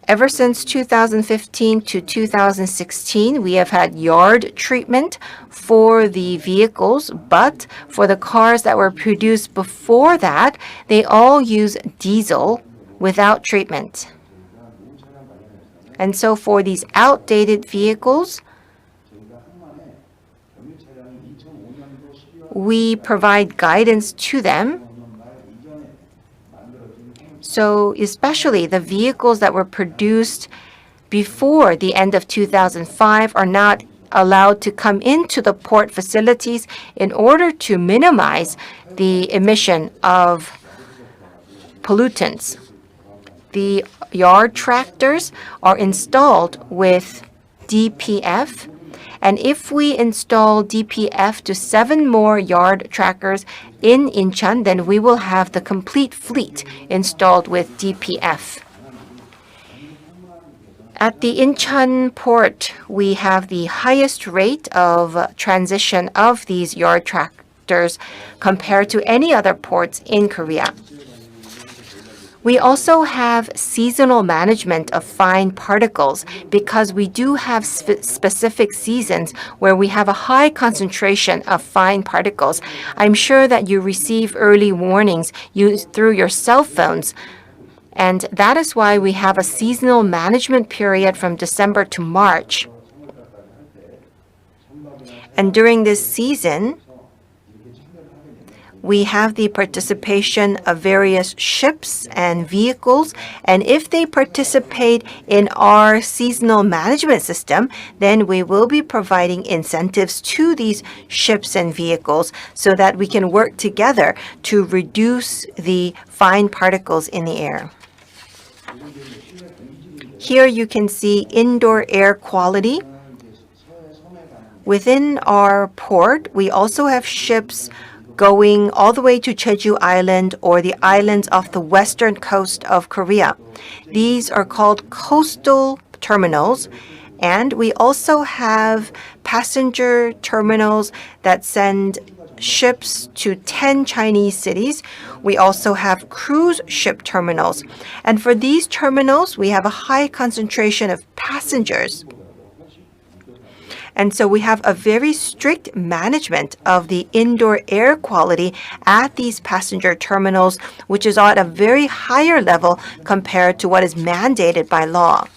D: Ever since 2015 to 2016, we have had yard treatment for the vehicles, but for the cars that were produced before that, they all use diesel without treatment. And so for these outdated vehicles, we provide guidance to them. So especially the vehicles that were produced before the end of 2005 are not allowed to come into the port facilities in order to minimize the emission of pollutants. The yard tractors are installed with DPF, and if we install DPF to 7 more yard trackers in Incheon, then we will have the complete fleet installed with DPF. At the Incheon port, we have the highest rate of transition of these yard tractors compared to any other ports in Korea. We also have seasonal management of fine particles because we do have specific seasons where we have a high concentration of fine particles. I'm sure that you receive early warnings through your cell phones. And that is why we have a seasonal management period from December to March. And during this season, we have the participation of various ships and vehicles, and if they participate in our seasonal management system, then we will be providing incentives to these ships and vehicles so that we can work together to reduce the fine particles in the air. Here you can see indoor air quality. Within our port, we also have ships going all the way to Jeju Island or the islands off the western coast of Korea. These are called coastal terminals, and we also have passenger terminals that send ships to 10 Chinese cities. We also have cruise ship terminals. And for these terminals, we have a high concentration of passengers. And so we have a very strict management of the indoor air quality at these passenger terminals, which is at a very higher level compared to what is mandated by law.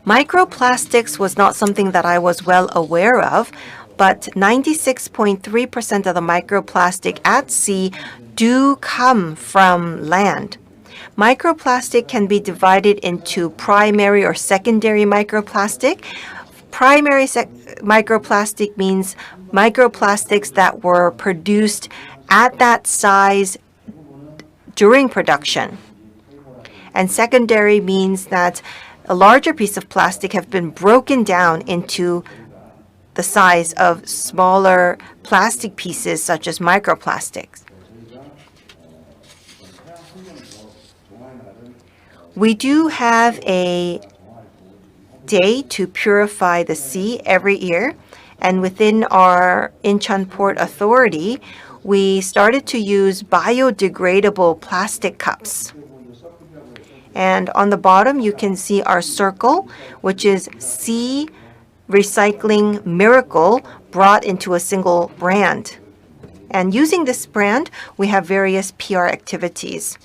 D: Microplastics was not something that I was well aware of, but 96.3% of the microplastic at sea do come from land. Microplastic can be divided into primary or secondary microplastic. Primary microplastic means microplastics that were produced at that size during production. And secondary means that a larger piece of plastic have been broken down into the size of smaller plastic pieces such as microplastics. We do have a day to purify the sea every year, and within our Incheon Port Authority, we started to use biodegradable plastic cups. And on the bottom, you can see our circle, which is C Recycling Miracle brought into a single brand. And using this brand, we have various PR activities.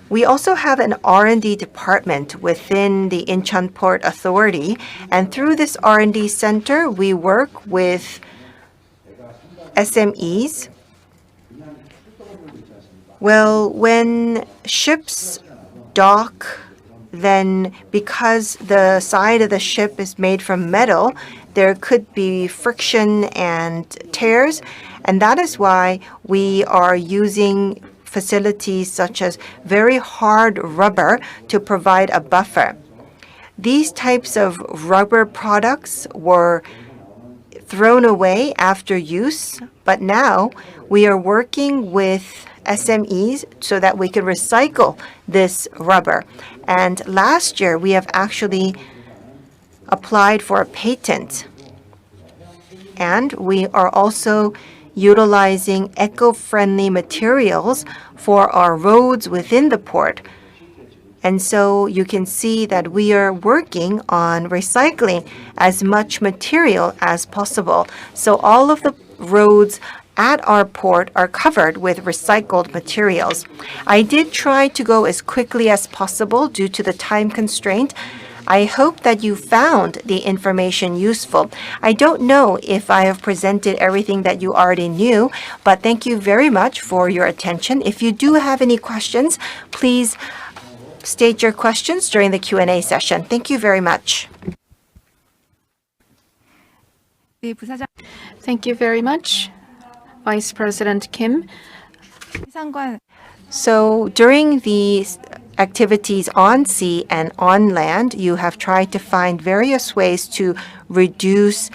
D: We also have an R&D department within the Incheon Port Authority, and through this R&D center, we work with SMEs. Well, when ships dock, then because the side of the ship is made from metal, there could be friction and tears, and that is why we are using facilities such as very hard rubber to provide a buffer. These types of rubber products were thrown away after use, but now we are working with SMEs so that we can recycle this rubber. And last year, we have actually applied for a patent. And we are also utilizing eco-friendly materials for our roads within the port. And so you can see that we are working on recycling as much material as possible. So all of the roads at our port are covered with recycled materials. I did try to go as quickly as possible due to the time constraint. I hope that you found the information useful. I don't know if I have presented everything that you already knew, but thank you very much for your attention. If you do have any questions, please state your questions during the Q&A session. Thank you very much.
E: Thank you very much, Vice President Kim.
D: So during the activities on sea and on land, you have tried to find various ways to reduce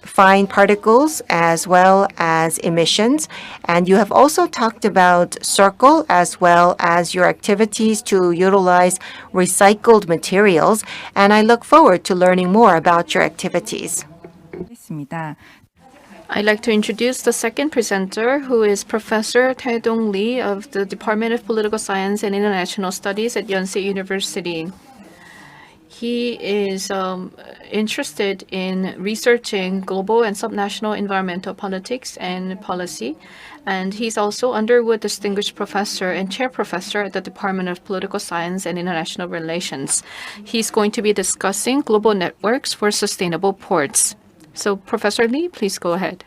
D: fine particles as well as emissions. And you have also talked about circle as well as your activities to utilize recycled materials. And I look forward to learning more about your activities.
E: I'd like to introduce the second presenter, who is Professor Tae-dong Lee of the Department of Political Science and International Studies at Yonsei University. He is interested in researching global and subnational environmental politics and policy, and he's also Underwood Distinguished Professor and Chair Professor at the Department of Political Science and International Relations. He's going to be discussing global networks for sustainable ports. So, Professor Lee, please go ahead.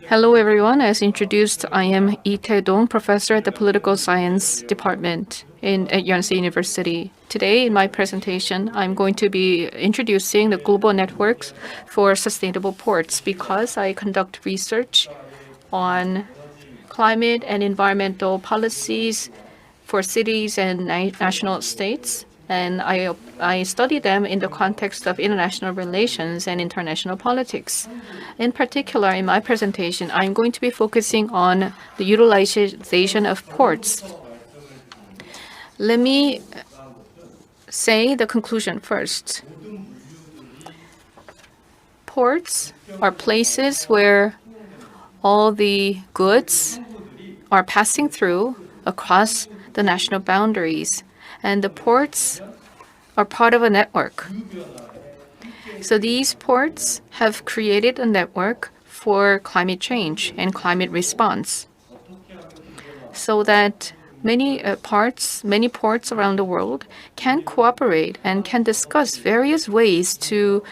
E: Hello, everyone. As introduced, I am Lee Tae-dong, Professor at the Political Science Department at Yonsei University. Today, in my presentation, I'm going to be introducing the global networks for sustainable ports because I conduct research on climate and environmental policies for cities and national states. And I study them in the context of international relations and international politics. In particular, in my presentation, I'm going to be focusing on the utilization of ports. Let me say the conclusion first. Ports are places where all the goods are passing through across the national boundaries. And the ports are part of a network. So these ports have created a network for climate change and climate response, so that many ports around the world can cooperate and can discuss various ways to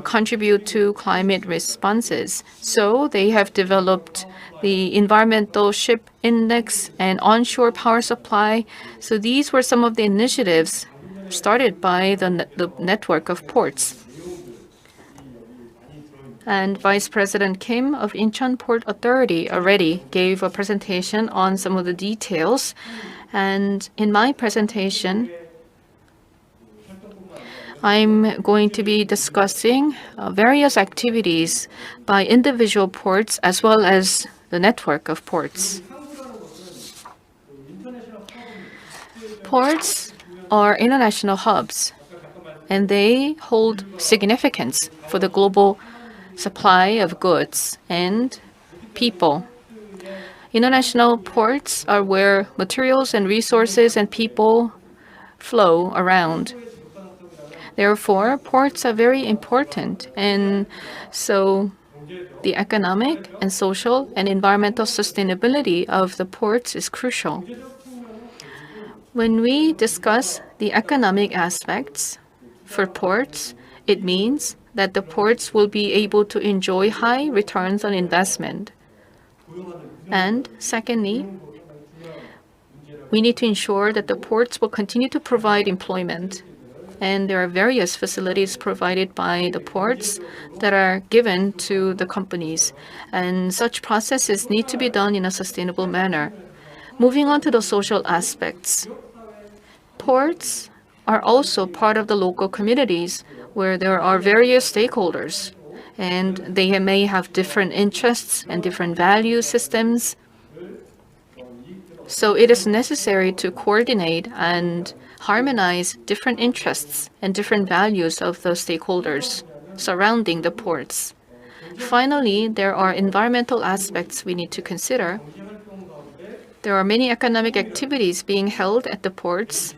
E: contribute to climate responses. So they have developed the environmental ship index and onshore power supply. So these were some of the initiatives started by the network of ports. And Vice President Kim of Incheon Port Authority already gave a presentation on some of the details. And in my presentation, I'm going to be discussing various activities by individual ports as well as the network of ports. Ports are international hubs, and they hold significance for the global supply of goods and people. International ports are where materials and resources and people flow around. Therefore, ports are very important, and so the economic and social and environmental sustainability of the ports is crucial. When we discuss the economic aspects for ports, it means that the ports will be able to enjoy high returns on investment. And secondly, we need to ensure that the ports will continue to provide employment. And there are various facilities provided by the ports that are given to the companies. And such processes need to be done in a sustainable manner. Moving on to the social aspects. Ports are also part of the local communities where there are various stakeholders, and they may have different interests and different value systems. So it is necessary to coordinate and harmonize different interests and different values of those stakeholders surrounding the ports. Finally, there are environmental aspects we need to consider. There are many economic activities being held at the ports,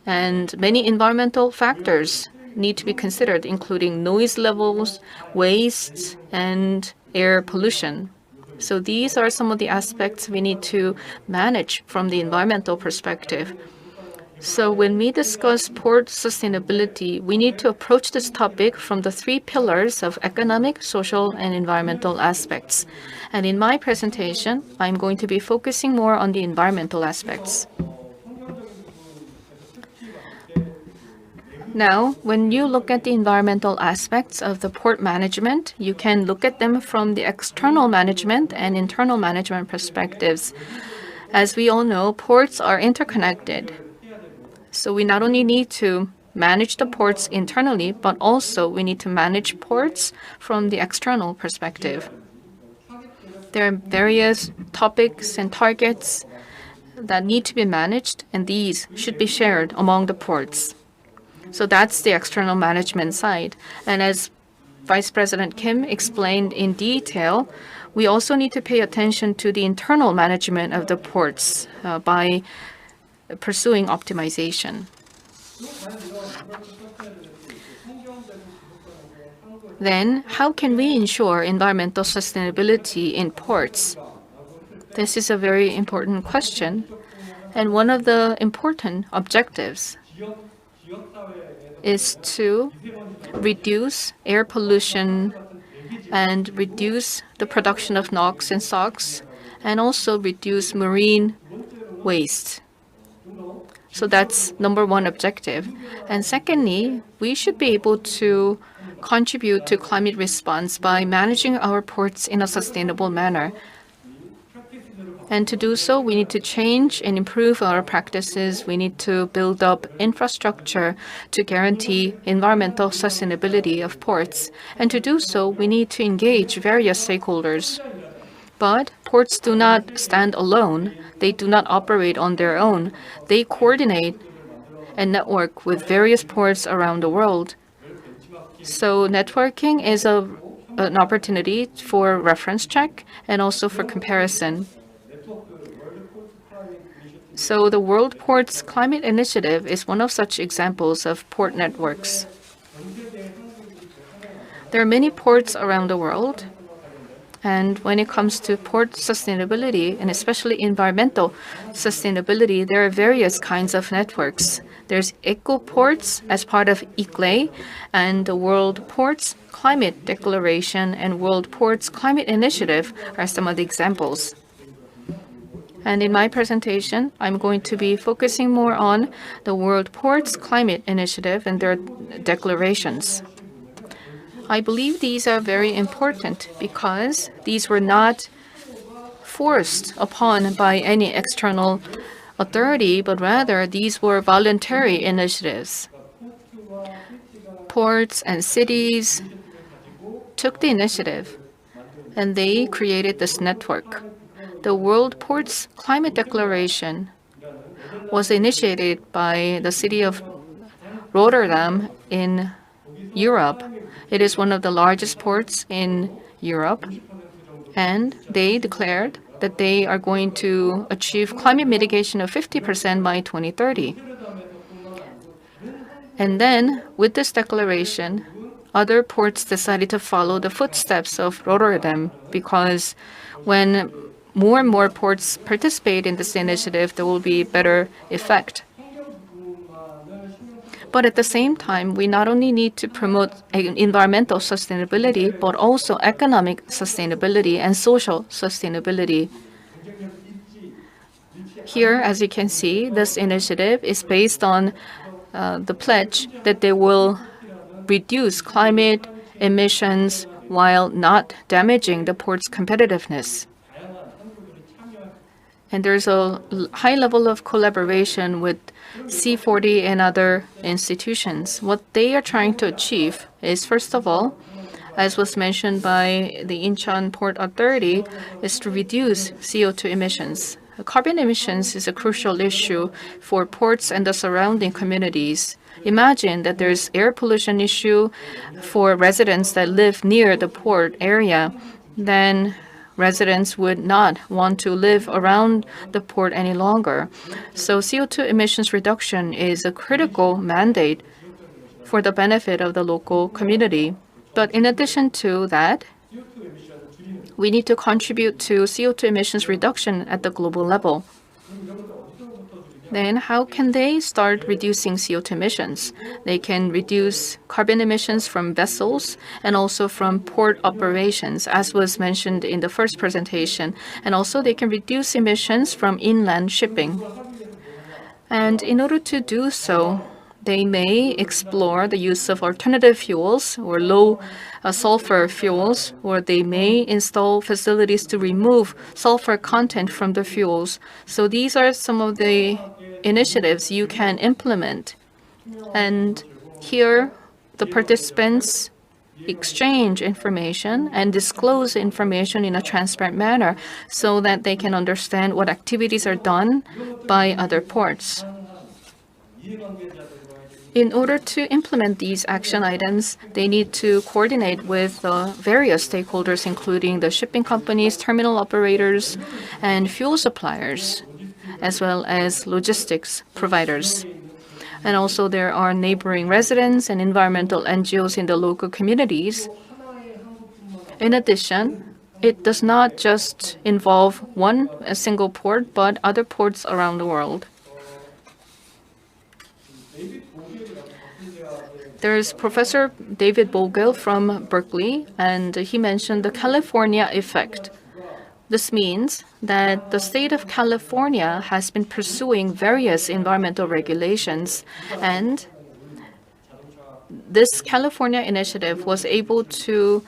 E: and many environmental factors need to be considered, including noise levels, waste, and air pollution. So these are some of the aspects we need to manage from the environmental perspective. So when we discuss port sustainability, we need to approach this topic from the three pillars of economic, social, and environmental aspects. And in my presentation, I'm going to be focusing more on the environmental aspects. Now, when you look at the environmental aspects of the port management, you can look at them from the external management and internal management perspectives. As we all know, ports are interconnected. So we not only need to manage the ports internally, but also we need to manage ports from the external perspective. There are various topics and targets that need to be managed, and these should be shared among the ports. So that's the external management side. And as Vice President Kim explained in detail, we also need to pay attention to the internal management of the ports by pursuing optimization. Then, how can we ensure environmental sustainability in ports? This is a very important question, and one of the important objectives is to reduce air pollution and reduce the production of NOx and SOx, and also reduce marine waste. So that's number one objective. And secondly, we should be able to contribute to climate response by managing our ports in a sustainable manner. And to do so, we need to change and improve our practices. We need to build up infrastructure to guarantee environmental sustainability of ports. And to do so, we need to engage various stakeholders. But ports do not stand alone. They do not operate on their own. They coordinate and network with various ports around the world. So networking is an opportunity for reference check and also for comparison. So the World Ports Climate Initiative is one of such examples of port networks. There are many ports around the world, and when it comes to port sustainability, and especially environmental sustainability, there are various kinds of networks. There's eco-ports as part of IGEE, and the World Ports Climate Declaration and World Ports Climate Initiative are some of the examples. And in my presentation, I'm going to be focusing more on the World Ports Climate Initiative and their declarations. I believe these are very important because these were not forced upon by any external authority, but rather these were voluntary initiatives. Ports and cities took the initiative, and they created this network. The World Ports Climate Declaration was initiated by the city of Rotterdam in Europe. It is one of the largest ports in Europe, and they declared that they are going to achieve climate mitigation of 50% by 2030. And then, with this declaration, other ports decided to follow the footsteps of Rotterdam, because when more and more ports participate in this initiative, there will be better effect. But at the same time, we not only need to promote environmental sustainability, but also economic sustainability and social sustainability. Here, as you can see, this initiative is based on the pledge that they will reduce climate emissions while not damaging the port's competitiveness. And there's a high level of collaboration with C40 and other institutions. What they are trying to achieve is, first of all, as was mentioned by the Incheon Port Authority, is to reduce CO2 emissions. Carbon emissions is a crucial issue for ports and the surrounding communities. Imagine that there's air pollution issue for residents that live near the port area, then residents would not want to live around the port any longer. So CO2 emissions reduction is a critical mandate for the benefit of the local community. But in addition to that, we need to contribute to CO2 emissions reduction at the global level. Then how can they start reducing CO2 emissions? They can reduce carbon emissions from vessels and also from port operations, as was mentioned in the first presentation. And also they can reduce emissions from inland shipping. And in order to do so, they may explore the use of alternative fuels or low sulfur fuels, or they may install facilities to remove sulfur content from the fuels. So these are some of the initiatives you can implement. And here, the participants exchange information and disclose information in a transparent manner so that they can understand what activities are done by other ports. In order to implement these action items, they need to coordinate with various stakeholders, including the shipping companies, terminal operators, and fuel suppliers, as well as logistics providers. And also there are neighboring residents and environmental NGOs in the local communities. In addition, it does not just involve a single port, but other ports around the world. There's Professor David Bogle from Berkeley, and he mentioned the California effect. This means that the state of California has been pursuing various environmental regulations, and this California initiative was able to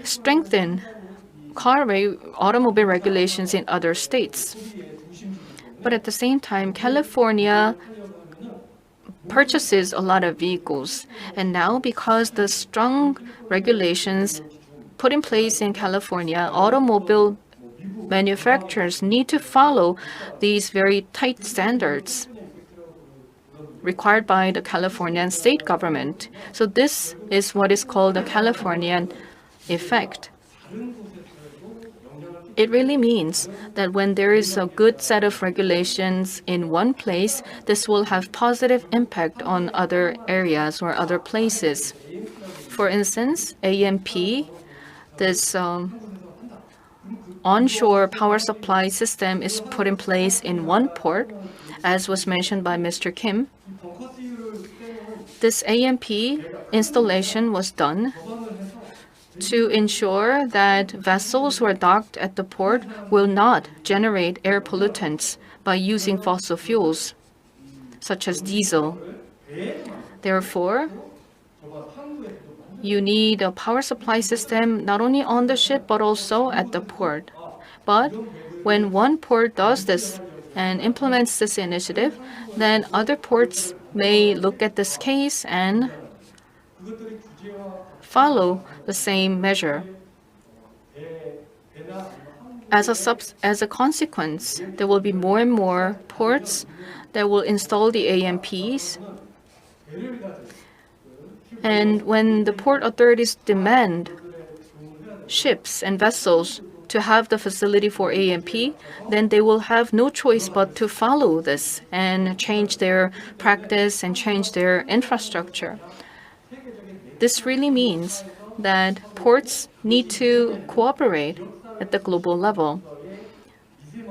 E: strengthen automobile regulations in other states. But at the same time, California purchases a lot of vehicles. And now, because the strong regulations put in place in California, automobile manufacturers need to follow these very tight standards required by the Californian state government. So this is what is called the Californian effect. It really means that when there is a good set of regulations in one place, this will have positive impact on other areas or other places. For instance, AMP, this onshore power supply system is put in place in one port, as was mentioned by Mr. Kim. This AMP installation was done to ensure that vessels who are docked at the port will not generate air pollutants by using fossil fuels, such as diesel. Therefore, you need a power supply system not only on the ship but also at the port. But when one port does this and implements this initiative, then other ports may look at this case and follow the same measure. As a consequence, there will be more and more ports that will install the AMPs. And when the port authorities demand ships and vessels to have the facility for AMP, then they will have no choice but to follow this and change their practice and change their infrastructure. This really means that ports need to cooperate at the global level.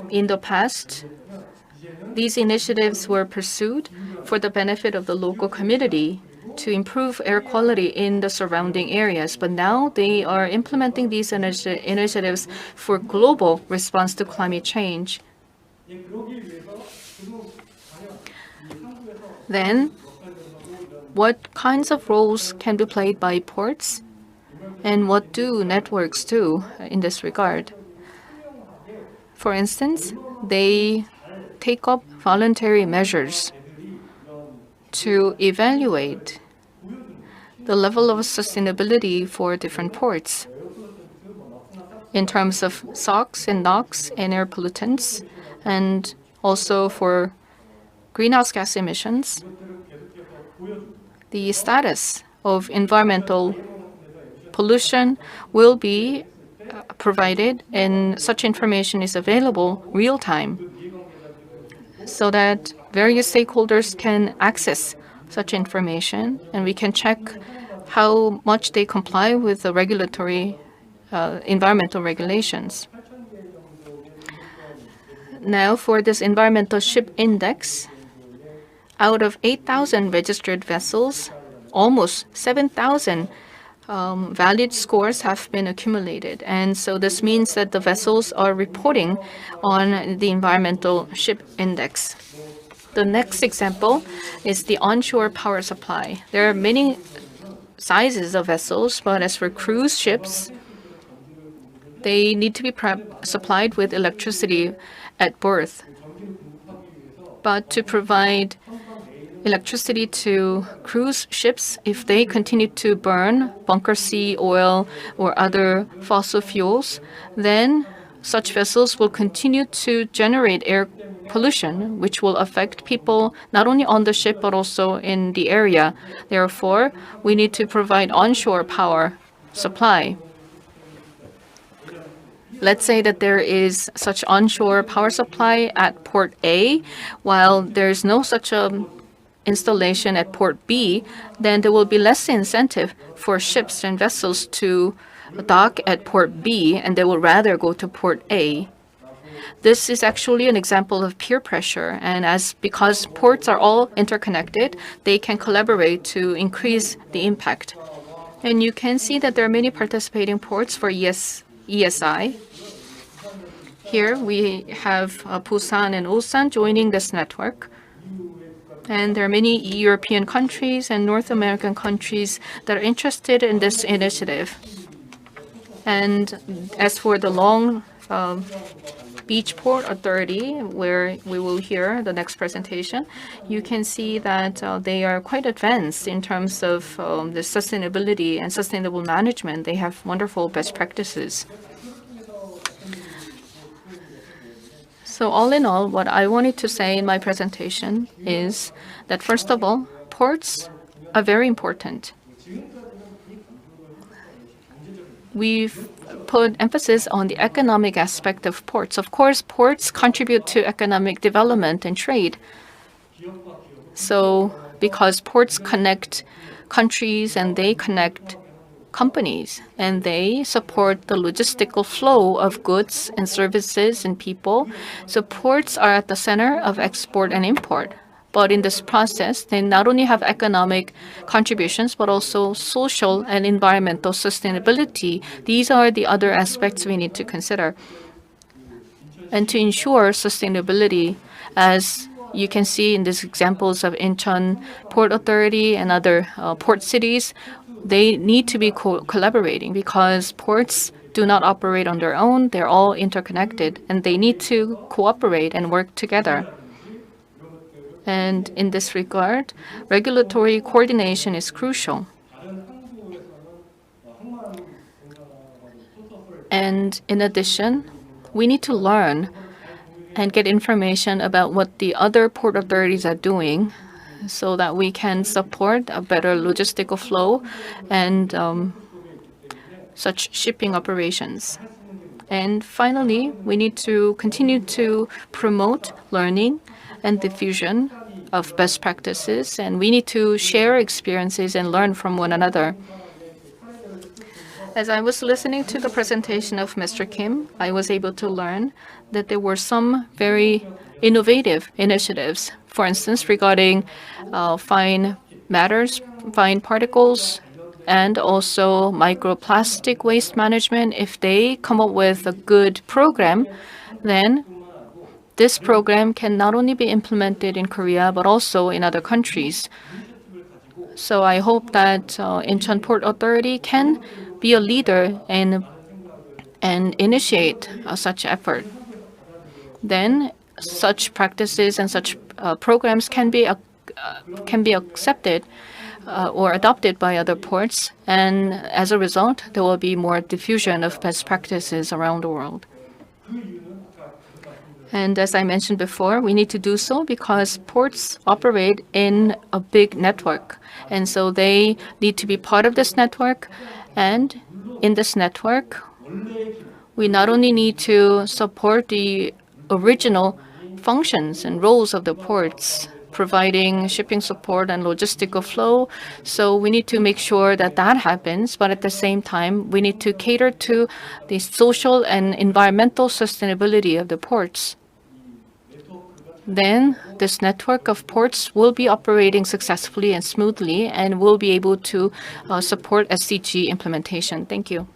E: In the past, these initiatives were pursued for the benefit of the local community to improve air quality in the surrounding areas, but now they are implementing these initiatives for global response to climate change. Then, what kinds of roles can be played by ports, and what do networks do in this regard? For instance, they take up voluntary measures to evaluate the level of sustainability for different ports in terms of SOx and NOx and air pollutants, and also for greenhouse gas emissions. The status of environmental pollution will be provided, and such information is available real time so that various stakeholders can access such information, and we can check how much they comply with the regulatory environmental regulations. Now, for this environmental ship index, out of 8,000 registered vessels, almost 7,000 valid scores have been accumulated. And so this means that the vessels are reporting on the environmental ship index. The next example is the onshore power supply. There are many sizes of vessels, but as for cruise ships, they need to be supplied with electricity at berth. But to provide electricity to cruise ships, if they continue to burn bunker C oil or other fossil fuels, then such vessels will continue to generate air pollution, which will affect people not only on the ship but also in the area. Therefore, we need to provide onshore power supply. Let's say that there is such onshore power supply at port A, while there's no such installation at port B, then there will be less incentive for ships and vessels to dock at port B, and they will rather go to port A. This is actually an example of peer pressure, and because ports are all interconnected, they can collaborate to increase the impact. And you can see that there are many participating ports for ESI. Here we have Busan and Ulsan joining this network. And there are many European countries and North American countries that are interested in this initiative. And as for the Long Beach Port Authority, where we will hear the next presentation, you can see that they are quite advanced in terms of the sustainability and sustainable management. They have wonderful best practices. So all in all, what I wanted to say in my presentation is that, first of all, ports are very important. We've put emphasis on the economic aspect of ports. Of course, ports contribute to economic development and trade. So because ports connect countries and they connect companies, and they support the logistical flow of goods and services and people. So ports are at the center of export and import. But in this process, they not only have economic contributions, but also social and environmental sustainability. These are the other aspects we need to consider. And to ensure sustainability, as you can see in these examples of Incheon Port Authority and other port cities, they need to be collaborating, because ports do not operate on their own. They're all interconnected, and they need to cooperate and work together. And in this regard, regulatory coordination is crucial. And in addition, we need to learn and get information about what the other port authorities are doing, so that we can support a better logistical flow and such shipping operations. And finally, we need to continue to promote learning and diffusion of best practices, and we need to share experiences and learn from one another. As I was listening to the presentation of Mr. Kim, I was able to learn that there were some very innovative initiatives. For instance, regarding fine matters, fine particles, and also microplastic waste management. If they come up with a good program, then this program can not only be implemented in Korea, but also in other countries. So I hope that Incheon Port Authority can be a leader and initiate such effort. Then such practices and such programs can be accepted or adopted by other ports, and as a result, there will be more diffusion of best practices around the world. And as I mentioned before, we need to do so because ports operate in a big network, and so they need to be part of this network. And in this network, we not only need to support the original functions and roles of the ports, providing shipping support and logistical flow. So we need to make sure that that happens, but at the same time, we need to cater to the social and environmental sustainability of the ports. Then this network of ports will be operating successfully and smoothly and will be able to support SDG implementation. Thank you.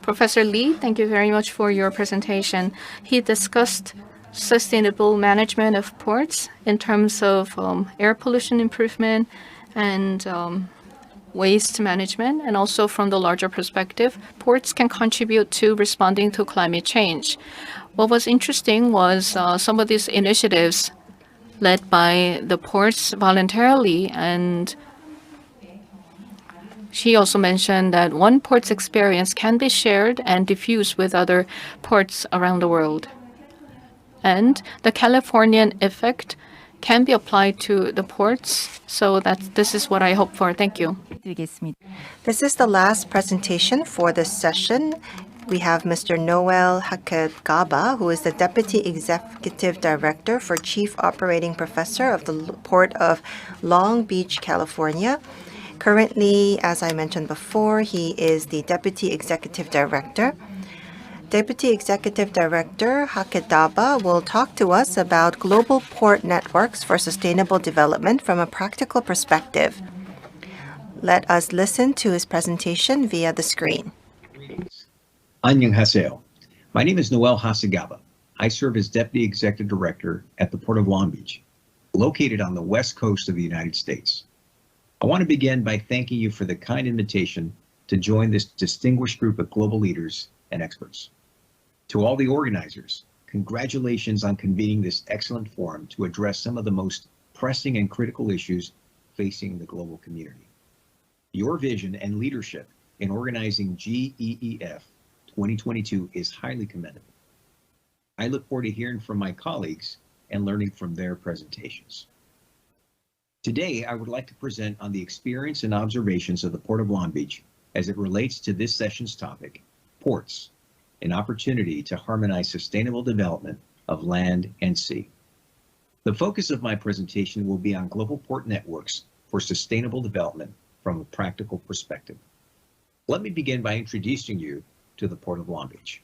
E: Professor Lee, thank you very much for your presentation. He discussed sustainable management of ports in terms of air pollution improvement and waste management, and also from the larger perspective, ports can contribute to responding to climate change. What was interesting was some of these initiatives led by the ports voluntarily, and she also mentioned that one port's experience can be shared and diffused with other ports around the world. And the Californian effect can be applied to the ports, so this is what I hope for. Thank you.
D: This is the last presentation for this session. We have Mr. Noel Hakegaba, who is the Deputy Executive Director for Chief Operating Professor of the Port of Long Beach, California. Currently, as I mentioned before, he is the Deputy Executive Director. Deputy Executive Director Hakegaba will talk to us about global port networks for sustainable development from a practical perspective. Let us listen to his presentation via the screen.
C: 안녕하세요. My name is Noel Hakegaba. I serve as Deputy Executive Director at the Port of Long Beach, located on the west coast of the United States. I want to begin by thanking you for the kind invitation to join this distinguished group of global leaders and experts. To all the organizers, congratulations on convening this excellent forum to address some of the most pressing and critical issues facing the global community. Your vision and leadership in organizing GEEF 2022 is highly commendable. I look forward to hearing from my colleagues and learning from their presentations. Today, I would like to present on the experience and observations of the Port of Long Beach as it relates to this session's topic, ports, an opportunity to harmonize sustainable development of land and sea. The focus of my presentation will be on global port networks for sustainable development from a practical perspective. Let me begin by introducing you to the Port of Long Beach.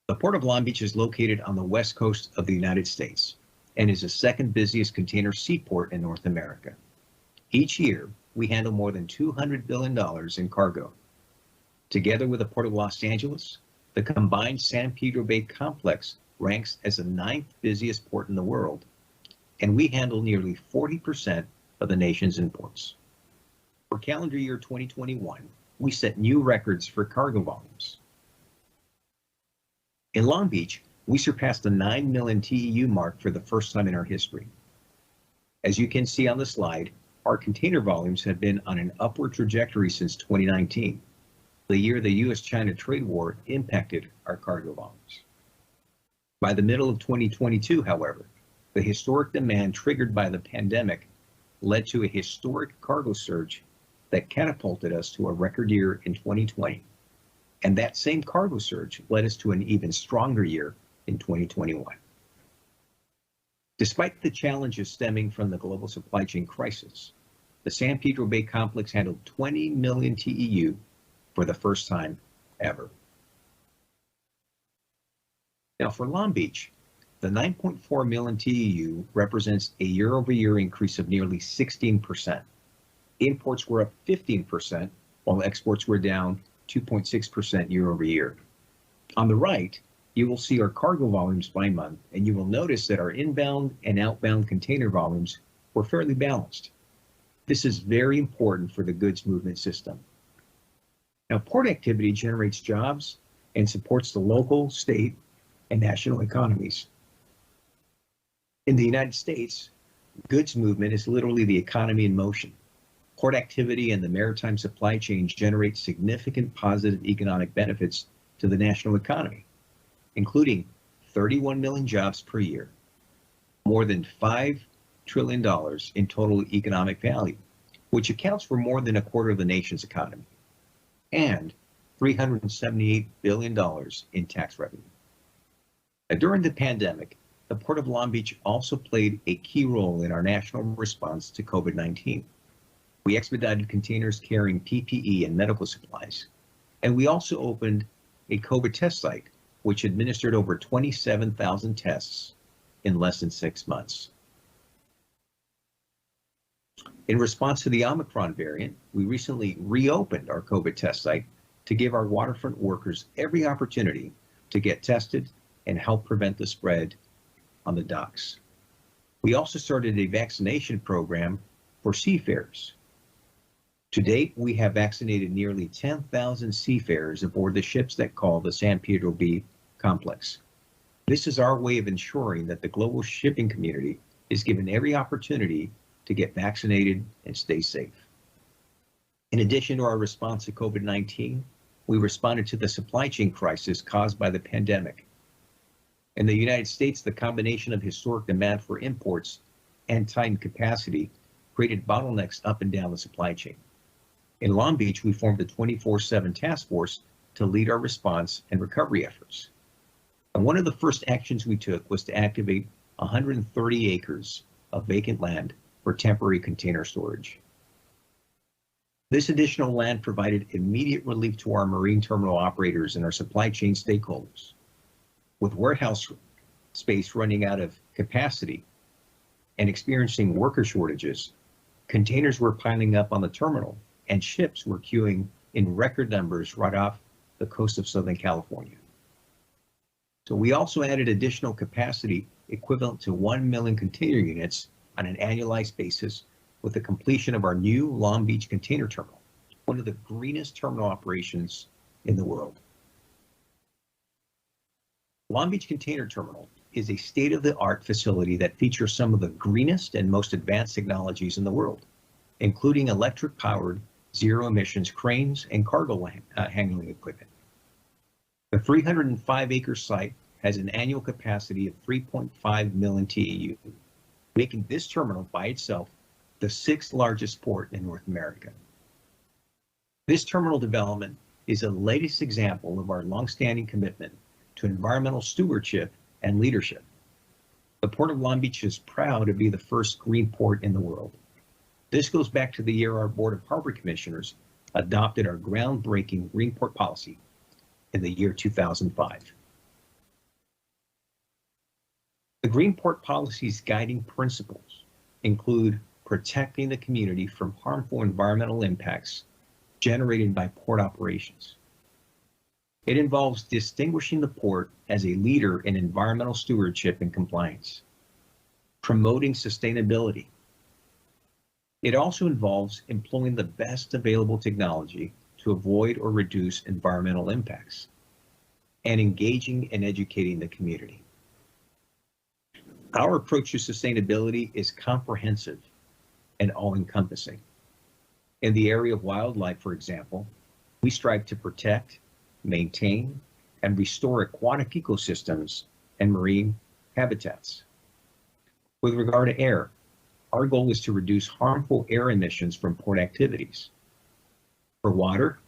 C: The Port of Long Beach is located on the west coast of the United States and is the second busiest container seaport in North America. Each year, we handle more than $200 billion in cargo. Together with the Port of Los Angeles, the combined San Pedro Bay complex ranks as the 9th busiest port in the world, and we handle nearly 40% of the nation's imports. For calendar year 2021, we set new records for cargo volumes. In Long Beach, we surpassed the 9 million TEU mark for the first time in our history. As you can see on the slide, our container volumes have been on an upward trajectory since 2019, the year the US-China trade war impacted our cargo volumes. By the middle of 2022, however, the historic demand triggered by the pandemic led to a historic cargo surge that catapulted us to a record year in 2020. And that same cargo surge led us to an even stronger year in 2021. Despite the challenges stemming from the global supply chain crisis, the San Pedro Bay complex handled 20 million TEU for the first time ever. Now for Long Beach, the 9.4 million TEU represents a year-over-year increase of nearly 16%. Imports were up 15%, while exports were down 2.6% year-over-year. On the right, you will see our cargo volumes by month, and you will notice that our inbound and outbound container volumes were fairly balanced. This is very important for the goods movement system. Now, port activity generates jobs and supports the local, state, and national economies. In the United States, goods movement is literally the economy in motion. Port activity and the maritime supply chain generate significant positive economic benefits to the national economy, including 31 million jobs per year, more than $5 trillion in total economic value, which accounts for more than a quarter of the nation's economy, and $378 billion in tax revenue. During the pandemic, the Port of Long Beach also played a key role in our national response to COVID-19. We expedited containers carrying PPE and medical supplies, and we also opened a COVID test site, which administered over 27,000 tests in less than 6 months. In response to the Omicron variant, we recently reopened our COVID test site to give our waterfront workers every opportunity to get tested and help prevent the spread on the docks. We also started a vaccination program for seafarers. To date, we have vaccinated nearly 10,000 seafarers aboard the ships that call the San Pedro Bay complex. This is our way of ensuring that the global shipping community is given every opportunity to get vaccinated and stay safe. In addition to our response to COVID-19, we responded to the supply chain crisis caused by the pandemic. In the United States, the combination of historic demand for imports and tightened capacity created bottlenecks up and down the supply chain. In Long Beach, we formed a 24/7 task force to lead our response and recovery efforts. And one of the first actions we took was to activate 130 acres of vacant land for temporary container storage. This additional land provided immediate relief to our marine terminal operators and our supply chain stakeholders. With warehouse space running out of capacity and experiencing worker shortages, containers were piling up on the terminal and ships were queuing in record numbers right off the coast of Southern California. So we also added additional capacity equivalent to 1 million container units on an annualized basis with the completion of our new Long Beach Container Terminal, one of the greenest terminal operations in the world. Long Beach Container Terminal is a state-of-the-art facility that features some of the greenest and most advanced technologies in the world, including electric-powered zero-emissions cranes and cargo handling equipment. The 305-acre site has an annual capacity of 3.5 million TEU, making this terminal by itself the 6th largest port in North America. This terminal development is the latest example of our longstanding commitment to environmental stewardship and leadership. The Port of Long Beach is proud to be the first green port in the world. This goes back to the year our Board of Harbor Commissioners adopted our groundbreaking green port policy in the year 2005. The green port policy's guiding principles include protecting the community from harmful environmental impacts generated by port operations. It involves distinguishing the port as a leader in environmental stewardship and compliance, promoting sustainability. It also involves employing the best available technology to avoid or reduce environmental impacts, and engaging and educating the community. Our approach to sustainability is comprehensive and all-encompassing. In the area of wildlife, for example, we strive to protect, maintain, and restore aquatic ecosystems and marine habitats. With regard to air, our goal is to reduce harmful air emissions from port activities, For water,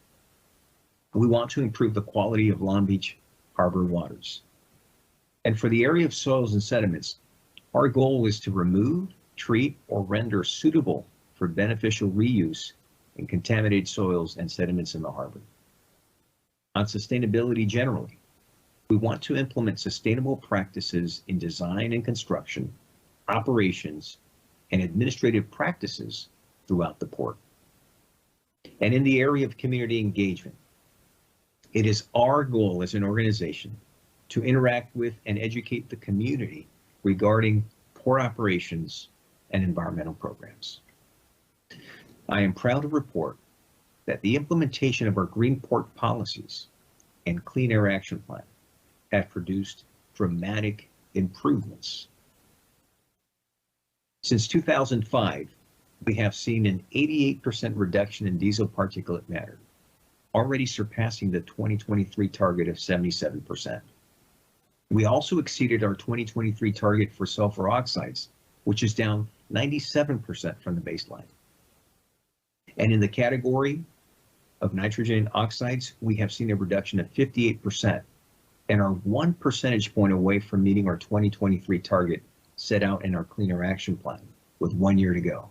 C: we want to improve the quality of Long Beach harbor waters. And for the area of soils and sediments, our goal is to remove, treat, or render suitable for beneficial reuse in contaminated soils and sediments in the harbor. On sustainability generally, we want to implement sustainable practices in design and construction, operations, and administrative practices throughout the port. And in the area of community engagement, it is our goal as an organization to interact with and educate the community regarding port operations and environmental programs. I am proud to report that the implementation of our Green Port policies and Clean Air Action Plan have produced dramatic improvements. Since 2005, we have seen an 88% reduction in diesel particulate matter, already surpassing the 2023 target of 77%. We also exceeded our 2023 target for sulfur oxides, which is down 97% from the baseline. And in the category of nitrogen oxides, we have seen a reduction of 58% and are 1 percentage point away from meeting our 2023 target set out in our Clean Air Action Plan with 1 year to go.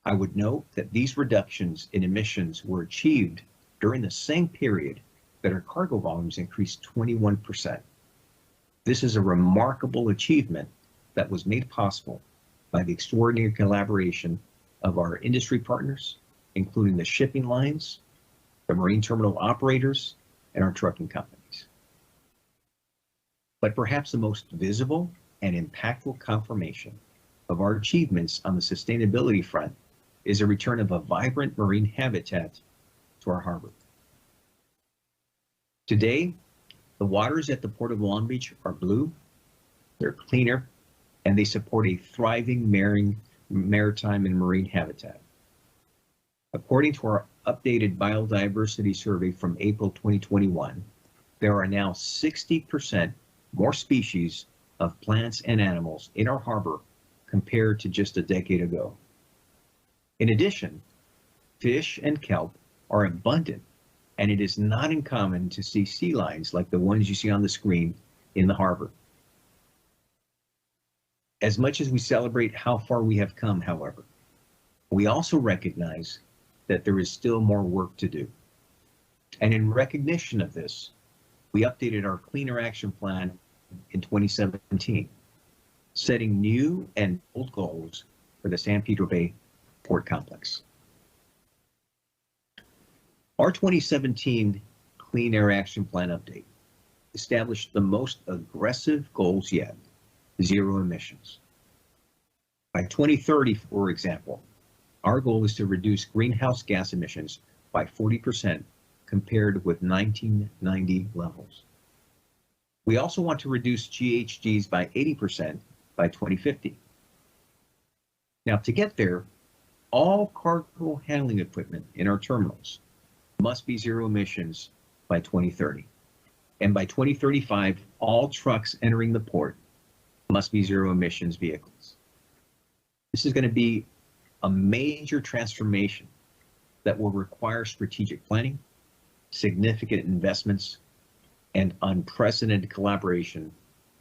C: I would note that these reductions in emissions were achieved during the same period that our cargo volumes increased 21%. This is a remarkable achievement that was made possible by the extraordinary collaboration of our industry partners, including the shipping lines, the marine terminal operators, and our trucking companies. But perhaps the most visible and impactful confirmation of our achievements on the sustainability front is a return of a vibrant marine habitat to our harbor. Today, the waters at the Port of Long Beach are blue, they're cleaner, and they support a thriving maritime and marine habitat. According to our updated biodiversity survey from April 2021, there are now 60% more species of plants and animals in our harbor compared to just a decade ago. In addition, fish and kelp are abundant, and it is not uncommon to see sea lions like the ones you see on the screen in the harbor. As much as we celebrate how far we have come, however, we also recognize that there is still more work to do. And in recognition of this, we updated our Clean Air Action Plan in 2017, setting new and bold goals for the San Pedro Bay Port Complex. Our 2017 Clean Air Action Plan update established the most aggressive goals yet: zero emissions. By 2030, for example, our goal is to reduce greenhouse gas emissions by 40% compared with 1990 levels. We also want to reduce GHGs by 80% by 2050. Now, to get there, all cargo handling equipment in our terminals must be zero emissions by 2030. And by 2035, all trucks entering the port must be zero emissions vehicles. This is going to be a major transformation that will require strategic planning, significant investments, and unprecedented collaboration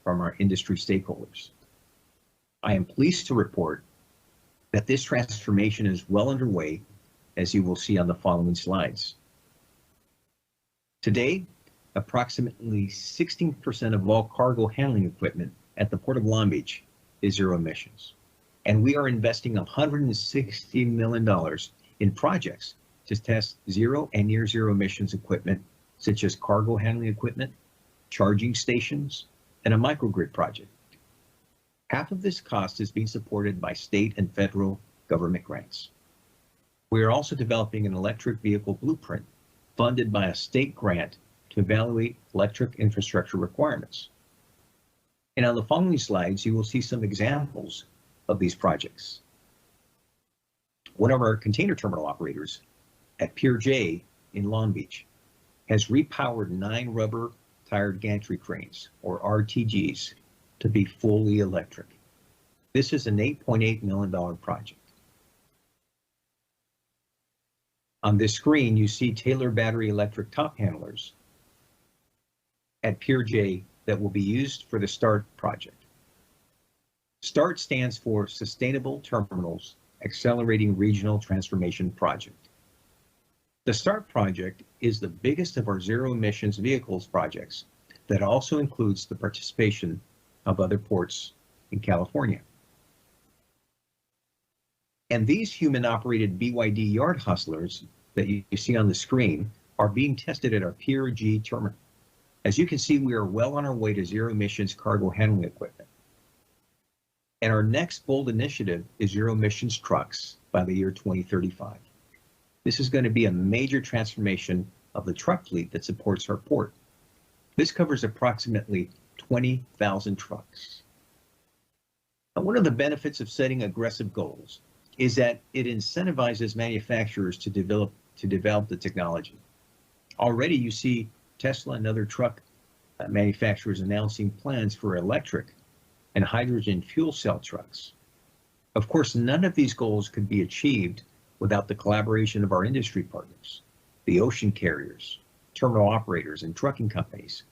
C: from our industry stakeholders. I am pleased to report that this transformation is well underway, as you will see on the following slides. Today, approximately 16% of all cargo handling equipment at the Port of Long Beach is zero emissions. And we are investing $160 million in projects to test zero and near zero emissions equipment, such as cargo handling equipment, charging stations, and a microgrid project. Half of this cost is being supported by state and federal government grants. We are also developing an electric vehicle blueprint funded by a state grant to evaluate electric infrastructure requirements. And on the following slides, you will see some examples of these projects. One of our container terminal operators at Pier J in Long Beach has repowered 9 rubber-tired gantry cranes, or RTGs, to be fully electric. This is an $8.8 million project. On this screen, you see Taylor battery electric top handlers at Pier J that will be used for the START project. START stands for Sustainable Terminals Accelerating Regional Transformation Project. The START project is the biggest of our zero emissions vehicles projects that also includes the participation of other ports in California. And these human-operated BYD yard hustlers that you see on the screen are being tested at our Pier G terminal. As you can see, we are well on our way to zero emissions cargo handling equipment. And our next bold initiative is zero emissions trucks by the year 2035. This is going to be a major transformation of the truck fleet that supports our port. This covers approximately 20,000 trucks. Now, one of the benefits of setting aggressive goals is that it incentivizes manufacturers to develop the technology. Already you see Tesla and other truck manufacturers announcing plans for electric and hydrogen fuel cell trucks. Of course, none of these goals could be achieved without the collaboration of our industry partners, the ocean carriers, terminal operators, and trucking companies,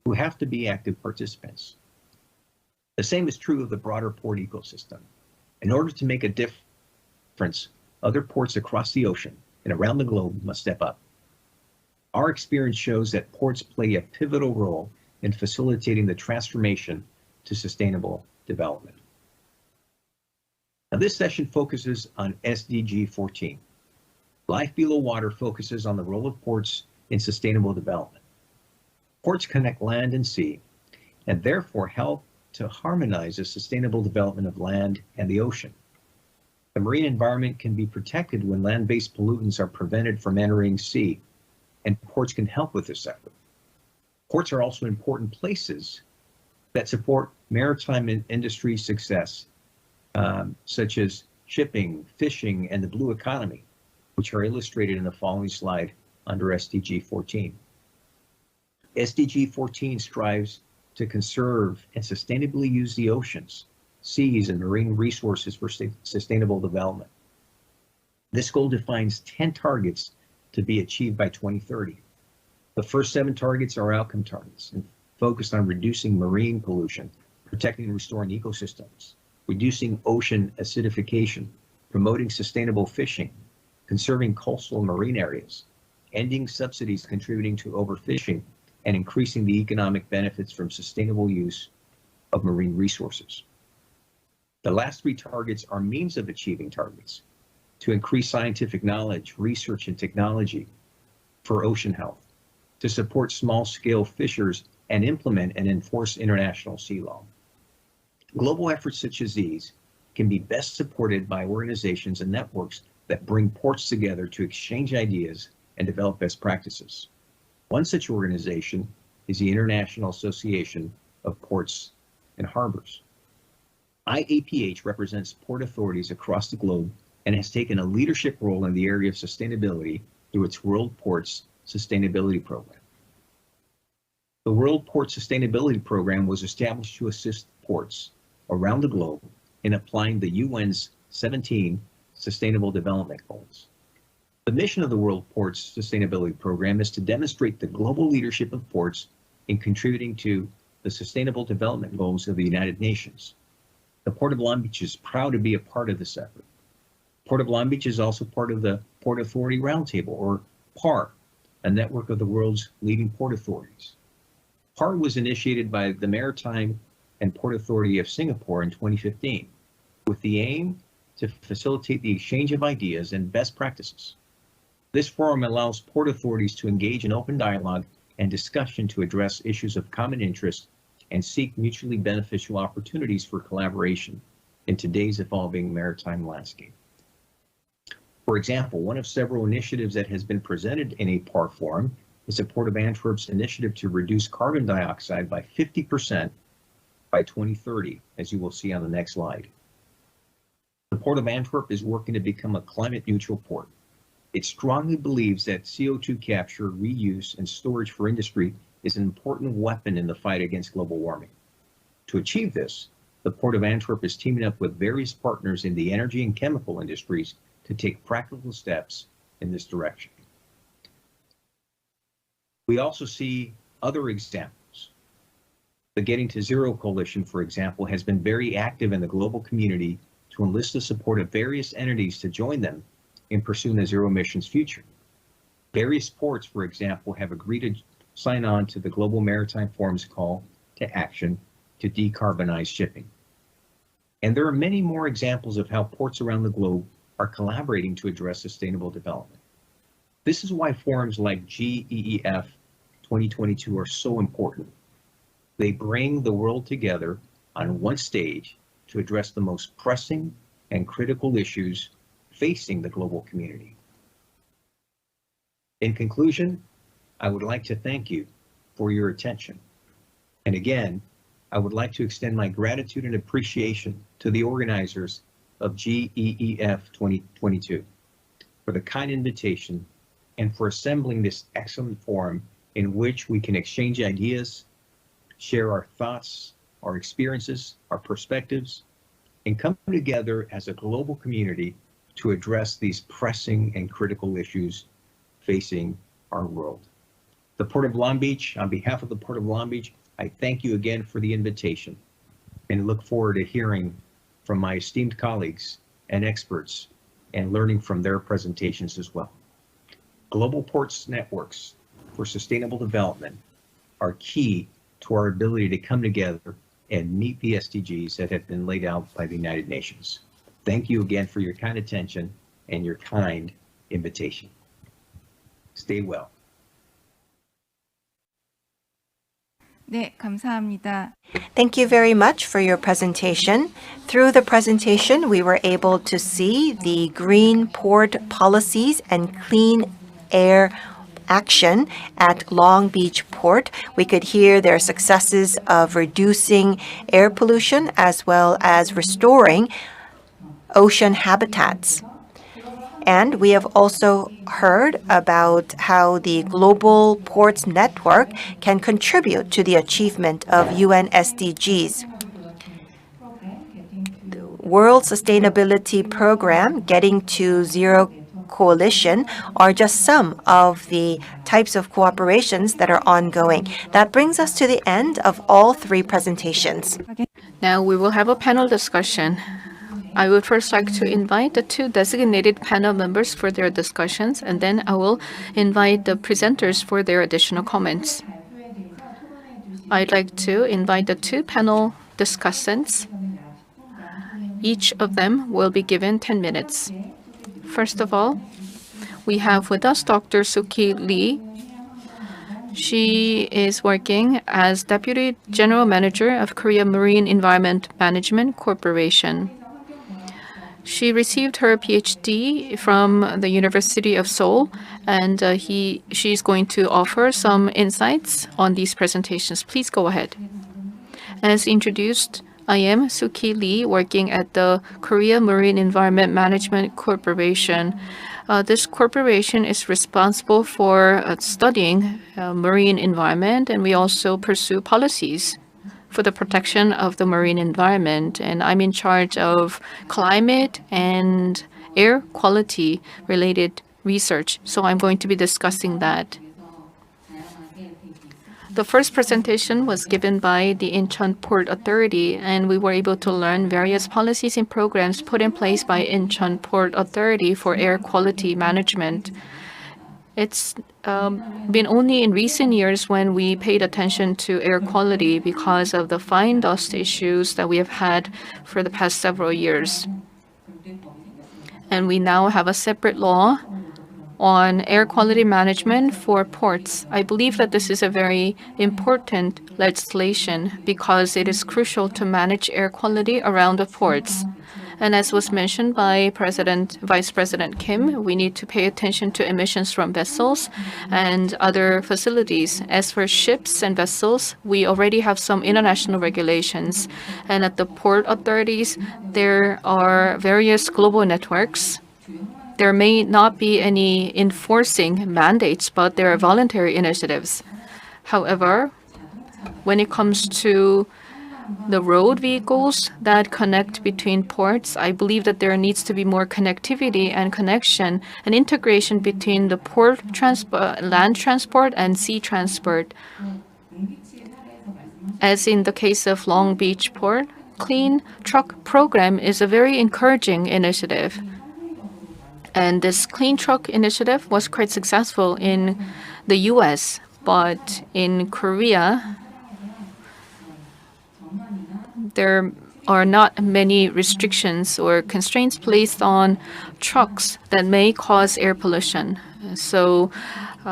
C: who have to be active participants. The same is true of the broader port ecosystem. In order to make a difference, other ports across the ocean and around the globe must step up. Our experience shows that ports play a pivotal role in facilitating the transformation to sustainable development. Now, this session focuses on SDG 14. Life Below Water focuses on the role of ports in sustainable development. Ports connect land and sea, and therefore help to harmonize the sustainable development of land and the ocean. The marine environment can be protected when land-based pollutants are prevented from entering sea, and ports can help with this effort. Ports are also important places that support maritime industry success, such as shipping, fishing, and the blue economy, which are illustrated in the following slide under SDG 14. SDG 14 strives to conserve and sustainably use the oceans, seas, and marine resources for sustainable development. This goal defines 10 targets to be achieved by 2030. The first 7 targets are outcome targets and focused on reducing marine pollution, protecting and restoring ecosystems, reducing ocean acidification, promoting sustainable fishing, conserving coastal and marine areas, ending subsidies contributing to overfishing, and increasing the economic benefits from sustainable use of marine resources. The last 3 targets are means of achieving targets to increase scientific knowledge, research, and technology for ocean health, to support small-scale fishers, and implement and enforce international sea law. Global efforts such as these can be best supported by organizations and networks that bring ports together to exchange ideas and develop best practices. One such organization is the International Association of Ports and Harbors. IAPH represents port authorities across the globe and has taken a leadership role in the area of sustainability through its World Ports Sustainability Program. The World Port Sustainability Program was established to assist ports around the globe in applying the UN's 17 Sustainable Development Goals. The mission of the World Ports Sustainability Program is to demonstrate the global leadership of ports in contributing to the Sustainable Development Goals of the United Nations. The Port of Long Beach is proud to be a part of this effort. Port of Long Beach is also part of the Port Authority Roundtable, or PAR, a network of the world's leading port authorities. PAR was initiated by the Maritime and Port Authority of Singapore in 2015, with the aim to facilitate the exchange of ideas and best practices. This forum allows port authorities to engage in open dialogue and discussion to address issues of common interest and seek mutually beneficial opportunities for collaboration in today's evolving maritime landscape. For example, one of several initiatives that has been presented in a PAR forum is the Port of Antwerp's initiative to reduce carbon dioxide by 50% by 2030, as you will see on the next slide. The Port of Antwerp is working to become a climate neutral port. It strongly believes that CO2 capture, reuse, and storage for industry is an important weapon in the fight against global warming. To achieve this, the Port of Antwerp is teaming up with various partners in the energy and chemical industries to take practical steps in this direction. We also see other examples. The Getting to Zero Coalition, for example, has been very active in the global community to enlist the support of various entities to join them in pursuing a zero emissions future. Various ports, for example, have agreed to sign on to the Global Maritime Forum's call to action to decarbonize shipping. And there are many more examples of how ports around the globe are collaborating to address sustainable development. This is why forums like GEEF 2022 are so important. They bring the world together on one stage to address the most pressing and critical issues facing the global community. In conclusion, I would like to thank you for your attention. And again, I would like to extend my gratitude and appreciation to the organizers of GEEF 2022 for the kind invitation and for assembling this excellent forum in which we can exchange ideas, share our thoughts, our experiences, our perspectives, and come together as a global community to address these pressing and critical issues facing our world. The Port of Long Beach, on behalf of the Port of Long Beach, I thank you again for the invitation and look forward to hearing from my esteemed colleagues and experts and learning from their presentations as well. Global ports networks for sustainable development are key to our ability to come together and meet the SDGs that have been laid out by the United Nations. Thank you again for your kind attention and your kind invitation. Stay well.
I: 네, 감사합니다.
D: Thank you very much for your presentation. Through the presentation, we were able to see the green port policies and clean air action at Long Beach Port. We could hear their successes of reducing air pollution as well as restoring ocean habitats. And we have also heard about how the Global Ports Network can contribute to the achievement of UN SDGs. The World Sustainability Program, Getting to Zero Coalition are just some of the types of cooperations that are ongoing. That brings us to the end of all three presentations.
E: Now we will have a panel discussion. I would first like to invite the two designated panel members for their discussions, and then I will invite the presenters for their additional comments. I'd like to invite the two panel discussants. Each of them will be given 10 minutes. First of all, we have with us Dr. Soo-Ki Lee. She is working as Deputy General Manager of Korea Marine Environment Management Corporation. She received her PhD from the University of Seoul, and she's going to offer some insights on these presentations. Please go ahead. As introduced, I am Soo-Ki Lee, working at the Korea Marine Environment Management Corporation. This corporation is responsible for studying marine environment, and we also pursue policies for the protection of the marine environment. And I'm in charge of climate and air quality related research. So I'm going to be discussing that. The first presentation was given by the Incheon Port Authority, and we were able to learn various policies and programs put in place by Incheon Port Authority for air quality management. It's been only in recent years when we paid attention to air quality because of the fine dust issues that we have had for the past several years. And we now have a separate law on air quality management for ports. I believe that this is a very important legislation because it is crucial to manage air quality around the ports. And as was mentioned by Vice President Kim, we need to pay attention to emissions from vessels and other facilities. As for ships and vessels, we already have some international regulations. And at the port authorities, there are various global networks. There may not be any enforcing mandates, but there are voluntary initiatives. However, when it comes to the road vehicles that connect between ports, I believe that there needs to be more connectivity and connection and integration between the port transport, land transport, and sea transport. As in the case of Long Beach Port, Clean Truck program is a very encouraging initiative. And this Clean Truck initiative was quite successful in the US, but in Korea, there are not many restrictions or constraints placed on trucks that may cause air pollution. So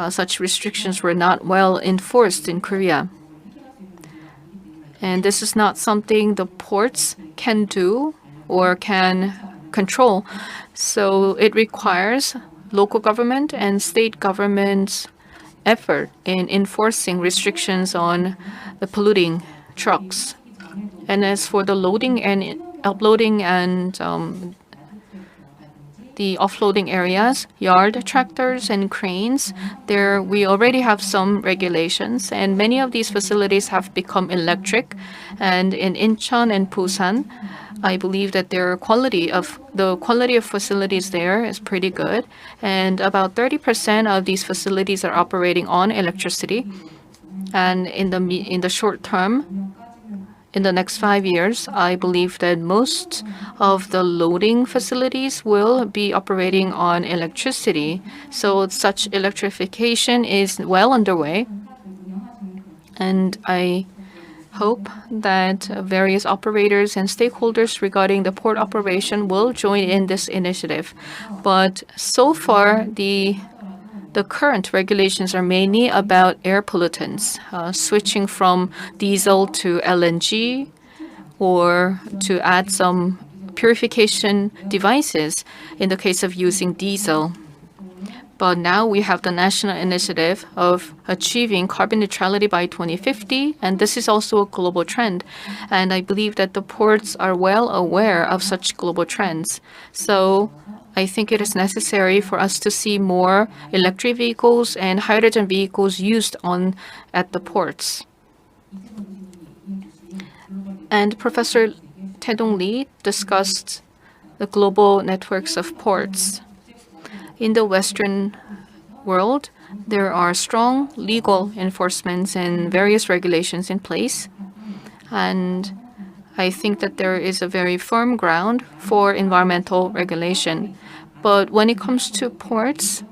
E: such restrictions were not well enforced in Korea. And this is not something the ports can do or can control. So it requires local government and state government's effort in enforcing restrictions on the polluting trucks. And as for the loading and uploading and the offloading areas, yard tractors and cranes, there we already have some regulations, and many of these facilities have become electric. And in Incheon and Busan, I believe that the quality of facilities there is pretty good, and about 30% of these facilities are operating on electricity. And in the short term, in the next 5 years, I believe that most of the loading facilities will be operating on electricity. So such electrification is well underway. And I hope that various operators and stakeholders regarding the port operation will join in this initiative. But so far, the current regulations are mainly about air pollutants, switching from diesel to LNG, or to add some purification devices in the case of using diesel. But now we have the national initiative of achieving carbon neutrality by 2050, and this is also a global trend. And I believe that the ports are well aware of such global trends. So I think it is necessary for us to see more electric vehicles and hydrogen vehicles used at the ports. And Professor Tae-dong Lee discussed the global networks of ports. In the Western world, there are strong legal enforcements and various regulations in place. And I think that there is a very firm ground for environmental regulation. But when it comes to ports,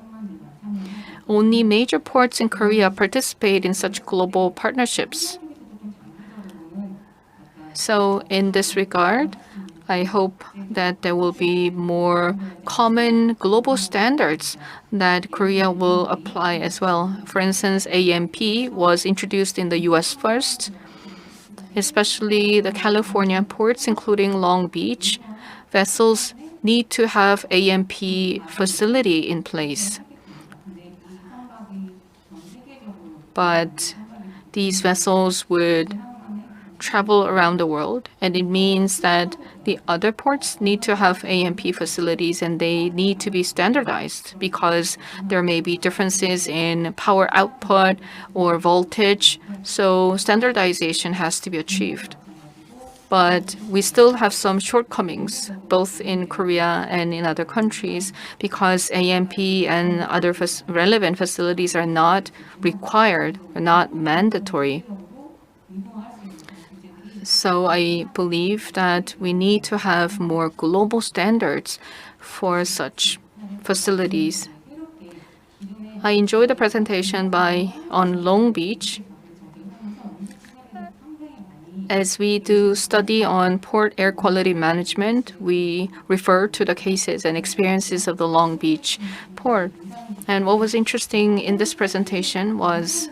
E: only major ports in Korea participate in such global partnerships. So in this regard, I hope that there will be more common global standards that Korea will apply as well. For instance, AMP was introduced in the US first, especially the California ports, including Long Beach. Vessels need to have AMP facility in place. But these vessels would travel around the world, and it means that the other ports need to have AMP facilities, and they need to be standardized because there may be differences in power output or voltage. So standardization has to be achieved. But we still have some shortcomings, both in Korea and in other countries, because AMP and other relevant facilities are not required, are not mandatory. So I believe that we need to have more global standards for such facilities. I enjoyed the presentation on Long Beach. As we do study on port air quality management, we refer to the cases and experiences of the Long Beach port. And what was interesting in this presentation was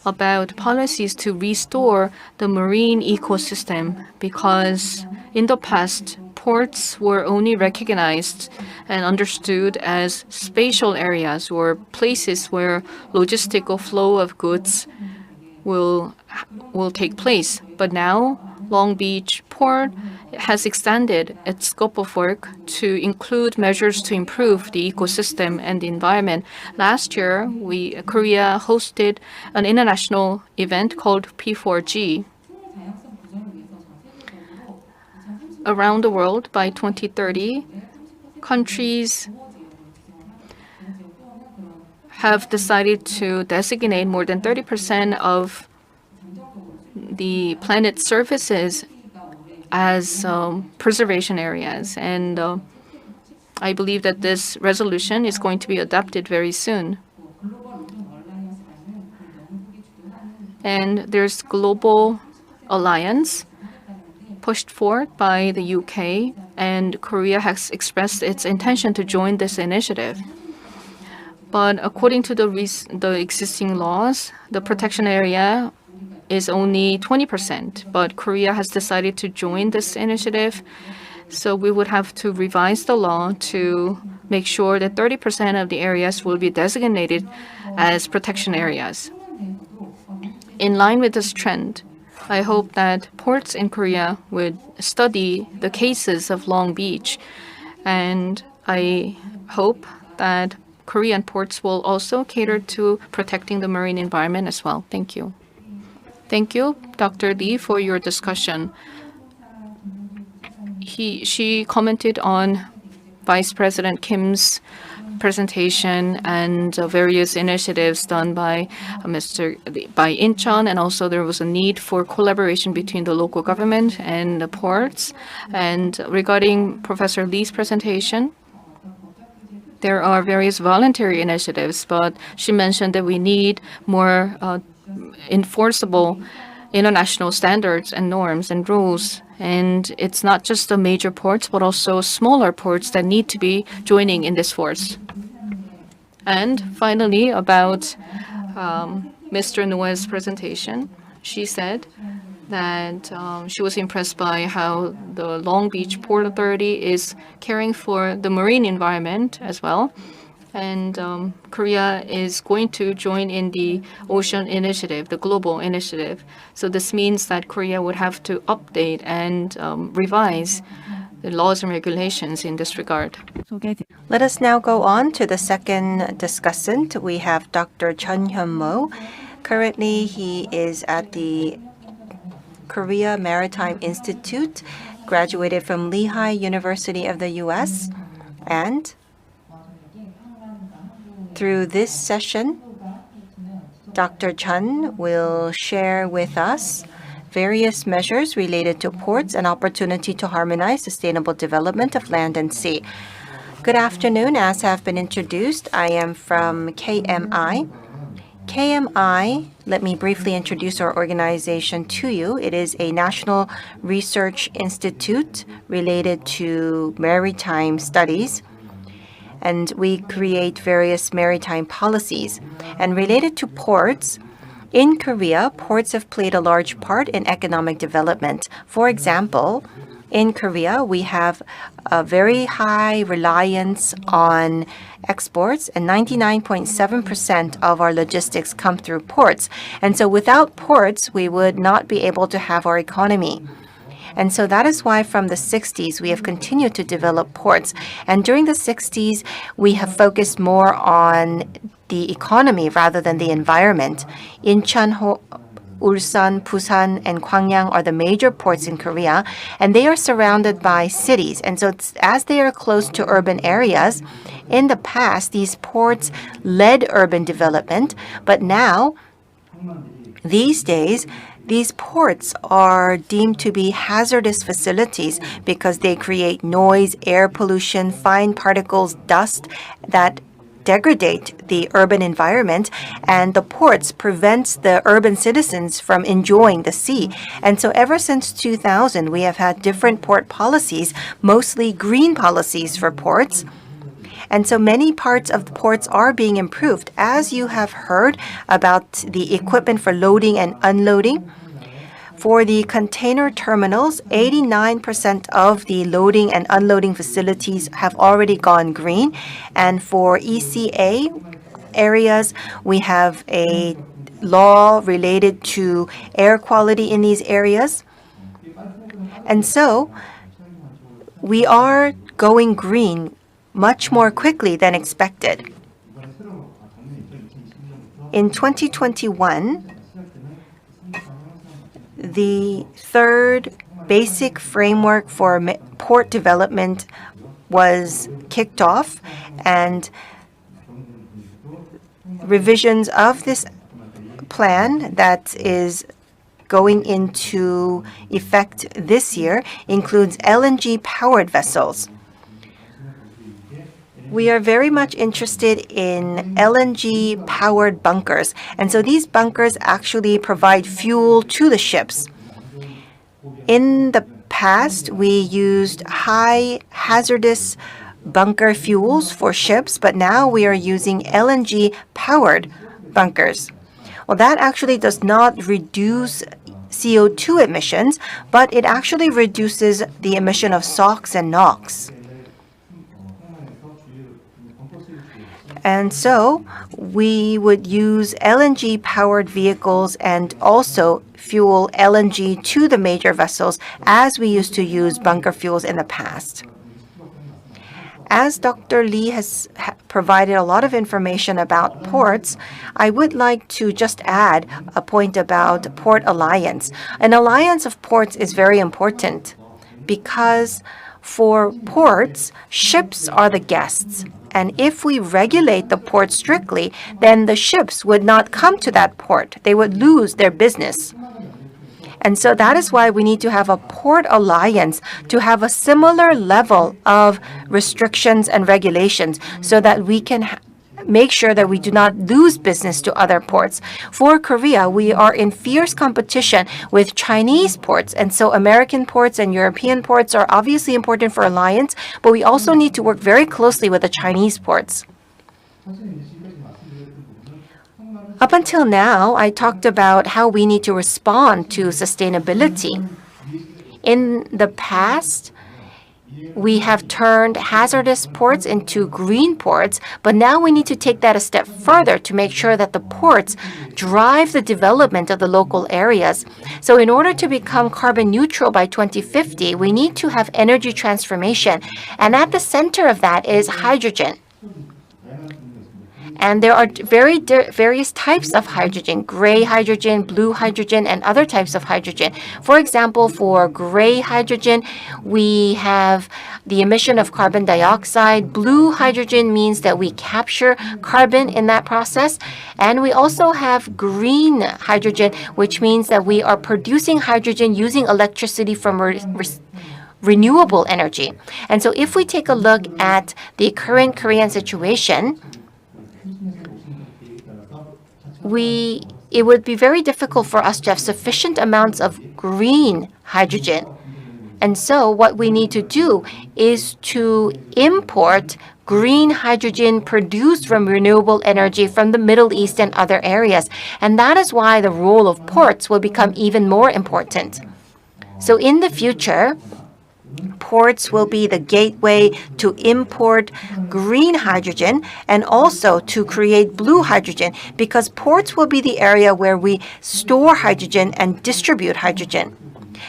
E: about policies to restore the marine ecosystem, because in the past, ports were only recognized and understood as spatial areas or places where logistical flow of goods will take place. But now, Long Beach Port has extended its scope of work to include measures to improve the ecosystem and the environment. Last year, Korea hosted an international event called P4G. around the world by 2030, countries have decided to designate more than 30% of the planet's surfaces as preservation areas. And I believe that this resolution is going to be adopted very soon. And there's global alliance pushed forward by the UK, and Korea has expressed its intention to join this initiative. But according to the existing laws, the protection area is only 20%, but Korea has decided to join this initiative. So we would have to revise the law to make sure that 30% of the areas will be designated as protection areas. In line with this trend, I hope that ports in Korea would study the cases of Long Beach, and I hope that Korean ports will also cater to protecting the marine environment as well. Thank you. Thank you, Dr. Lee, for your discussion. She commented on Vice President Kim's presentation and various initiatives done by Incheon, and also there was a need for collaboration between the local government and the ports. And regarding Professor Lee's presentation, there are various voluntary initiatives, but she mentioned that we need more enforceable international standards and norms and rules. And it's not just the major ports, but also smaller ports that need to be joining in this force. And finally, about Mr. Nguyen's presentation, she said that she was impressed by how the Long Beach Port Authority is caring for the marine environment as well. And Korea is going to join in the Ocean Initiative, the global initiative. So this means that Korea would have to update and revise the laws and regulations in this regard.
D: Let us now go on to the second discussant. We have Dr. Chun Hyun-mo. Currently, he is at the Korea Maritime Institute, graduated from Lehigh University of the U.S., and through this session, Dr. Chun will share with us various measures related to ports and opportunity to harmonize sustainable development of land and sea. Good afternoon. As have been introduced, I am from KMI. KMI, let me briefly introduce our organization to you. It is a national research institute related to maritime studies, and we create various maritime policies. And related to ports, in Korea, ports have played a large part in economic development. For example, in Korea, we have a very high reliance on exports, and 99.7% of our logistics come through ports. And so without ports, we would not be able to have our economy. And so that is why from the 60s, we have continued to develop ports. And during the 60s, we have focused more on the economy rather than the environment. Incheon, Ulsan, Busan, and Gwangyang are the major ports in Korea, and they are surrounded by cities. And so as they are close to urban areas, in the past, these ports led urban development, but now, these days, these ports are deemed to be hazardous facilities because they create noise, air pollution, fine particles, dust that degrade the urban environment, and the ports prevents the urban citizens from enjoying the sea. And so ever since 2000, we have had different port policies, mostly green policies for ports. And so many parts of the ports are being improved. As you have heard about the equipment for loading and unloading, for the container terminals, 89% of the loading and unloading facilities have already gone green. And for ECA areas, we have a law related to air quality in these areas. And so we are going green much more quickly than expected. In 2021, the third basic framework for port development was kicked off, and revisions of this plan that is going into effect this year includes LNG-powered vessels. We are very much interested in LNG-powered bunkers, and so these bunkers actually provide fuel to the ships. In the past, we used high hazardous bunker fuels for ships, but now we are using LNG-powered bunkers. Well, that actually does not reduce CO2 emissions, but it actually reduces the emission of SOx and NOx. And so we would use LNG-powered vehicles and also fuel LNG to the major vessels as we used to use bunker fuels in the past. As Dr. Lee has provided a lot of information about ports, I would like to just add a point about Port Alliance. An alliance of ports is very important because for ports, ships are the guests. And if we regulate the port strictly, then the ships would not come to that port. They would lose their business. And so that is why we need to have a port alliance to have a similar level of restrictions and regulations so that we can make sure that we do not lose business to other ports. For Korea, we are in fierce competition with Chinese ports, and so American ports and European ports are obviously important for alliance, but we also need to work very closely with the Chinese ports. Up until now, I talked about how we need to respond to sustainability. In the past, we have turned hazardous ports into green ports, but now we need to take that a step further to make sure that the ports drive the development of the local areas. So in order to become carbon neutral by 2050, we need to have energy transformation. And at the center of that is hydrogen. And there are various types of hydrogen, gray hydrogen, blue hydrogen, and other types of hydrogen. For example, for gray hydrogen, we have the emission of carbon dioxide. Blue hydrogen means that we capture carbon in that process. And we also have green hydrogen, which means that we are producing hydrogen using electricity from renewable energy. And so if we take a look at the current Korean situation, it would be very difficult for us to have sufficient amounts of green hydrogen. And so what we need to do is to import green hydrogen produced from renewable energy from the Middle East and other areas. And that is why the role of ports will become even more important. So in the future, ports will be the gateway to import green hydrogen and also to create blue hydrogen, because ports will be the area where we store hydrogen and distribute hydrogen.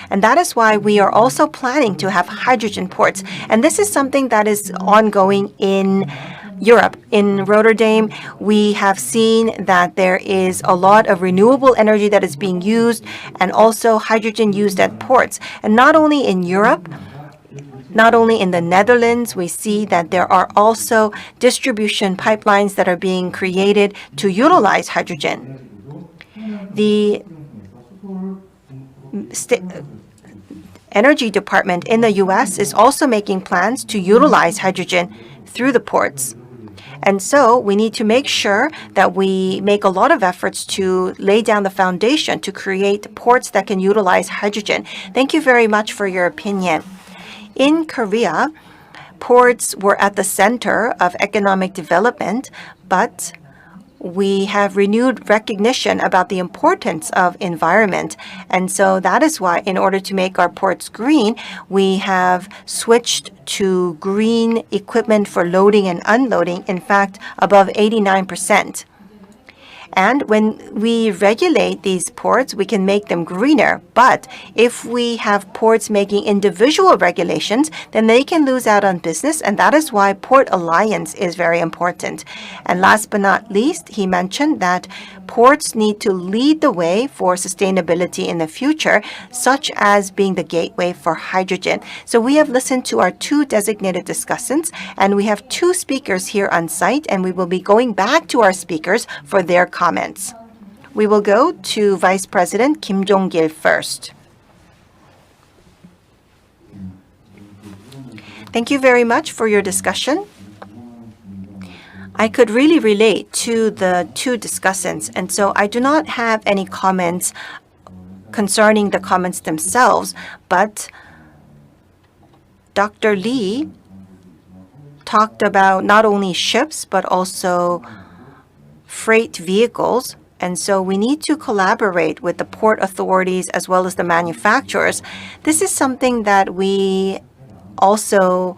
D: And that is why we are also planning to have hydrogen ports. And this is something that is ongoing in Europe. In Rotterdam, we have seen that there is a lot of renewable energy that is being used and also hydrogen used at ports. And not only in Europe, not only in the Netherlands, we see that there are also distribution pipelines that are being created to utilize hydrogen. The Energy Department in the US is also making plans to utilize hydrogen through the ports. And so we need to make sure that we make a lot of efforts to lay down the foundation to create ports that can utilize hydrogen. Thank you very much for your opinion. In Korea, ports were at the center of economic development, but we have renewed recognition about the importance of environment. And so that is why, in order to make our ports green, we have switched to green equipment for loading and unloading, in fact, above 89%. And when we regulate these ports, we can make them greener. But if we have ports making individual regulations, then they can lose out on business. And that is why Port Alliance is very important. And last but not least, he mentioned that ports need to lead the way for sustainability in the future, such as being the gateway for hydrogen. So we have listened to our 2 designated discussants, and we have 2 speakers here on site, and we will be going back to our speakers for their comments. We will go to Vice President Kim Jong-gil first. Thank you very much for your discussion. I could really relate to the 2 discussants, and so I do not have any comments concerning the comments themselves, but Dr. Lee talked about not only ships but also freight vehicles. And so we need to collaborate with the port authorities as well as the manufacturers. This is something that we also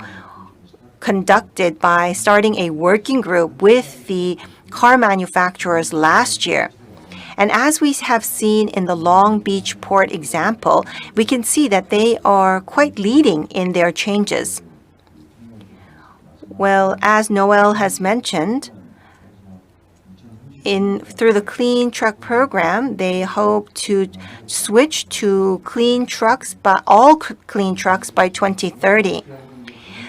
D: conducted by starting a working group with the car manufacturers last year. And as we have seen in the Long Beach port example, we can see that they are quite leading in their changes. Well, as Noel has mentioned, through the Clean Truck program, they hope to switch to clean trucks, but all clean trucks by 2030.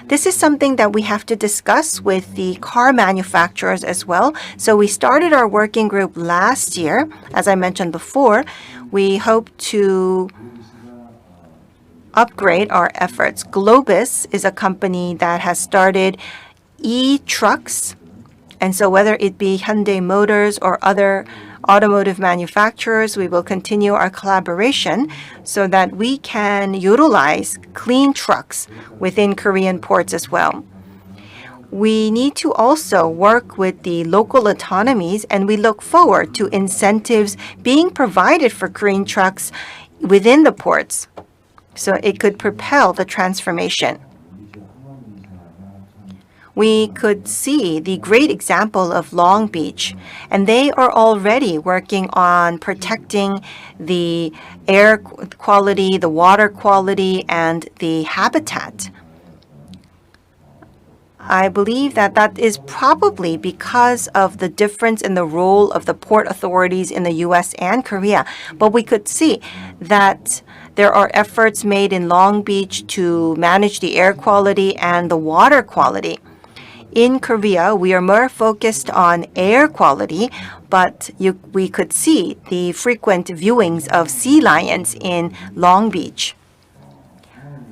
D: This is something that we have to discuss with the car manufacturers as well. So we started our working group last year. As I mentioned before, we hope to upgrade our efforts. Globus is a company that has started e-trucks. And so whether it be Hyundai Motors or other automotive manufacturers, we will continue our collaboration so that we can utilize clean trucks within Korean ports as well. We need to also work with the local autonomies, and we look forward to incentives being provided for clean trucks within the ports so it could propel the transformation. We could see the great example of Long Beach, and they are already working on protecting the air quality, the water quality, and the habitat. I believe that that is probably because of the difference in the role of the port authorities in the US and Korea. But we could see that there are efforts made in Long Beach to manage the air quality and the water quality. In Korea, we are more focused on air quality, but we could see the frequent viewings of sea lions in Long Beach.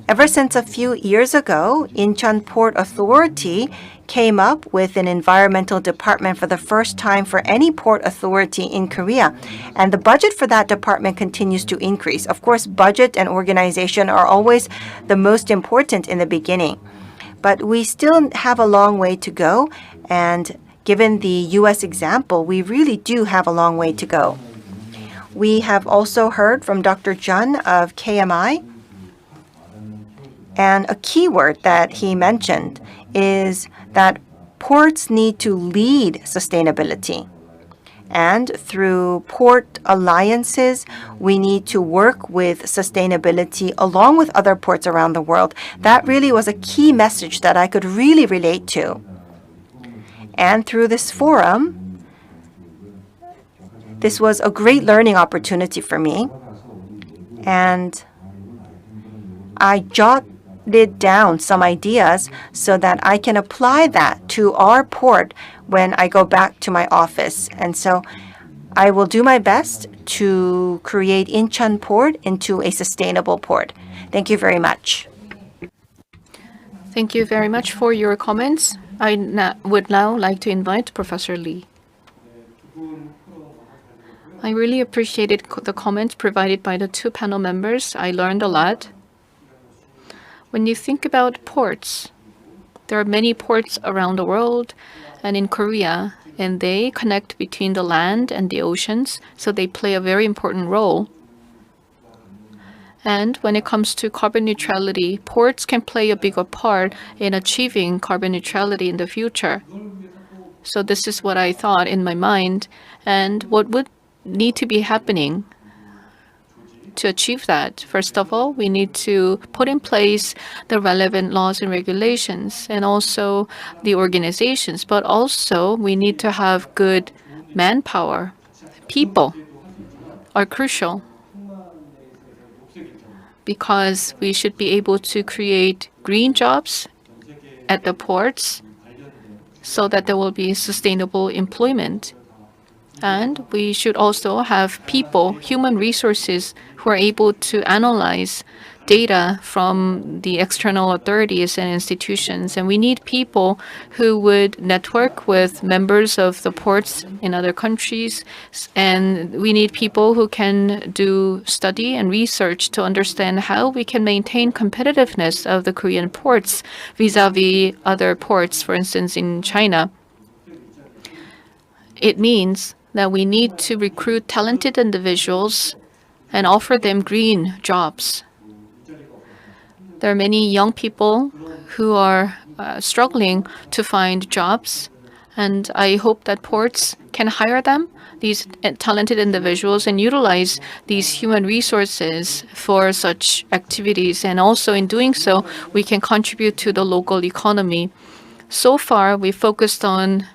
D: Ever since a few years ago, Incheon Port Authority came up with an environmental department for the first time for any port authority in Korea. And the budget for that department continues to increase. Of course, budget and organization are always the most important in the beginning. But we still have a long way to go. And given the US example, we really do have a long way to go. We have also heard from Dr. Jun of KMI. And a keyword that he mentioned is that ports need to lead sustainability. And through port alliances, we need to work with sustainability along with other ports around the world. That really was a key message that I could really relate to. And through this forum, this was a great learning opportunity for me. And I jotted down some ideas so that I can apply that to our port when I go back to my office. And so I will do my best to create Incheon Port into a sustainable port. Thank you very much.
E: Thank you very much for your comments. I would now like to invite Professor Lee. I really appreciated the comments provided by the two panel members. I learned a lot. When you think about ports, there are many ports around the world and in Korea, and they connect between the land and the oceans, so they play a very important role. And when it comes to carbon neutrality, ports can play a bigger part in achieving carbon neutrality in the future. So this is what I thought in my mind, and what would need to be happening to achieve that. First of all, we need to put in place the relevant laws and regulations and also the organizations, but also we need to have good manpower, People are crucial because we should be able to create green jobs at the ports so that there will be sustainable employment. And we should also have people, human resources, who are able to analyze data from the external authorities and institutions. And we need people who would network with members of the ports in other countries. And we need people who can do study and research to understand how we can maintain competitiveness of the Korean ports vis-a-vis other ports, for instance, in China. It means that we need to recruit talented individuals and offer them green jobs. There are many young people who are struggling to find jobs, and I hope that ports can hire them, these talented individuals, and utilize these human resources for such activities. And also in doing so, we can contribute to the local economy. So far, we focused on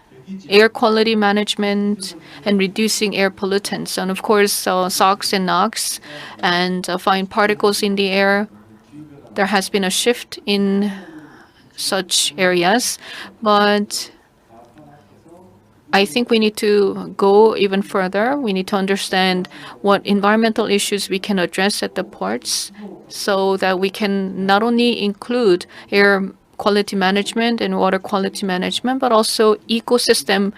E: air quality management and reducing air pollutants, and of course SOx and NOx and fine particles in the air. There has been a shift in such areas, but I think we need to go even further. We need to understand what environmental issues we can address at the ports so that we can not only include air quality management and water quality management, but also ecosystem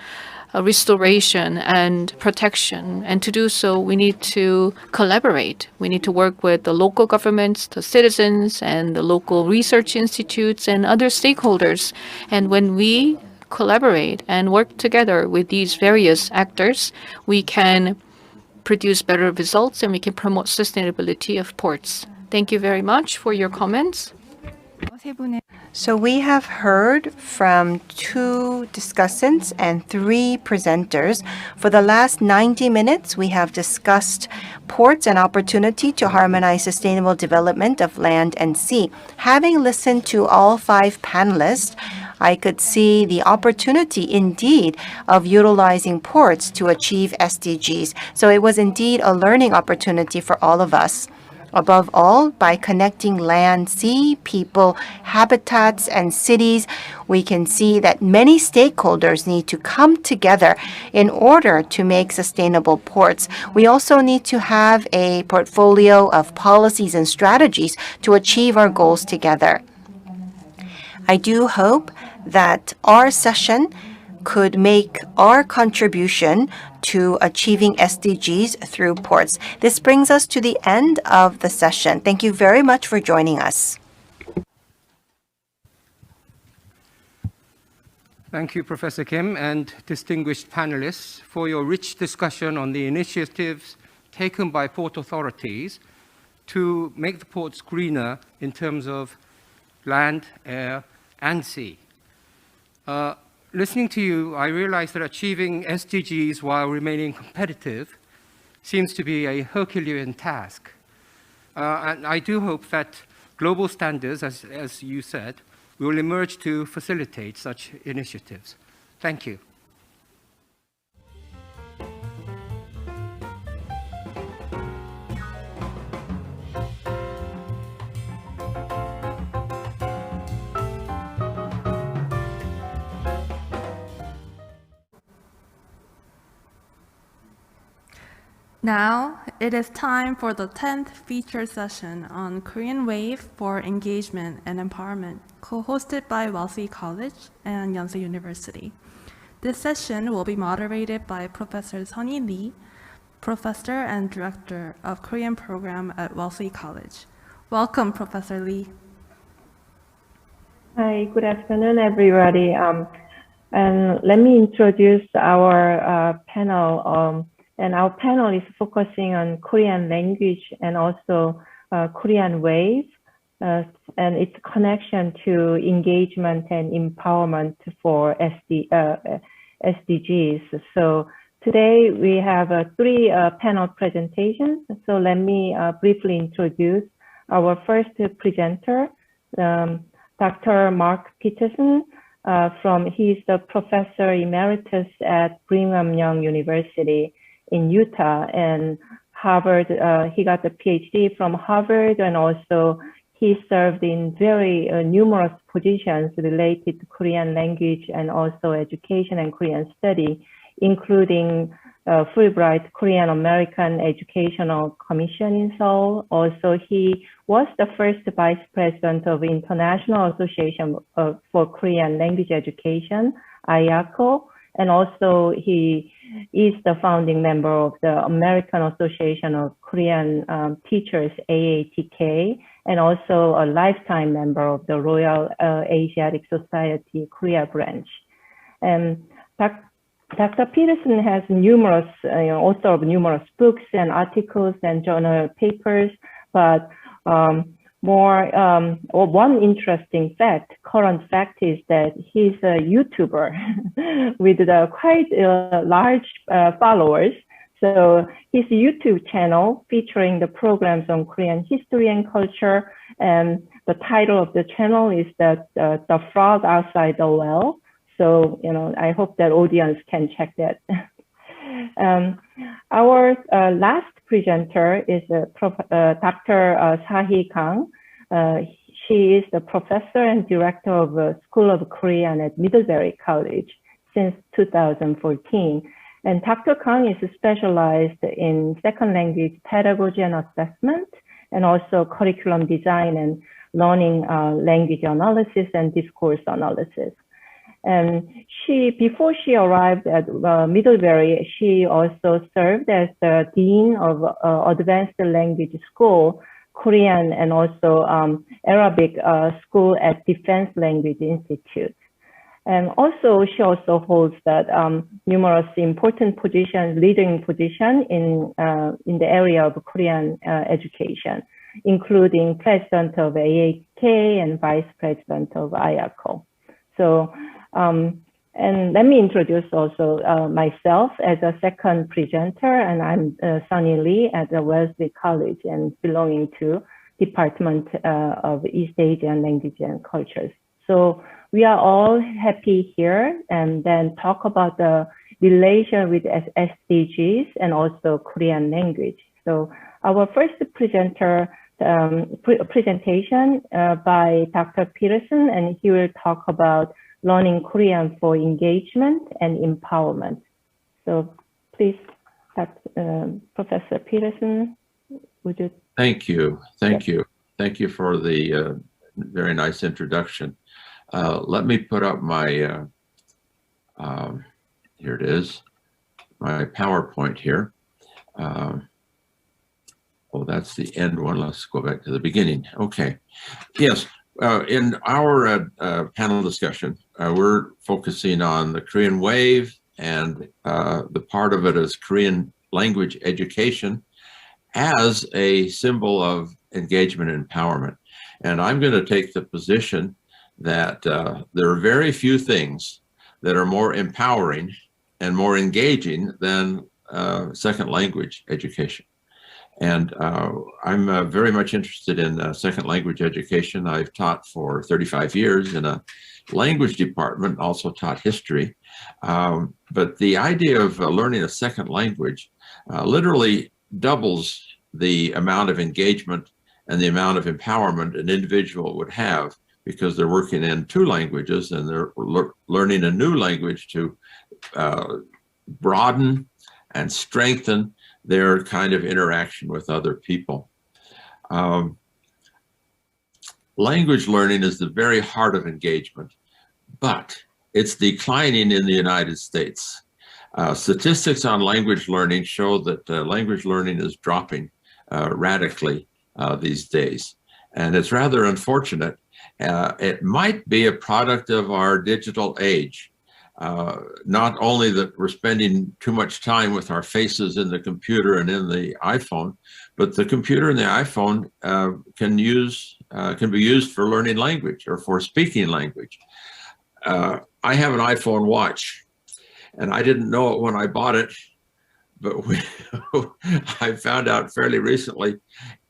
E: restoration and protection. And to do so, we need to collaborate. We need to work with the local governments, the citizens, and the local research institutes and other stakeholders. And when we collaborate and work together with these various actors, we can produce better results and we can promote sustainability of ports. Thank you very much for your comments.
D: So we have heard from 2 discussants and 3 presenters. For the last 90 minutes, we have discussed ports and opportunity to harmonize sustainable development of land and sea. Having listened to all 5 panelists, I could see the opportunity indeed of utilizing ports to achieve SDGs. So it was indeed a learning opportunity for all of us. Above all, by connecting land, sea, people, habitats, and cities, we can see that many stakeholders need to come together in order to make sustainable ports. We also need to have a portfolio of policies and strategies to achieve our goals together. I do hope that our session could make our contribution to achieving SDGs through ports. This brings us to the end of the session. Thank you very much for joining us.
A: Thank you, Professor Kim and distinguished panelists, for your rich discussion on the initiatives taken by port authorities to make the ports greener in terms of land, air, and sea. Listening to you, I realize that achieving SDGs while remaining competitive seems to be a Herculean task. And I do hope that global standards, as you said, will emerge to facilitate such initiatives. Thank you.
G: Now, it is time for the 10th feature session on Korean Wave for Engagement and Empowerment, co-hosted by Wellesley College and Yonsei University. This session will be moderated by Professor Sunny Lee, Professor and Director of Korean Program at Wellesley College. Welcome, Professor Lee.
F: Hi, good afternoon, everybody. And let me introduce our panel. And our panel is focusing on Korean language and also Korean Wave and its connection to engagement and empowerment for SDGs. So today we have 3 panel presentations. So let me briefly introduce our first presenter, Dr. Mark Peterson. He's the Professor Emeritus at Brigham Young University. in Utah, and Harvard. He got a PhD from Harvard, and also he served in very numerous positions related to Korean language and also education and Korean study, including Fulbright Korean American Educational Commission in Seoul. Also, he was the first vice president of International Association for Korean Language Education, IACO, and also he is the founding member of the American Association of Korean Teachers, AATK, and also a lifetime member of the Royal Asiatic Society Korea branch. And Dr. Peterson has numerous, author of numerous books and articles and journal papers, but one interesting fact, current fact, is that he's a YouTuber with quite large followers. So his YouTube channel featuring the programs on Korean history and culture, and the title of the channel is The Frog Outside the Well. So, I hope that audience can check that. Our last presenter is Dr. Sahi Kang. She is the professor and director of the School of Korean at Middlebury College since 2014. And Dr. Kang is specialized in second language pedagogy and assessment, and also curriculum design and learning language analysis and discourse analysis. And before she arrived at Middlebury, she also served as the Dean of Advanced Language School, Korean and also Arabic School at Defense Language Institute. And also, she also holds that numerous important positions, leading position in the area of Korean education, including president of AAK and vice president of IACO. So, and let me introduce also myself as a second presenter, and I'm Sunny Lee at the Wellesley College and belonging to Department of East Asian Language and Cultures. So we are all happy here and then talk about the relation with SDGs and also Korean language. So our first presentation by Dr. Peterson, and he will talk about learning Korean for engagement and empowerment. So please, Professor Peterson, would you?
H: Thank you. Thank you. Thank you for the very nice introduction. Let me put up my, here it is, my PowerPoint here. Oh, that's the end one. Let's go back to the beginning. Okay. Yes. In our panel discussion, we're focusing on the Korean wave, and the part of it is Korean language education as a symbol of engagement and empowerment. And I'm going to take the position that there are very few things that are more empowering and more engaging than second language education. And I'm very much interested in second language education. I've taught for 35 years in a language department, also taught history. But the idea of learning a second language literally doubles the amount of engagement and the amount of empowerment an individual would have, because they're working in two languages and they're learning a new language to broaden and strengthen their kind of interaction with other people. Language learning is the very heart of engagement, but it's declining in the United States. Statistics on language learning show that language learning is dropping radically these days. And it's rather unfortunate. It might be a product of our digital age. Not only that we're spending too much time with our faces in the computer and in the iPhone, but the computer and the iPhone can be used for learning language or for speaking language. I have an iPhone watch, and I didn't know it when I bought it, but I found out fairly recently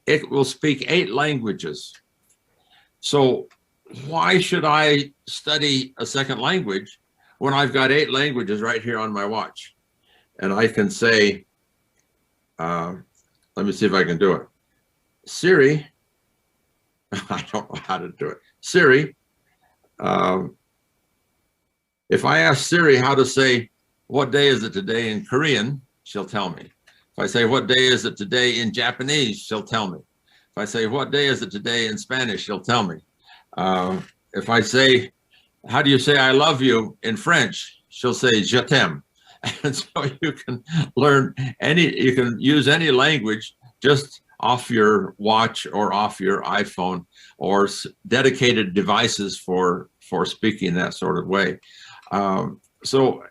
H: it will speak 8 languages. So why should I study a second language when I've got 8 languages right here on my watch? And I can say, let me see if I can do it. Siri, I don't know how to do it. Siri, if I ask Siri how to say, what day is it today in Korean, she'll tell me. If I say, what day is it today in Japanese, she'll tell me. If I say, what day is it today in Spanish, she'll tell me. If I say, how do you say I love you in French, she'll say, je t'aime. And so you can learn you can use any language just off your watch or off your iPhone or dedicated devices for speaking that sort of way. So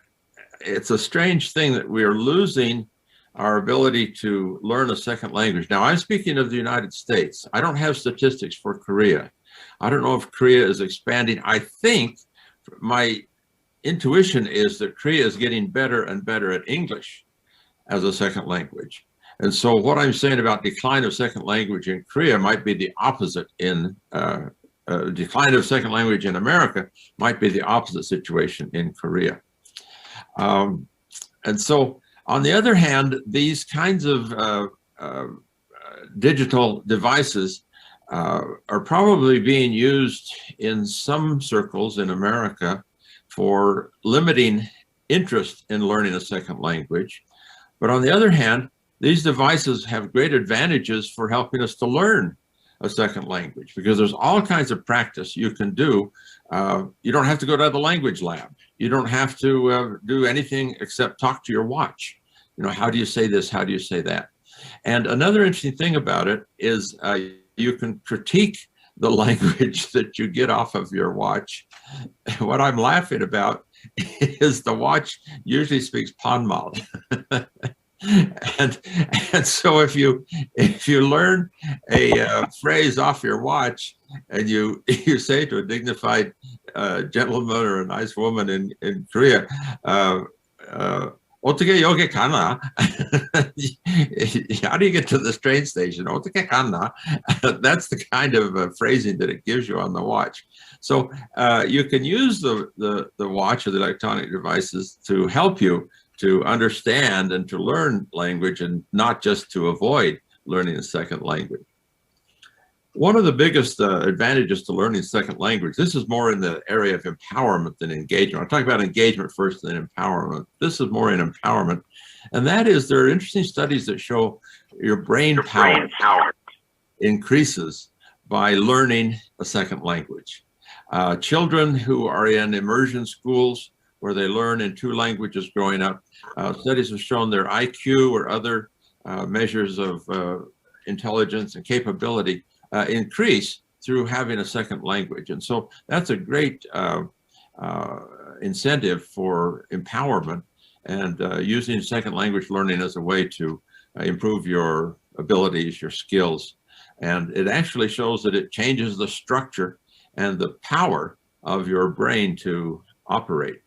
H: it's a strange thing that we are losing our ability to learn a second language. Now, I'm speaking of the United States. I don't have statistics for Korea. I don't know if Korea is expanding. I think my intuition is that Korea is getting better and better at English as a second language. And so what I'm saying about decline of second language in Korea might be the opposite in decline of second language in America might be the opposite situation in Korea. And so on the other hand, these kinds of digital devices are probably being used in some circles in America for limiting interest in learning a second language. But on the other hand, these devices have great advantages for helping us to learn a second language, because there's all kinds of practice you can do. You don't have to go to the language lab. You don't have to do anything except talk to your watch. You know, how do you say this? How do you say that? And another interesting thing about it is you can critique the language that you get off of your watch. What I'm laughing about is the watch usually speaks Panmal. And so if you learn a phrase off your watch and you say to a dignified gentleman or a nice woman in Korea, 어떻게 여기 가나? How do you get to this train station? 어떻게 가나? That's the kind of phrasing that it gives you on the watch. So you can use the watch or the electronic devices to help you to understand and to learn language, and not just to avoid learning a second language. One of the biggest advantages to learning second language, this is more in the area of empowerment than engagement. I'll talk about engagement first and then empowerment. This is more in empowerment. And that is, there are interesting studies that show your brain power increases by learning a second language. Children who are in immersion schools where they learn in 2 languages growing up, studies have shown their IQ or other measures of intelligence and capability increase through having a second language. And so that's a great incentive for empowerment and using second language learning as a way to improve your abilities, your skills. And it actually shows that it changes the structure and the power of your brain to operate.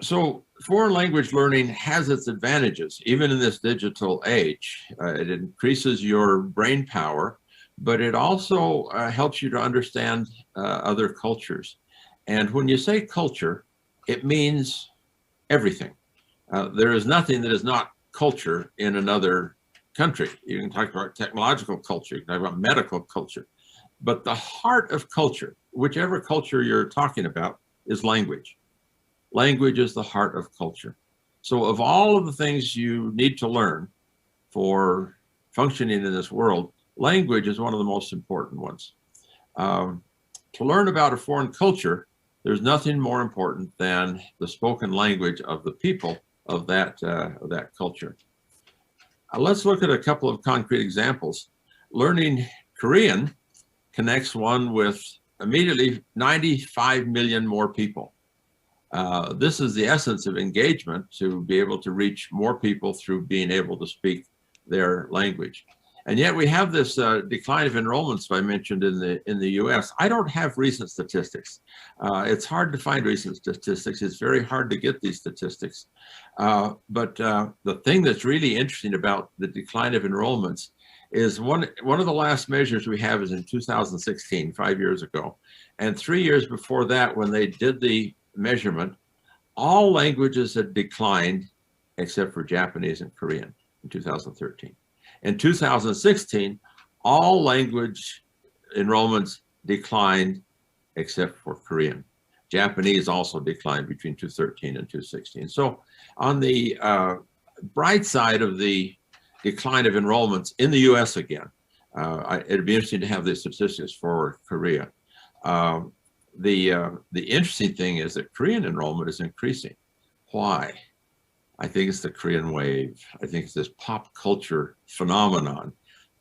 H: So foreign language learning has its advantages, even in this digital age. It increases your brain power, but it also helps you to understand other cultures. And when you say culture, it means everything. There is nothing that is not culture in another country. You can talk about technological culture, you can talk about medical culture, but the heart of culture, whichever culture you're talking about, is language. Language is the heart of culture. So of all of the things you need to learn for functioning in this world, language is one of the most important ones. To learn about a foreign culture, there's nothing more important than the spoken language of the people of that culture. Let's look at a couple of concrete examples. Learning Korean connects one with immediately 95 million more people. This is the essence of engagement, to be able to reach more people through being able to speak their language. And yet we have this decline of enrollments I mentioned in the US. I don't have recent statistics. It's hard to find recent statistics. It's very hard to get these statistics. But the thing that's really interesting about the decline of enrollments is one of the last measures we have is in 2016, 5 years ago. And 3 years before that, when they did the measurement, all languages had declined except for Japanese and Korean in 2013. In 2016, all language enrollments declined except for Korean. Japanese also declined between 2013 and 2016. So on the bright side of the decline of enrollments in the US again, it'd be interesting to have the statistics for Korea. The interesting thing is that Korean enrollment is increasing. Why? I think it's the Korean wave. I think it's this pop culture phenomenon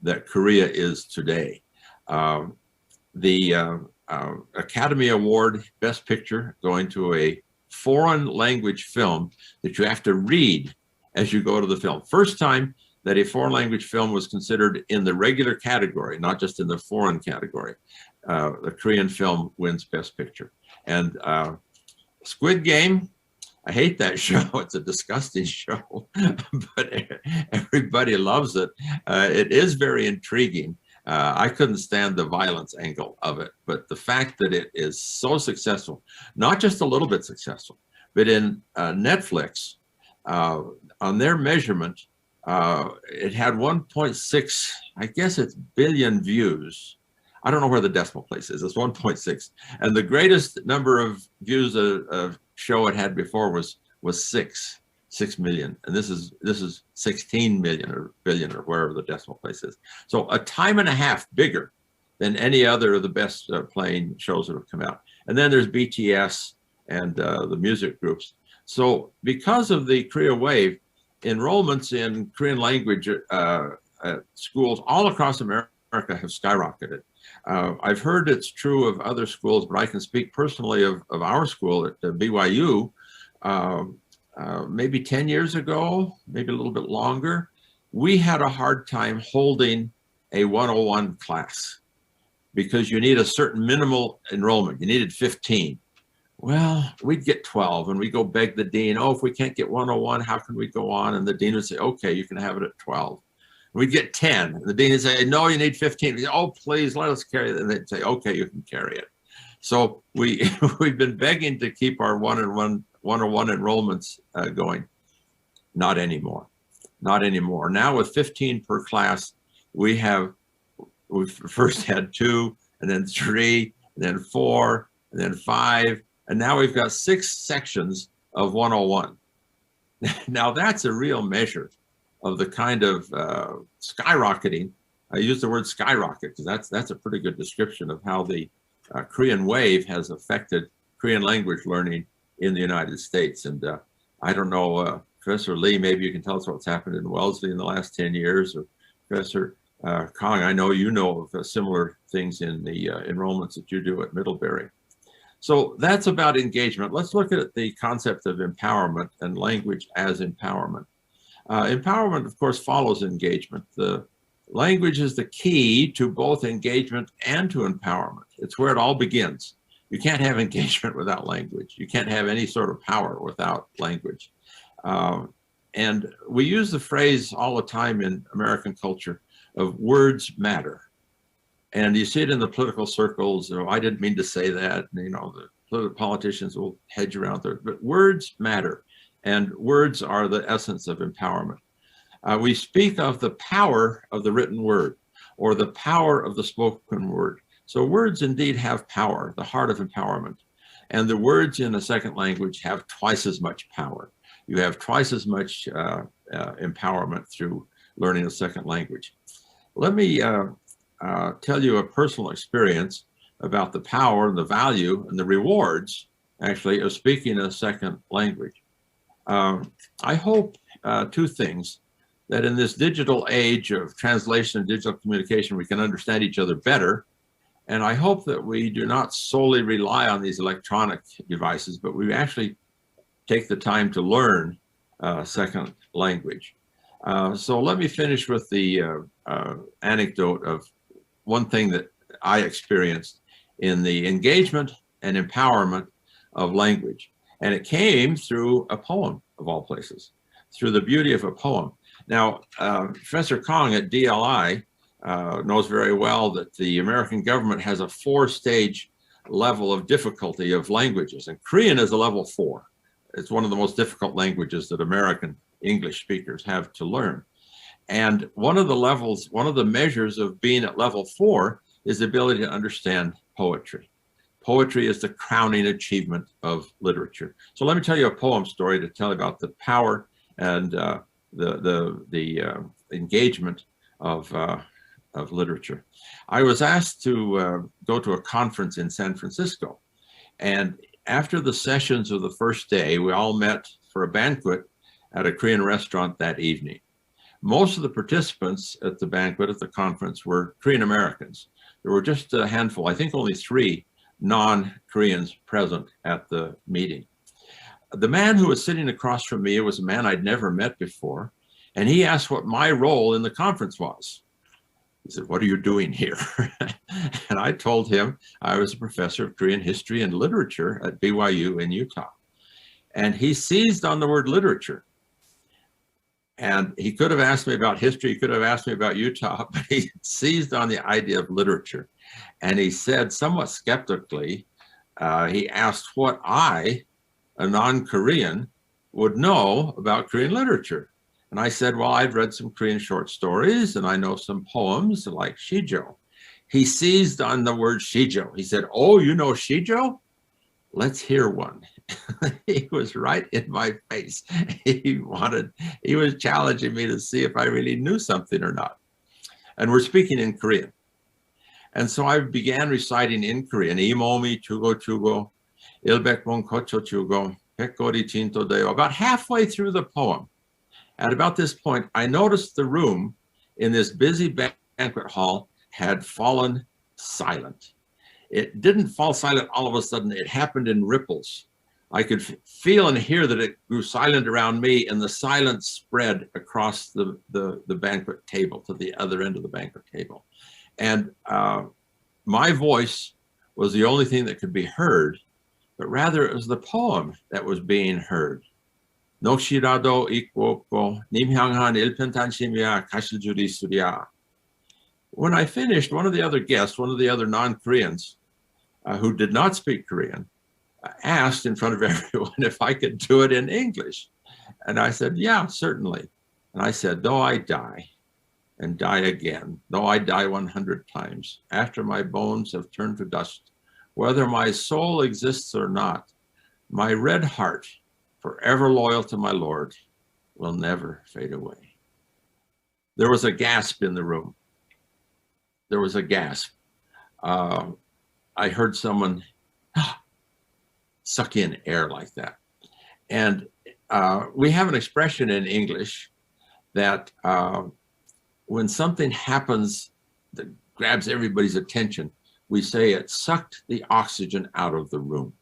H: that Korea is today. The Academy Award Best Picture going to a foreign language film that you have to read as you go to the film. First time that a foreign language film was considered in the regular category, not just in the foreign category. The Korean film wins Best Picture. And Squid Game, I hate that show. It's a disgusting show, but everybody loves it. It is very intriguing. I couldn't stand the violence angle of it, but the fact that it is so successful, not just a little bit successful, but in Netflix, on their measurement, it had 1.6, I guess it's billion views. I don't know where the decimal place is. It's 1.6. And the greatest number of views a show it had before was 6 million. And this is 16 million or billion or wherever the decimal place is. So a time and a half bigger than any other of the best playing shows that have come out. And then there's BTS and the music groups. So because of the Korea wave, enrollments in Korean language schools all across America have skyrocketed. I've heard it's true of other schools, but I can speak personally of our school at BYU. Maybe 10 years ago, maybe a little bit longer, we had a hard time holding a 101 class because you need a certain minimal enrollment. You needed 15. Well, we'd get 12 and we go beg the dean, oh, if we can't get 101, how can we go on? And the dean would say, okay, you can have it at 12. We'd get 10. And the dean would say, no, you need 15. We'd say, oh, please let us carry it. And they'd say, okay, you can carry it. So we've been begging to keep our 101 enrollments going. Not anymore. Not anymore. Now with 15 per class, we've first had 2, and then 3, and then 4, and then 5, and now we've got 6 sections of 101. Now that's a real measure of the kind of skyrocketing. I use the word skyrocket because that's a pretty good description of how the Korean wave has affected Korean language learning in the United States. And I don't know, Professor Lee, maybe you can tell us what's happened in Wellesley in the last 10 years, or Professor Kong, I know you know of similar things in the enrollments that you do at Middlebury. So that's about engagement. Let's look at the concept of empowerment and language as empowerment. Empowerment, of course, follows engagement. The language is the key to both engagement and to empowerment. It's where it all begins. You can't have engagement without language. You can't have any sort of power without language. And we use the phrase all the time in American culture of words matter. And you see it in the political circles. Oh, I didn't mean to say that. You know, the politicians will hedge around there. But words matter. And words are the essence of empowerment. We speak of the power of the written word or the power of the spoken word. So words indeed have power, the heart of empowerment. And the words in a second language have twice as much power. You have twice as much empowerment through learning a second language. Let me tell you a personal experience about the power and the value and the rewards, actually, of speaking a second language. I hope 2 things: that in this digital age of translation and digital communication, we can understand each other better. And I hope that we do not solely rely on these electronic devices, but we actually take the time to learn a second language. So let me finish with the anecdote of one thing that I experienced in the engagement and empowerment of language. And it came through a poem, of all places, through the beauty of a poem. Now, Professor Kong at DLI knows very well that the American government has a 4-stage level of difficulty of languages, and Korean is a level 4. It's one of the most difficult languages that American English speakers have to learn. And one of the measures of being at level 4 is the ability to understand poetry. Poetry is the crowning achievement of literature. So let me tell you a poem story to tell you about the power and the engagement of literature. I was asked to go to a conference in San Francisco, and after the sessions of the first day, we all met for a banquet at a Korean restaurant that evening. Most of the participants at the banquet at the conference were Korean Americans. There were just a handful, I think only 3 non-Koreans present at the meeting. The man who was sitting across from me was a man I'd never met before, and he asked what my role in the conference was. He said, "What are you doing here?" And I told him I was a professor of Korean history and literature at BYU in Utah. And he seized on the word literature. And he could have asked me about history, he could have asked me about Utah, but he seized on the idea of literature. And he said, somewhat skeptically, he asked what I, a non-Korean, would know about Korean literature. And I said, well, I've read some Korean short stories and I know some poems like Shijo. He seized on the word Shijo. He said, oh, you know Shijo? Let's hear one. He was right in my face. He was challenging me to see if I really knew something or not. And we're speaking in Korean. And so I began reciting in Korean, Imomi chugo chugo, ilbekmon kocho chugo, pekori tinto deo, about halfway through the poem. At about this point, I noticed the room in this busy banquet hall had fallen silent. It didn't fall silent all of a sudden, it happened in ripples. I could feel and hear that it grew silent around me, and the silence spread across the banquet table to the other end of the banquet table. And my voice was the only thing that could be heard, but rather it was the poem that was being heard. Nokshirado ikwoko nimhyanghan ilpentanshimya kashijuri surya. When I finished, one of the other guests, one of the other non-Koreans who did not speak Korean, asked in front of everyone if I could do it in English. And I said, yeah, certainly. And I said, though I die and die again, though I die 100 times, after my bones have turned to dust, whether my soul exists or not, my red heart, forever loyal to my Lord, will never fade away. There was a gasp in the room. There was a gasp. I heard someone suck in air like that. And we have an expression in English that when something happens that grabs everybody's attention, we say it sucked the oxygen out of the room.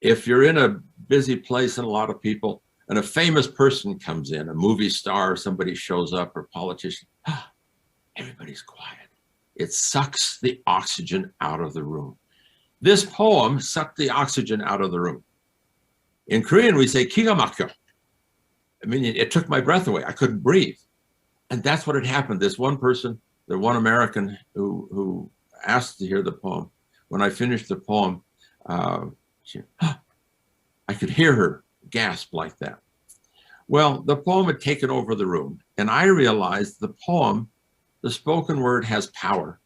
H: If you're in a busy place and a lot of people, and a famous person comes in, a movie star, somebody shows up, or politician, everybody's quiet. It sucks the oxygen out of the room. This poem sucked the oxygen out of the room. In Korean, we say kiga makyo. I mean, it took my breath away. I couldn't breathe. And that's what had happened. This one person, the one American who asked to hear the poem, when I finished the poem, I could hear her gasp like that. Well, the poem had taken over the room, and I realized the poem, the spoken word, has power.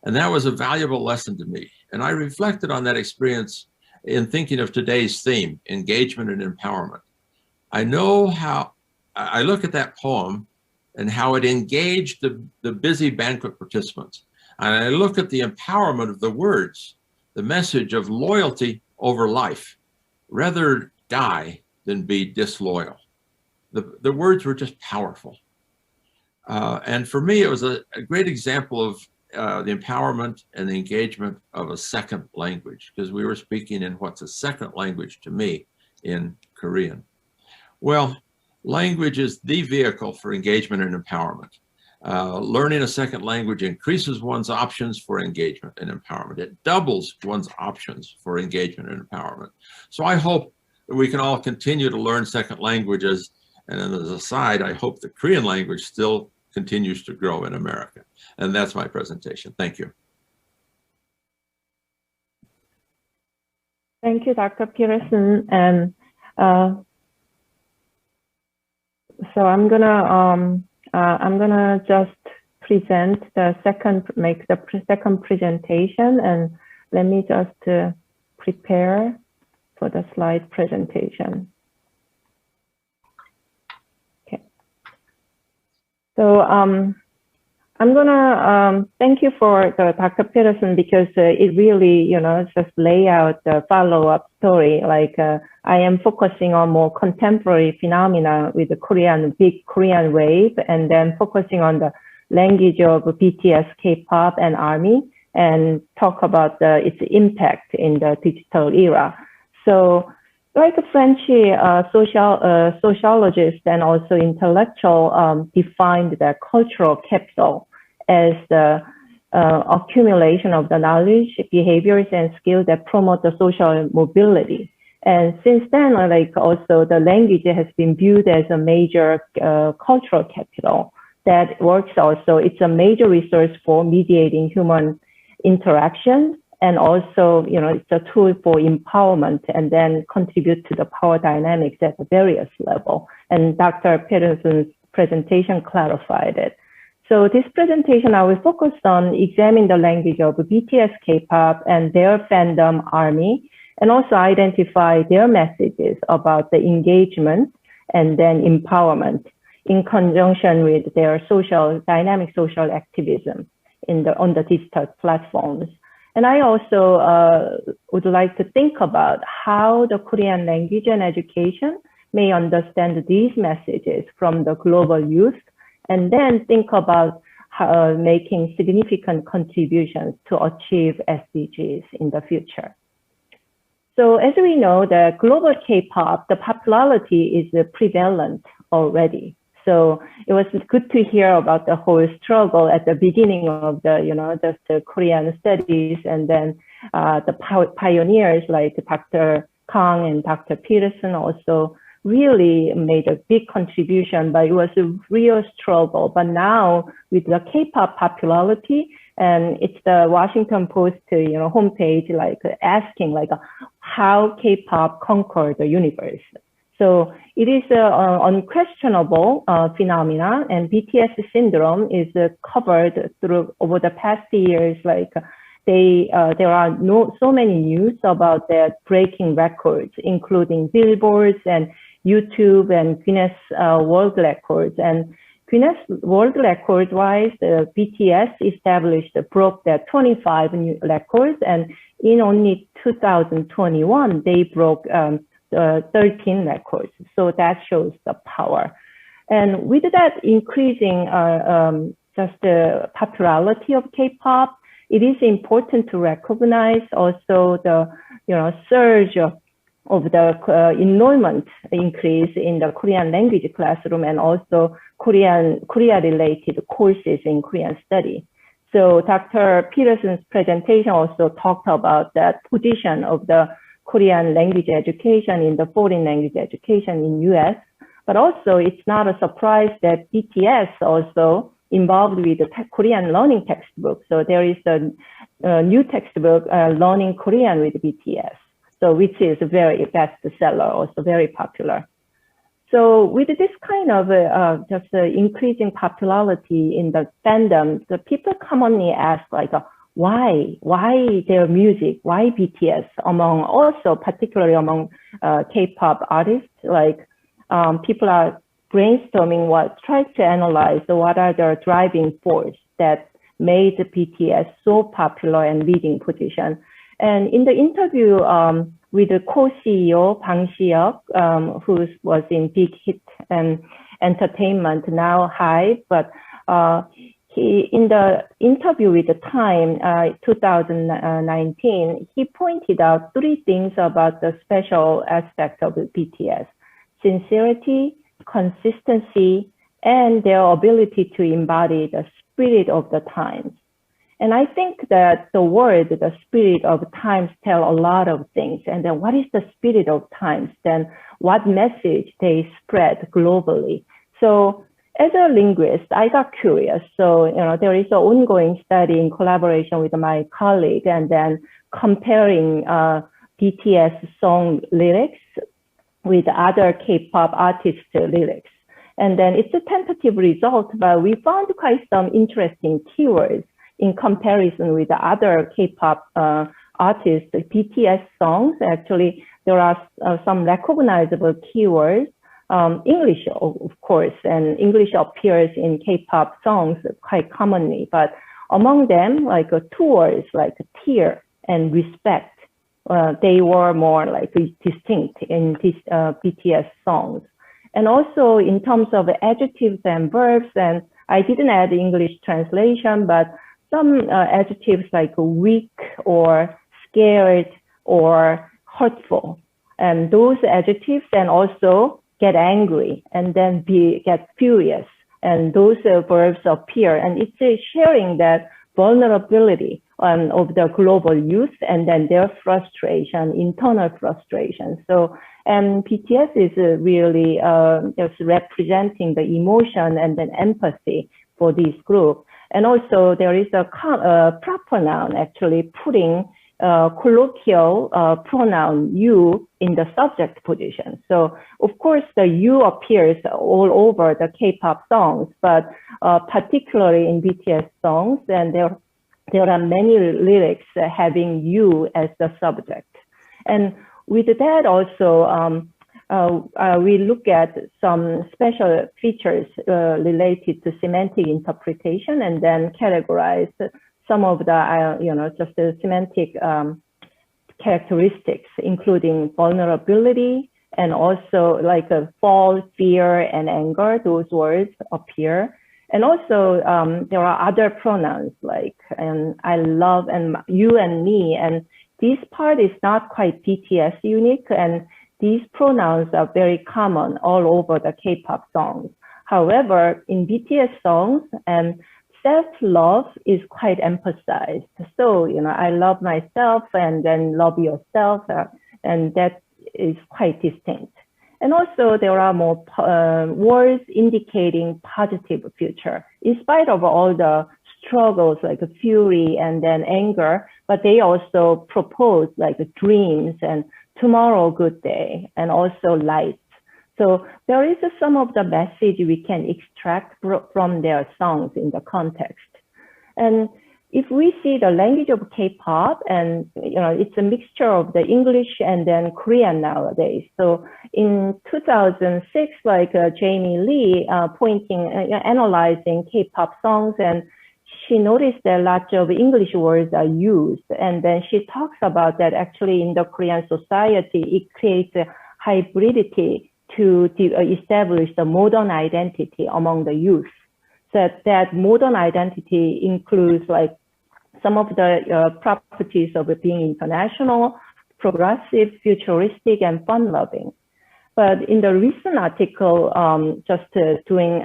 H: And that was a valuable lesson to me. And I reflected on that experience in thinking of today's theme, engagement and empowerment. I know how, I look at that poem and how it engaged the busy banquet participants. And I look at the empowerment of the words, the message of loyalty over life. Rather die than be disloyal. The words were just powerful. And for me, it was a great example of the empowerment and the engagement of a second language, because we were speaking in what's a second language to me in Korean. Well, language is the vehicle for engagement and empowerment. Learning a second language increases one's options for engagement and empowerment. It doubles one's options for engagement and empowerment. So I hope that we can all continue to learn second languages. And then as a side, I hope the Korean language still continues to grow in America. And that's my presentation. Thank you.
F: Thank you, Dr. Peterson. And So I'm gonna just present the second presentation, and let me just prepare for the slide presentation. Okay. So I'm gonna thank you for Dr. Peterson, because it really, just lay out the follow-up story. Like I am focusing on more contemporary phenomena with the big Korean wave, and then focusing on the language of BTS, K-pop, and ARMY, and talk about its impact in the digital era. So, like a French sociologist and also intellectual defined the cultural capital as the accumulation of the knowledge, behaviors, and skills that promote the social mobility. And since then, like also the language has been viewed as a major cultural capital that works also. It's a major resource for mediating human interaction, and also, it's a tool for empowerment and then contribute to the power dynamics at the various level. And Dr. Peterson's presentation clarified it. So this presentation, I will focus on examining the language of BTS, K-pop, and their fandom ARMY, and also identify their messages about the engagement and then empowerment in conjunction with their dynamic social activism on the digital platforms. And I also would like to think about how the Korean language and education may understand these messages from the global youth, and then think about making significant contributions to achieve SDGs in the future. So as we know, the global K-pop, the popularity is prevalent already. So it was good to hear about the whole struggle at the beginning of the, the Korean studies, and then the pioneers like Dr. Kang and Dr. Peterson also really made a big contribution, but it was a real struggle. But now with the K-pop popularity, and it's the Washington Post, homepage, like asking like how K-pop conquered the universe. So it is an unquestionable phenomena, and BTS syndrome is covered through over the past years. Like there are so many news about their breaking records, including billboards and YouTube and Guinness World Records. And Guinness World Records wise, the BTS broke their 25 new records, and in only 2021 they broke 13 records. So that shows the power. And with that increasing just the popularity of K-pop, it is important to recognize also the surge of the enrollment increase in the Korean language classroom, and also Korea-related courses in Korean study. So Dr. Peterson's presentation also talked about that position of the Korean language education in the foreign language education in US, but also it's not a surprise that BTS also involved with the Korean learning textbook. So there is a new textbook, Learning Korean with BTS, so which is a very bestseller, also very popular. So with this kind of just increasing popularity in the fandom, the people commonly ask like, why their music, why BTS, among also particularly among K-pop artists, like people are brainstorming try to analyze what are the driving force that made the BTS so popular and leading position. And in the interview with the co-CEO Bang Si-hyuk, who was in Big Hit and Entertainment, now HYBE, but in the interview with the Time, 2019, he pointed out 3 things about the special aspect of BTS: sincerity, consistency, and their ability to embody the spirit of the times. And I think that the spirit of times, tell a lot of things. And then what is the spirit of times? Then what message they spread globally? So as a linguist, I got curious. So, there is an ongoing study in collaboration with my colleague, and then comparing BTS song lyrics with other K-pop artists' lyrics. And then it's a tentative result, but we found quite some interesting keywords in comparison with the other K-pop artists, BTS songs. Actually, there are some recognizable keywords. English, of course, and English appears in K-pop songs quite commonly, but among them, like two words like tear and respect, they were more like distinct in these BTS songs. And also in terms of adjectives and verbs, and I didn't add the English translation, but some adjectives like weak or scared or hurtful, and those adjectives and also get angry and then get furious, and those verbs appear, and it's sharing that vulnerability of the global youth and then their frustration, internal frustration. So, and BTS is really just representing the emotion and then empathy for this group. And also there is a proper noun actually putting colloquial pronoun you in the subject position. So of course the you appears all over the K-pop songs, but particularly in BTS songs, and there are many lyrics having you as the subject. And with that also, we look at some special features related to semantic interpretation and then categorize some of the, just the semantic characteristics, including vulnerability and also like fall, fear, and anger. Those words appear. And also there are other pronouns like I love and you and me. And this part is not quite BTS unique. And these pronouns are very common all over the K-pop songs. However, in BTS songs, and self-love is quite emphasized. So, I love myself and then love yourself, and that is quite distinct. And also there are more words indicating positive future, in spite of all the struggles like fury and then anger, but they also propose like dreams and tomorrow good day and also light. So there is some of the message we can extract from their songs in the context. And if we see the language of K-pop, and it's a mixture of the English and then Korean nowadays. So in 2006, like Jamie Lee analyzing K-pop songs, and she noticed that lots of English words are used. And then she talks about that actually in the Korean society, it creates a hybridity to establish the modern identity among the youth. So that modern identity includes like some of the properties of it being international, progressive, futuristic, and fun-loving. But in the recent article, just doing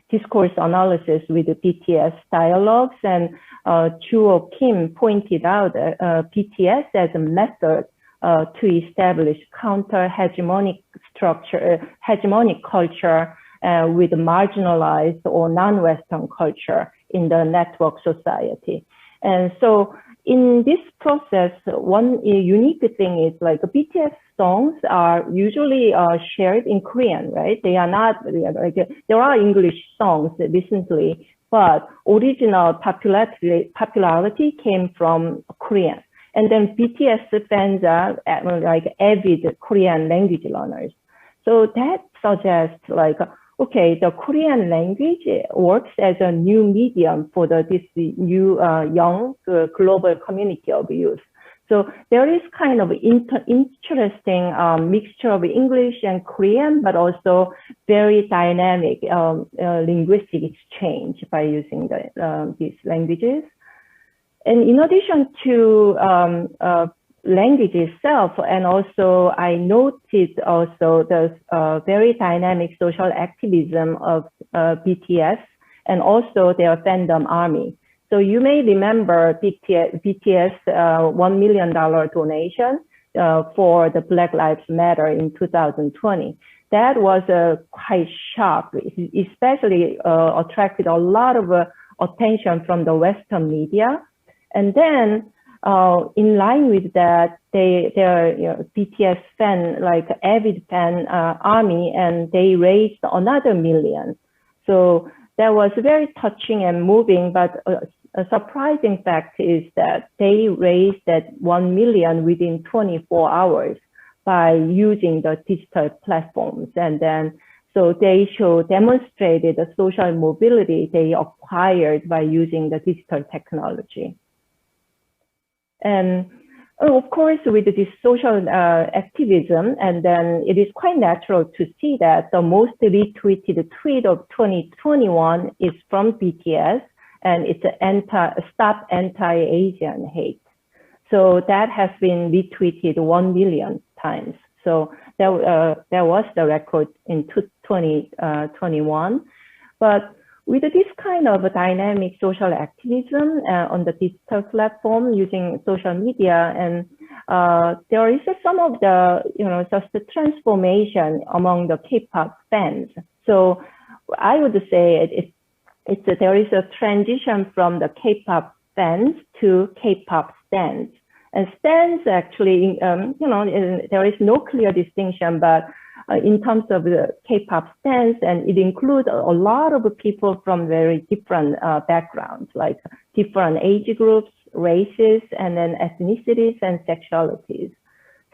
F: discourse analysis with the BTS dialogues, and Joo Kim pointed out BTS as a method to establish counter-hegemonic hegemonic culture with marginalized or non-Western culture in the network society. And so in this process, one unique thing is like BTS songs are usually shared in Korean, right? They are not, like, there are English songs recently, but original popularity came from Korean. And then BTS fans are like avid Korean language learners. So that suggests like, okay, the Korean language works as a new medium for this new young global community of youth. So there is kind of interesting mixture of English and Korean, but also very dynamic linguistic exchange by using these languages. And in addition to language itself, and also I noted also the very dynamic social activism of BTS and also their fandom army. So you may remember BTS $1 million donation for the Black Lives Matter in 2020. That was quite sharp, especially attracted a lot of attention from the Western media. And then in line with that, they're BTS fan, like avid fan army, and they raised another million. So that was very touching and moving, but a surprising fact is that they raised that 1 million within 24 hours by using the digital platforms. And then, so they demonstrated the social mobility they acquired by using the digital technology. And of course, with this social activism, and then it is quite natural to see that the most retweeted tweet of 2021 is from BTS, and it's Stop Anti-Asian Hate. So that has been retweeted 1 million times. So that was the record in 2021. But with this kind of a dynamic social activism on the digital platform using social media, and there is some of the, just the transformation among the K-pop fans. So I would say there is a transition from the K-pop fans to K-pop stans. And stans actually, there is no clear distinction, but in terms of the K-pop stans, and it includes a lot of people from very different backgrounds, like different age groups, races, and then ethnicities and sexualities.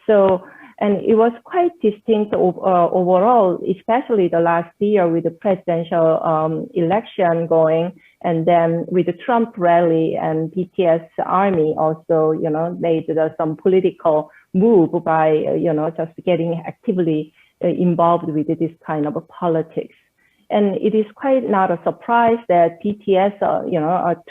F: So, and it was quite distinct overall, especially the last year with the presidential election going, and then with the Trump rally and BTS army also, made some political move by, just getting actively involved with this kind of politics. And it is quite not a surprise that BTS,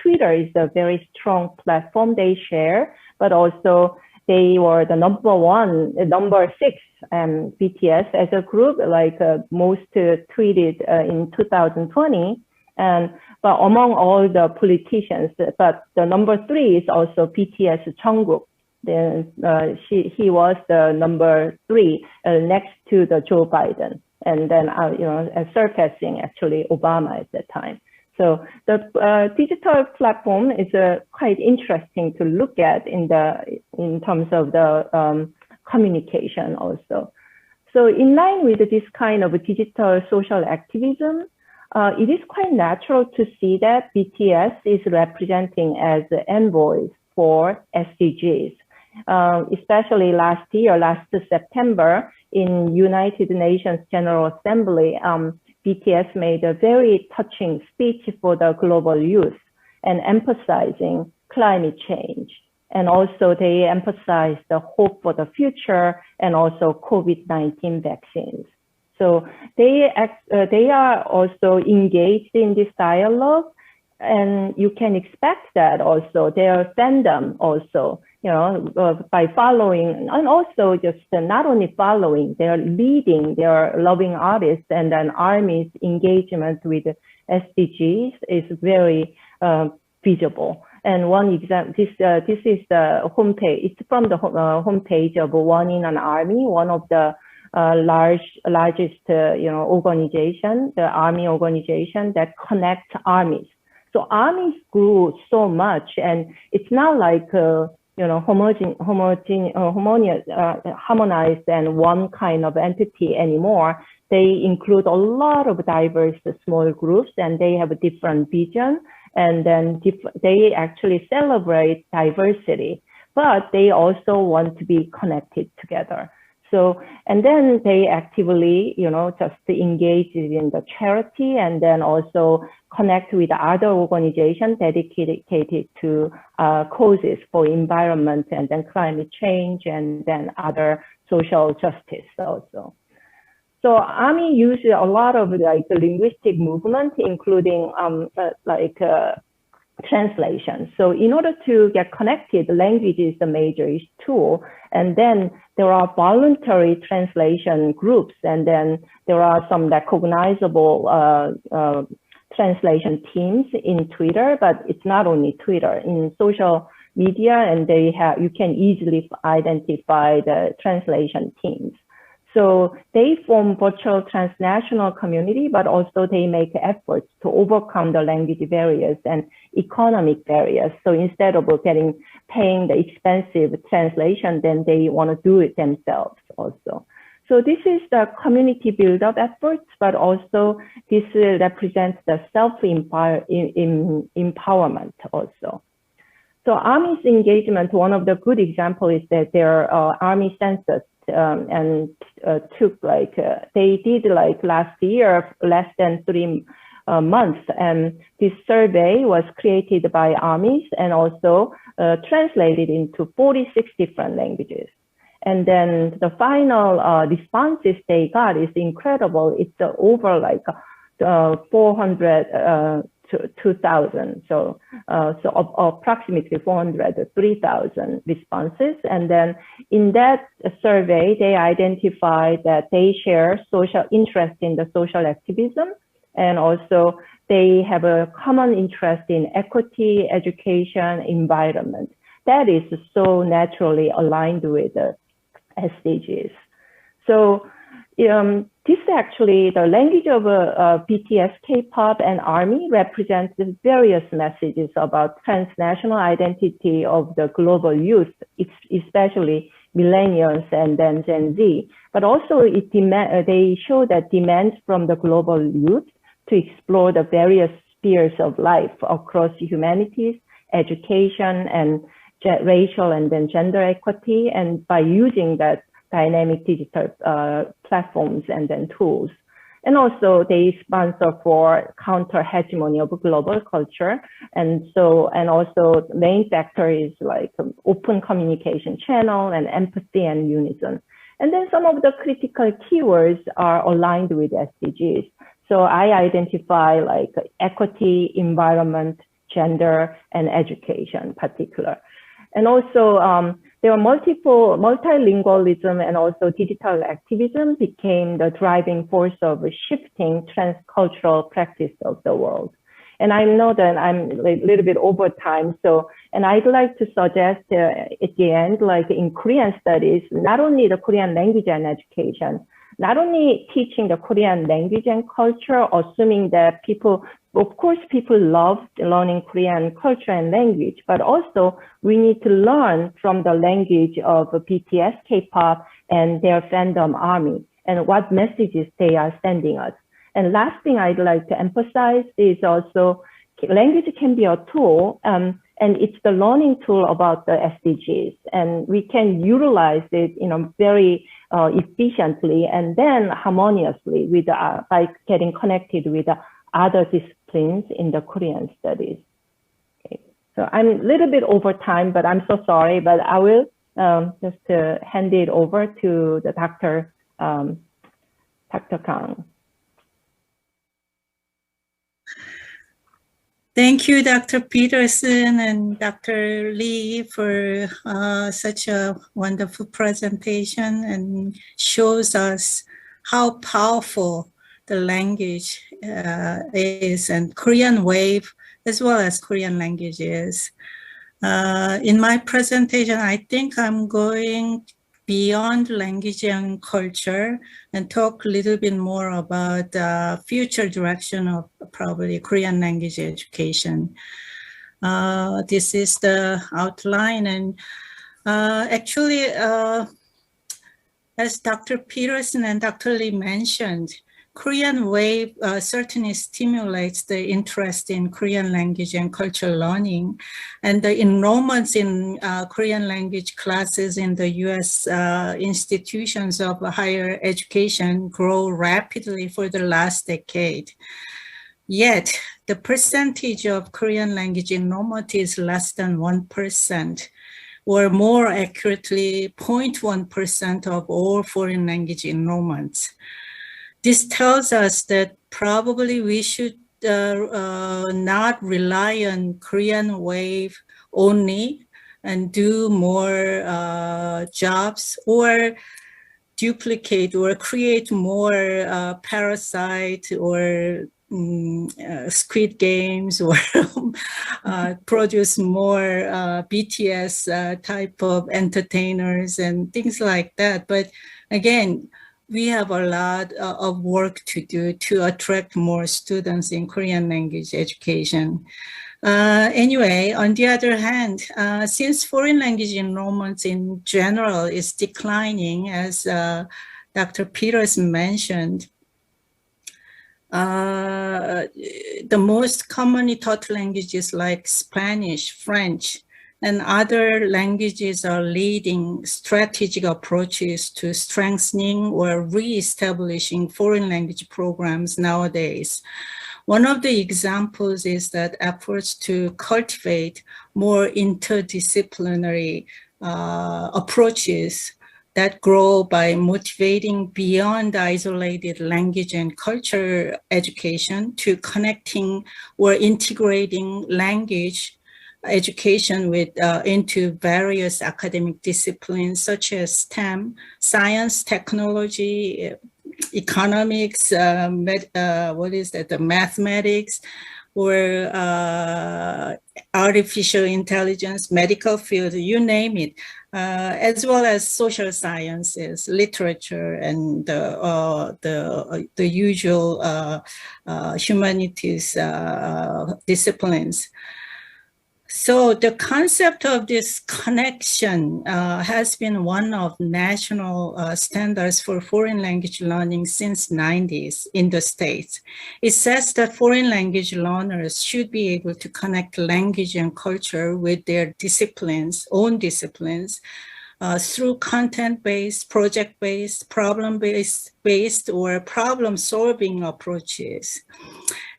F: Twitter is a very strong platform they share, but also they were the number 6, BTS as a group, like most tweeted in 2020. But among all the politicians, but the number 3 is also BTS Jungkook. Then he was the number 3 next to the Joe Biden, and then surpassing actually Obama at that time. So the digital platform is quite interesting to look at in terms of the communication also. So in line with this kind of digital social activism, it is quite natural to see that BTS is representing as envoys for SDGs. Especially last September in United Nations General Assembly, BTS made a very touching speech for the global youth and emphasizing climate change. And also they emphasized the hope for the future and also COVID-19 vaccines. So they are also engaged in this dialogue, and you can expect that also their fandom also, by following, and also just not only following, they're leading their loving artists, and then ARMY's engagement with SDGs is very visible. And one example, this is the homepage. It's from the homepage of One in an Army, one of the largest organization, the army organization that connects armies. So armies grew so much, and it's not like harmonized and one kind of entity anymore. They include a lot of diverse small groups, and they have a different vision, and then they actually celebrate diversity, but they also want to be connected together. So, and then they actively, just engage in the charity, and then also connect with other organizations dedicated to causes for environment and then climate change, and then other social justice also. So ARMY uses a lot of like linguistic movement, including translation. So in order to get connected, language is the major tool. And then there are voluntary translation groups, and then there are some recognizable translation teams in Twitter, but it's not only Twitter, in social media, and you can easily identify the translation teams. So they form virtual transnational community, but also they make efforts to overcome the language barriers and economic barriers. So instead of paying the expensive translation, then they want to do it themselves also. So this is the community build-up efforts, but also this represents the self-empowerment also. So Army's engagement, one of the good examples is that their Army census and took they did last year, less than 3 months. And this survey was created by armies and also translated into 46 different languages. And then the final responses they got is incredible. It's over 400 to 2,000. So approximately 403,000 responses. And then in that survey, they identified that they share social interest in the social activism, and also they have a common interest in equity, education, environment. That is so naturally aligned with the SDGs. So this actually, the language of BTS, K-pop, and Army represents the various messages about transnational identity of the global youth, especially millennials and then Gen Z. But also they show that demands from the global youth to explore the various spheres of life across humanities, education, and racial and then gender equity, and by using that dynamic digital platforms and then tools. And also they sponsor for counter hegemony of global culture. And also the main factor is open communication channel and empathy and unison. And then some of the critical keywords are aligned with SDGs. So I identify equity, environment, gender, and education in particular. And also there are multilingualism and also digital activism became the driving force of shifting transcultural practice of the world. And I know that I'm a little bit over time. And I'd like to suggest at the end, in Korean studies, not only the Korean language and education, not only teaching the Korean language and culture, assuming that people love learning Korean culture and language, but also we need to learn from the language of BTS, K-pop, and their fandom Army, and what messages they are sending us. And last thing I'd like to emphasize is also language can be a tool, and it's the learning tool about the SDGs, and we can utilize it, very efficiently and then harmoniously with by getting connected with the other disciplines in the Korean studies. Okay. So I'm a little bit over time, but I'm so sorry, but I will just hand it over to the Dr. Kang.
B: Thank you, Dr. Peterson and Dr. Lee, for such a wonderful presentation, and shows us how powerful the language is, and Korean wave as well as Korean language is. In my presentation, I think I'm going beyond language and culture and talk a little bit more about the future direction of probably Korean language education. This is the outline, and actually, as Dr. Peterson and Dr. Lee mentioned, Korean wave certainly stimulates the interest in Korean language and culture learning, and the enrollments in Korean language classes in the US institutions of higher education grow rapidly for the last decade. Yet, the percentage of Korean language enrollment is less than 1%, or more accurately, 0.1% of all foreign language enrollments. This tells us that probably we should not rely on Korean wave only and do more jobs, or duplicate or create more Parasite or Squid Games, or produce more BTS type of entertainers and things like that. But again, we have a lot of work to do to attract more students in Korean language education. Anyway, on the other hand, since foreign language enrollment in general is declining, as Dr. Peters mentioned, the most commonly taught languages like Spanish, French, and other languages are leading strategic approaches to strengthening or re-establishing foreign language programs nowadays. One of the examples is that efforts to cultivate more interdisciplinary approaches that grow by motivating beyond isolated language and culture education to connecting or integrating language education with into various academic disciplines such as STEM, science, technology, economics, the mathematics, or artificial intelligence, medical field, you name it, as well as social sciences, literature, and the usual humanities disciplines. So the concept of this connection has been one of national standards for foreign language learning since 90s in the States. It says that foreign language learners should be able to connect language and culture with their disciplines, own disciplines, through content-based, project-based, problem-based, or problem-solving approaches.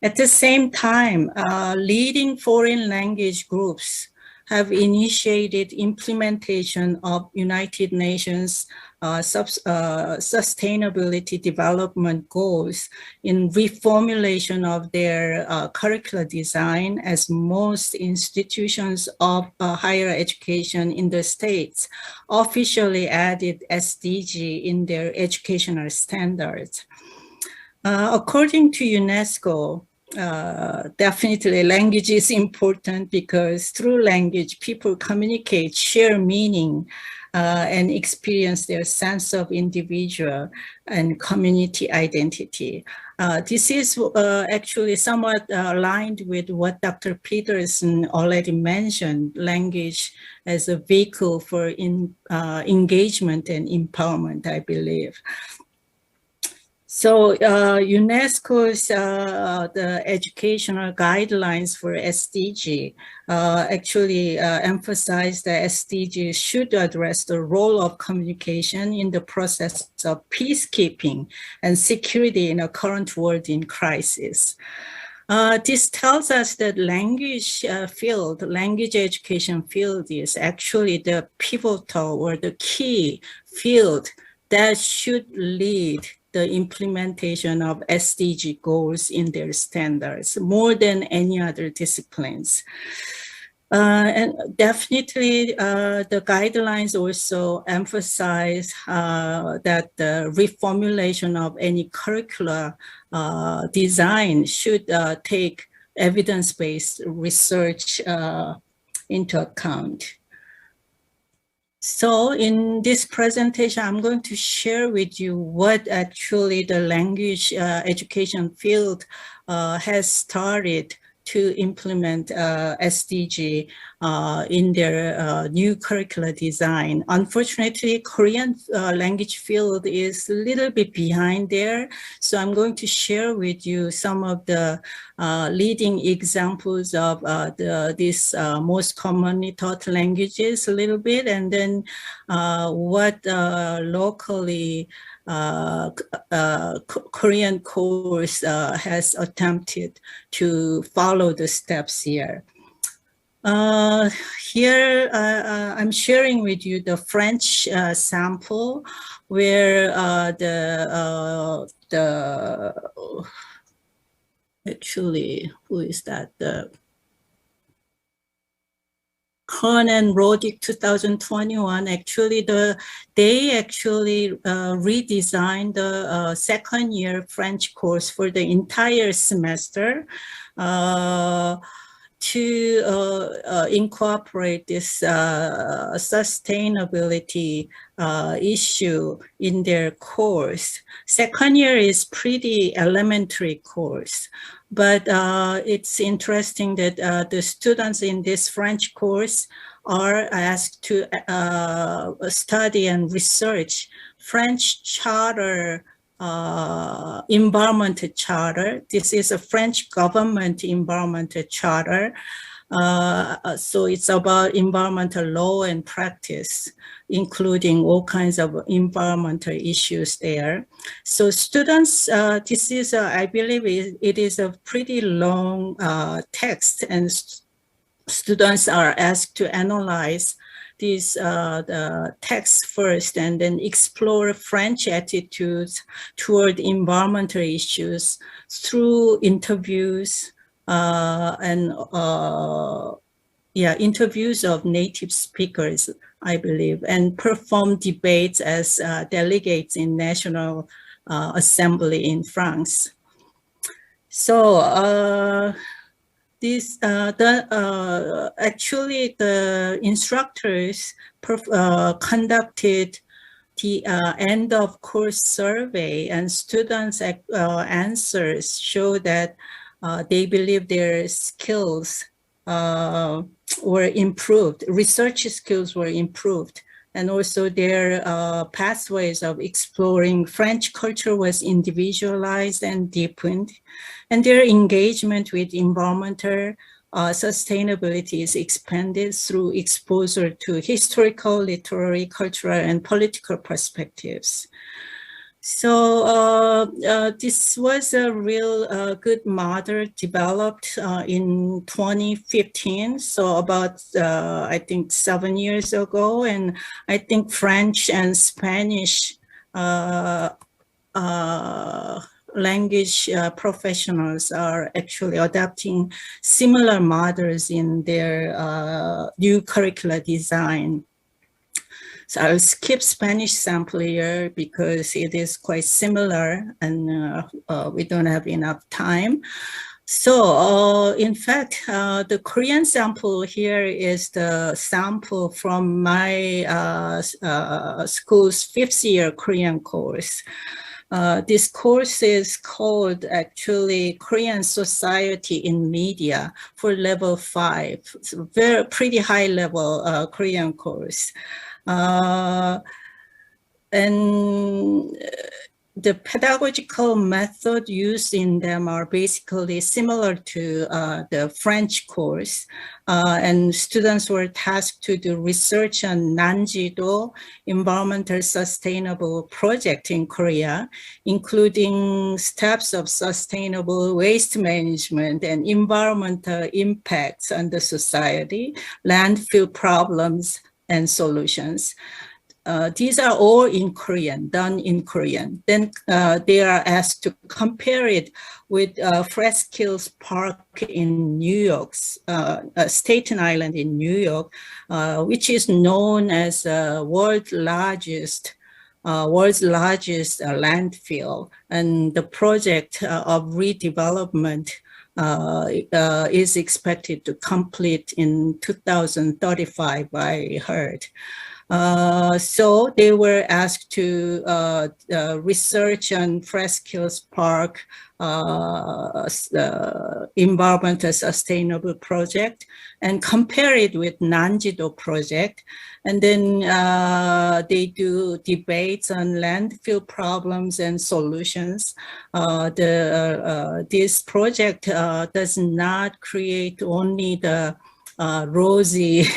B: At the same time, leading foreign language groups have initiated implementation of United Nations Sustainability Development Goals in reformulation of their curricular design, as most institutions of higher education in the States officially added SDG in their educational standards. According to UNESCO, definitely language is important because through language, people communicate, share meaning, and experience their sense of individual and community identity. This is actually somewhat aligned with what Dr. Peterson already mentioned, language as a vehicle for engagement and empowerment, I believe. So UNESCO's the educational guidelines for SDG actually emphasize that SDG should address the role of communication in the process of peacekeeping and security in a current world in crisis. This tells us that language education field is actually the pivotal or the key field that should lead the implementation of SDG goals in their standards more than any other disciplines. And definitely the guidelines also emphasize that the reformulation of any curricular design should take evidence-based research into account. So in this presentation, I'm going to share with you what actually the language education field has started to implement SDG in their new curricular design. Unfortunately, Korean language field is a little bit behind there. So I'm going to share with you some of the leading examples of these most commonly taught languages a little bit, and then what locally Korean course has attempted to follow the steps here. Here, I'm sharing with you the French sample where actually, who is that? The Kohn and Rodick 2021, actually they actually redesigned the second year French course for the entire semester. to incorporate this sustainability issue in their course. Second year is pretty elementary course, but it's interesting that the students in this French course are asked to study and research French charter, environmental charter. This is a French government environmental charter. So it's about environmental law and practice, including all kinds of environmental issues there. So students, this is, I believe it is a pretty long text, and students are asked to analyze these the text first and then explore French attitudes toward environmental issues through interviews interviews of native speakers, I believe, and perform debates as delegates in National Assembly in France. So actually the instructors conducted the end of course survey, and students' answers show that they believe their skills were improved, research skills were improved, and also their pathways of exploring French culture was individualized and deepened, and their engagement with environmental sustainability is expanded through exposure to historical, literary, cultural, and political perspectives. So this was a real good model developed in 2015, so about I think 7 years ago, and I think French and Spanish language professionals are actually adopting similar models in their new curricular design. So I'll skip Spanish sample here because it is quite similar, and we don't have enough time. So in fact, the Korean sample here is the sample from my school's 5th year Korean course. This course is called actually Korean Society in Media for level 5. It's a pretty high level Korean course. And the pedagogical method used in them are basically similar to the French course, and students were tasked to do research on Nanjido environmental sustainable project in Korea, including steps of sustainable waste management and environmental impacts on the society, landfill problems, and solutions. These are all in Korean, done in Korean. Then they are asked to compare it with Fresskills Park in New York, Staten Island in New York, which is known as world's largest landfill. And the project of redevelopment is expected to complete in 2035, I heard. So they were asked to research on Fresskills Park environmental sustainable project and compare it with Nanjido project. And then they do debates on landfill problems and solutions. This project does not create only the rosy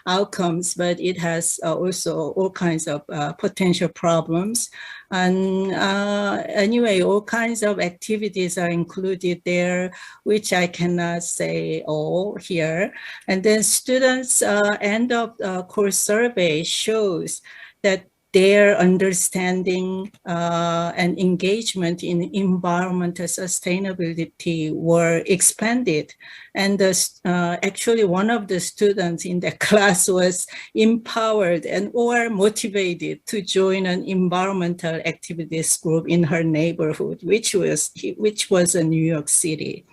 B: outcomes, but it has also all kinds of potential problems. And anyway, all kinds of activities are included there, which I cannot say all here. And then students' end of course survey shows that their understanding and engagement in environmental sustainability were expanded. And actually one of the students in the class was empowered and or motivated to join an environmental activities group in her neighborhood, which was in New York City.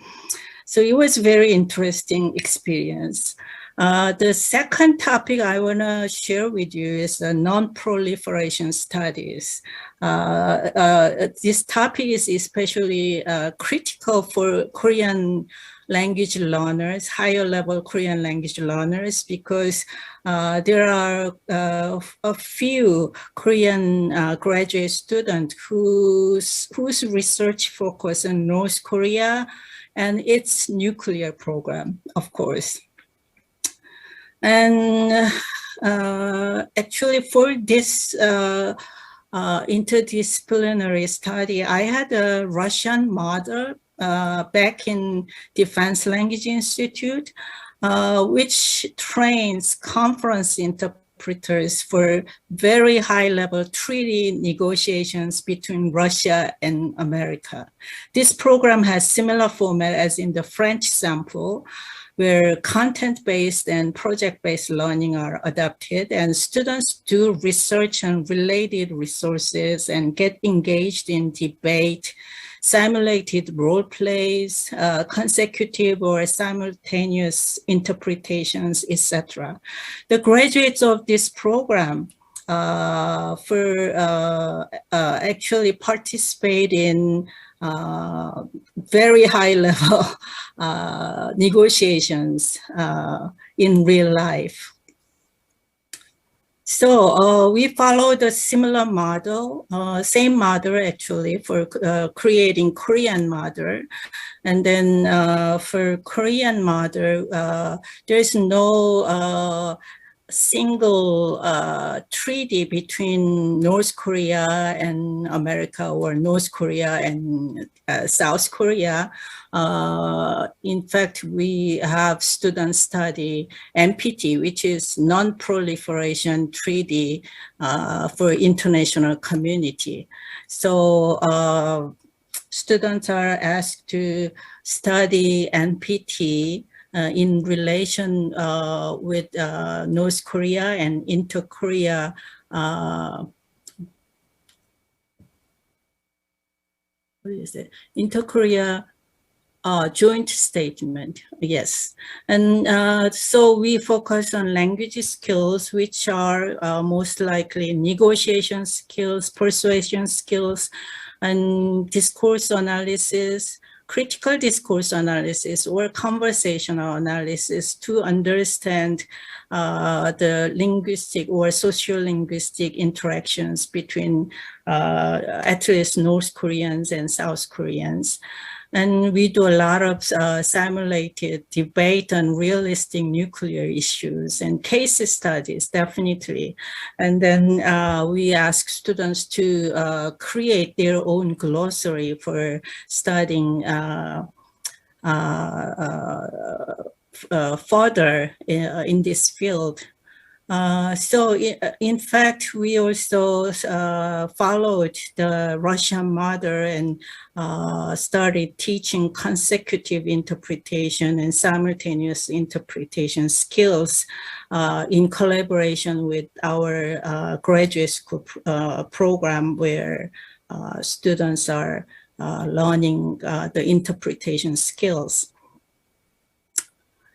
B: So it was very interesting experience. The second topic I want to share with you is non-proliferation studies. This topic is especially critical for Korean language learners, higher level Korean language learners, because there are a few Korean graduate students whose research focus on North Korea and its nuclear program, of course. And actually for this interdisciplinary study, I had a Russian model back in Defense Language Institute, which trains conference interpreters for very high-level treaty negotiations between Russia and America. This program has similar format as in the French sample, where content-based and project-based learning are adapted, and students do research on related resources and get engaged in debate, simulated role plays, consecutive or simultaneous interpretations, etc. The graduates of this program actually participate in very high level negotiations in real life. So we followed a similar model, same model actually for creating Korean model. And then for Korean model, there is no single treaty between North Korea and America or North Korea and South Korea. In fact, we have students study NPT, which is Non-Proliferation Treaty for International Community. So students are asked to study NPT in relation with North Korea and inter-Korea inter-Korea joint statement, yes. And so we focus on language skills, which are most likely negotiation skills, persuasion skills, and discourse analysis, critical discourse analysis, or conversational analysis to understand the linguistic or sociolinguistic interactions between at least North Koreans and South Koreans. And we do a lot of simulated debate on realistic nuclear issues and case studies, definitely. And then we ask students to create their own glossary for studying further in this field. So in fact, we also followed the Russian model and started teaching consecutive interpretation and simultaneous interpretation skills in collaboration with our graduate school program, where students are learning the interpretation skills.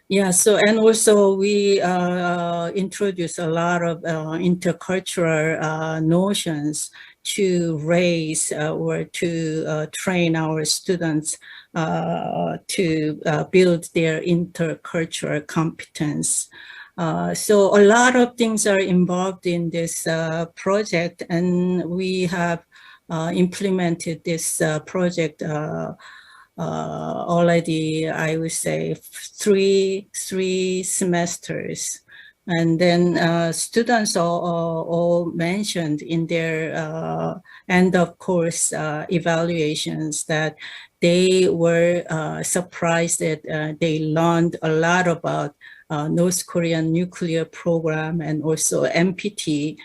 B: Yeah, so and also we introduce a lot of intercultural notions to raise or to train our students to build their intercultural competence. So a lot of things are involved in this project, and we have implemented this project already, I would say, three semesters. And then students all mentioned in their end of course evaluations that they were surprised that they learned a lot about North Korean nuclear program and also NPT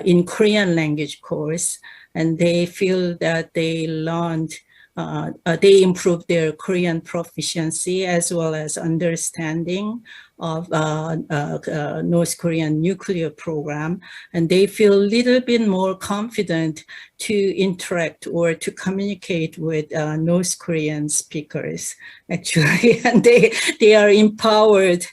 B: in Korean language course. And they feel that they learned they improve their Korean proficiency as well as understanding of North Korean nuclear program, and they feel a little bit more confident to interact or to communicate with North Korean speakers, actually, and they are empowered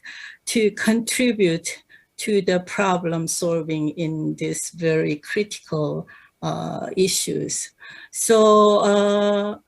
B: to contribute to the problem solving in this very critical issues. So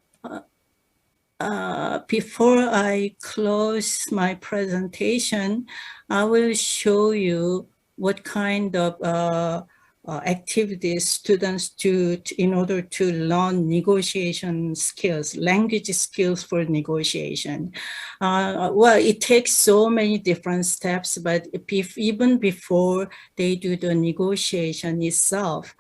B: before I close my presentation, I will show you what kind of activities students do in order to learn negotiation skills, language skills for negotiation. Well, it takes so many different steps, but even before they do the negotiation itself,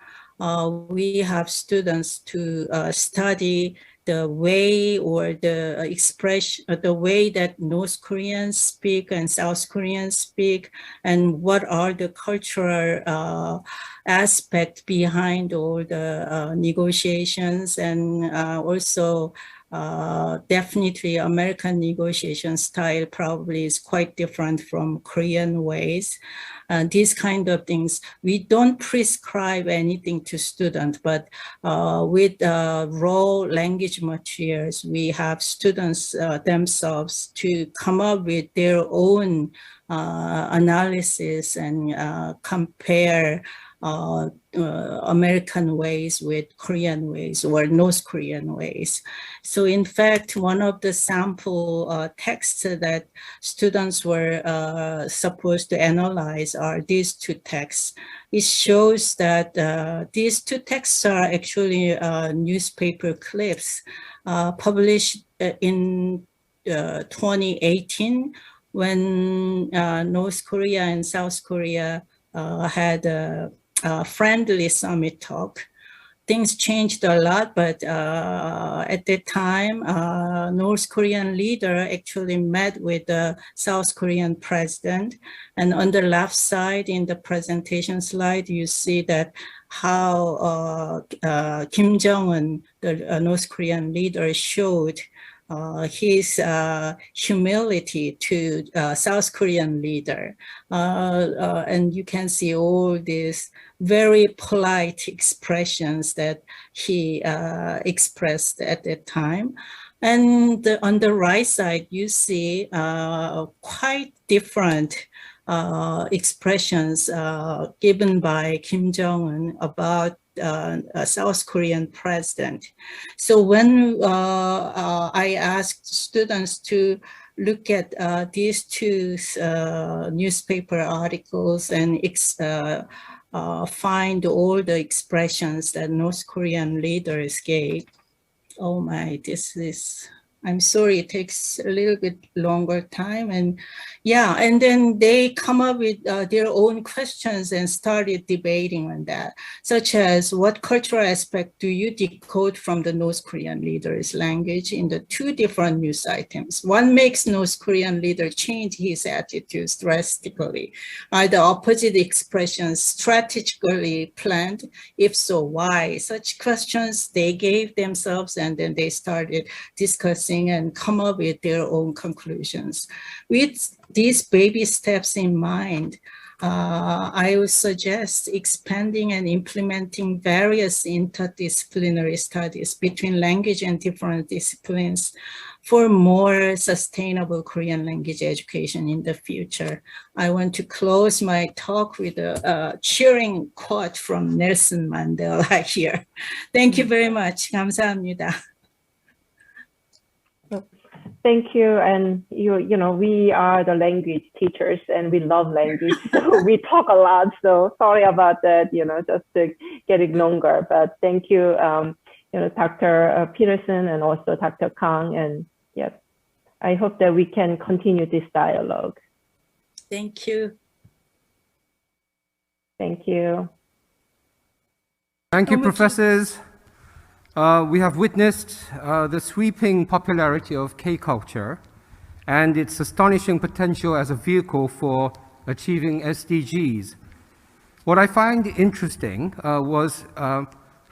B: we have students to study the way or the expression, the way that North Koreans speak and South Koreans speak, and what are the cultural aspects behind all the negotiations, and also definitely American negotiation style probably is quite different from Korean ways. These kind of things, we don't prescribe anything to students, but with raw language materials, we have students themselves to come up with their own analysis and compare American ways with Korean ways or North Korean ways. So in fact, one of the sample texts that students were supposed to analyze are these two texts. It shows that these two texts are actually newspaper clips published in 2018 when North Korea and South Korea had a friendly summit talk. Things changed a lot, but at that time, North Korean leader actually met with the South Korean president. And on the left side in the presentation slide, you see that how Kim Jong-un, the North Korean leader, showed his humility to South Korean leader. And you can see all these very polite expressions that he expressed at that time. And on the right side, you see quite different expressions given by Kim Jong-un about a South Korean president. So when I asked students to look at these two newspaper articles and find all the expressions that North Korean leaders gave, oh my, this is, I'm sorry, it takes a little bit longer time. And yeah, and then they come up with their own questions and started debating on that, such as what cultural aspect do you decode from the North Korean leader's language in the two different news items? One makes North Korean leader change his attitudes drastically. Are the opposite expressions strategically planned? If so, why? Such questions they gave themselves, and then they started discussing and come up with their own conclusions. With these baby steps in mind, I would suggest expanding and implementing various interdisciplinary studies between language and different disciplines for more sustainable Korean language education in the future. I want to close my talk with a cheering quote from Nelson Mandela here. Thank you very much. 감사합니다.
F: Thank you. And you know, we are the language teachers and we love language. So we talk a lot. So sorry about that, you know, just getting longer. But thank you, you know, Dr. Peterson and also Dr. Kang. And yes, I hope that we can continue this dialogue.
B: Thank you.
F: Thank you.
A: Thank you, professors. We have witnessed the sweeping popularity of K-culture and its astonishing potential as a vehicle for achieving SDGs. What I find interesting was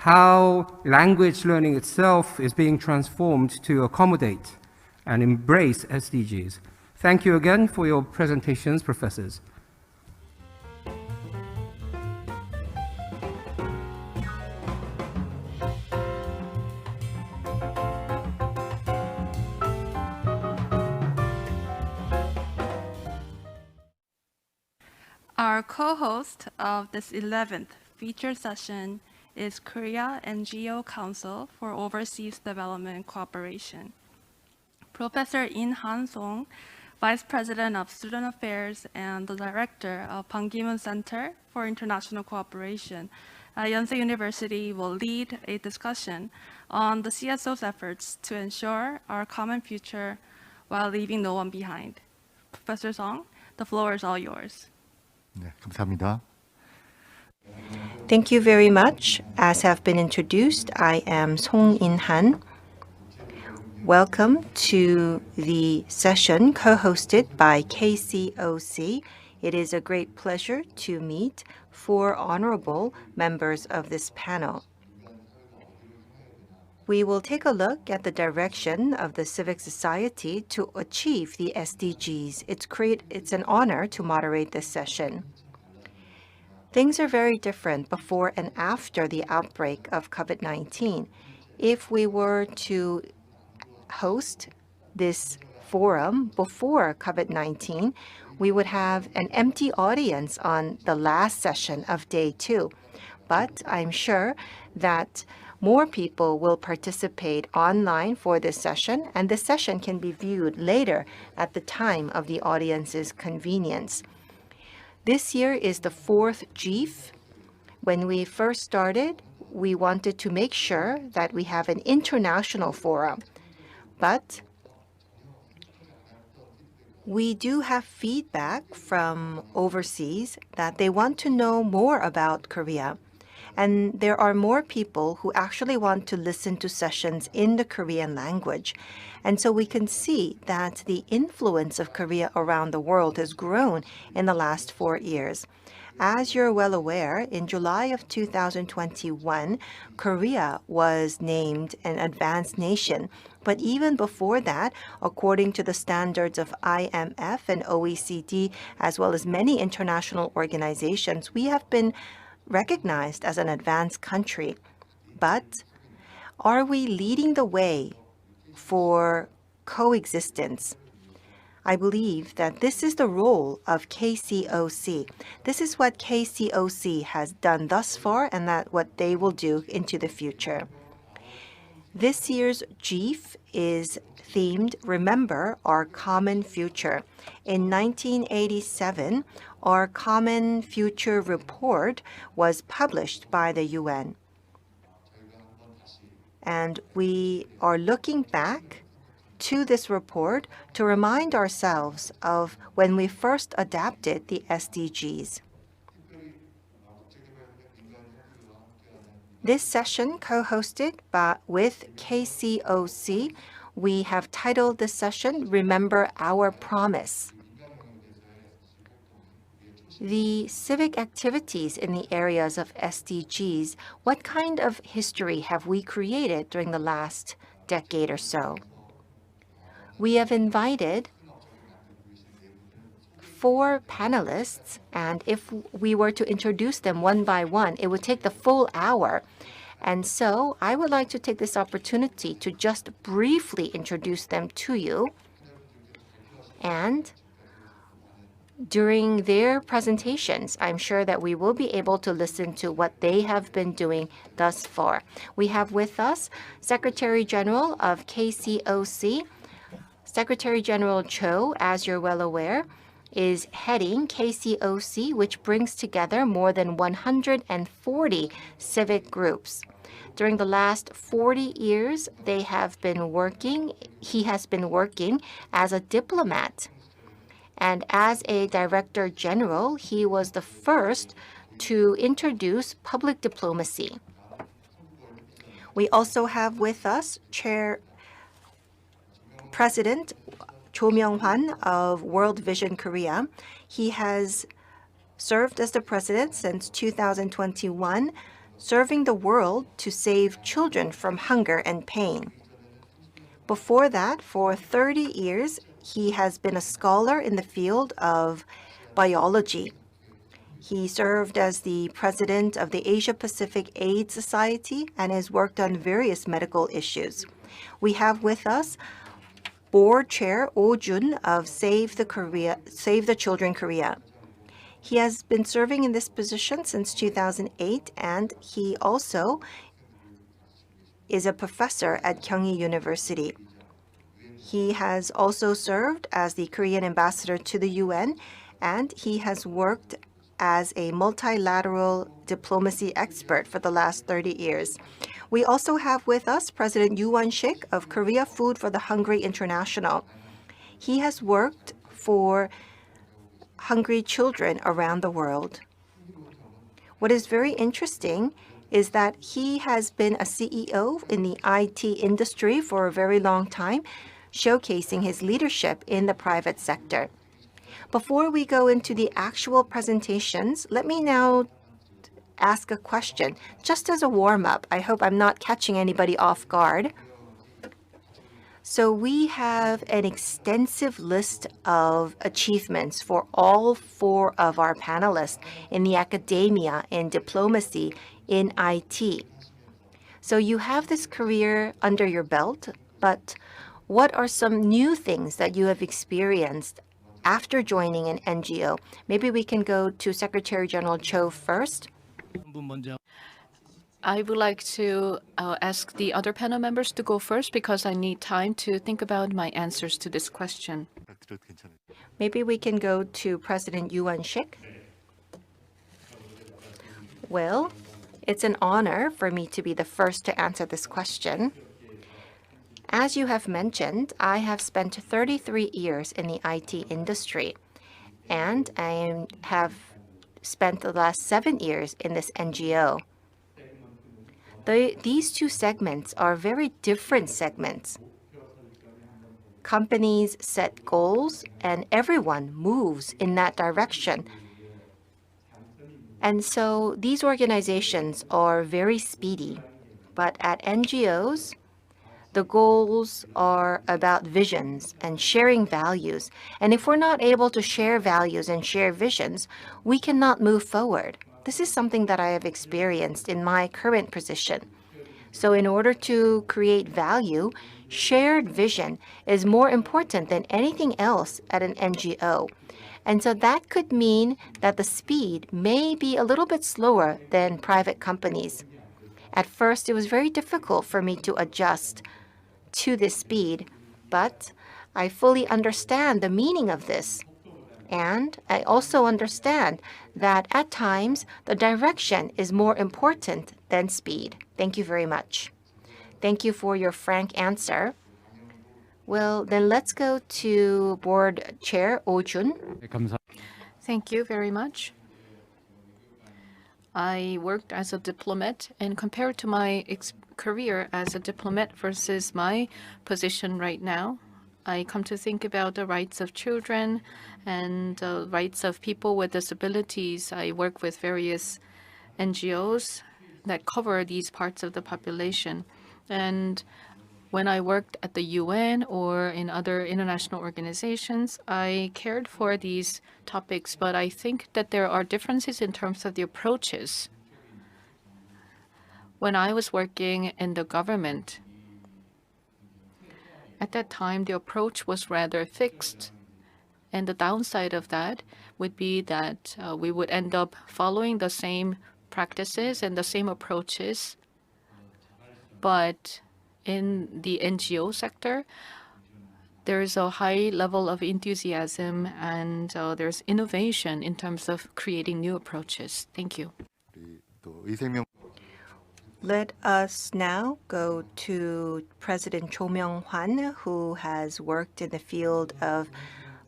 A: how language learning itself is being transformed to accommodate and embrace SDGs. Thank you again for your presentations, professors.
G: Our co-host of this 11th feature session is Korea NGO Council for Overseas Development Cooperation. Professor In Han-song, Vice President of Student Affairs and the Director of Ban Ki-moon Center for International Cooperation at Yonsei University, will lead a discussion on the CSO's efforts to ensure our common future while leaving no one behind. Professor Song, the floor is all yours.
N: 네, 감사합니다.
D: Thank you very much. As have been introduced, I am Song In-han. Welcome to the session co-hosted by KCOC. It is a great pleasure to meet 4 honorable members of this panel. We will take a look at the direction of the civic society to achieve the SDGs. It's an honor to moderate this session. Things are very different before and after the outbreak of COVID-19. If we were to host this forum before COVID-19, we would have an empty audience on the last session of day 2. But I'm sure that more people will participate online for this session, and this session can be viewed later at the time of the audience's convenience. This year is the 4th GEEF. When we first started, we wanted to make sure that we have an international forum. But we do have feedback from overseas that they want to know more about Korea. And there are more people who actually want to listen to sessions in the Korean language. And so we can see that the influence of Korea around the world has grown in the last 4 years. As you're well aware, in July of 2021, Korea was named an advanced nation. But even before that, according to the standards of IMF and OECD, as well as many international organizations, we have been recognized as an advanced country. But are we leading the way for coexistence? I believe that this is the role of KCOC. This is what KCOC has done thus far, and that what they will do into the future. This year's GEEF is themed Remember Our Common Future. In 1987, our Common Future Report was published by the UN. And we are looking back to this report to remind ourselves of when we first adapted the SDGs. This session, co-hosted with KCOC, we have titled this session, Remember Our Promise. The civic activities in the areas of SDGs, what kind of history have we created during the last decade or so? We have invited 4 panelists, and if we were to introduce them one by one, it would take the full hour. And so I would like to take this opportunity to just briefly introduce them to you. And during their presentations, I'm sure that we will be able to listen to what they have been doing thus far. We have with us Secretary General of KCOC. Secretary General Cho, as you're well aware, is heading KCOC, which brings together more than 140 civic groups. During the last 40 years, he has been working as a diplomat. And as a Director General, he was the first to introduce public diplomacy. We also have with us President Cho Myung-hwan of World Vision Korea. He has served as the president since 2021, serving the world to save children from hunger and pain. Before that, for 30 years, he has been a scholar in the field of biology. He served as the president of the Asia Pacific AIDS Society and has worked on various medical issues. We have with us Board Chair Oh Jun of Save the Children Korea. He has been serving in this position since 2008, and he also is a professor at Kyunghee University. He has also served as the Korean ambassador to the UN, and he has worked as a multilateral diplomacy expert for the last 30 years. We also have with us President Yoo Won-sik of Korea Food for the Hungry International. He has worked for hungry children around the world. What is very interesting is that he has been a CEO in the IT industry for a very long time, showcasing his leadership in the private sector. Before we go into the actual presentations, let me now ask a question, just as a warm-up. I hope I'm not catching anybody off guard. So we have an extensive list of achievements for all 4 of our panelists in the academia, in diplomacy, in IT. So you have this career under your belt, but what are some new things that you have experienced after joining an NGO? Maybe we can go to Secretary General Cho first.
E: I would like to ask the other panel members to go first because I need time to think about my answers to this question.
D: Maybe we can go to President Yoo Won-sik. Well, it's an honor for me to be the first to answer this question. As you have mentioned, I have spent 33 years in the IT industry, and I have spent the last 7 years in this NGO. These 2 segments are very different segments. Companies set goals, and everyone moves in that direction. And so these organizations are very speedy. But at NGOs, the goals are about visions and sharing values. And if we're not able to share values and share visions, we cannot move forward. This is something that I have experienced in my current position. So in order to create value, shared vision is more important than anything else at an NGO. And so that could mean that the speed may be a little bit slower than private companies. At first, it was very difficult for me to adjust to this speed, but I fully understand the meaning of this. And I also understand that at times, the direction is more important than speed. Thank you very much. Thank you for your frank answer. Well, then let's go to Board Chair Oh Jun.
E: Thank you very much. I worked as a diplomat, and compared to my career as a diplomat versus my position right now, I come to think about the rights of children and the rights of people with disabilities. I work with various NGOs that cover these parts of the population. And when I worked at the UN or in other international organizations, I cared for these topics, but I think that there are differences in terms of the approaches. When I was working in the government, at that time, the approach was rather fixed. And the downside of that would be that we would end up following the same practices and the same approaches. But in the NGO sector, there is a high level of enthusiasm and there's innovation in terms of creating new approaches. Thank you.
D: Let us now go to President Cho Myung-hwan, who has worked in the field of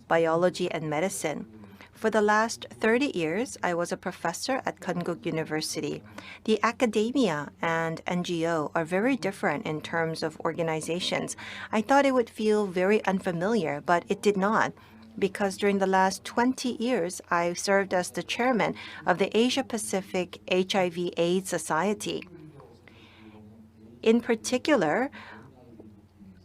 D: biology and medicine. For the last 30 years, I was a professor at Konkuk University. The academia and NGO are very different in terms of organizations. I thought it would feel very unfamiliar, but it did not. because during the last 20 years, I served as the chairman of the Asia Pacific HIV/AIDS Society. In particular,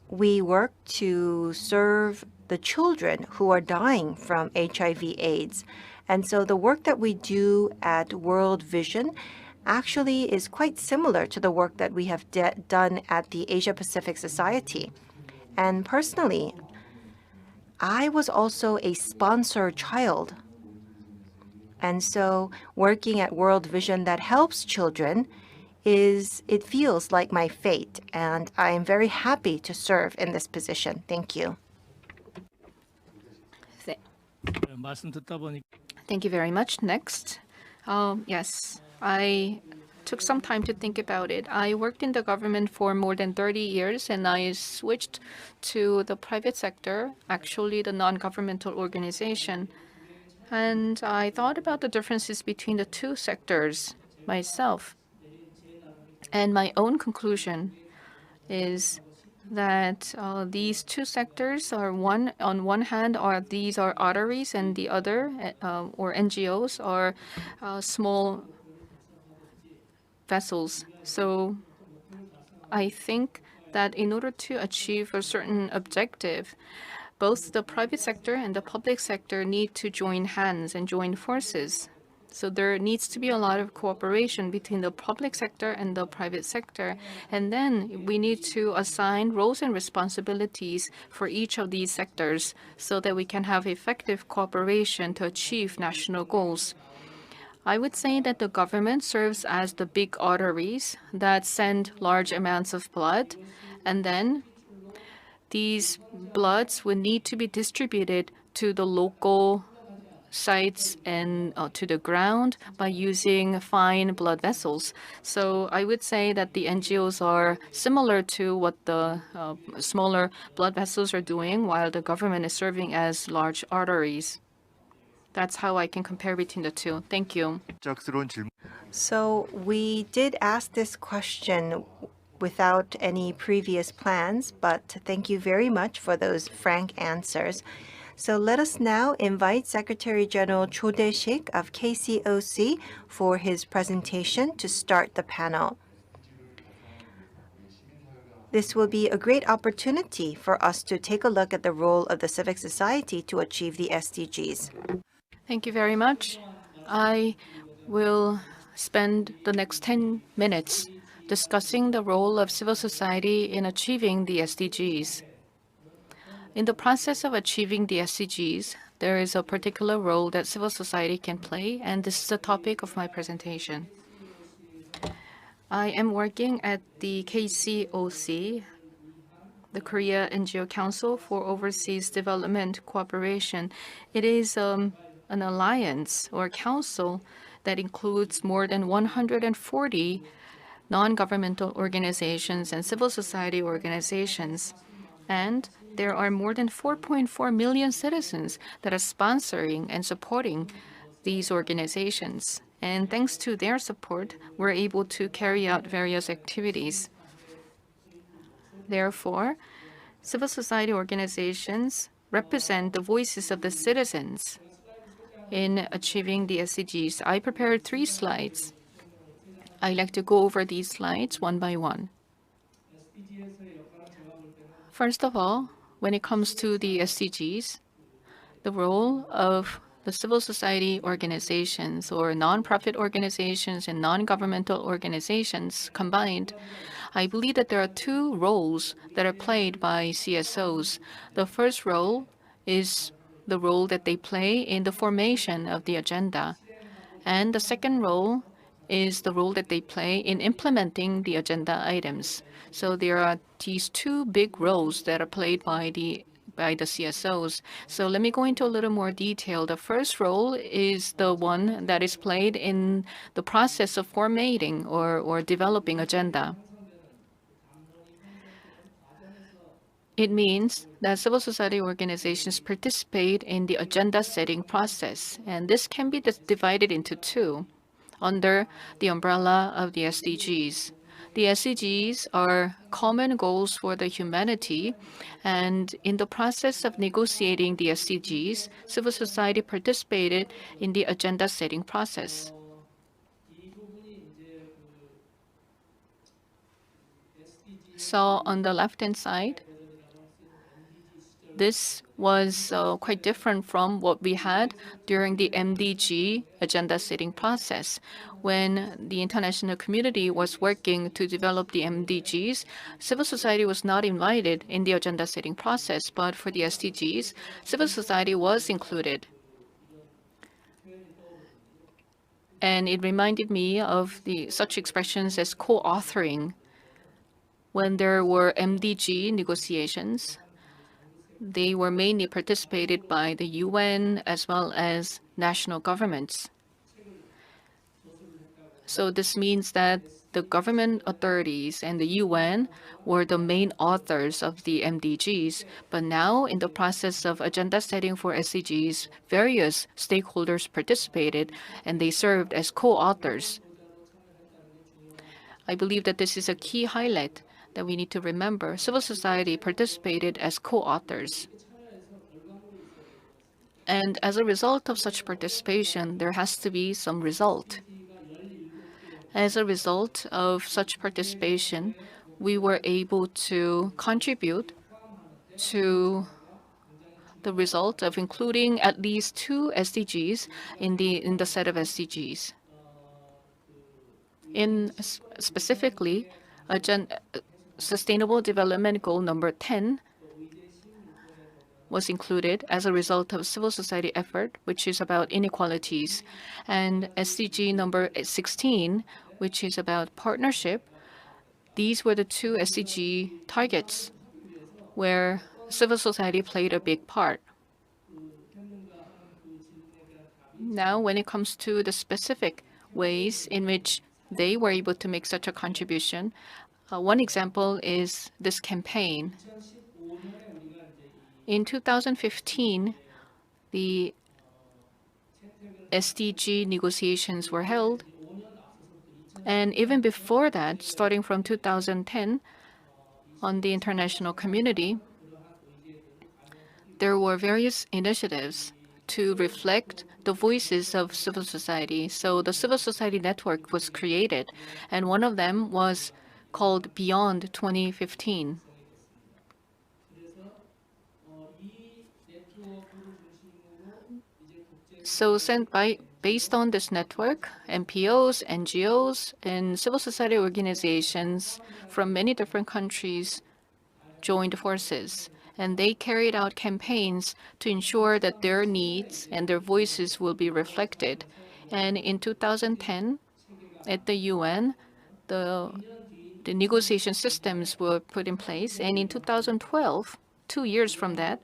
D: we work to serve the children who are dying from HIV/AIDS. And so the work that we do at World Vision actually is quite similar to the work that we have done at the Asia Pacific Society. And personally, I was also a sponsor child. And so working at World Vision that helps children it feels like my fate, and I am very happy to serve in this position. Thank you.
E: Thank you very much. Next. Yes, I took some time to think about it. I worked in the government for more than 30 years, and I switched to the private sector, actually the non-governmental organization. And I thought about the differences between the two sectors myself. And my own conclusion is that these two sectors are on one hand these are arteries, and the other or NGOs are small vessels. So I think that in order to achieve a certain objective, both the private sector and the public sector need to join hands and join forces. So there needs to be a lot of cooperation between the public sector and the private sector. And then we need to assign roles and responsibilities for each of these sectors so that we can have effective cooperation to achieve national goals. I would say that the government serves as the big arteries that send large amounts of blood, and then these bloods would need to be distributed to the local sites and to the ground by using fine blood vessels. So I would say that the NGOs are similar to what the smaller blood vessels are doing, while the government is serving as large arteries. That's how I can compare between the two. Thank you.
D: So we did ask this question without any previous plans, but thank you very much for those frank answers. So let us now invite Secretary General Cho Dae-sik of KCOC for his presentation to start the panel. This will be a great opportunity for us to take a look at the role of the civic society to achieve the SDGs.
E: Thank you very much. I will spend the next 10 minutes discussing the role of civil society in achieving the SDGs. In the process of achieving the SDGs, there is a particular role that civil society can play, and this is the topic of my presentation. I am working at the KCOC, the Korea NGO Council for Overseas Development Cooperation. It is an alliance or council that includes more than 140 non-governmental organizations and civil society organizations. And there are more than 4.4 million citizens that are sponsoring and supporting these organizations. And thanks to their support, we're able to carry out various activities. Therefore, civil society organizations represent the voices of the citizens in achieving the SDGs. I prepared 3 slides. I'd like to go over these slides one by one. First of all, when it comes to the SDGs, the role of the civil society organizations or nonprofit organizations and non-governmental organizations combined, I believe that there are 2 roles that are played by CSOs. The first role is the role that they play in the formation of the agenda. And the second role is the role that they play in implementing the agenda items. So there are these 2 big roles that are played by the CSOs. So let me go into a little more detail. The first role is the one that is played in the process of formatting or developing agenda. It means that civil society organizations participate in the agenda setting process, and this can be divided into 2 under the umbrella of the SDGs. The SDGs are common goals for the humanity, and in the process of negotiating the SDGs, civil society participated in the agenda setting process. So on the left-hand side, this was quite different from what we had during the MDG agenda setting process. When the international community was working to develop the MDGs, civil society was not invited in the agenda setting process, but for the SDGs, civil society was included. And it reminded me of such expressions as co-authoring. When there were MDG negotiations, they were mainly participated by the UN as well as national governments. So this means that the government authorities and the UN were the main authors of the MDGs. But now, in the process of agenda setting for SDGs, various stakeholders participated and they served as co-authors. I believe that this is a key highlight that we need to remember. Civil society participated as co-authors. And as a result of such participation, there has to be some result. As a result of such participation, we were able to contribute to the result of including at least 2 SDGs in the set of SDGs. Specifically, Sustainable Development Goal number 10 was included as a result of civil society effort, which is about inequalities, and SDG number 16, which is about partnership. These were the 2 SDG targets where civil society played a big part. Now, when it comes to the specific ways in which they were able to make such a contribution, one example is this campaign. In 2015, the SDG negotiations were held. And even before that, starting from 2010, on the international community, there were various initiatives to reflect the voices of civil society. So the civil society network was created, and one of them was called Beyond 2015. So based on this network, NPOs, NGOs, and civil society organizations from many different countries joined forces, and they carried out campaigns to ensure that their needs and their voices will be reflected. And in 2010, at the UN, the negotiation systems were put in place, and in 2012, 2 years from that,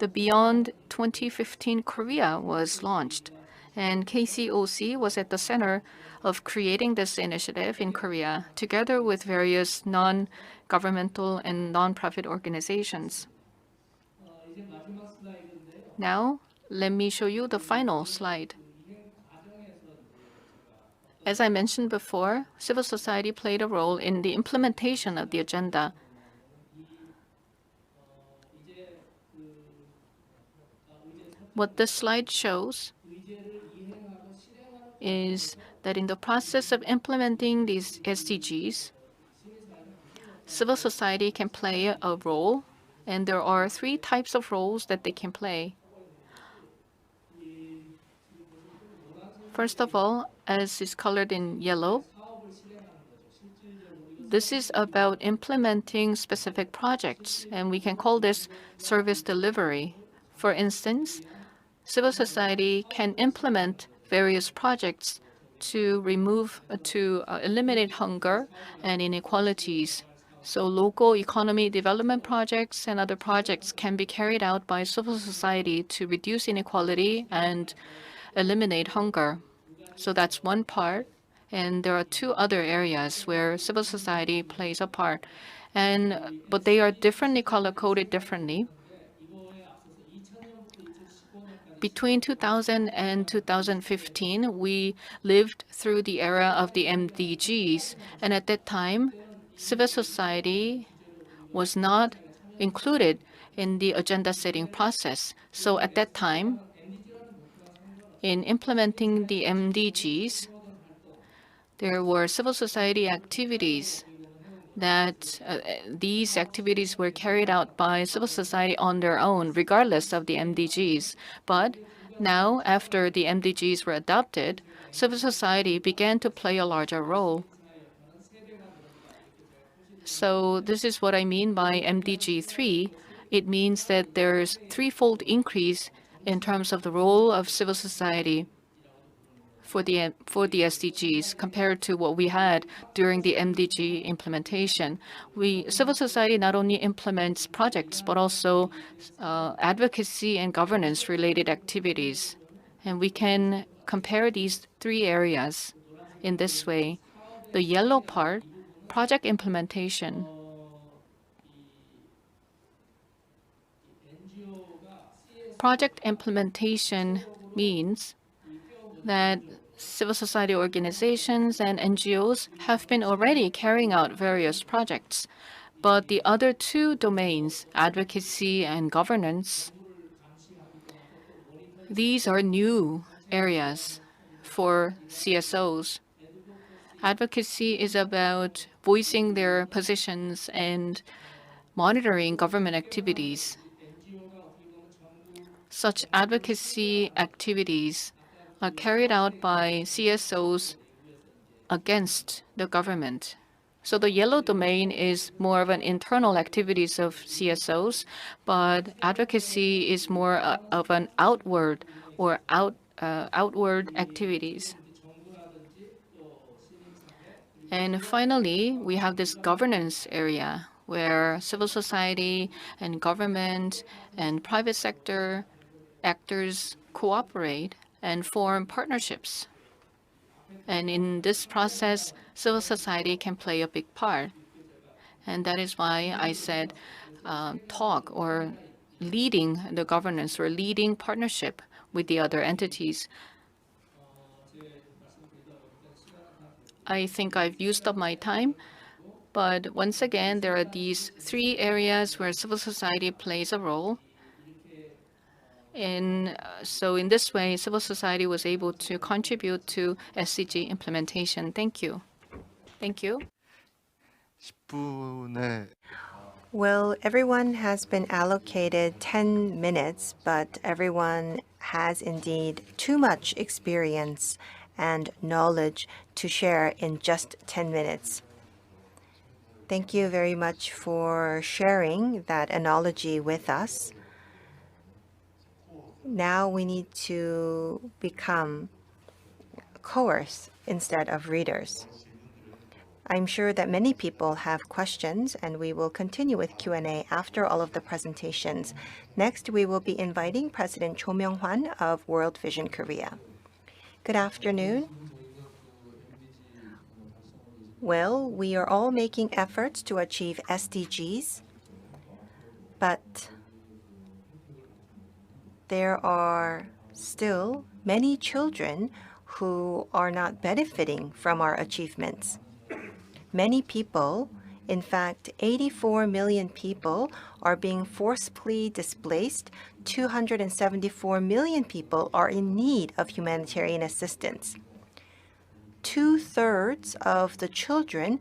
E: the Beyond 2015 Korea was launched, and KCOC was at the center of creating this initiative in Korea, together with various non-governmental and non-profit organizations. Now, let me show you the final slide. As I mentioned before, civil society played a role in the implementation of the agenda. What this slide shows is that in the process of implementing these SDGs, civil society can play a role, and there are 3 types of roles that they can play. First of all, as is colored in yellow, this is about implementing specific projects, and we can call this service delivery. For instance, civil society can implement various projects to eliminate hunger and inequalities. So local economy development projects and other projects can be carried out by civil society to reduce inequality and eliminate hunger. So that's one part. And there are 2 other areas where civil society plays a part. But they are differently color-coded differently. Between 2000 and 2015, we lived through the era of the MDGs, and at that time, civil society was not included in the agenda setting process. So at that time, in implementing the MDGs, there were civil society activities that these activities were carried out by civil society on their own, regardless of the MDGs. But now, after the MDGs were adopted, civil society began to play a larger role. So this is what I mean by MDG 3. It means that there's threefold increase in terms of the role of civil society for the SDGs compared to what we had during the MDG implementation. Civil society not only implements projects, but also advocacy and governance related activities. And we can compare these three areas in this way. The yellow part, project implementation. Project implementation means that civil society organizations and NGOs have been already carrying out various projects. But the other two domains, advocacy and governance, these are new areas for CSOs. Advocacy is about voicing their positions and monitoring government activities. Such advocacy activities are carried out by CSOs against the government. So the yellow domain is more of an internal activities of CSOs, but advocacy is more of an outward or outward activities. And finally, we have this governance area where civil society and government and private sector actors cooperate and form partnerships. And in this process, civil society can play a big part. And that is why I said talk or leading the governance or leading partnership with the other entities. I think I've used up my time. But once again, there are these three areas where civil society plays a role. And so in this way, civil society was able to contribute to SDG implementation. Thank you. Thank you.
D: Well, everyone has been allocated 10 minutes, but everyone has indeed too much experience and knowledge to share in just 10 minutes. Thank you very much for sharing that analogy with us. Now we need to become coerce instead of readers. I'm sure that many people have questions, and we will continue with Q&A after all of the presentations. Next, we will be inviting President Cho Myung-hwan of World Vision Korea. Good afternoon. Well, we are all making efforts to achieve SDGs, but there are still many children who are not benefiting from our achievements. Many people, in fact, 84 million people are being forcibly displaced. 274 million people are in need of humanitarian assistance. 2/3 of the children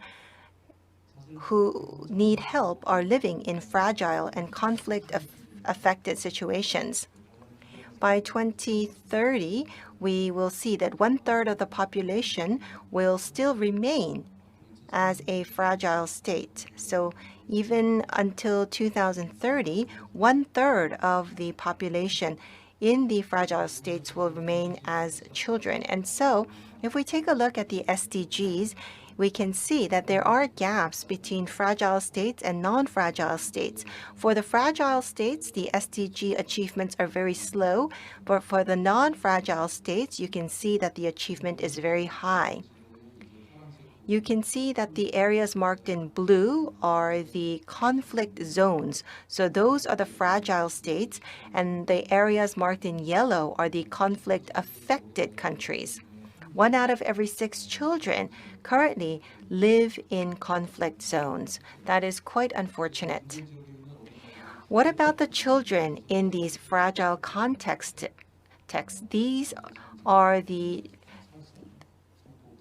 D: who need help are living in fragile and conflict-affected situations. By 2030, we will see that 1/3 of the population will still remain as a fragile state. So even until 2030, 1/3 of the population in the fragile states will remain as children. And so if we take a look at the SDGs, we can see that there are gaps between fragile states and non-fragile states. For the fragile states, the SDG achievements are very slow, but for the non-fragile states, you can see that the achievement is very high. you can see that the areas marked in blue are the conflict zones. So those are the fragile states, and the areas marked in yellow are the conflict-affected countries. 1 out of every 6 children currently live in conflict zones. That is quite unfortunate. What about the children in these fragile contexts? These are the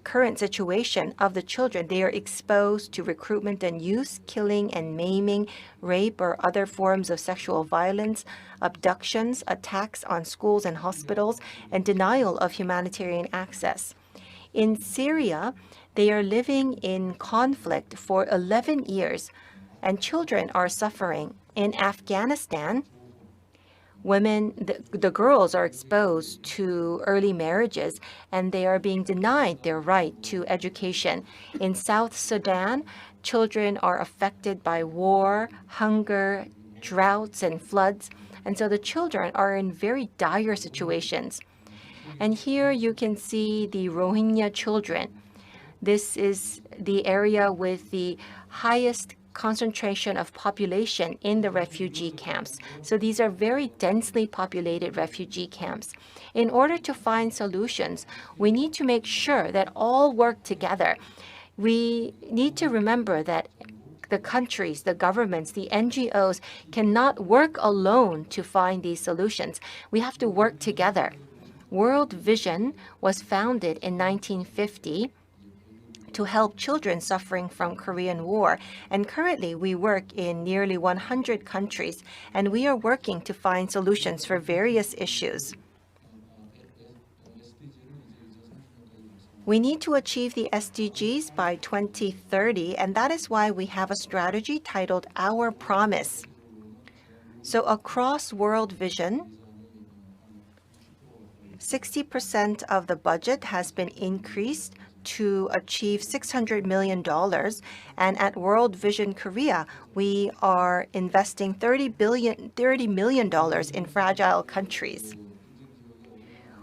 D: current situation of the children. They are exposed to recruitment and use, killing and maiming, rape or other forms of sexual violence, abductions, attacks on schools and hospitals, and denial of humanitarian access. In Syria, they are living in conflict for 11 years, and children are suffering. In Afghanistan, the girls are exposed to early marriages, and they are being denied their right to education. In South Sudan, children are affected by war, hunger, droughts, and floods, and so the children are in very dire situations. And here you can see the Rohingya children. This is the area with the highest concentration of population in the refugee camps. So these are very densely populated refugee camps. In order to find solutions, we need to make sure that all work together. We need to remember that the countries, the governments, the NGOs cannot work alone to find these solutions. We have to work together. World Vision was founded in 1950 to help children suffering from Korean War. And currently, we work in nearly 100 countries, and we are working to find solutions for various issues. We need to achieve the SDGs by 2030, and that is why we have a strategy titled Our Promise. So across World Vision, 60% of the budget has been increased to achieve $600 million. And at World Vision Korea, we are investing $30 million in fragile countries.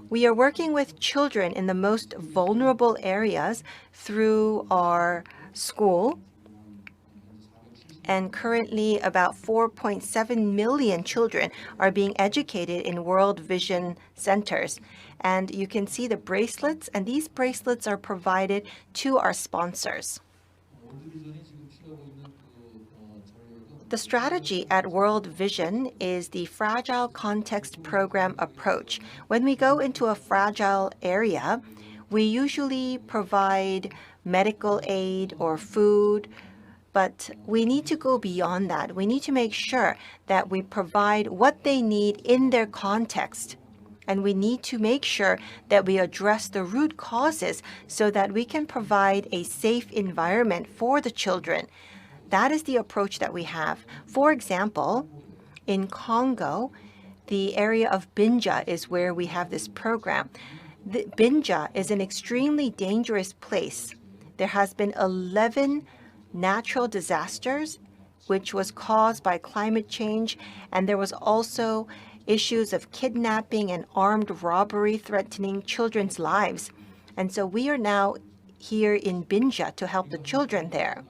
D: We are working with children in the most vulnerable areas through our school. And currently, about 4.7 million children are being educated in World Vision centers. And you can see the bracelets, and these bracelets are provided to our sponsors. The strategy at World Vision is the Fragile Context Program approach. When we go into a fragile area, we usually provide medical aid or food, but we need to go beyond that. We need to make sure that we provide what they need in their context. And we need to make sure that we address the root causes so that we can provide a safe environment for the children. That is the approach that we have. For example, in Congo, the area of Binja is where we have this program. Binja is an extremely dangerous place. There has been 11 natural disasters, which was caused by climate change, and there was also issues of kidnapping and armed robbery threatening children's lives. And so we are now here in Binja to help the children there.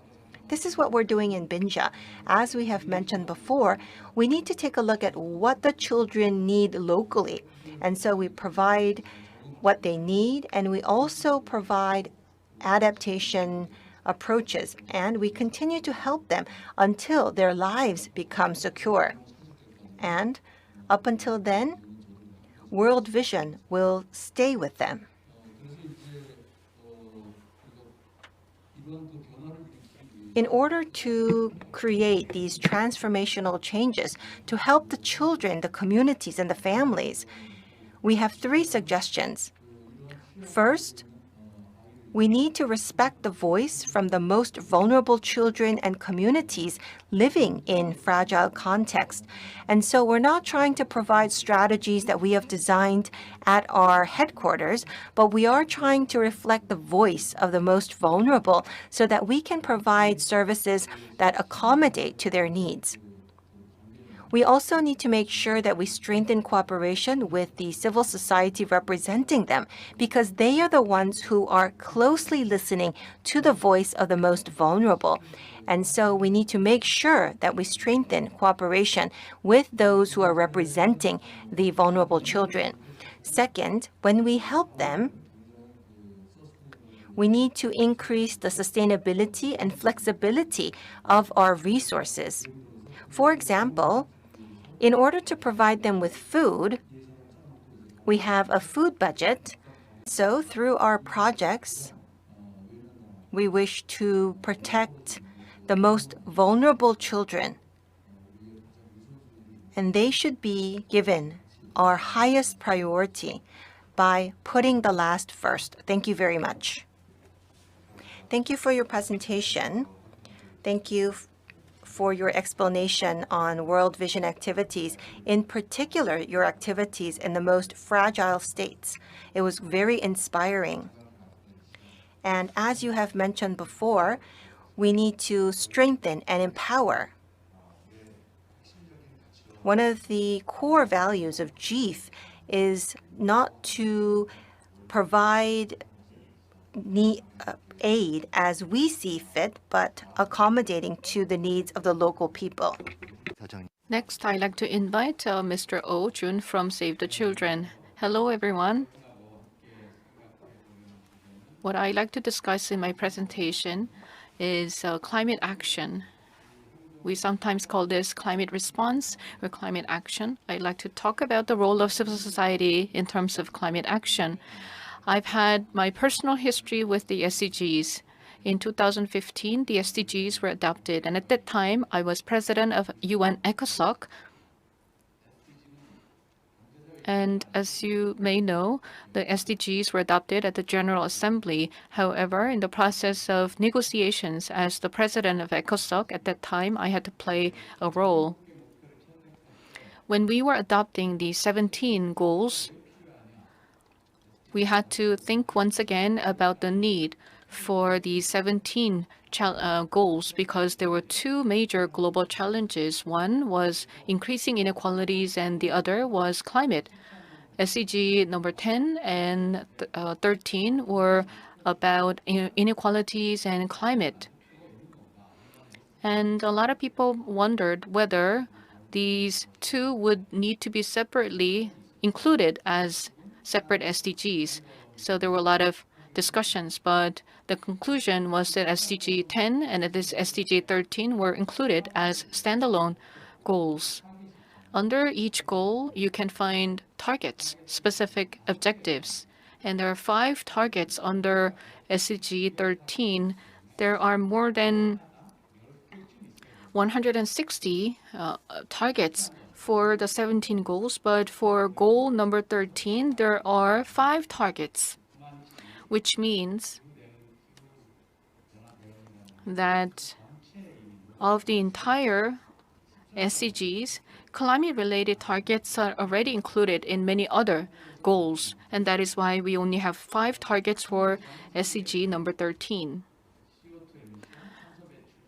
D: This is what we're doing in Binja. As we have mentioned before, we need to take a look at what the children need locally. And so we provide what they need, and we also provide adaptation approaches, and we continue to help them until their lives become secure. And up until then, World Vision will stay with them. In order to create these transformational changes to help the children, the communities, and the families, we have 3 suggestions. First, we need to respect the voice from the most vulnerable children and communities living in fragile context. And so we're not trying to provide strategies that we have designed at our headquarters, but we are trying to reflect the voice of the most vulnerable so that we can provide services that accommodate to their needs. We also need to make sure that we strengthen cooperation with the civil society representing them, because they are the ones who are closely listening to the voice of the most vulnerable. And so we need to make sure that we strengthen cooperation with those who are representing the vulnerable children. Second, when we help them, we need to increase the sustainability and flexibility of our resources. For example, in order to provide them with food, we have a food budget. So through our projects, we wish to protect the most vulnerable children. And they should be given our highest priority by putting the last first. Thank you very much. Thank you for your presentation. Thank you for your explanation on World Vision activities, in particular your activities in the most fragile states. It was very inspiring. And as you have mentioned before, we need to strengthen and empower. One of the core values of GEEF is not to provide aid as we see fit, but accommodating to the needs of the local people.
E: Next, I'd like to invite Mr. Oh Jun from Save the Children. Hello, everyone. What I'd like to discuss in my presentation is climate action. We sometimes call this climate response or climate action. I'd like to talk about the role of civil society in terms of climate action. I've had my personal history with the SDGs. In 2015, the SDGs were adopted, and at that time, I was president of UN ECOSOC. And as you may know, the SDGs were adopted at the General Assembly. However, in the process of negotiations as the president of ECOSOC at that time, I had to play a role. When we were adopting the 17 goals, we had to think once again about the need for the 17 goals, because there were two major global challenges. One was increasing inequalities and the other was climate. SDG number 10 and 13 were about inequalities and climate. And a lot of people wondered whether these two would need to be separately included as separate SDGs. So there were a lot of discussions, but the conclusion was that SDG 10 and this SDG 13 were included as standalone goals. Under each goal, you can find targets, specific objectives. And there are 5 targets under SDG 13. There are more than 160 targets for the 17 goals, but for goal number 13, there are 5 targets, which means that of the entire SDGs, climate-related targets are already included in many other goals, and that is why we only have 5 targets for SDG number 13.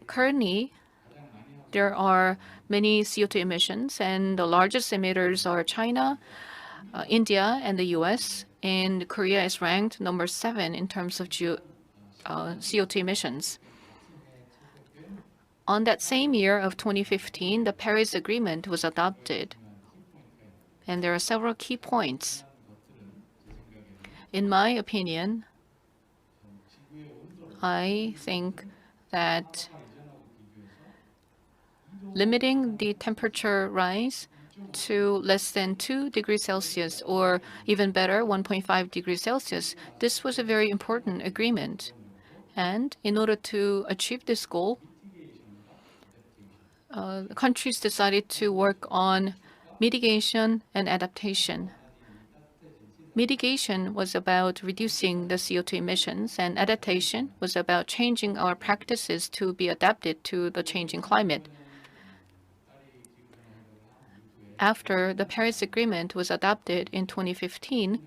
E: Currently, there are many CO2 emissions, and the largest emitters are China, India, and the US, and Korea is ranked number 7 in terms of CO2 emissions. On that same year of 2015, the Paris Agreement was adopted, and there are several key points. In my opinion, I think that limiting the temperature rise to less than 2 degrees Celsius, or even better, 1.5 degrees Celsius, this was a very important agreement. And in order to achieve this goal, countries decided to work on mitigation and adaptation. Mitigation was about reducing the CO2 emissions, and adaptation was about changing our practices to be adapted to the changing climate. After the Paris Agreement was adopted in 2015,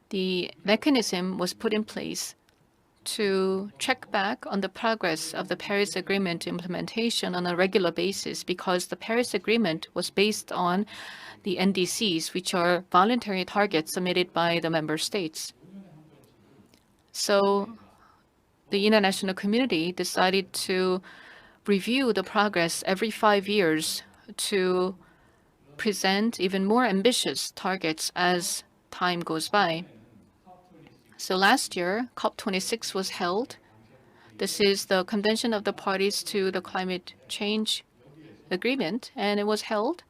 E: the mechanism was put in place to check back on the progress of the Paris Agreement implementation on a regular basis, because the Paris Agreement was based on the NDCs, which are voluntary targets submitted by the member states. So the international community decided to review the progress every 5 years to present even more ambitious targets as time goes by. So last year, COP26 was held. This is the convention of the parties to the climate change agreement, and it was held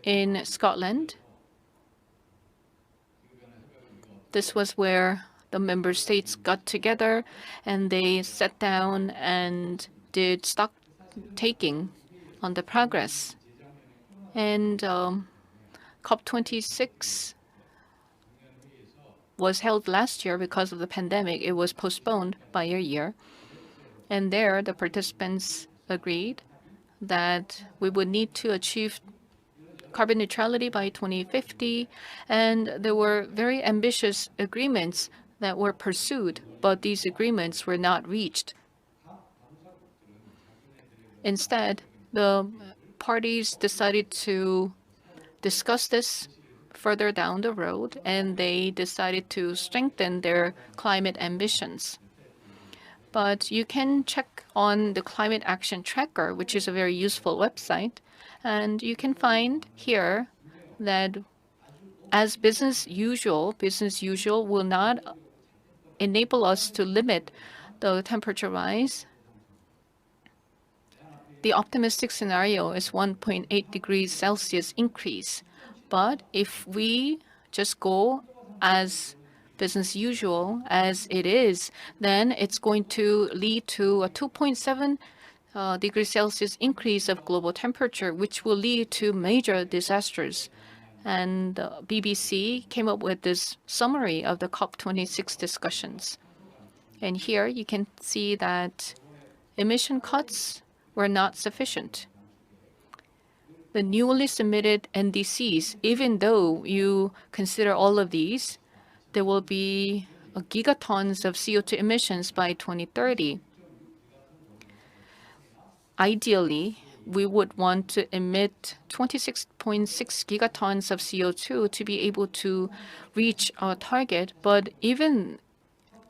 E: in Scotland. This was where the member states got together and they sat down and did stock taking on the progress. And COP26 was held last year because of the pandemic. It was postponed by a year. And there, the participants agreed that we would need to achieve carbon neutrality by 2050. And there were very ambitious agreements that were pursued, but these agreements were not reached. Instead, the parties decided to discuss this further down the road, and they decided to strengthen their climate ambitions. But you can check on the Climate Action Tracker, which is a very useful website, and you can find here that as business usual will not enable us to limit the temperature rise. The optimistic scenario is 1.8 degrees Celsius increase. But if we just go as business usual as it is, then it's going to lead to a 2.7 degrees Celsius increase of global temperature, which will lead to major disasters. And BBC came up with this summary of the COP26 discussions. And here you can see that emission cuts were not sufficient. The newly submitted NDCs, even though you consider all of these, there will be gigatons of CO2 emissions by 2030. Ideally, we would want to emit 26.6 gigatons of CO2 to be able to reach our target. But even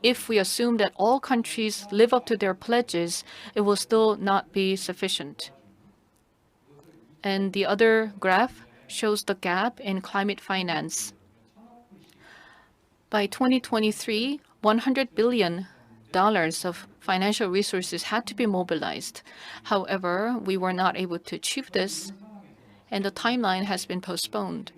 E: if we assume that all countries live up to their pledges, it will still not be sufficient. And the other graph shows the gap in climate finance. By 2023, $100 billion of financial resources had to be mobilized. However, we were not able to achieve this, and the timeline has been postponed.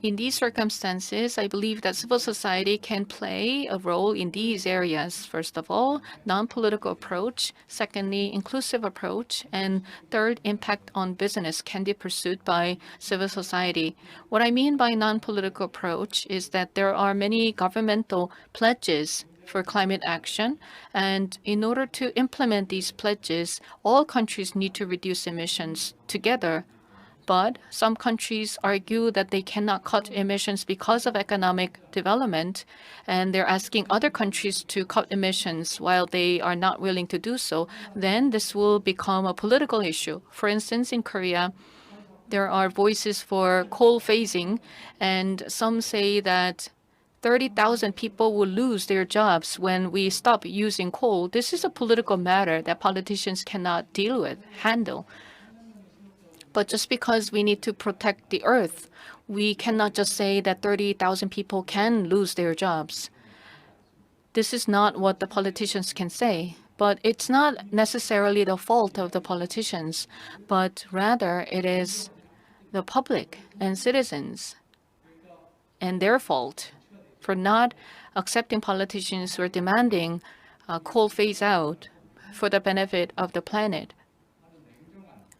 E: In these circumstances, I believe that civil society can play a role in these areas. First of all, non-political approach. Secondly, inclusive approach. And third, impact on business can be pursued by civil society. What I mean by non-political approach is that there are many governmental pledges for climate action. And in order to implement these pledges, all countries need to reduce emissions together. But some countries argue that they cannot cut emissions because of economic development, and they're asking other countries to cut emissions while they are not willing to do so. Then this will become a political issue. For instance, in Korea, there are voices for coal phasing, and some say that 30,000 people will lose their jobs when we stop using coal. This is a political matter that politicians cannot handle. But just because we need to protect the earth, we cannot just say that 30,000 people can lose their jobs. This is not what the politicians can say. But it's not necessarily the fault of the politicians, but rather it is the public and citizens and their fault for not accepting politicians who are demanding coal phase out for the benefit of the planet.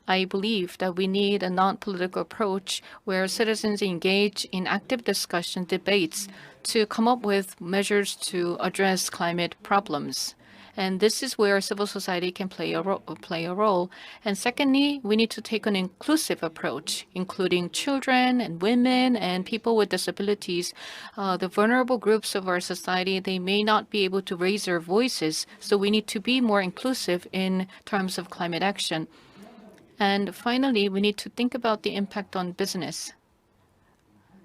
E: I believe that we need a non-political approach where citizens engage in active discussion, debates to come up with measures to address climate problems. And this is where civil society can play a role. And secondly, we need to take an inclusive approach, including children and women and people with disabilities. The vulnerable groups of our society, they may not be able to raise their voices. So we need to be more inclusive in terms of climate action. And finally, we need to think about the impact on business.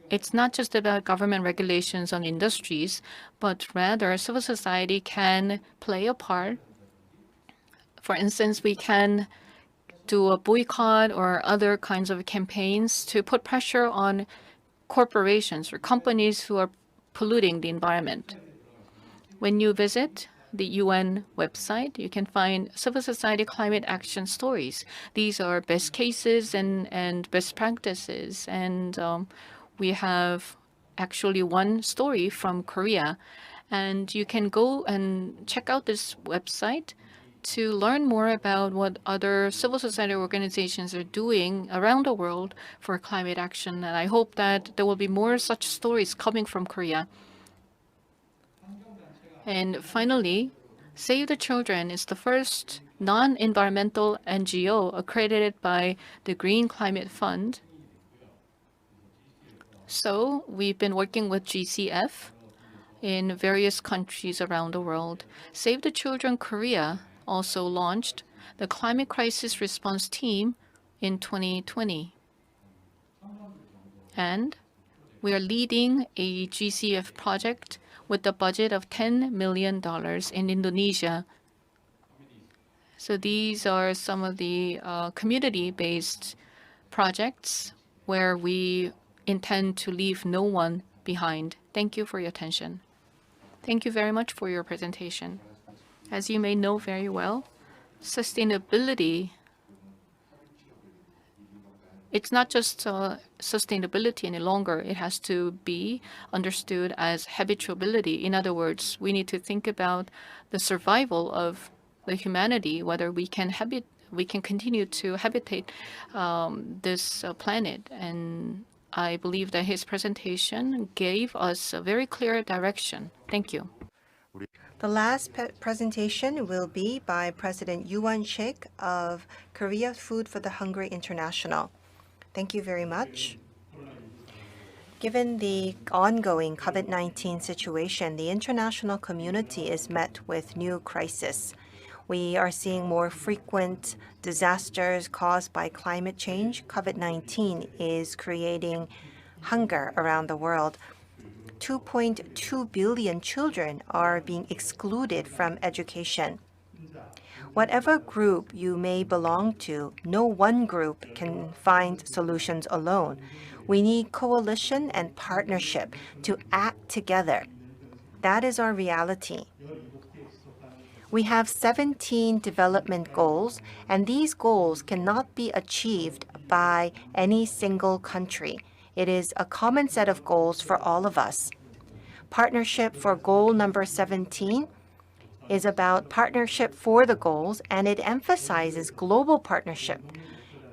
E: It's not just about government regulations on industries, but rather civil society can play a part. For instance, we can do a boycott or other kinds of campaigns to put pressure on corporations or companies who are polluting the environment. When you visit the UN website, you can find civil society climate action stories. These are best cases and best practices. And we have actually one story from Korea. And you can go and check out this website to learn more about what other civil society organizations are doing around the world for climate action. And I hope that there will be more such stories coming from Korea. And finally, Save the Children is the first non-environmental NGO accredited by the Green Climate Fund. So we've been working with GCF in various countries around the world. Save the Children Korea also launched the Climate Crisis Response Team in 2020. And we are leading a GCF project with a budget of $10 million in Indonesia. So these are some of the community-based projects where we intend to leave no one behind. Thank you for your attention. Thank you very much for your presentation. As you may know very well, sustainability, it's not just sustainability any longer. It has to be understood as habitability. In other words, we need to think about the survival of the humanity, whether we can continue to habitate this planet. And I believe that his presentation gave us a very clear direction. Thank you.
D: The last presentation will be by President Yuan Shik of Korea Food for the Hungry International. Thank you very much. Given the ongoing COVID-19 situation, the international community is met with new crisis. We are seeing more frequent disasters caused by climate change. COVID-19 is creating hunger around the world. 2.2 billion children are being excluded from education. Whatever group you may belong to, no one group can find solutions alone. We need coalition and partnership to act together. That is our reality. We have 17 development goals, and these goals cannot be achieved by any single country. It is a common set of goals for all of us. Partnership for goal number 17 is about partnership for the goals, and it emphasizes global partnership.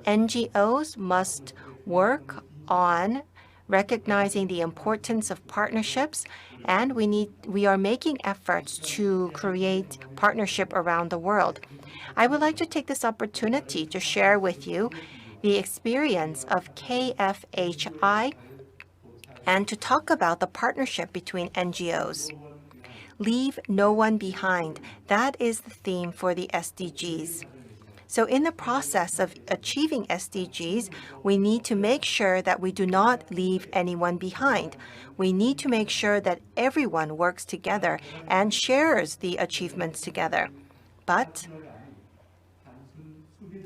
D: NGOs must work on recognizing the importance of partnerships, and we are making efforts to create partnership around the world. I would like to take this opportunity to share with you the experience of KFHI and to talk about the partnership between NGOs. Leave no one behind. That is the theme for the SDGs. So in the process of achieving SDGs, we need to make sure that we do not leave anyone behind. We need to make sure that everyone works together and shares the achievements together. But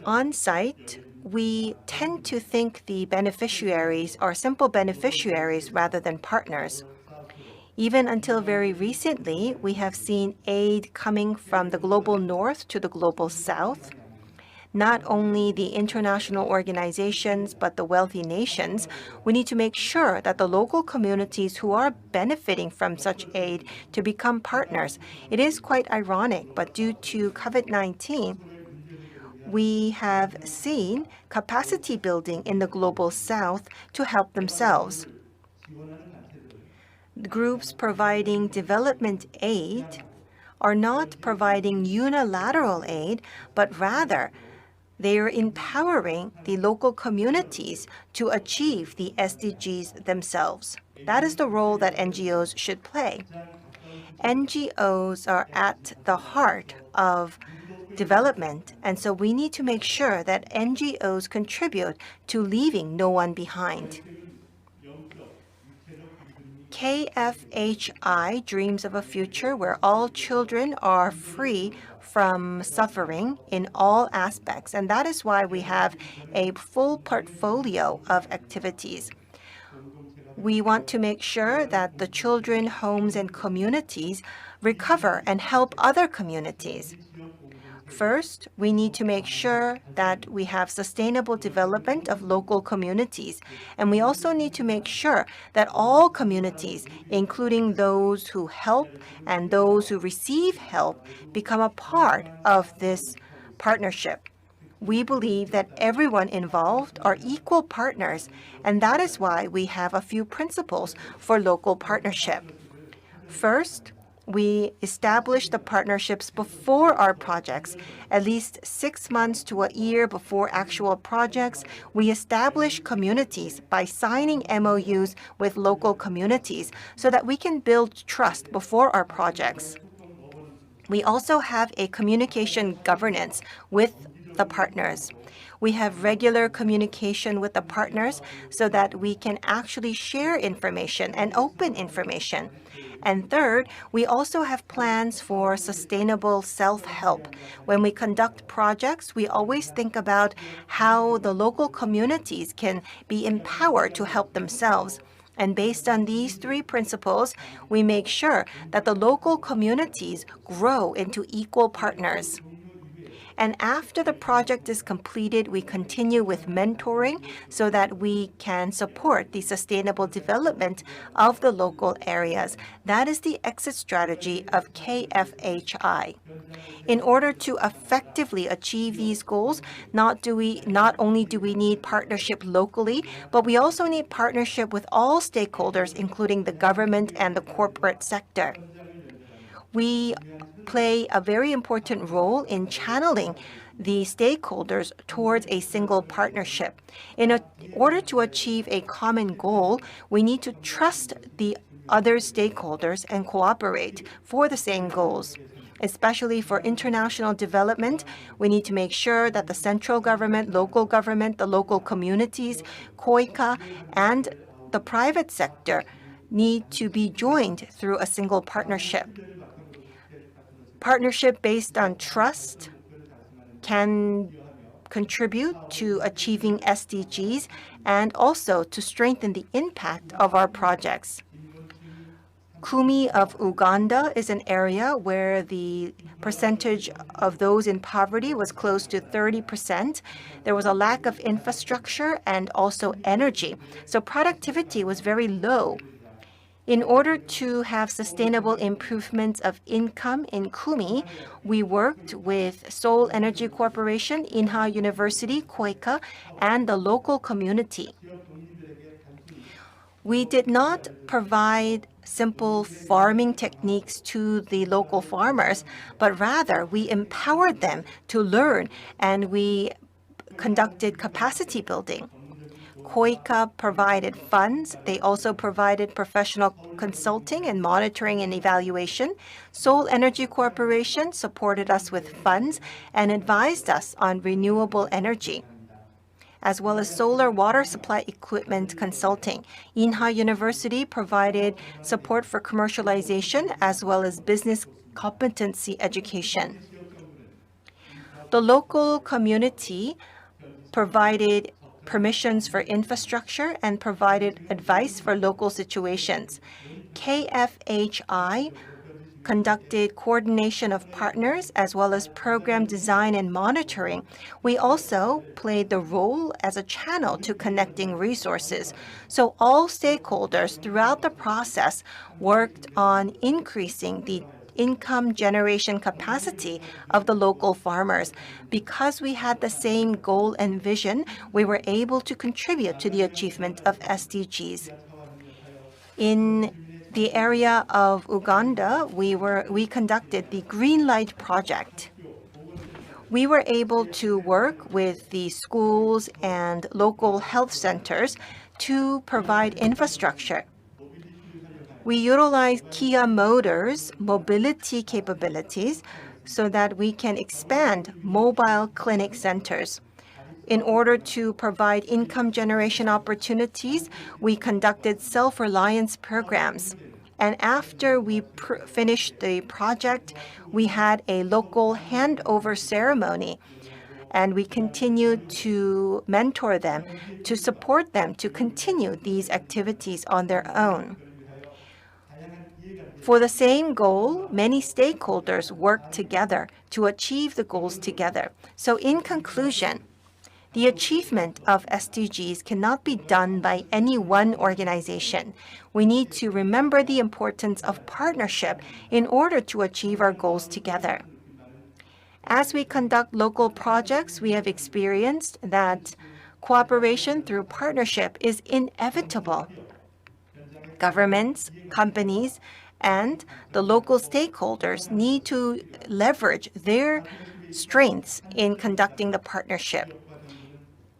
D: on site, we tend to think the beneficiaries are simple beneficiaries rather than partners. Even until very recently, we have seen aid coming from the global north to the global south. Not only the international organizations, but the wealthy nations, we need to make sure that the local communities who are benefiting from such aid to become partners. It is quite ironic, but due to COVID-19, we have seen capacity building in the global south to help themselves. The groups providing development aid are not providing unilateral aid, but rather they are empowering the local communities to achieve the SDGs themselves. That is the role that NGOs should play. NGOs are at the heart of development, and so we need to make sure that NGOs contribute to leaving no one behind. KFHI dreams of a future where all children are free from suffering in all aspects, and that is why we have a full portfolio of activities. We want to make sure that the children, homes, and communities recover and help other communities. First, we need to make sure that we have sustainable development of local communities. And we also need to make sure that all communities, including those who help and those who receive help, become a part of this partnership. We believe that everyone involved are equal partners, and that is why we have a few principles for local partnership. First, we establish the partnerships before our projects. At least 6 months to a year before actual projects, we establish communities by signing MOUs with local communities so that we can build trust before our projects. We also have a communication governance with the partners. We have regular communication with the partners so that we can actually share information and open information. And third, we also have plans for sustainable self-help. When we conduct projects, we always think about how the local communities can be empowered to help themselves. And based on these 3 principles, we make sure that the local communities grow into equal partners. And after the project is completed, we continue with mentoring so that we can support the sustainable development of the local areas. That is the exit strategy of KFHI. In order to effectively achieve these goals, not only do we need partnership locally, but we also need partnership with all stakeholders, including the government and the corporate sector. We play a very important role in channeling the stakeholders towards a single partnership. In order to achieve a common goal, we need to trust the other stakeholders and cooperate for the same goals. Especially for international development, we need to make sure that the central government, the local communities, KOICA, and the private sector need to be joined through a single partnership. Partnership based on trust can contribute to achieving SDGs and also to strengthen the impact of our projects. Kumi of Uganda is an area where the percentage of those in poverty was close to 30%. There was a lack of infrastructure and also energy, so productivity was very low. In order to have sustainable improvements of income in Kumi, we worked with Seoul Energy Corporation, Inha University, KOICA, and the local community. We did not provide simple farming techniques to the local farmers, but rather we empowered them to learn and we conducted capacity building. KOICA provided funds. They also provided professional consulting and monitoring and evaluation. Seoul Energy Corporation supported us with funds and advised us on renewable energy, as well as solar water supply equipment consulting. Inha University provided support for commercialization as well as business competency education. The local community provided permissions for infrastructure and provided advice for local situations. KFHI conducted coordination of partners as well as program design and monitoring. We also played the role as a channel to connecting resources. So all stakeholders throughout the process worked on increasing the income generation capacity of the local farmers. Because we had the same goal and vision, we were able to contribute to the achievement of SDGs. In the area of Uganda, we conducted the Green Light Project. We were able to work with the schools and local health centers to provide infrastructure. We utilized Kia Motors' mobility capabilities so that we can expand mobile clinic centers. In order to provide income generation opportunities, we conducted self-reliance programs. And after we finished the project, we had a local handover ceremony. And we continued to mentor them, to support them to continue these activities on their own. For the same goal, many stakeholders work together to achieve the goals together. So in conclusion, the achievement of SDGs cannot be done by any one organization. We need to remember the importance of partnership in order to achieve our goals together. As we conduct local projects, we have experienced that cooperation through partnership is inevitable. Governments, companies, and the local stakeholders need to leverage their strengths in conducting the partnership.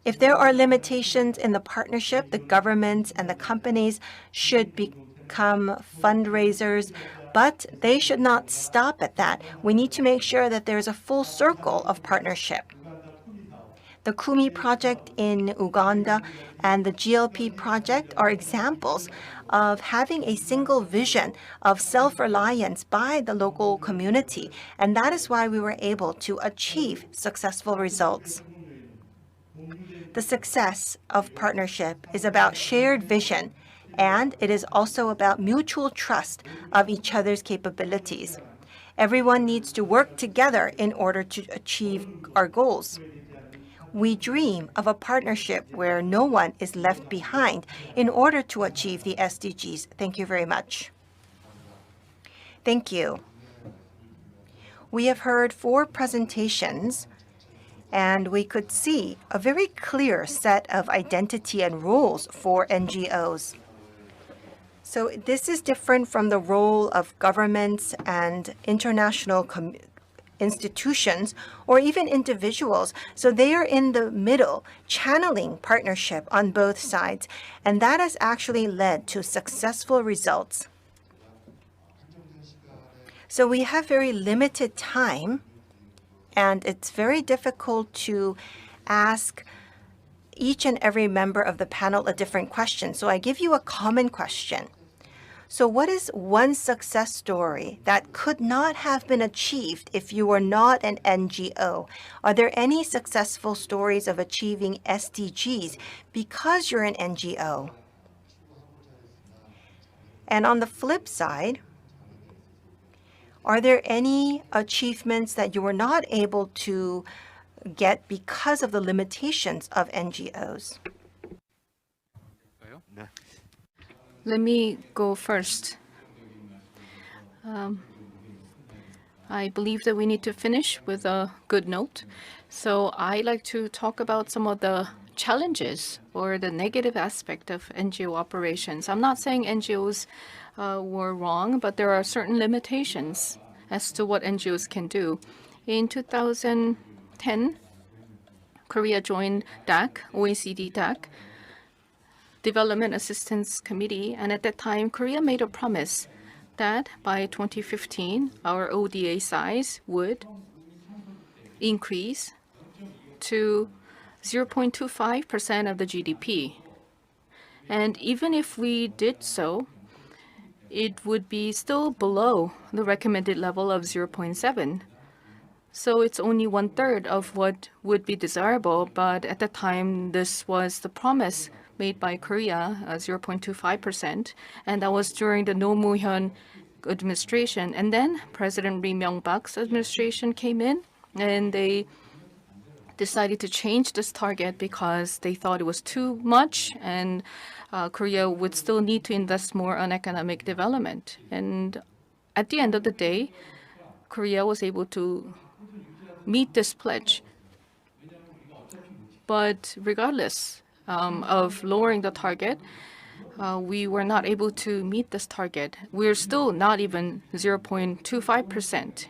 D: If there are limitations in the partnership, the governments and the companies should become fundraisers, but they should not stop at that. We need to make sure that there's a full circle of partnership. The Kumi project in Uganda and the GLP project are examples of having a single vision of self-reliance by the local community, and that is why we were able to achieve successful results. The success of partnership is about shared vision, and it is also about mutual trust of each other's capabilities. Everyone needs to work together in order to achieve our goals. We dream of a partnership where no one is left behind in order to achieve the SDGs. Thank you very much. Thank you. We have heard 4 presentations, and we could see a very clear set of identity and roles for NGOs. So this is different from the role of governments and international institutions or even individuals. So they are in the middle, channeling partnership on both sides, and that has actually led to successful results. So we have very limited time, and it's very difficult to ask each and every member of the panel a different question. So I give you a common question. So what is one success story that could not have been achieved if you were not an NGO? Are there any successful stories of achieving SDGs because you're an NGO? And on the flip side, are there any achievements that you were not able to get because of the limitations of NGOs?
E: Let me go first. I believe that we need to finish with a good note. So I like to talk about some of the challenges or the negative aspect of NGO operations. I'm not saying NGOs were wrong, but there are certain limitations as to what NGOs can do. In 2010, Korea joined DAC, OECD DAC, Development Assistance Committee, and at that time, Korea made a promise that by 2015, our ODA size would increase to 0.25% of the GDP. And even if we did so, it would be still below the recommended level of 0.7. So it's only 1/3 of what would be desirable, but at the time, this was the promise made by Korea, 0.25%, and that was during the No Moo-hyun administration. And then President Lee Myung-bak's administration came in, and they decided to change this target because they thought it was too much, and Korea would still need to invest more on economic development. And at the end of the day, Korea was able to meet this pledge. But regardless of lowering the target, we were not able to meet this target. We're still not even 0.25%.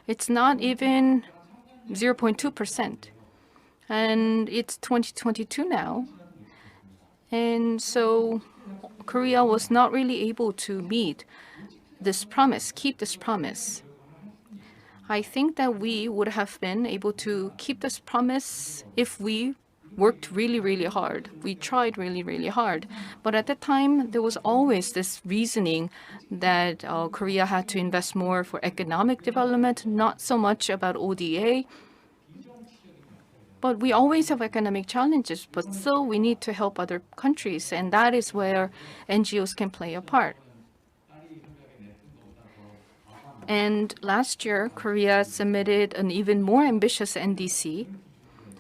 E: It's not even 0.2%. And it's 2022 now. And so Korea was not really able to meet this promise, keep this promise. I think that we would have been able to keep this promise if we worked really, really hard. We tried really, really hard. But at the time, there was always this reasoning that Korea had to invest more for economic development, not so much about ODA. But we always have economic challenges, but still we need to help other countries, and that is where NGOs can play a part. And last year, Korea submitted an even more ambitious NDC.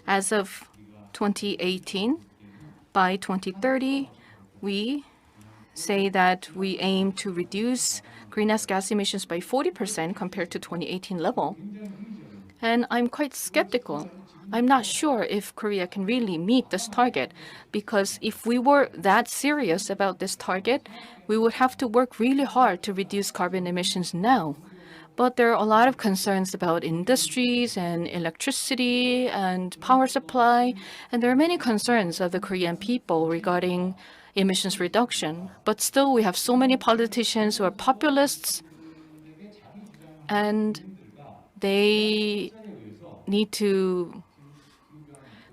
E: As of 2018, by 2030, we say that we aim to reduce greenhouse gas emissions by 40% compared to 2018 level. And I'm quite skeptical. I'm not sure if Korea can really meet this target, because if we were that serious about this target, we would have to work really hard to reduce carbon emissions now. But there are a lot of concerns about industries and electricity and power supply, and there are many concerns of the Korean people regarding emissions reduction. But still, we have so many politicians who are populists, and they need to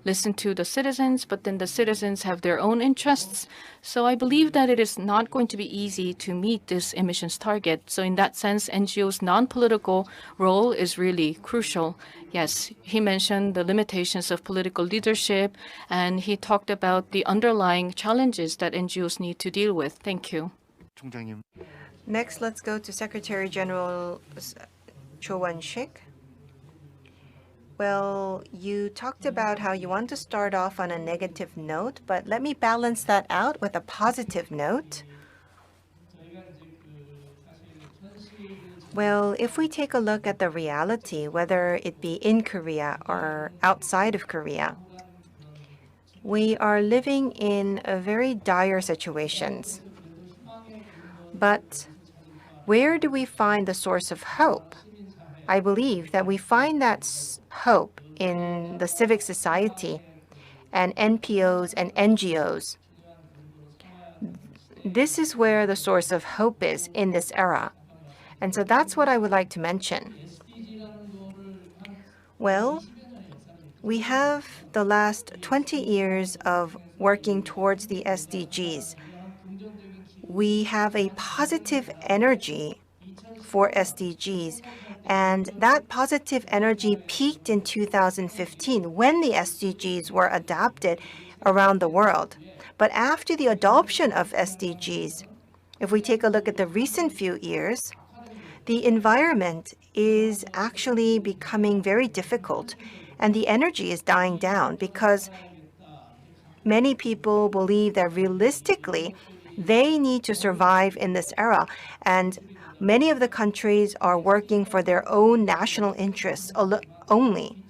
E: listen to the citizens, but then the citizens have their own interests. So I believe that it is not going to be easy to meet this emissions target. So in that sense, NGO's non-political role is really crucial. Yes, he mentioned the limitations of political leadership, and he talked about the underlying challenges that NGOs need to deal with. Thank you.
D: Next, let's go to Secretary General Cho Won-sik. Well, you talked about how you want to start off on a negative note, but let me balance that out with a positive note. Well, if we take a look at the reality, whether it be in Korea or outside of Korea, we are living in a very dire situations. But where do we find the source of hope? I believe that we find that hope in the civic society and NPOs and NGOs. This is where the source of hope is in this era. And so that's what I would like to mention. Well, we have the last 20 years of working towards the SDGs. We have a positive energy for SDGs. And that positive energy peaked in 2015 when the SDGs were adopted around the world. But after the adoption of SDGs, if we take a look at the recent few years, the environment is actually becoming very difficult, and the energy is dying down because many people believe that realistically they need to survive in this era, and many of the countries are working for their own national interests only.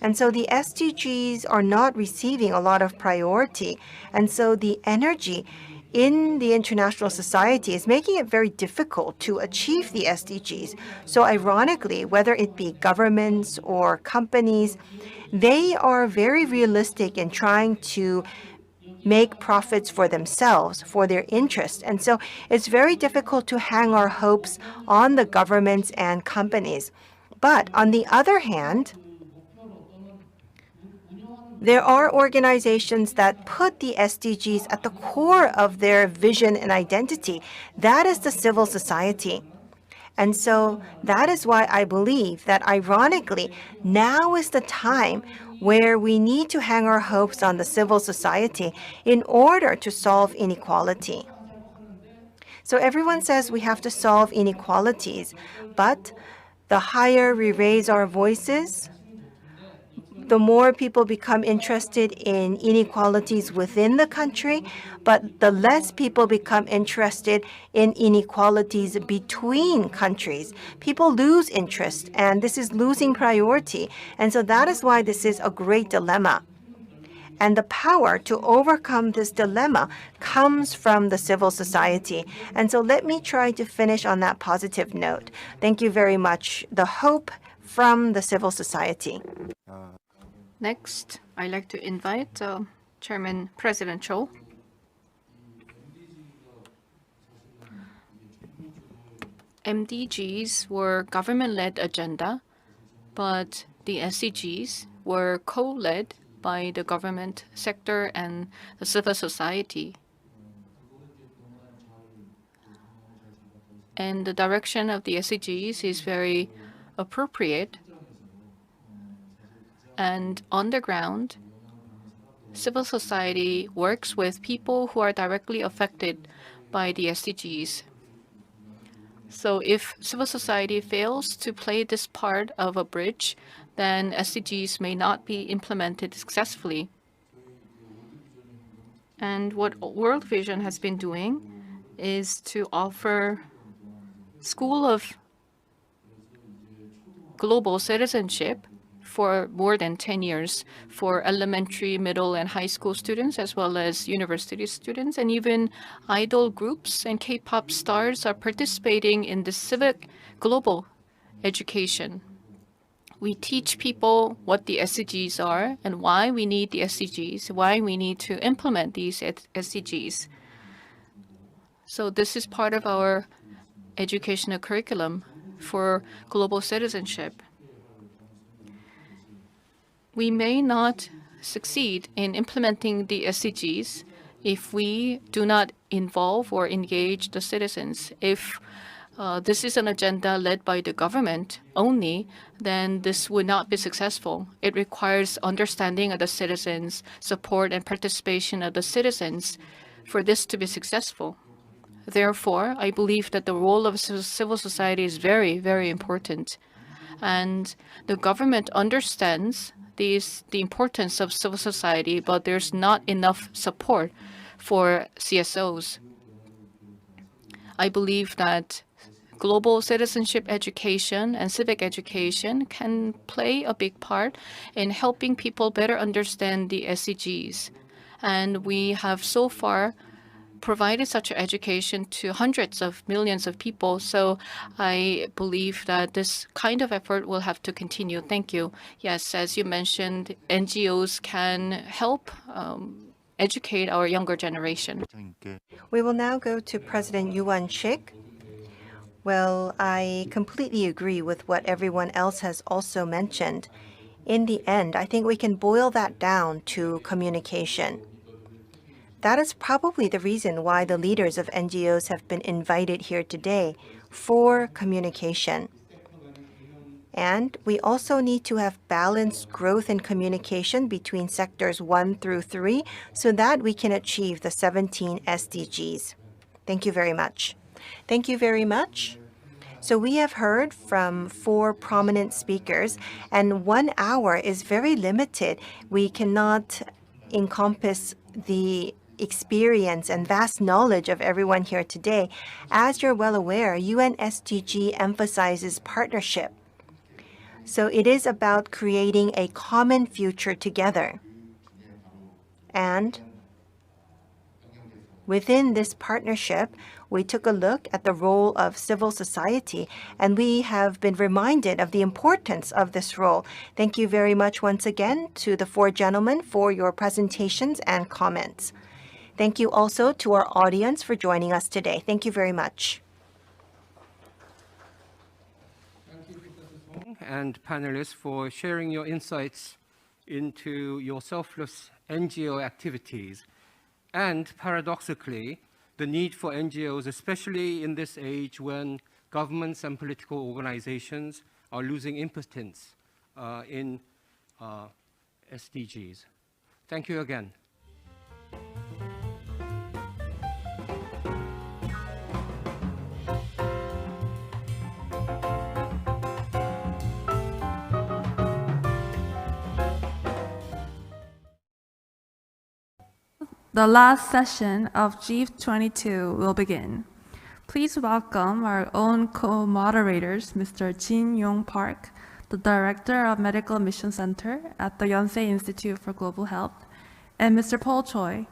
D: And so the SDGs are not receiving a lot of priority. And so the energy in the international society is making it very difficult to achieve the SDGs. So ironically, whether it be governments or companies, they are very realistic in trying to make profits for themselves, for their interest. And so it's very difficult to hang our hopes on the governments and companies. But on the other hand, there are organizations that put the SDGs at the core of their vision and identity. That is the civil society. And so that is why I believe that ironically, now is the time where we need to hang our hopes on the civil society in order to solve inequality. So everyone says we have to solve inequalities, but the higher we raise our voices, the more people become interested in inequalities within the country, but the less people become interested in inequalities between countries. People lose interest, and this is losing priority. And so that is why this is a great dilemma. And the power to overcome this dilemma comes from the civil society. And so let me try to finish on that positive note. Thank you very much. The hope from the civil society.
E: Next, I'd like to invite Chairman President Cho. MDGs were government-led agenda, but the SDGs were co-led by the government sector and the civil society. And the direction of the SDGs is very appropriate. And on the ground, civil society works with people who are directly affected by the SDGs. So if civil society fails to play this part of a bridge, then SDGs may not be implemented successfully. And what World Vision has been doing is to offer School of Global Citizenship for more than 10 years for elementary, middle, and high school students, as well as university students. And even idol groups and K-pop stars are participating in the civic global education. We teach people what the SDGs are and why we need the SDGs, why we need to implement these SDGs. So this is part of our educational curriculum for global citizenship. We may not succeed in implementing the SDGs if we do not involve or engage the citizens. If this is an agenda led by the government only, then this would not be successful. It requires understanding of the citizens, support and participation of the citizens for this to be successful. Therefore, I believe that the role of civil society is very, very important. And the government understands the importance of civil society, but there's not enough support for CSOs. I believe that global citizenship education and civic education can play a big part in helping people better understand the SDGs. And we have so far provided such education to hundreds of millions of people. So I believe that this kind of effort will have to continue. Thank you. Yes, as you mentioned, NGOs can help educate our younger generation.
D: We will now go to President Yuan Shik. Well, I completely agree with what everyone else has also mentioned. In the end, I think we can boil that down to communication. That is probably the reason why the leaders of NGOs have been invited here today, for communication. And we also need to have balanced growth and communication between sectors 1 through 3 so that we can achieve the 17 SDGs. Thank you very much. Thank you very much. So we have heard from 4 prominent speakers, and 1 hour is very limited. We cannot encompass the experience and vast knowledge of everyone here today. As you're well aware, UN SDG emphasizes partnership. So it is about creating a common future together. And within this partnership, we took a look at the role of civil society, and we have been reminded of the importance of this role. Thank you very much once again to the 4 gentlemen for your presentations and comments. Thank you also to our audience for joining us today. Thank you very much.
A: And panelists for sharing your insights into your selfless NGO activities and, paradoxically, the need for NGOs, especially in this age when governments and political organizations are losing impotence in SDGs. Thank you again.
G: The last session of GEEF 22 will begin. Please welcome our own co-moderators, Mr. Jin Yong Park, the Director of Medical Mission Center at the Yonsei Institute for Global Health, and Mr. Paul Choi,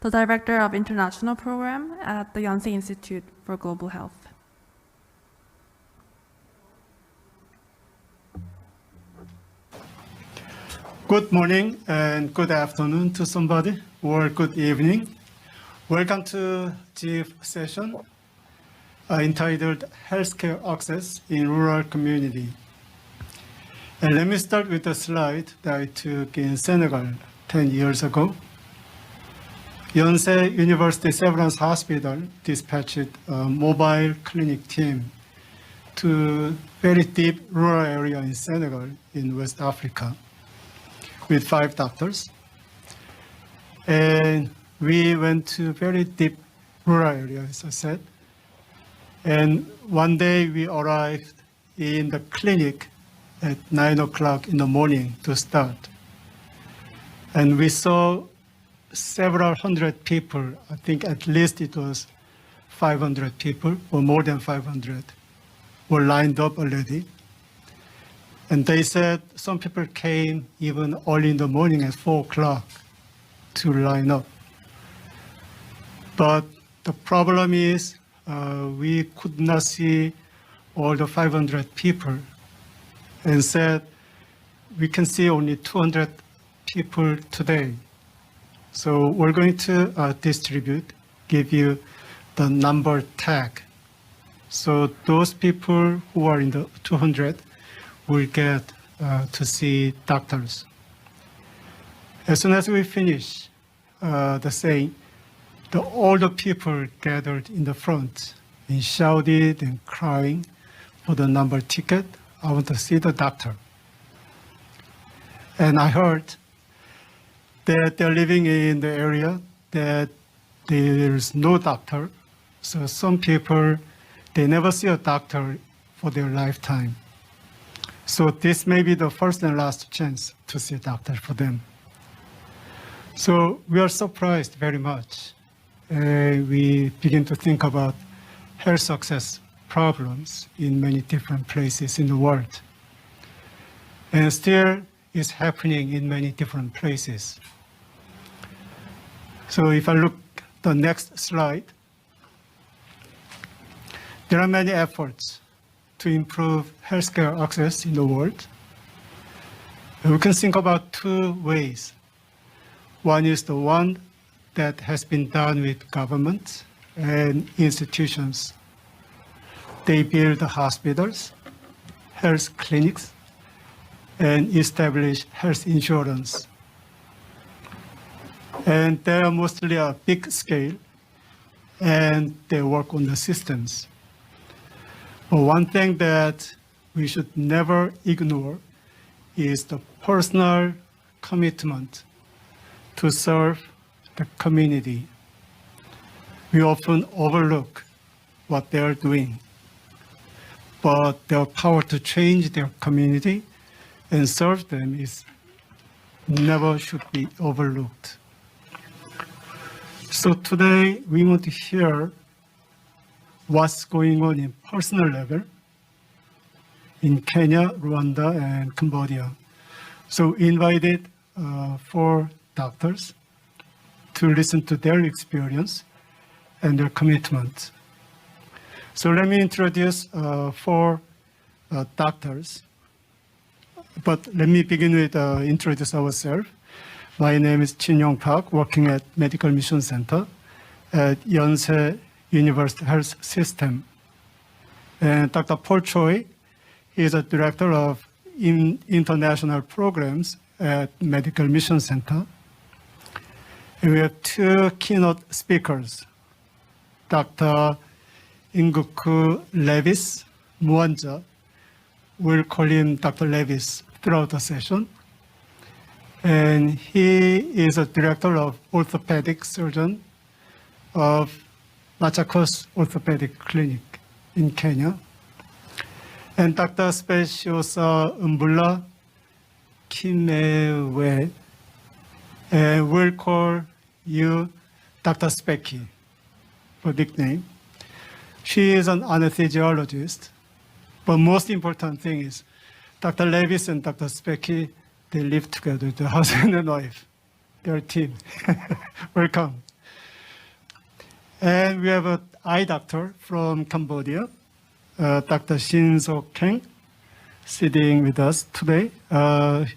G: the Director of International Program at the Yonsei Institute for Global Health.
L: Good morning and good afternoon to somebody, or good evening. Welcome to GEEF session entitled Healthcare Access in Rural Community. And let me start with a slide that I took in Senegal 10 years ago. Yonsei University Severance Hospital dispatched a mobile clinic team to very deep rural area in Senegal in West Africa with 5 doctors. And we went to very deep rural area, as I said. And one day we arrived in the clinic at 9 o'clock in the morning to start. And we saw several hundred people. I think at least it was 500 people, or more than 500, were lined up already. And they said some people came even early in the morning at 4 o'clock to line up. But the problem is we could not see all the 500 people, and said we can see only 200 people today. So we're going to distribute, give you the number tag. So those people who are in the 200 will get to see doctors. As soon as we finish the saying, all the people gathered in the front and shouted and crying for the number ticket. I want to see the doctor. And I heard that they're living in the area that there's no doctor. So some people, they never see a doctor for their lifetime. So this may be the first and last chance to see a doctor for them. So we are surprised very much. We begin to think about health access problems in many different places in the world. And still it's happening in many different places. So if I look at the next slide, there are many efforts to improve healthcare access in the world. And we can think about 2 ways. One is the one that has been done with government and institutions. They build hospitals, health clinics, and establish health insurance. And they are mostly a big scale, and they work on the systems. But one thing that we should never ignore is the personal commitment to serve the community. We often overlook what they are doing, but their power to change their community and serve them is never should be overlooked. So today we want to hear what's going on in personal level in Kenya, Rwanda, and Cambodia. So we invited 4 doctors to listen to their experience and their commitment. So let me introduce 4 doctors. But let me begin with introduce ourselves. My name is Chin Young Park, working at Medical Mission Center at Yonsei University Health System. And Dr. Paul Choi, he is a director of international programs at Medical Mission Center. And we have 2 keynote speakers, Dr. Inguku Levis Muanja. We'll call him Dr. Levis throughout the session. And he is a director of orthopedic surgeon of Machakos Orthopedic Clinic in Kenya. And Dr. Speciosa Umbula Kimewe, and we'll call you Dr. Specky for nickname. She is an anesthesiologist, but most important thing is Dr. Levis and Dr. Specky, they live together, the husband and wife. their team. Welcome. And we have an eye doctor from Cambodia, Dr. Shin Sok Kang, sitting with us today.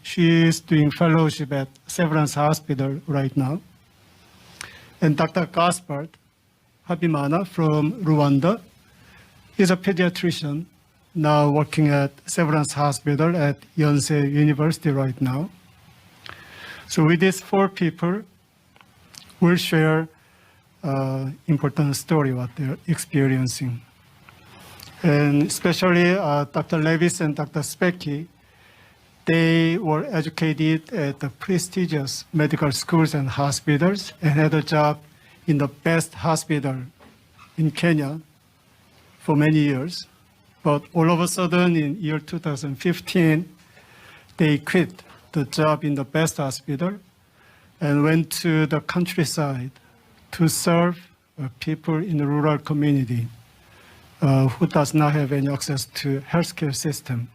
L: She is doing fellowship at Severance Hospital right now. And Dr. Gaspard Habimana from Rwanda. He's a pediatrician now working at Severance Hospital at Yonsei University right now. So with these 4 people, we'll share important story what they're experiencing. And especially Dr. Levis and Dr. Specky, they were educated at the prestigious medical schools and hospitals and had a job in the best hospital in Kenya for many years. But all of a sudden in year 2015, they quit the job in the best hospital and went to the countryside to serve people in the rural community who does not have any access to healthcare system.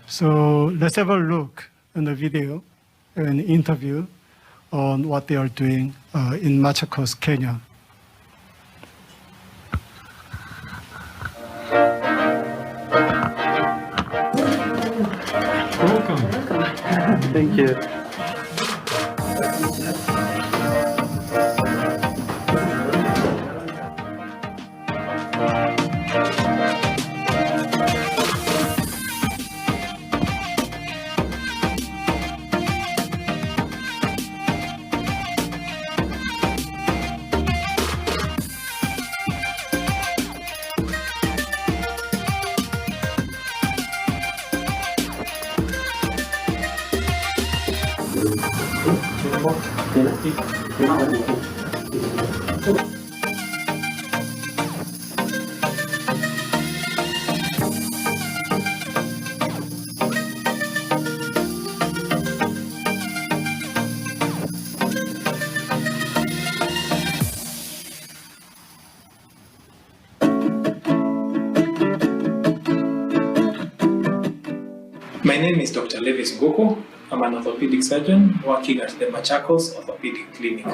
L: So let's have a look in the video and interview on what they are doing in Machakos, Kenya.
K: Welcome. Thank you.
V: My name is Dr. Levis Ngoko. I'm an orthopedic surgeon working at the Machakos Orthopedic Clinic.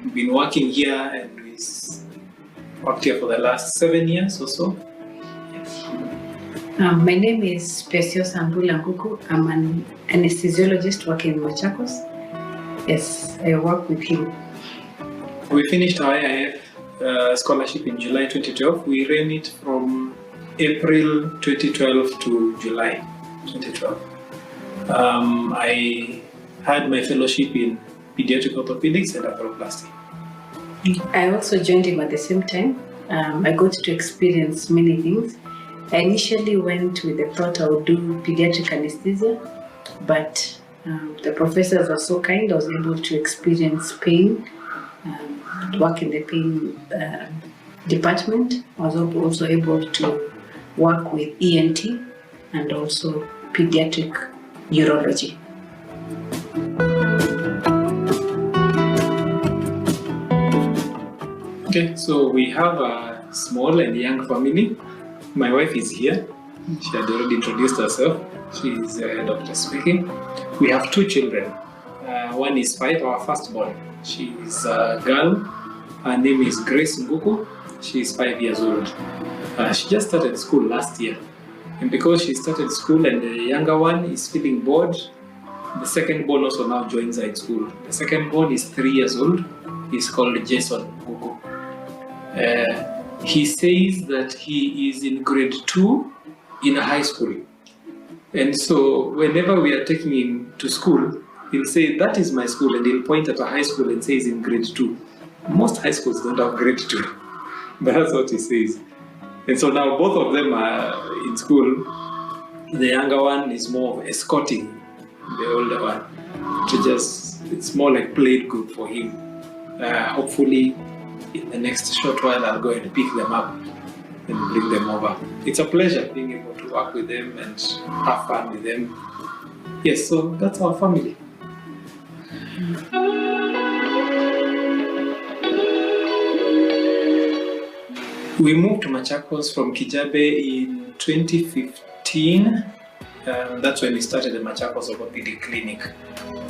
V: We've been working here and we've worked here for the last 7 years or so.
W: My name is Precious Ambula Nguku. I'm an anesthesiologist working in Machakos. Yes, I work with him.
V: We finished our IIF scholarship in July 2012. We ran it from April 2012 to July 2012. I had my fellowship in pediatric orthopedics and arthroplasty.
W: I also joined him at the same time. I got to experience many things. I initially went with the thought I would do pediatric anesthesia, but the professors were so kind, I was able to experience pain, work in the pain department. I was also able to work with ENT and also pediatric urology.
V: Okay, so we have a small and young family. My wife is here. She had already introduced herself. She is Dr. Speaking. We have 2 children. One is 5, our firstborn. She is a girl. Her name is Grace Nguku. She is 5 years old. She just started school last year. And because she started school and the younger one is feeling bored, the second born also now joins her in school. The second born is 3 years old. He's called Jason Nguku. He says that he is in grade 2 in a high school. And so whenever we are taking him to school, he'll say, that is my school, and he'll point at a high school and say he's in grade 2. Most high schools don't have grade 2. That's what he says. And so now both of them are in school. The younger one is more of escorting the older one. It's more like play group for him. Hopefully, in the next short while, I'll go and pick them up and bring them over. It's a pleasure being able to work with them and have fun with them. Yes, so that's our family. We moved to Machakos from Kijabe in 2015. That's when we started the Machakos Orthopedic Clinic.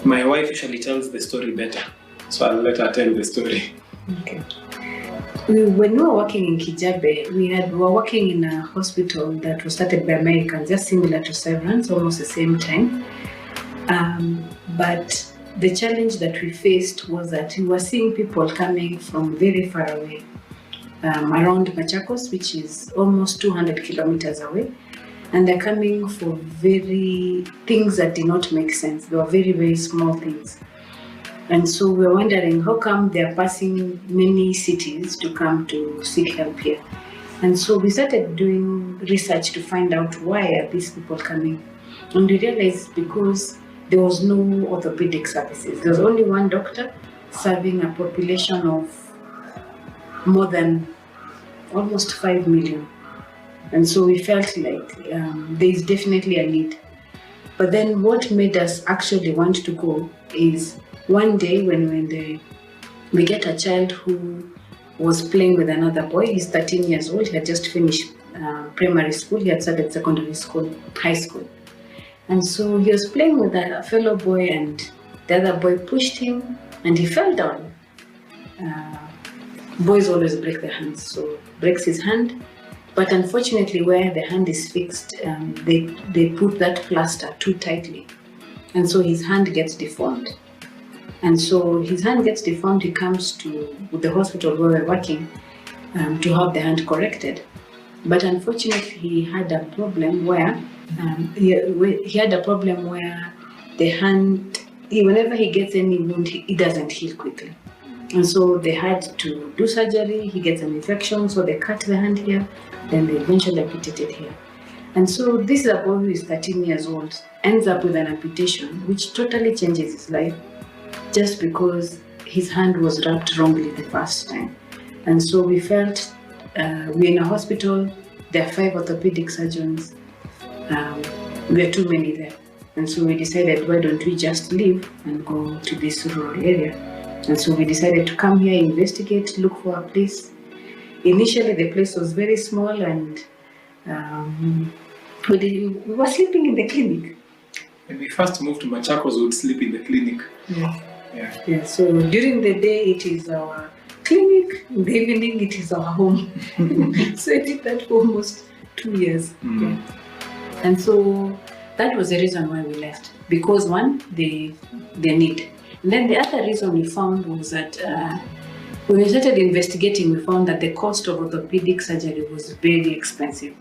V: My wife usually tells the story better, so I'll let her tell the story.
W: Okay. When we were working in Kijabe, we were working in a hospital that was started by Americans, just similar to Severance, almost the same time. But the challenge that we faced was that we were seeing people coming from very far away, around Machakos, which is almost 200 kilometers away. And they're coming for very things that did not make sense. They were very, very small things. And so we're wondering how come they're passing many cities to come to seek help here. And so we started doing research to find out why are these people coming. And we realized because there was no orthopedic services. There was only one doctor serving a population of more than almost 5 million. And so we felt like there is definitely a need. But then what made us actually want to go is one day when we get a child who was playing with another boy. He's 13 years old. He had just finished primary school. He had started secondary school, high school. And so he was playing with a fellow boy and the other boy pushed him and he fell down. Boys always break their hands, so breaks his hand. But unfortunately, where the hand is fixed, they put that plaster too tightly. And so his hand gets deformed. And so his hand gets deformed, he comes to the hospital where we're working to have the hand corrected. But unfortunately, he had a problem where the hand, whenever he gets any wound, it doesn't heal quickly. And so they had to do surgery, he gets an infection, so they cut the hand here, then they eventually amputated here. And so this is a boy who is 13 years old, ends up with an amputation, which totally changes his life, just because his hand was wrapped wrongly the first time. And so we felt, we're in a hospital, there are 5 orthopedic surgeons, we are too many there. And so we decided, why don't we just leave and go to this rural area? And so we decided to come here, investigate, look for a place. Initially, the place was very small and we were sleeping in the clinic.
V: When we first moved to Machakos, we would sleep in the clinic.
W: Yeah, so during the day, it is our clinic. In the evening, it is our home. So I did that for almost 2 years. Yeah. And so that was the reason why we left. Because one, the need. And then the other reason we found was that when we started investigating, we found that the cost of orthopedic surgery was very expensive.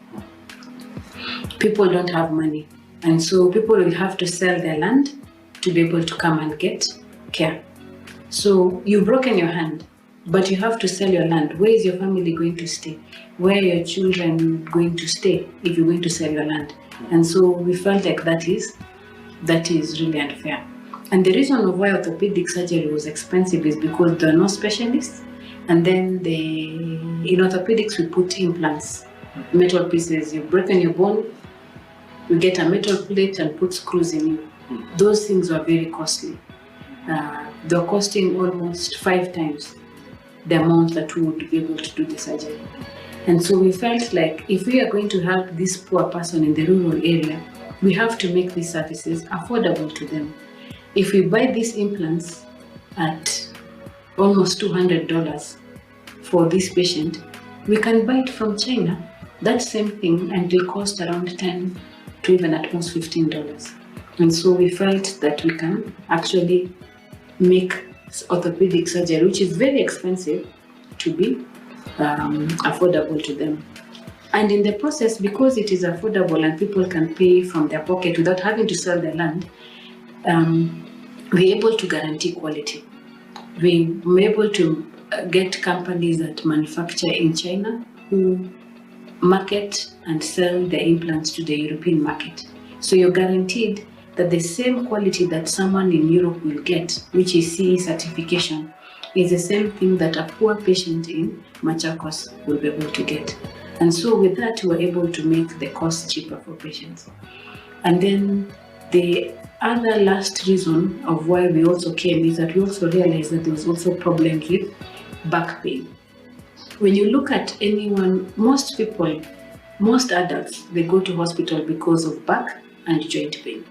W: People don't have money. And so people will have to sell their land to be able to come and get care. So you've broken your hand, but you have to sell your land. Where is your family going to stay? Where are your children going to stay if you're going to sell your land? And so we felt like that is really unfair. And the reason of why orthopedic surgery was expensive is because there are no specialists. And then in orthopedics, we put implants, metal pieces. You've broken your bone, we get a metal plate and put screws in you. Those things were very costly. They're costing almost 5 times the amount that we would be able to do the surgery. And so we felt like if we are going to help this poor person in the rural area, we have to make these services affordable to them. If we buy these implants at almost $200 for this patient, we can buy it from China, that same thing, and it will cost around $10 to even at most $15. And so we felt that we can actually make orthopedic surgery, which is very expensive, to be affordable to them. And in the process, because it is affordable and people can pay from their pocket without having to sell their land, we're able to guarantee quality. We're able to get companies that manufacture in China who market and sell their implants to the European market. So you're guaranteed that the same quality that someone in Europe will get, which is CE certification, is the same thing that a poor patient in Machakos will be able to get. And so with that, we're able to make the cost cheaper for patients. And then the other last reason of why we also came is that we also realized that there was also problems with back pain. When you look at anyone, most adults, they go to hospital because of back and joint pain.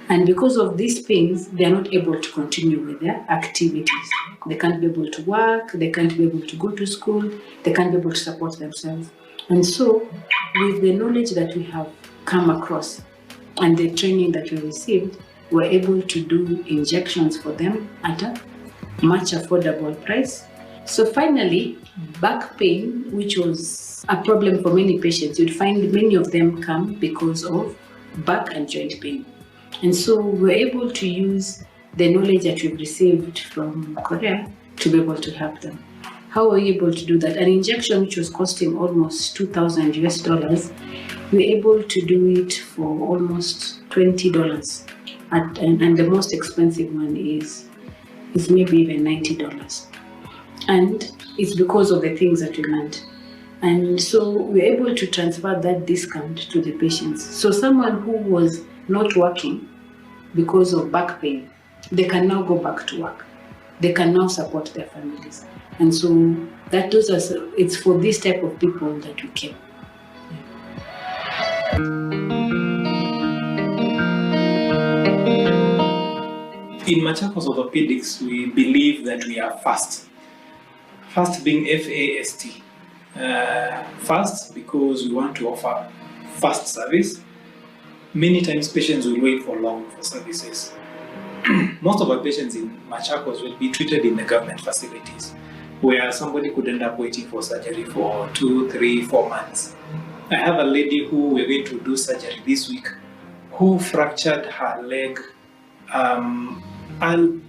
W: And because of these pains, they are not able to continue with their activities. They can't be able to work, they can't be able to go to school, they can't be able to support themselves. And so, with the knowledge that we have come across and the training that we received, we're able to do injections for them at a much affordable price. So finally, back pain, which was a problem for many patients, you'd find many of them come because of back and joint pain. And so we're able to use the knowledge that we've received from Korea to be able to help them. How were we able to do that? An injection which was costing almost $2,000 US, we're able to do it for almost $20. And the most expensive one is maybe even $90. And it's because of the things that we learned. And so we're able to transfer that discount to the patients. So someone who was not working because of back pain, they can now go back to work. They can now support their families. And so it's for this type of people that we came.
V: In Machakos Orthopedics, we believe that we are fast. Fast being FAST. Fast because we want to offer fast service. Many times patients will wait for long for services. Most of our patients in Machakos will be treated in the government facilities, where somebody could end up waiting for surgery for 2, 3, 4 months. I have a lady who we're going to do surgery this week, who fractured her leg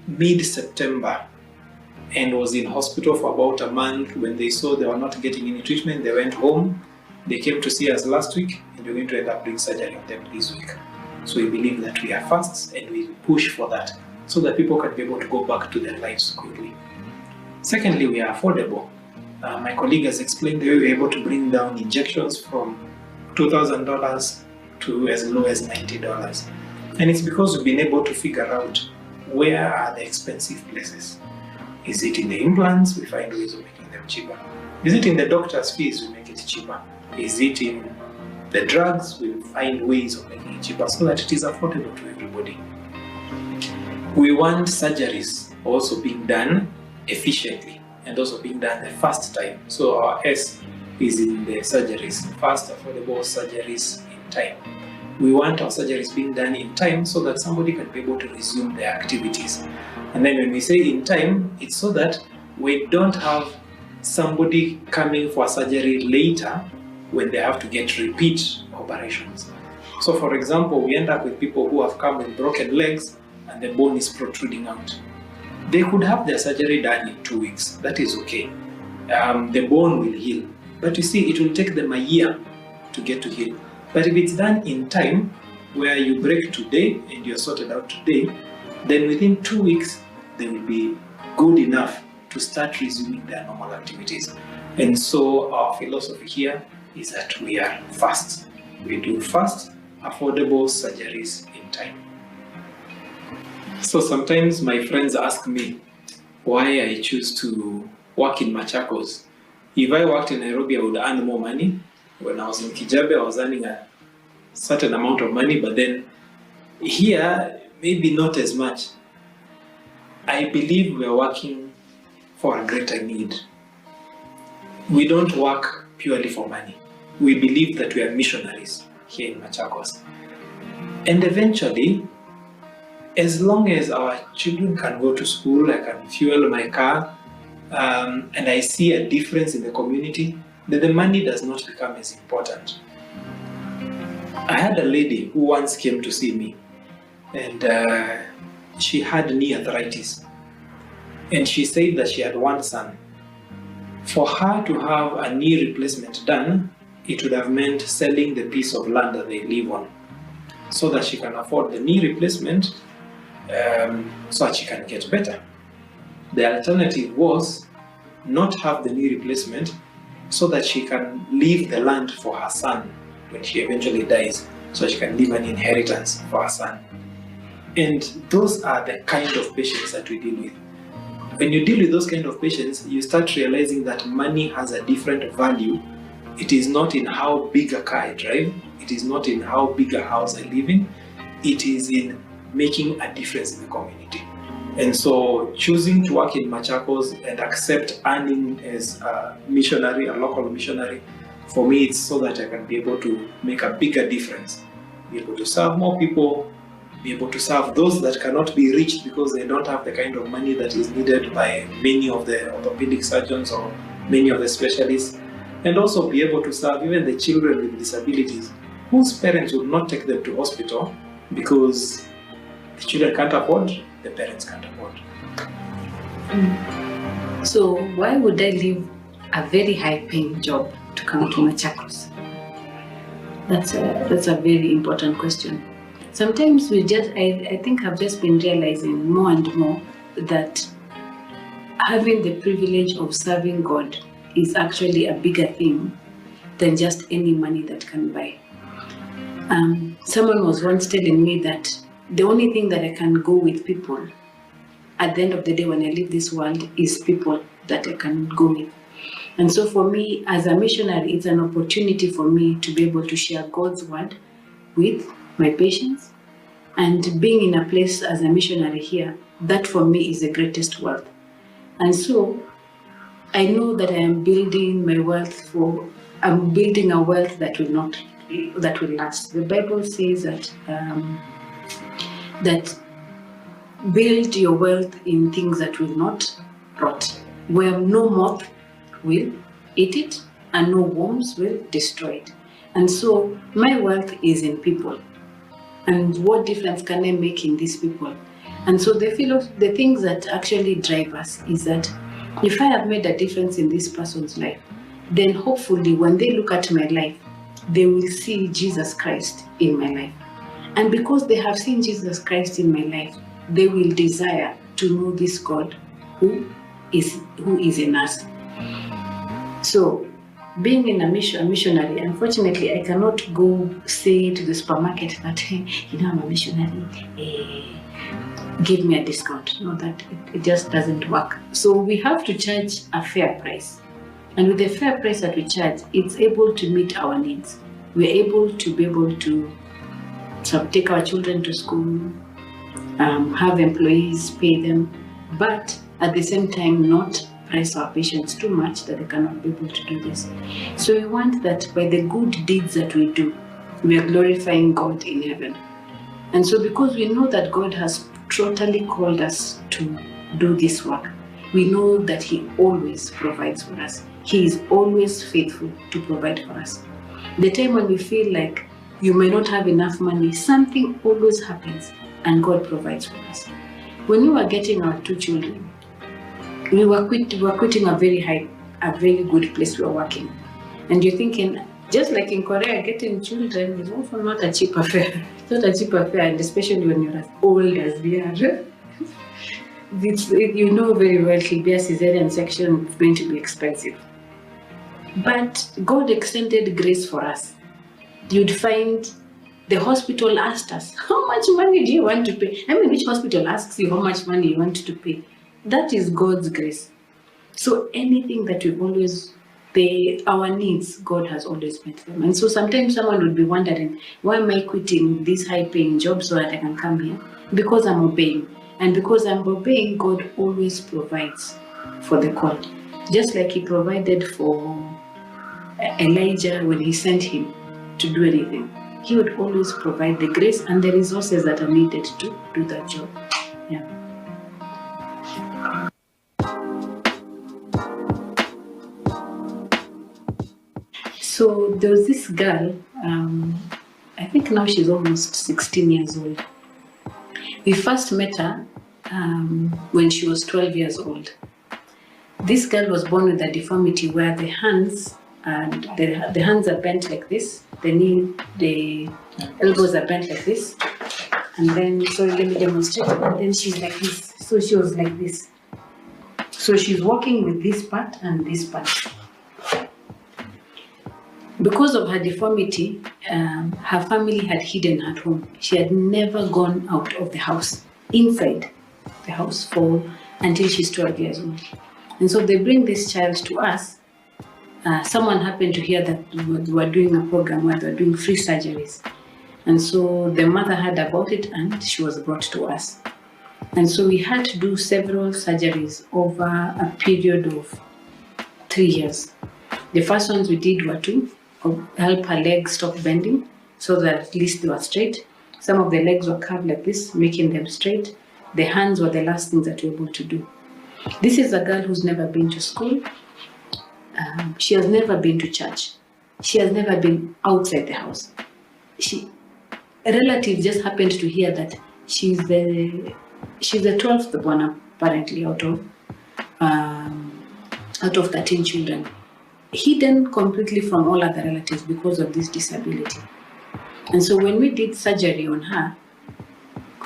V: mid-September and was in hospital for about a month. When they saw they were not getting any treatment, they went home. They came to see us last week, and we're going to end up doing surgery on them this week. So we believe that we are fast and we push for that so that people can be able to go back to their lives quickly. Secondly, we are affordable. My colleague has explained that we were able to bring down injections from $2,000 to as low as $90. And it's because we've been able to figure out where are the expensive places. Is it in the implants? We find ways of making them cheaper. Is it in the doctor's fees? We make it cheaper. Is it in the drugs? We find ways of making it cheaper so that it is affordable to everybody. We want surgeries also being done efficiently and also being done the first time. So our S is in the surgeries, fast, affordable surgeries in time. We want our surgeries being done in time so that somebody can be able to resume their activities. And then when we say in time, it's so that we don't have somebody coming for surgery later when they have to get repeat operations. So for example, we end up with people who have come with broken legs and the bone is protruding out. They could have their surgery done in 2 weeks. That is okay. The bone will heal. But you see, it will take them a year to get to heal. But if it's done in time, where you break today and you're sorted out today, then within 2 weeks, they will be good enough to start resuming their normal activities. And so our philosophy here is that we are fast. We do fast, affordable surgeries in time. So sometimes my friends ask me why I choose to work in Machakos. If I worked in Nairobi, I would earn more money. When I was in Kijabe, I was earning a certain amount of money, but then here, maybe not as much. I believe we are working for a greater need. We don't work purely for money. We believe that we are missionaries here in Machakos. And eventually, as long as our children can go to school, I can fuel my car, and I see a difference in the community, then the money does not become as important. I had a lady who once came to see me, and she had knee arthritis. And she said that she had one son. For her to have a knee replacement done, it would have meant selling the piece of land that they live on so that she can afford the knee replacement, so that she can get better. The alternative was not have the knee replacement so that she can leave the land for her son when she eventually dies, so she can leave an inheritance for her son. And those are the kind of patients that we deal with. When you deal with those kind of patients, you start realizing that money has a different value. It is not in how big a car I drive, It is not in how big a house I live in. It is in making a difference in the community. And so choosing to work in Machakos and accept earning as a missionary, a local missionary, for me it's so that I can be able to make a bigger difference, be able to serve more people, be able to serve those that cannot be reached because they don't have the kind of money that is needed by many of the orthopedic surgeons or many of the specialists, and also be able to serve even the children with disabilities whose parents would not take them to hospital because the children can't afford, the parents can't afford.
W: So why would I leave a very high-paying job to come to Machakos? That's a very important question. Sometimes I think I've just been realizing more and more that having the privilege of serving God is actually a bigger thing than just any money that can buy. Someone was once telling me that the only thing that I can go with people at the end of the day when I leave this world is people that I can go with. And so for me, as a missionary, it's an opportunity for me to be able to share God's word with my patients. And being in a place as a missionary here, that for me is the greatest wealth. And so I know that I am building my wealth I'm building a wealth that will last. The Bible says that build your wealth in things that will not rot, where no moth will eat it and no worms will destroy it. And so my wealth is in people. And what difference can I make in these people? And so the things that actually drive us is that if I have made a difference in this person's life, then hopefully when they look at my life, they will see Jesus Christ in my life. And because they have seen Jesus Christ in my life, they will desire to know this God who is in us. So being in a missionary, unfortunately, I cannot go say to the supermarket that, hey, I'm a missionary, give me a discount. No, it just doesn't work. So we have to charge a fair price. And with the fair price that we charge, it's able to meet our needs. We're able to take our children to school, have employees, pay them, but at the same time not press our patients too much that they cannot be able to do this. So we want that by the good deeds that we do, we are glorifying God in heaven. And so because we know that God has totally called us to do this work, we know that He always provides for us. He is always faithful to provide for us. The time when we feel like you may not have enough money, something always happens and God provides for us. When we were getting our 2 children, we were quitting a very good place we were working. And you're thinking, just like in Korea, getting children is also not a cheap affair. It's not a cheap affair, and especially when you're as old as we are. You know very well, to be a cesarean section is going to be expensive. But God extended grace for us. You'd find the hospital asked us, how much money do you want to pay? I mean, which hospital asks you how much money you want to pay? That is God's grace. So anything that we always pay, our needs, God has always met them. And so sometimes someone would be wondering, why am I quitting this high-paying job so that I can come here? Because I'm obeying. And because I'm obeying, God always provides for the call. Just like He provided for Elijah when He sent him to do anything. He would always provide the grace and the resources that are needed to do that job. Yeah. So there was this girl, I think now she's almost 16 years old. We first met her when she was 12 years old. This girl was born with a deformity where the hands are bent like this, the elbows are bent like this, and then, so let me demonstrate, and then she's like this, so she was like this. So she's walking with this part and this part. Because of her deformity, her family had hidden her at home. She had never gone out of the house, inside the house, until she's 12 years old. And so they bring this child to us someone happened to hear that we were doing a program where they were doing free surgeries. And so the mother heard about it and she was brought to us. And so we had to do several surgeries over a period of 3 years. The first ones we did were to help her legs stop bending so that at least they were straight. Some of the legs were curved like this, making them straight. The hands were the last things that we were able to do. This is a girl who's never been to school. She has never been to church. She has never been outside the house. A relative just happened to hear that she's the 12th born apparently out of 13 children, hidden completely from all other relatives because of this disability. And so when we did surgery on her,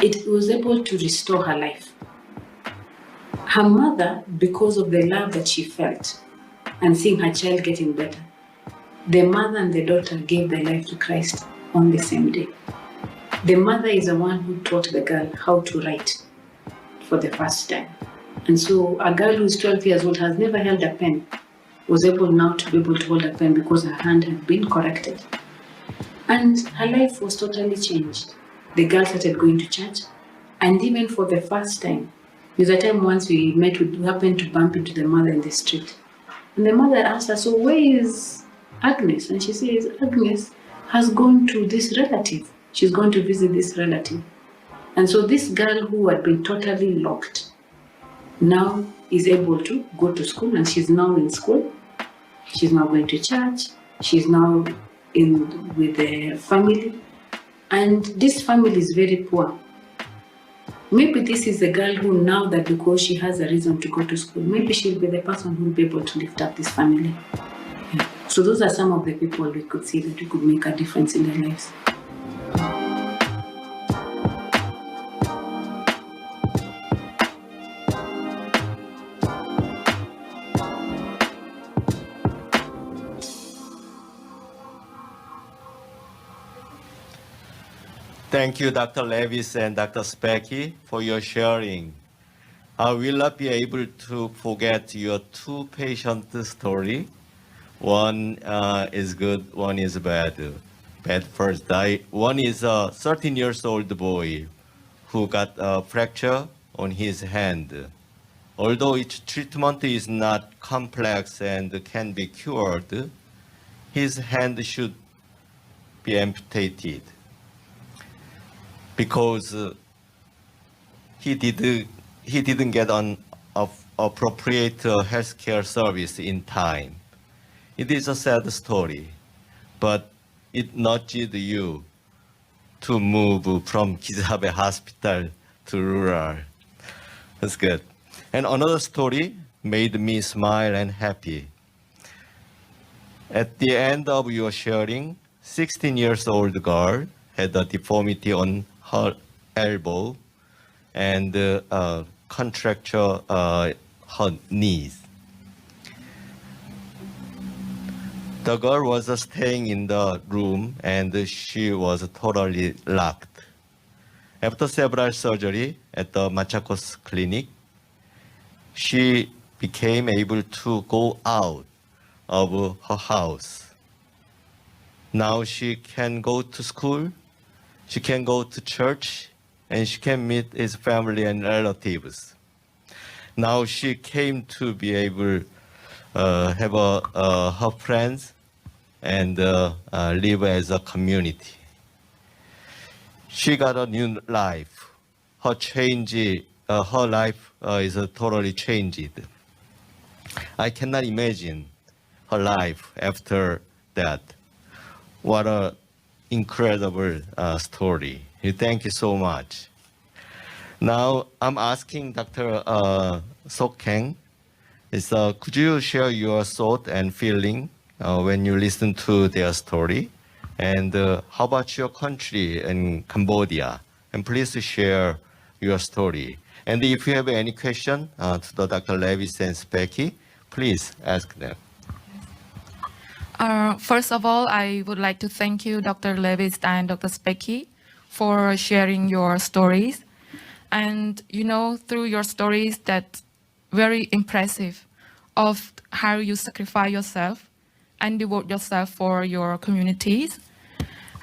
W: it was able to restore her life. Her mother, because of the love that she felt and seeing her child getting better, the mother and the daughter gave their life to Christ on the same day. The mother is the one who taught the girl how to write for the first time. And so a girl who's 12 years old, has never held a pen, was able now to be able to hold a pen because her hand had been corrected. And her life was totally changed. The girl started going to church, and even for the first time, there's a time once we happened to bump into the mother in the street. And the mother asked her, so where is Agnes? And she says, Agnes has gone to this relative. She's going to visit this relative. And so this girl who had been totally locked now is able to go to school, and she's now in school. She's now going to church. She's now with the family. And this family is very poor. Maybe this is the girl who now that because she has a reason to go to school, maybe she'll be the person who will be able to lift up this family. Yeah. So those are some of the people we could see that we could make a difference in their lives.
J: Thank you, Dr. Levis and Dr. Specky, for your sharing. I will not be able to forget your two patient story. One is good, one is bad. Bad first. One is a 13-year-old boy who got a fracture on his hand. Although its treatment is not complex and can be cured, his hand should be amputated, because he didn't get an appropriate healthcare service in time. It is a sad story, but it nudged you to move from Kizabe Hospital to rural. That's good. And another story made me smile and happy. At the end of your sharing, 16-year-old girl had a deformity on her elbow and contracture her knees. The girl was staying in the room and she was totally locked. After several surgery at the Machakos clinic, she became able to go out of her house. Now she can go to school, she can go to church, and she can meet his family and relatives. Now she came to be able have her friends and live as a community. She got a new life. Her life is totally changed. I cannot imagine her life after that. What an incredible story. Thank you so much. Now I'm asking Dr. Sok-Heng, could you share your thought and feeling when you listen to their story? And how about your country in Cambodia? And please share your story. And if you have any question to the Dr. Levis and Specky, please ask them.
M: First of all, I would like to thank you, Dr. Levis and Dr. Specky, for sharing your stories. And through your stories, that's very impressive of how you sacrifice yourself and devote yourself for your communities.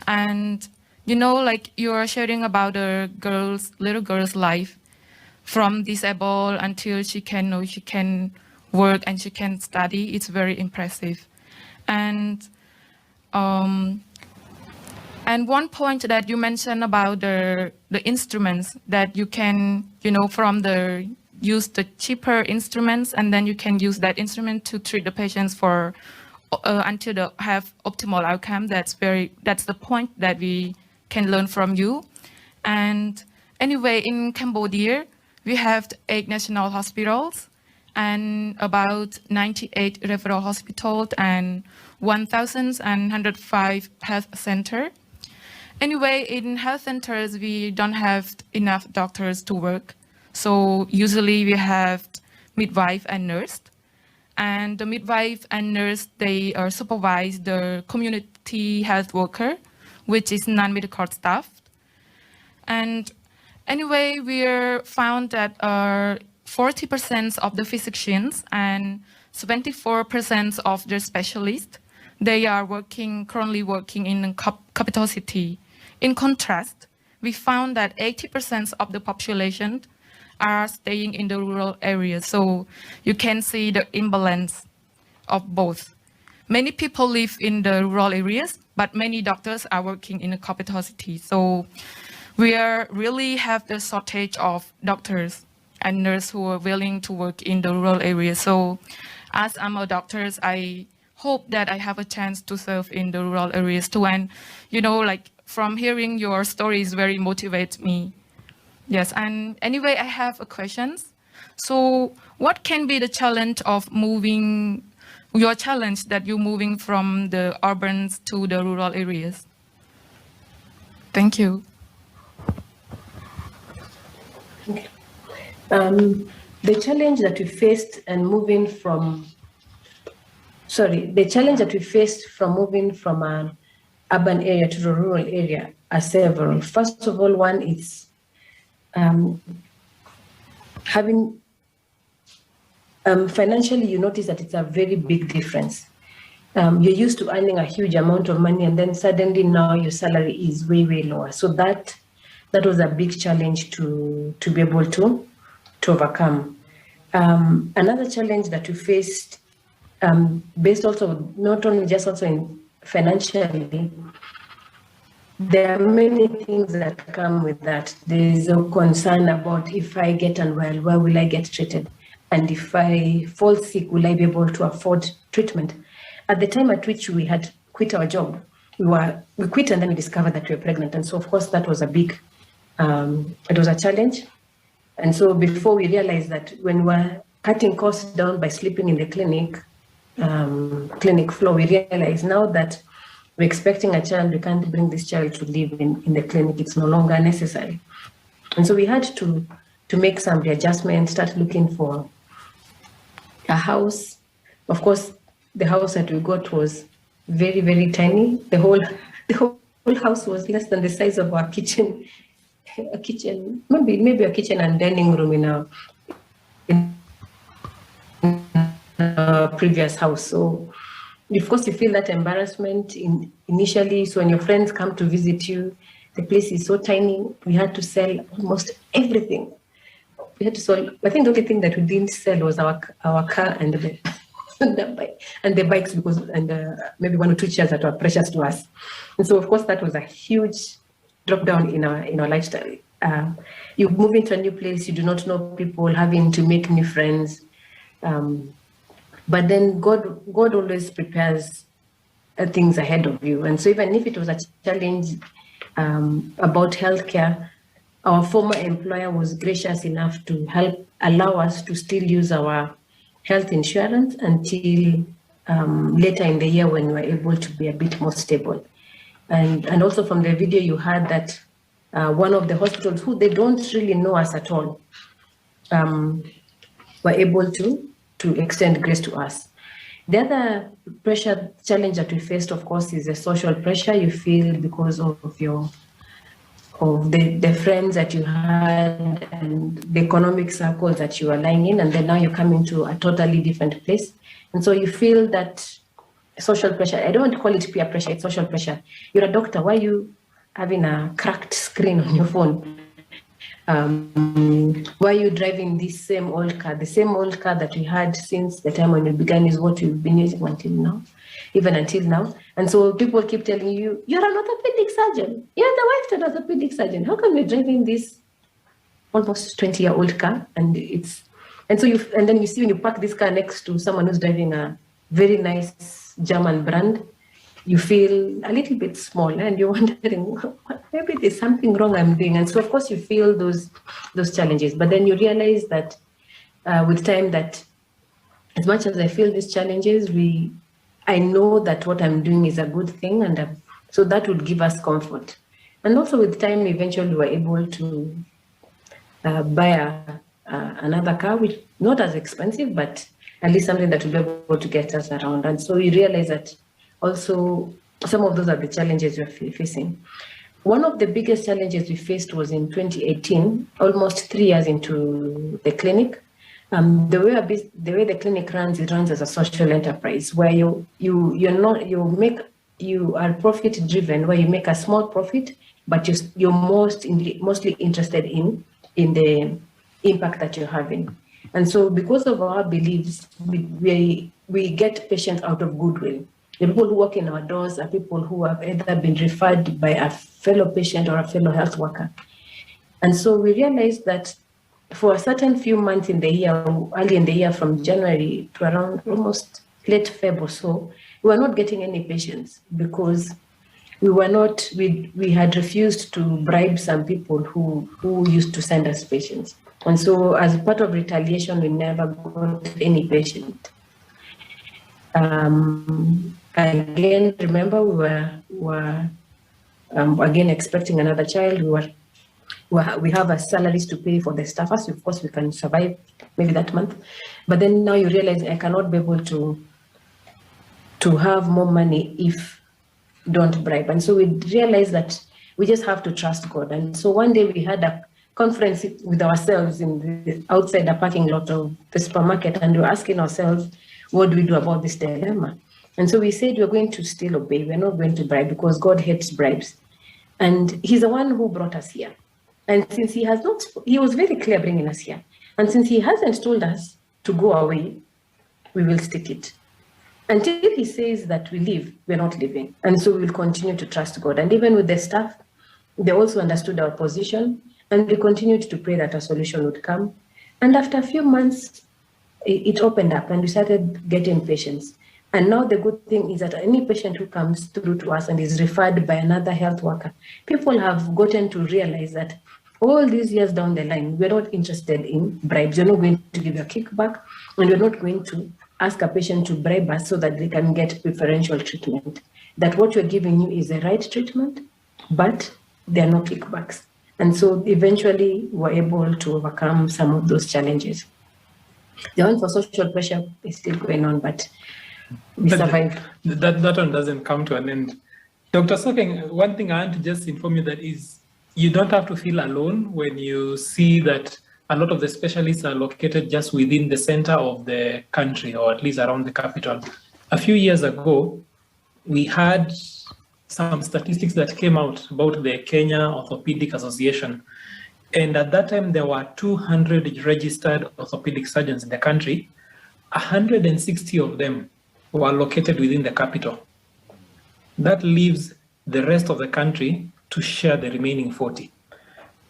M: And you know, like you're sharing about a little girl's life from disabled until she can work and she can study. It's very impressive. And one point that you mentioned about the instruments that you can, use the cheaper instruments, and then you can use that instrument to treat the patients for until they have optimal outcome. That's the point that we can learn from you. And anyway, in Cambodia, we have 8 national hospitals and about 98 referral hospitals and 1,105 health centers. Anyway, in health centers, we don't have enough doctors to work. So usually we have midwife and nurse. And the midwife and nurse, they supervise the community health worker, which is non-medical staff. And anyway, we found that 40% of the physicians and 74% of the specialists, they are currently working in capital city. In contrast, we found that 80% of the population are staying in the rural areas. So you can see the imbalance of both. Many people live in the rural areas, but many doctors are working in the capital city. So we really have the shortage of doctors and nurses who are willing to work in the rural areas. So as I'm a doctor, I hope that I have a chance to serve in the rural areas too. And, from hearing your stories very motivate me. Yes, and anyway, I have a question. So what can be the challenge of your challenge that you're moving from the urban to the rural areas? Thank you.
W: Okay. The challenge that we faced from moving from an urban area to the rural area are several. First of all, one is having financially, you notice that it's a very big difference. You're used to earning a huge amount of money, and then suddenly now your salary is way, way lower. So that was a big challenge to be able to overcome. Another challenge that we faced, based also not only just also in financially, there are many things that come with that. There is a concern about, if I get unwell, where will I get treated? And if I fall sick, will I be able to afford treatment? At the time at which we had quit our job, we quit and then we discovered that we were pregnant. And so of course that was it was a challenge. And so before we realized that when we're cutting costs down by sleeping in the clinic floor, we realized now that we're expecting a child, we can't bring this child to live in the clinic. It's no longer necessary. And so we had to make some readjustments, start looking for a house. Of course, the house that we got was very, very tiny. The whole house was less than the size of our kitchen. Maybe a kitchen and dining room in our previous house. So of course you feel that embarrassment initially. So when your friends come to visit you, the place is so tiny. We had to sell almost everything. We had to sell. I think the only thing that we didn't sell was our car and the bikes, because maybe 1 or 2 chairs that were precious to us. And so of course that was a huge drop down in our lifestyle. You move into a new place, you do not know people, having to make new friends. But then God always prepares things ahead of you. And so even if it was a challenge about healthcare, our former employer was gracious enough to allow us to still use our health insurance until later in the year when we were able to be a bit more stable. And also from the video you heard that one of the hospitals, who they don't really know us at all, were able to extend grace to us. The other challenge that we faced, of course, is the social pressure you feel because of the friends that you had and the economic circles that you are lying in, and then now you come into a totally different place. And so you feel that social pressure. I don't want to call it peer pressure, it's social pressure. You're a doctor, why are you having a cracked screen on your phone? Why are you driving this same old car? The same old car that we had since the time when we began is what we've been using until now, even until now. And so people keep telling you, you're an orthopedic surgeon. You're the wife to an orthopedic surgeon. How come you're driving this almost 20-year-old car? And then you see when you park this car next to someone who's driving a very nice German brand, you feel a little bit small and you're wondering, maybe there's something wrong I'm doing. And so of course you feel those challenges, but then you realize that with time that as much as I feel these challenges, I know that what I'm doing is a good thing, and so that would give us comfort. And also with time, eventually we were able to buy another car, which not as expensive, but at least something that will be able to get us around. And so we realize that also some of those are the challenges we're facing. One of the biggest challenges we faced was in 2018, almost 3 years into the clinic. The way the clinic runs, it runs as a social enterprise where you are profit driven, where you make a small profit, but you're mostly interested in the impact that you're having. And so because of our beliefs, we get patients out of goodwill. The people who walk in our doors are people who have either been referred by a fellow patient or a fellow health worker. And so we realized that for a certain few months in the year, early in the year from January to around almost late February or so, we were not getting any patients because we had refused to bribe some people who used to send us patients. And so as part of retaliation, we never got any patient. Again, remember, we were again expecting another child. We have a salaries to pay for the staffers. Of course, we can survive maybe that month. But then now you realize I cannot be able to have more money if don't bribe. And so we realized that we just have to trust God. And so one day we had a conference with ourselves outside the parking lot of the supermarket, and we were asking ourselves, what do we do about this dilemma? And so we said we're going to still obey. We're not going to bribe because God hates bribes. And he's the one who brought us here. And since he was very clear bringing us here. And since he hasn't told us to go away, we will stick it. Until he says that we leave, we're not leaving. And so we will continue to trust God. And even with the staff, they also understood our position, and we continued to pray that a solution would come. And after a few months, it opened up and we started getting patients. And now the good thing is that any patient who comes through to us and is referred by another health worker, people have gotten to realize that all these years down the line, we're not interested in bribes. We're not going to give a kickback, and we're not going to ask a patient to bribe us so that they can get preferential treatment. That what we're giving you is the right treatment, but there are no kickbacks. And so eventually we're able to overcome some of those challenges. The one for social pressure is still going on, but we survived.
V: That one doesn't come to an end. Dr. Sokeng, one thing I want to just inform you that is you don't have to feel alone when you see that a lot of the specialists are located just within the center of the country, or at least around the capital. A few years ago, we had some statistics that came out about the Kenya Orthopedic Association. And at that time, there were 200 registered orthopedic surgeons in the country. 160 of them were located within the capital. That leaves the rest of the country to share the remaining 40.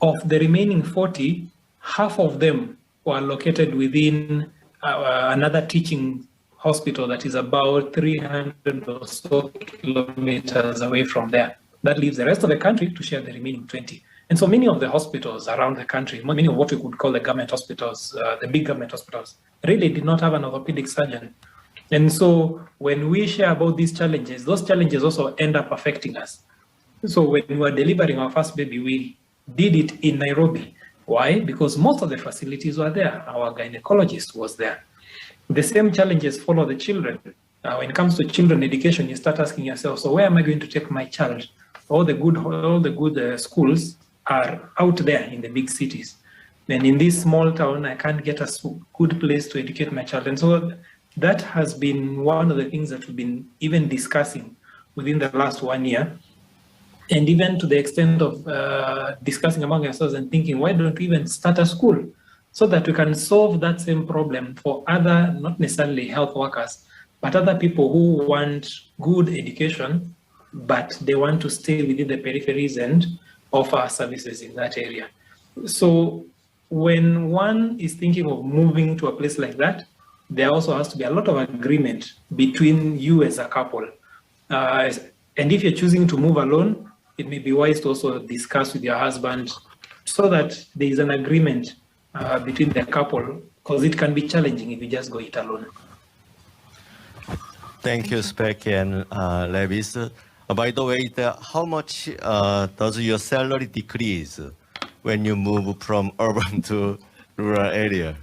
V: Of the remaining 40, half of them were located within another teaching hospital that is about 300 or so kilometers away from there. That leaves the rest of the country to share the remaining 20. And so many of the hospitals around the country, many of what we could call the government hospitals, the big government hospitals, really did not have an orthopedic surgeon. And so when we share about these challenges, those challenges also end up affecting us. So when we were delivering our first baby, we did it in Nairobi. Why? Because most of the facilities were there. Our gynecologist was there. The same challenges follow the children. When it comes to children education, you start asking yourself, so where am I going to take my child? All the good schools are out there in the big cities. And in this small town, I can't get a good place to educate my child. And so that has been one of the things that we've been even discussing within the last 1 year. And even to the extent of discussing among ourselves and thinking, why don't we even start a school so that we can solve that same problem for other, not necessarily health workers, but other people who want good education, but they want to stay within the peripheries and offer services in that area. So when one is thinking of moving to a place like that, there also has to be a lot of agreement between you as a couple. And if you're choosing to move alone, it may be wise to also discuss with your husband so that there is an agreement between the couple, because it can be challenging if you just go it alone.
J: Thank you, Specky and Levis. By the way, how much does your salary decrease when you move from urban to rural area?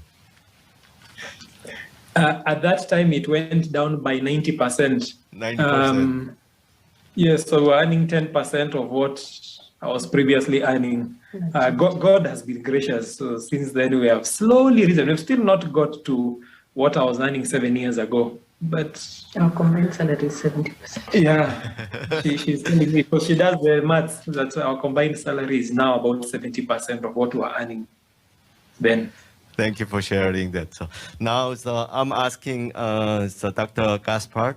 V: At that time, it went down by 90%.
J: 90%.
V: Yes, so we're earning 10% of what I was previously earning. God has been gracious. So since then, we have slowly risen. We've still not got to what I was earning 7 years ago. But
W: our combined salary is 70%.
V: Yeah, she's telling me, because she does the maths, that our combined salary is now about 70% of what we were earning then.
J: Thank you for sharing that. So now I'm asking Dr. Gaspard,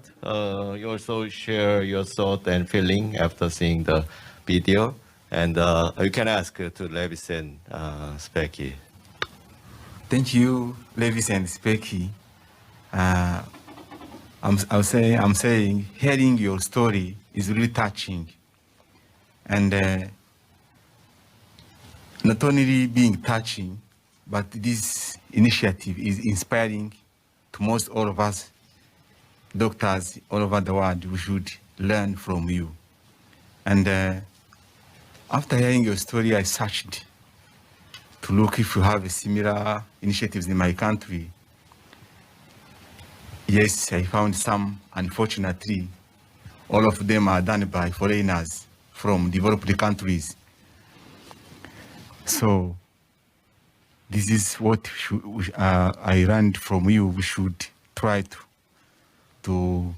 J: you also share your thought and feeling after seeing the video. And you can ask to Levis and Specky.
P: Thank you, Levis and Specky. I'm saying hearing your story is really touching. And not only being touching, but this initiative is inspiring to most all of us, doctors all over the world. We should learn from you. And after hearing your story, I searched to look if you have similar initiatives in my country. Yes, I found some. Unfortunately, all of them are done by foreigners from developed countries. So this is what I learned from you. We should try to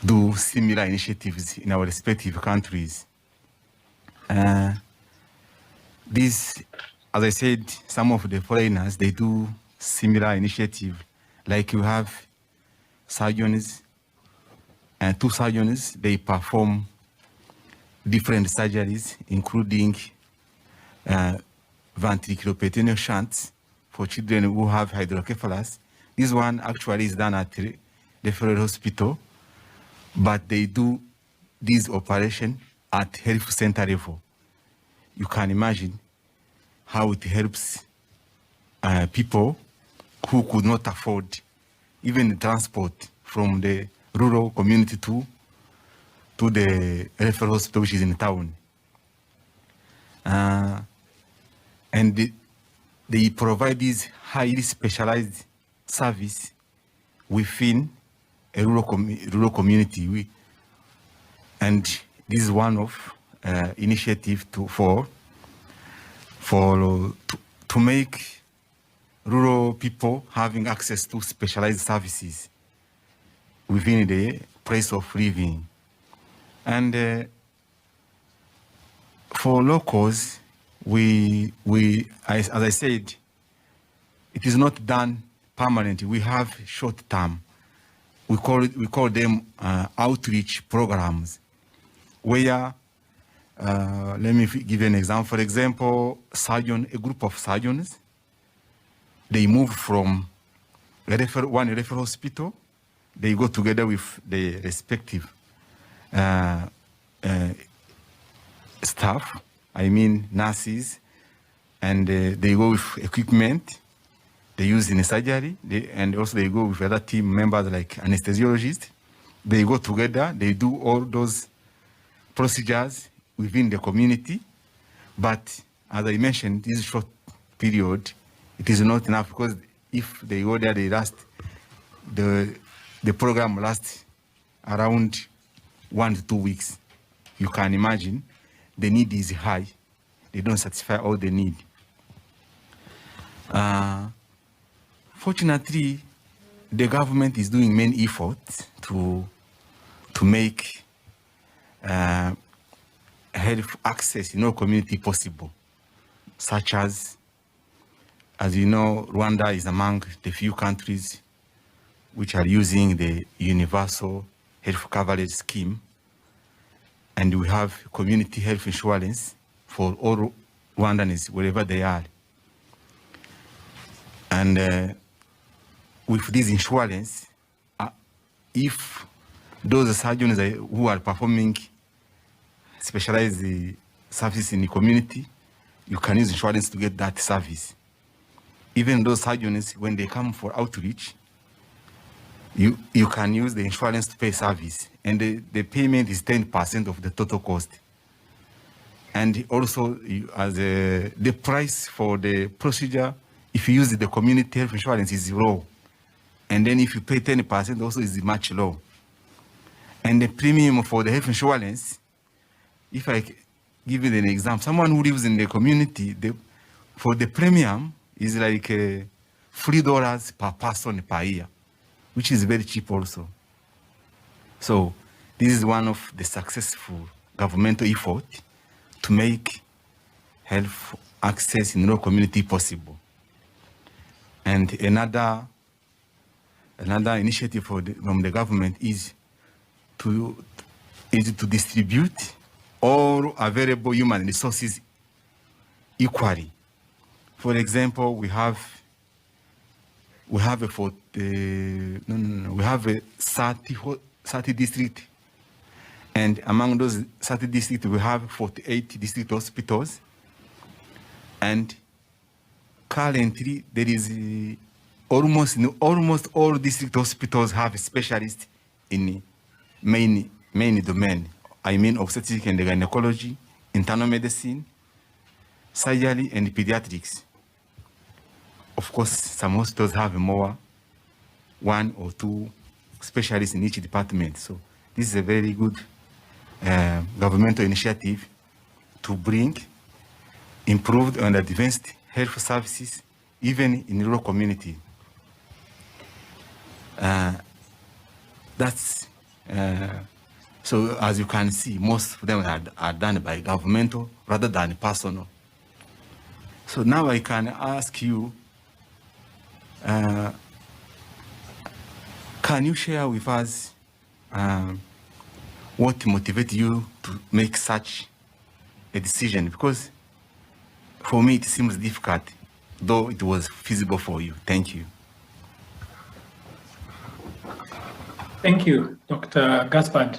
P: do similar initiatives in our respective countries. This, as I said, some of the foreigners, they do similar initiative. Like you have surgeons, and 2 surgeons, they perform different surgeries, including ventriculoperitoneal shunts for children who have hydrocephalus. This one actually is done at referral hospital, but they do this operation at health center level. You can imagine how it helps people who could not afford even the transport from the rural community to the referral hospital, which is in the town. And they provide this highly specialized service within a rural community. And this is one of initiative to make rural people having access to specialized services within the place of living. And for locals, as I said, it is not done permanently. We have short term. We call them outreach programs, where let me give you an example. For example, a group of surgeons, they move from one referral hospital, they go together with the respective staff, I mean nurses, and they go with equipment they use in the surgery, and also they go with other team members like anesthesiologists. They go together, they do all those procedures within the community. But as I mentioned, this short period, it is not enough, because if they go there, they last, the program lasts around 1 to 2 weeks. You can imagine the need is high. They don't satisfy all the need. Fortunately, the government is doing many efforts to make health access in all community possible, such as you know, Rwanda is among the few countries which are using the universal health coverage scheme, and we have community health insurance for all Rwandans wherever they are. And with this insurance, if those surgeons who are performing specialized service in the community, you can use insurance to get that service. Even those surgeons, when they come for outreach, you can use the insurance to pay service, and the payment is 10% of the total cost. And also, the price for the procedure, if you use the community health insurance, is low. And then if you pay 10%, also is much low. And the premium for the health insurance, if I give you an example, someone who lives in the community, for the premium is like $3 per person per year, which is very cheap also. So this is one of the successful governmental efforts to make health access in rural community possible. And another initiative from the government is to distribute all available human resources equally. For example, we have a 30 districts, and among those 30 districts we have 48 district hospitals, and currently there is almost all district hospitals have specialists in main domain. I mean obstetrics and gynecology, internal medicine, surgery, and pediatrics. Of course, some hospitals have one or two specialists in each department. So this is a very good governmental initiative to bring improved and advanced health services even in rural community. So as you can see, most of them are done by governmental rather than personal. So now I can ask you, can you share with us what motivated you to make such a decision? Because for me it seems difficult, though it was feasible for you. Thank you.
V: Thank you, Dr. Gaspard.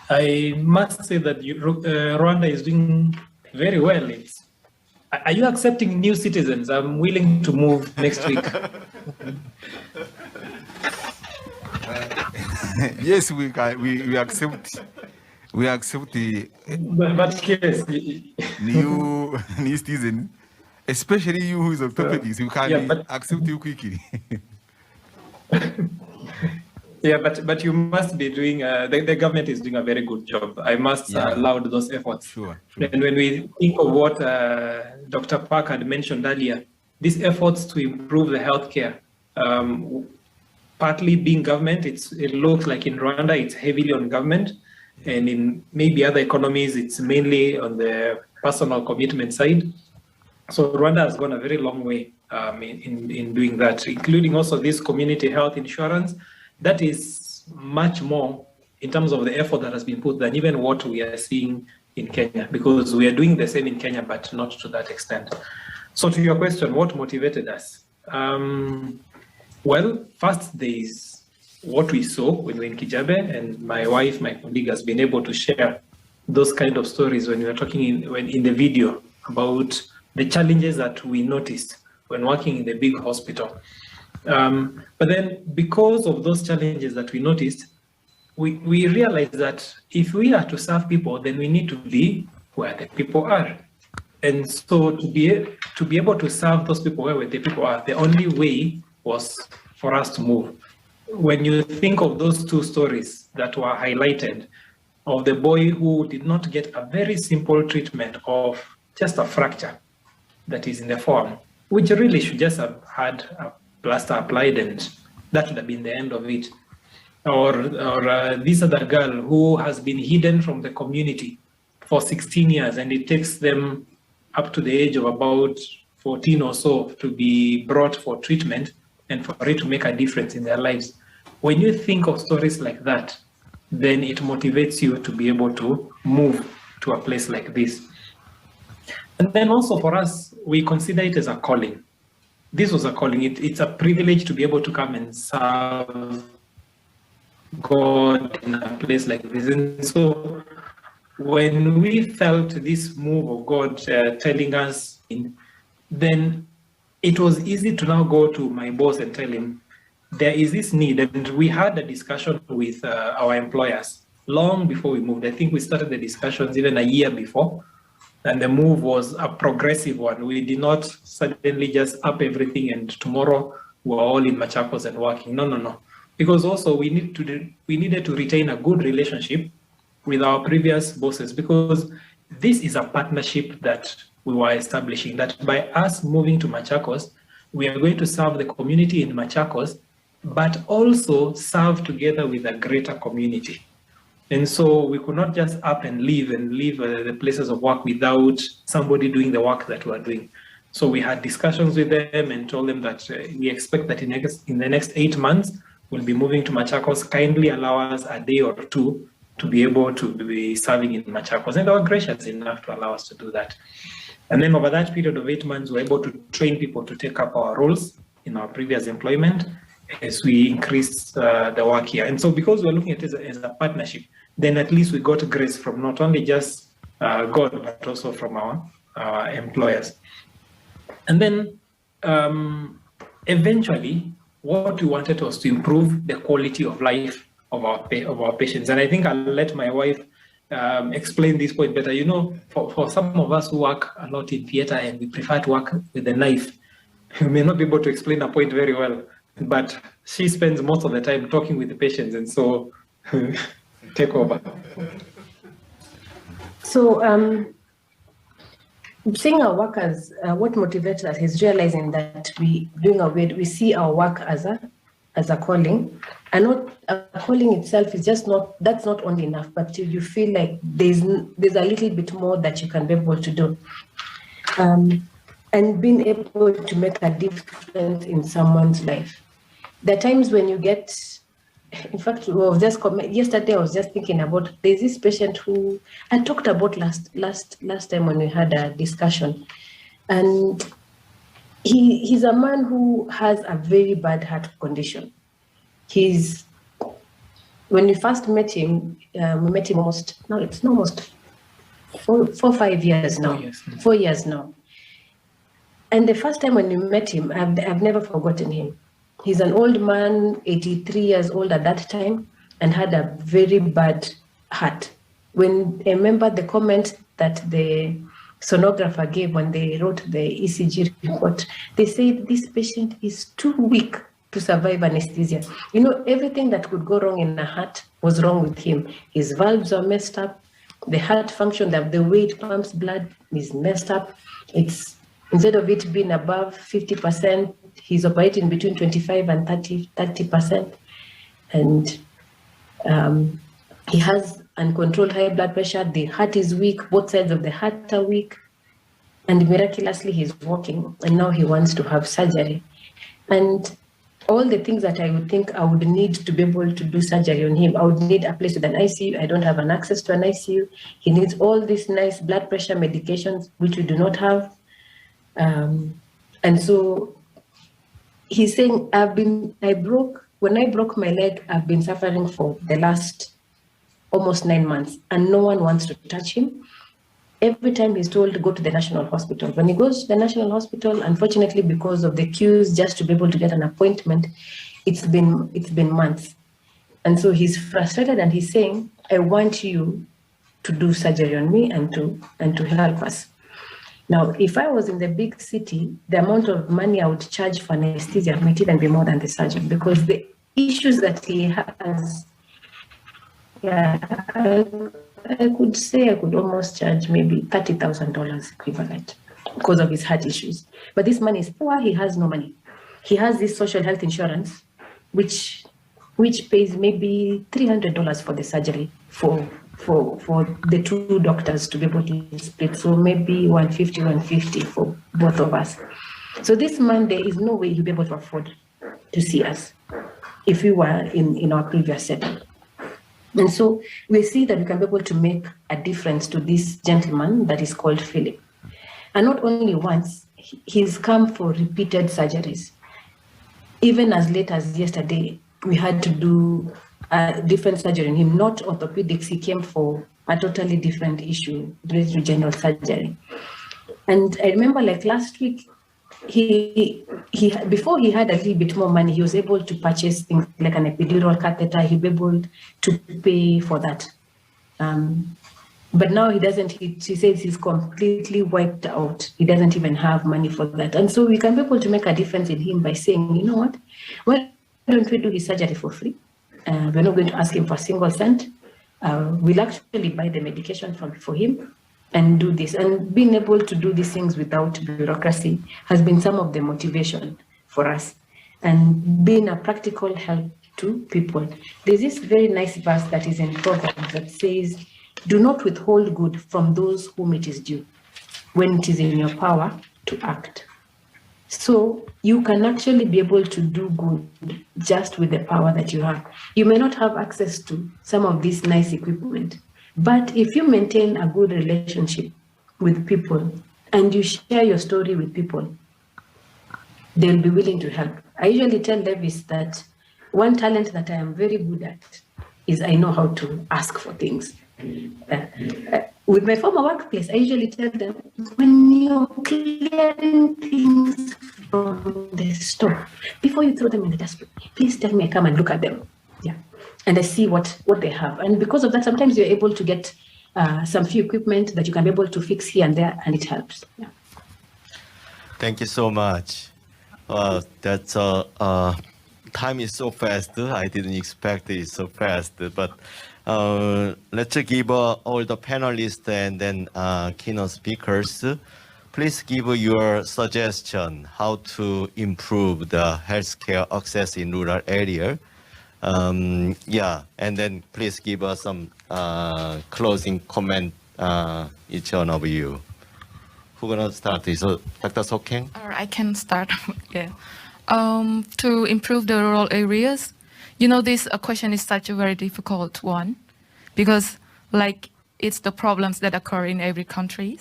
V: I must say that Rwanda is doing very well. Are you accepting new citizens? I'm willing to move next week.
P: Yes, we accept. We accept the
V: yes,
P: new citizen, especially you who is orthopedics. You can accept you quickly.
V: Yeah, but you must be doing, the government is doing a very good job. I must laud those efforts.
P: Sure.
V: And when we think of what Dr. Park had mentioned earlier, these efforts to improve the healthcare, partly being government, it looks like in Rwanda, it's heavily on government. And in maybe other economies, it's mainly on the personal commitment side. So Rwanda has gone a very long way in doing that, including also this community health insurance. That is much more in terms of the effort that has been put than even what we are seeing in Kenya, because we are doing the same in Kenya, but not to that extent. So to your question, what motivated us? Well, first there is what we saw when we were in Kijabe, and my wife, my colleague, has been able to share those kind of stories when we were talking in the video about the challenges that we noticed when working in the big hospital. But then because of those challenges that we noticed, we realized that if we are to serve people, then we need to be where the people are. And so to be able to serve those people where the people are, the only way was for us to move. When you think of those two stories that were highlighted, of the boy who did not get a very simple treatment of just a fracture that is in the forearm, which really should just have had a plaster applied and that would have been the end of it. Or this other girl who has been hidden from the community for 16 years, and it takes them up to the age of about 14 or so to be brought for treatment and for it to make a difference in their lives. When you think of stories like that, then it motivates you to be able to move to a place like this. And then also for us, we consider it as a calling. This was a calling. It's a privilege to be able to come and serve God in a place like this. And so when we felt this move of God telling us, then it was easy to now go to my boss and tell him, there is this need. And we had a discussion with our employers long before we moved. I think we started the discussions even a year before. And the move was a progressive one. We did not suddenly just up everything and tomorrow we're all in Machakos and working. No. Because also we needed to retain a good relationship with our previous bosses, because this is a partnership that we were establishing, that by us moving to Machakos, we are going to serve the community in Machakos, but also serve together with a greater community. And so we could not just up and leave the places of work without somebody doing the work that we're doing. So we had discussions with them and told them that we expect that in the next 8 months, we'll be moving to Machakos. Kindly allow us a day or two to be able to be serving in Machakos. And they were gracious enough to allow us to do that. And then over that period of 8 months, we were able to train people to take up our roles in our previous employment as we increased the work here. And so because we're looking at it as a partnership, then at least we got grace from not only just God, but also from our employers. And then eventually, what we wanted was to improve the quality of life of our patients. And I think I'll let my wife explain this point better. You know, for some of us who work a lot in theater and we prefer to work with a knife, we may not be able to explain a point very well, but she spends most of the time talking with the patients. And so take over.
W: So seeing our work as what motivates us is realizing that we see our work as a calling, and not a calling itself is just not, that's not only enough, but you feel like there's a little bit more that you can be able to do, and being able to make a difference in someone's life. There are times when you get, in fact, yesterday I was just thinking about, there's this patient who I talked about last time when we had a discussion, and he's a man who has a very bad heart condition. When we first met him, we met him almost 4 years now. 4 years now. And the first time when we met him, I've never forgotten him. He's an old man, 83 years old at that time, and had a very bad heart. When I remember the comment that the sonographer gave when they wrote the ECG report, they said this patient is too weak to survive anesthesia. You know, everything that could go wrong in the heart was wrong with him. His valves are messed up. The heart function, the way it pumps blood is messed up. It's, instead of it being above 50%, he's operating between 25 and 30%. And he has uncontrolled high blood pressure. The heart is weak. Both sides of the heart are weak. And miraculously, he's walking. And now he wants to have surgery. And all the things that I would think I would need to be able to do surgery on him, I would need a place with an ICU. I don't have an access to an ICU. He needs all these nice blood pressure medications, which we do not have. And so he's saying, when I broke my leg, I've been suffering for the last almost 9 months, and no one wants to touch him. Every time he's told to go to the National Hospital. When he goes to the National Hospital, unfortunately, because of the queues just to be able to get an appointment, it's been months. And so he's frustrated and he's saying, I want you to do surgery on me and to help us. Now, if I was in the big city, the amount of money I would charge for anesthesia might even be more than the surgeon, because the issues that he has, I could say I could almost charge maybe $30,000 equivalent because of his heart issues. But this man is poor, he has no money. He has this social health insurance, which pays maybe $300 for the surgery for the two doctors to be able to split. So maybe 150 for both of us. So this man, there is no way he'll be able to afford to see us if we were in our previous setting. And so we see that we can be able to make a difference to this gentleman that is called Philip. And not only once, he's come for repeated surgeries. Even as late as yesterday, we had to do a different surgery on him, not orthopedics. He came for a totally different issue, related to general surgery. And I remember like last week, before he had a little bit more money, he was able to purchase things like an epidural catheter. He'll be able to pay for that. But now he doesn't, he says he's completely wiped out. He doesn't even have money for that. And so we can be able to make a difference in him by saying, you know what, why don't we do his surgery for free? We're not going to ask him for a single cent. We'll actually buy the medication for him and do this. And being able to do these things without bureaucracy has been some of the motivation for us. And being a practical help to people. There's this very nice verse that is in Proverbs that says, do not withhold good from those whom it is due, when it is in your power to act. So you can actually be able to do good just with the power that you have. You may not have access to some of this nice equipment, but if you maintain a good relationship with people and you share your story with people, they'll be willing to help. I usually tell Levis that one talent that I am very good at is I know how to ask for things. With my former workplace, I usually tell them, when you're clearing things from the store, before you throw them in the dustbin, please tell me, I come and look at them. Yeah, and I see what they have. And because of that, sometimes you're able to get some few equipment that you can be able to fix here and there, and it helps. Yeah.
J: Thank you so much. That's time is so fast. I didn't expect it so fast, but let's give all the panelists and then keynote speakers. Please give your suggestion how to improve the healthcare access in rural area. Yeah, and then please give us some closing comment, each one of you. Who's gonna start? Is Dr. Sokeng?
M: Or I can start. Yeah. To improve the rural areas, you know, this question is such a very difficult one because, like, it's the problems that occur in every country.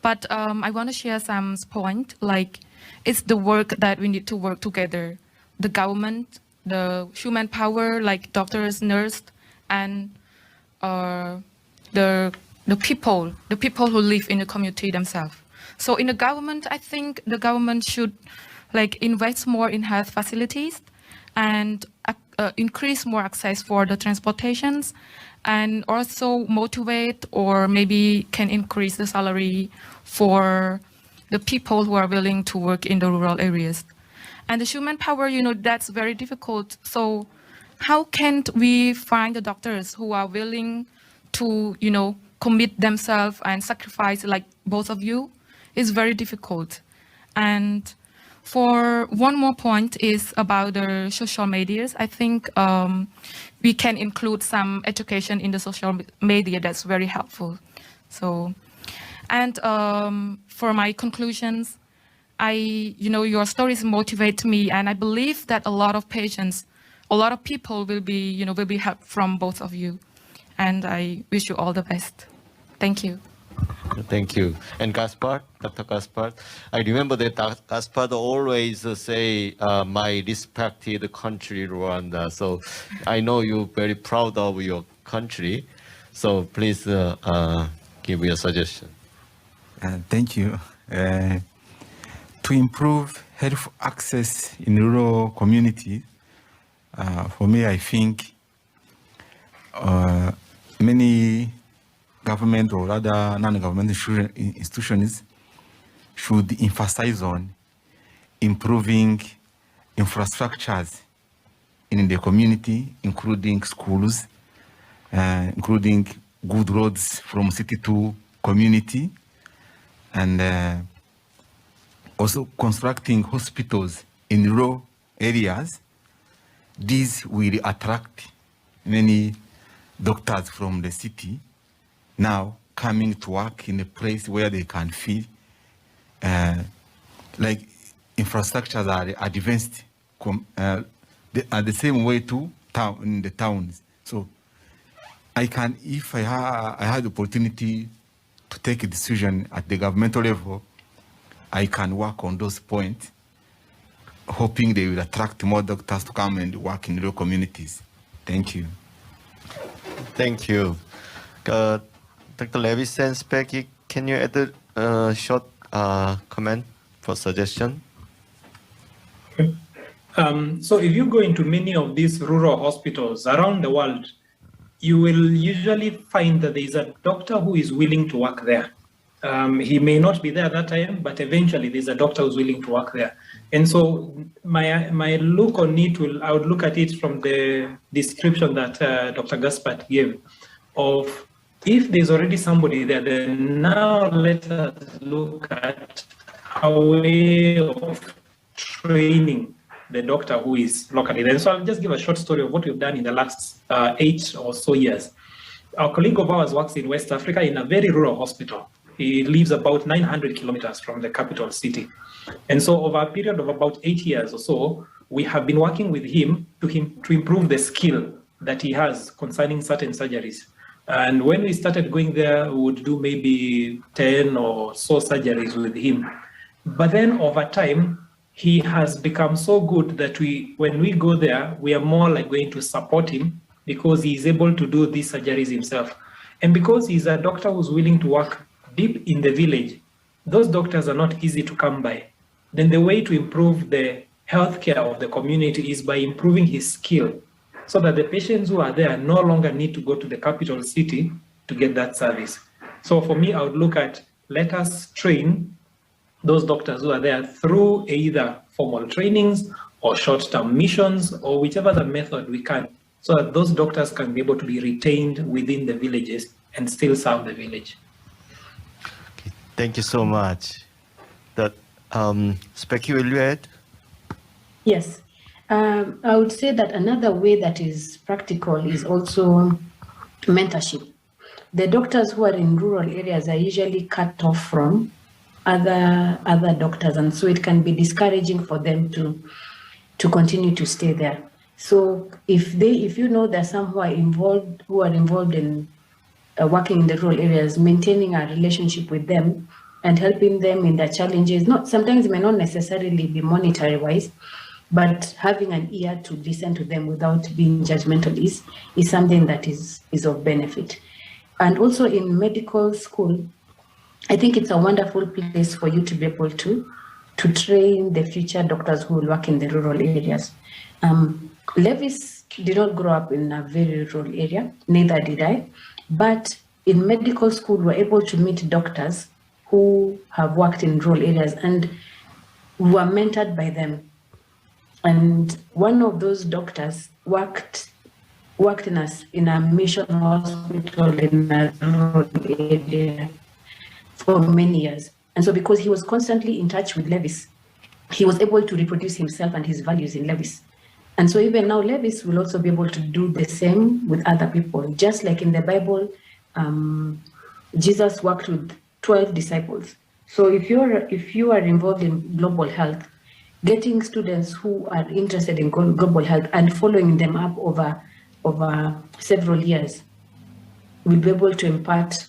M: But I want to share some point. Like, it's the work that we need to work together. The government, the human power, like doctors, nurses, and the people who live in the community themselves. So in the government, I think the government should like invest more in health facilities and increase more access for the transportations, and also motivate or maybe can increase the salary for the people who are willing to work in the rural areas. And the human power, you know, that's very difficult. So how can we find the doctors who are willing to, you know, commit themselves and sacrifice like both of you? Is very difficult. And for one more point is about the social medias. I think we can include some education in the social media that's very helpful. So, and for my conclusions, you know, your stories motivate me, and I believe that a lot of patients, a lot of people will be, you know, will be helped from both of you. And I wish you all the best. Thank you.
J: Thank you. And Gaspard, Dr. Gaspard, I remember that Gaspard always say, my respected country, Rwanda. So I know you're very proud of your country. So please give your suggestion.
P: Thank you. To improve health access in rural community, for me, I think many government or other non-government institutions should emphasize on improving infrastructures in the community, including schools, including good roads from city to community, and also constructing hospitals in rural areas this will attract many doctors from the city now coming to work in a place where they can feel like infrastructures are advanced are the same way to town in the towns. So I can, if I had the opportunity to take a decision at the governmental level, I can work on those points, hoping they will attract more doctors to come and work in rural communities. Thank you.
J: Thank you. Dr. Levis and Specky, can you add a short comment for suggestion?
V: So if you go into many of these rural hospitals around the world, you will usually find that there is a doctor who is willing to work there. He may not be there at that time, but eventually there's a doctor who's willing to work there. And so my look on it I would look at it from the description that Dr. Gaspard gave of if there's already somebody there, then now let us look at a way of training the doctor who is locally there. So I'll just give a short story of what we've done in the last 8 or so years. Our colleague of ours works in West Africa in a very rural hospital. He lives about 900 kilometers from the capital city. And so over a period of about 8 years or so, we have been working with him to improve the skill that he has concerning certain surgeries. And when we started going there, we would do maybe 10 or so surgeries with him. But then over time, he has become so good that when we go there, we are more like going to support him because he is able to do these surgeries himself. And because he's a doctor who's willing to work deep in the village, those doctors are not easy to come by. Then the way to improve the healthcare of the community is by improving his skill so that the patients who are there no longer need to go to the capital city to get that service. So for me, I would look at, let us train those doctors who are there through either formal trainings or short-term missions or whichever the method we can, so that those doctors can be able to be retained within the villages and still serve the village.
J: Okay, thank you so much. Specky, will you add?
W: Yes. I would say that another way that is practical is also mentorship. The doctors who are in rural areas are usually cut off from other doctors, and so it can be discouraging for them to continue to stay there. So if you know there's some who are involved in working in the rural areas, maintaining a relationship with them and helping them in their challenges, sometimes it may not necessarily be monetary wise, but having an ear to listen to them without being judgmental is something that is of benefit. And also in medical school, I think it's a wonderful place for you to be able to train the future doctors who will work in the rural areas. Levis did not grow up in a very rural area, neither did I, but in medical school, we're able to meet doctors who have worked in rural areas and were mentored by them. And one of those doctors worked in a mission hospital in a rural area for many years. And so because he was constantly in touch with Levis, he was able to reproduce himself and his values in Levis. And so even now, Levis will also be able to do the same with other people. Just like in the Bible, Jesus worked with 12 disciples. So if you are involved in global health, getting students who are interested in global health and following them up over several years will be able to impart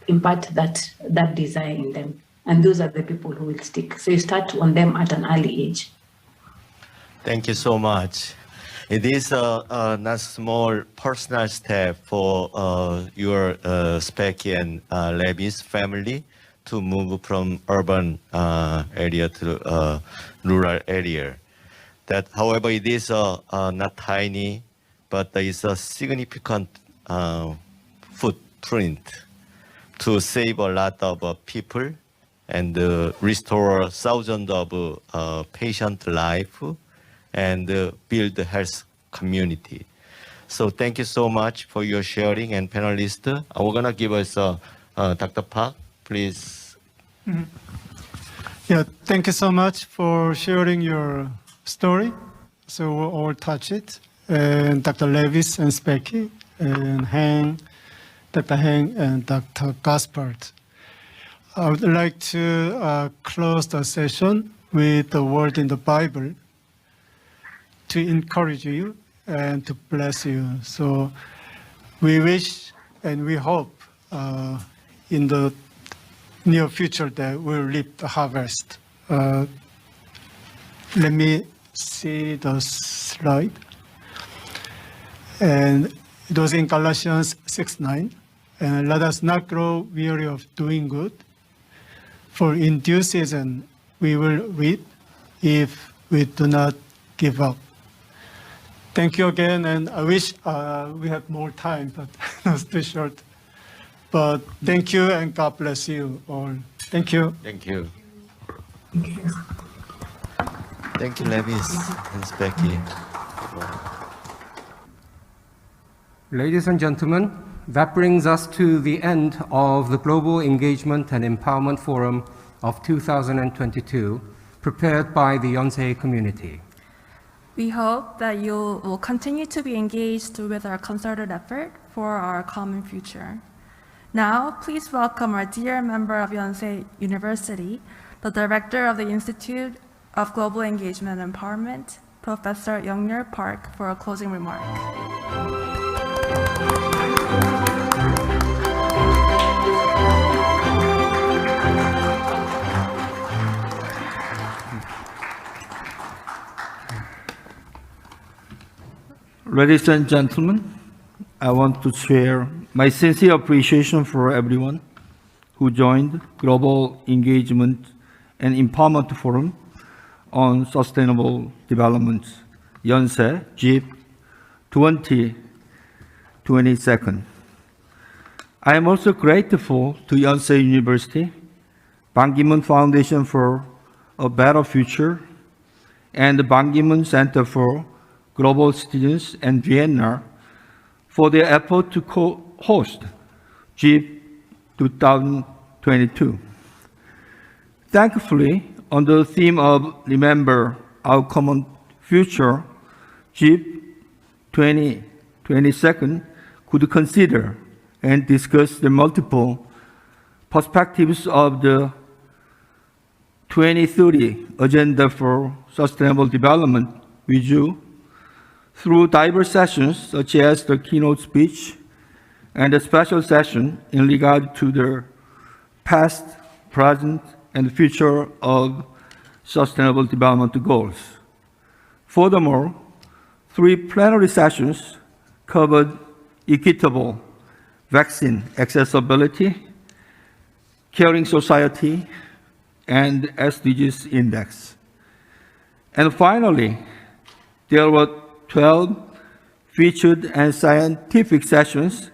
W: that desire in them. And those are the people who will stick. So you start on them at an early age.
J: Thank you so much. It is a not small personal step for your Specky and Levis family to move from urban area to rural area. That, however, it is not tiny, but there is a significant footprint to save a lot of people and restore thousands of patient life and build the health community. So thank you so much for your sharing, and panelists. We're gonna give us Dr. Park, please.
L: Yeah, thank you so much for sharing your story so we'll all touch it. And Dr. Levis and Specky, and Hang, Dr. Hang, and Dr. Gaspard. I would like to close the session with the word in the Bible to encourage you and to bless you. So we wish and we hope in the near future that we'll reap the harvest. Let me see the slide. And it was in Galatians 6:9. And let us not grow weary of doing good, for in due season we will reap if we do not give up. Thank you again, and I wish we had more time, but it's too short. But thank you, and God bless you all. Thank you.
J: Thank you. Thank you, Levis and Specky.
A: Ladies and gentlemen, that brings us to the end of the Global Engagement and Empowerment Forum of 2022, prepared by the Yonsei community.
G: We hope that you will continue to be engaged with our concerted effort for our common future. Now, please welcome our dear member of Yonsei University, the Director of the Institute of Global Engagement and Empowerment, Professor Young-Yeol Park, for a closing remark.
R: Ladies and gentlemen, I want to share my sincere appreciation for everyone who joined Global Engagement and Empowerment Forum on Sustainable Development, Yonsei GEEF 2022. I am also grateful to Yonsei University, Ban Ki-moon Foundation for a Better Future, and the Ban Ki-moon Center for Global Citizens and Vienna for their effort to co-host GEEF 2022. Thankfully, on the theme of Remember Our Common Future, GEEF 2022 could consider and discuss the multiple perspectives of the 2030 Agenda for Sustainable Development with you through diverse sessions such as the keynote speech and a special session in regard to the past, present, and future of Sustainable Development Goals. Furthermore, 3 plenary sessions covered equitable vaccine accessibility, caring society, and SDGs index. And finally, there were 12 featured and scientific sessions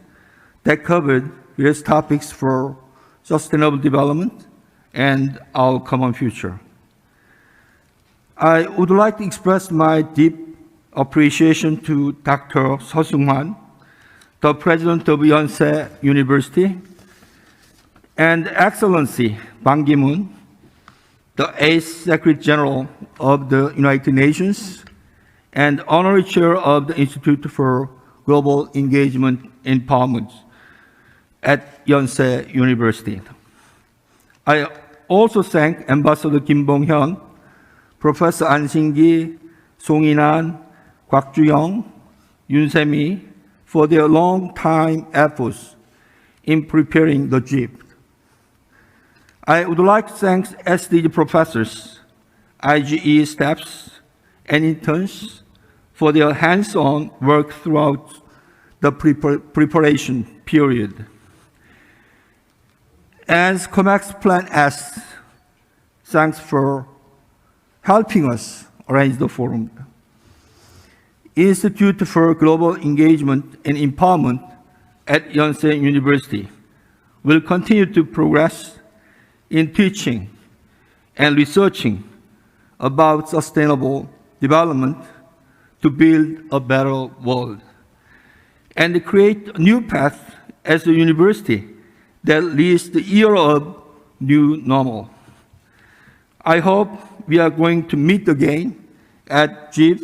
R: that covered various topics for sustainable development and our common future. I would like to express my deep appreciation to Dr. Seo Seung-hwan, the President of Yonsei University, and Excellency Ban Ki-moon, the 8th Secretary General of the United Nations, and Honorary Chair of the Institute for Global Engagement and Empowerment at Yonsei University. I also thank Ambassador Kim Bong-hyun, Professor An Sing-ki, Song In-an, Kwak Ju-young, Yoon Se-mi for their long-time efforts in preparing the GEEF. I would like to thank SDG professors, IGEE staffs, and interns for their hands-on work throughout the preparation period. As COMEX Plan S, thanks for helping us arrange the forum. Institute for Global Engagement and Empowerment at Yonsei University will continue to progress in teaching and researching about sustainable development to build a better world and create a new path as a university that leads the era of new normal. I hope we are going to meet again at GEEF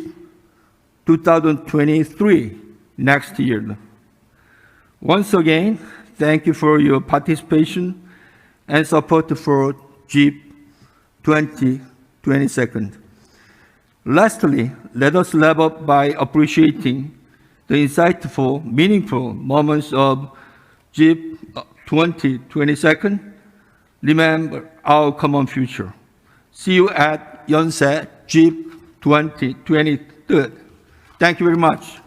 R: 2023, next year. Once again, thank you for your participation and support for GEEF 2022. Lastly, let us wrap up by appreciating the insightful, meaningful moments of GEEF 2022. Remember our common future. See you at Yonsei GEEF 2023. Thank you very much.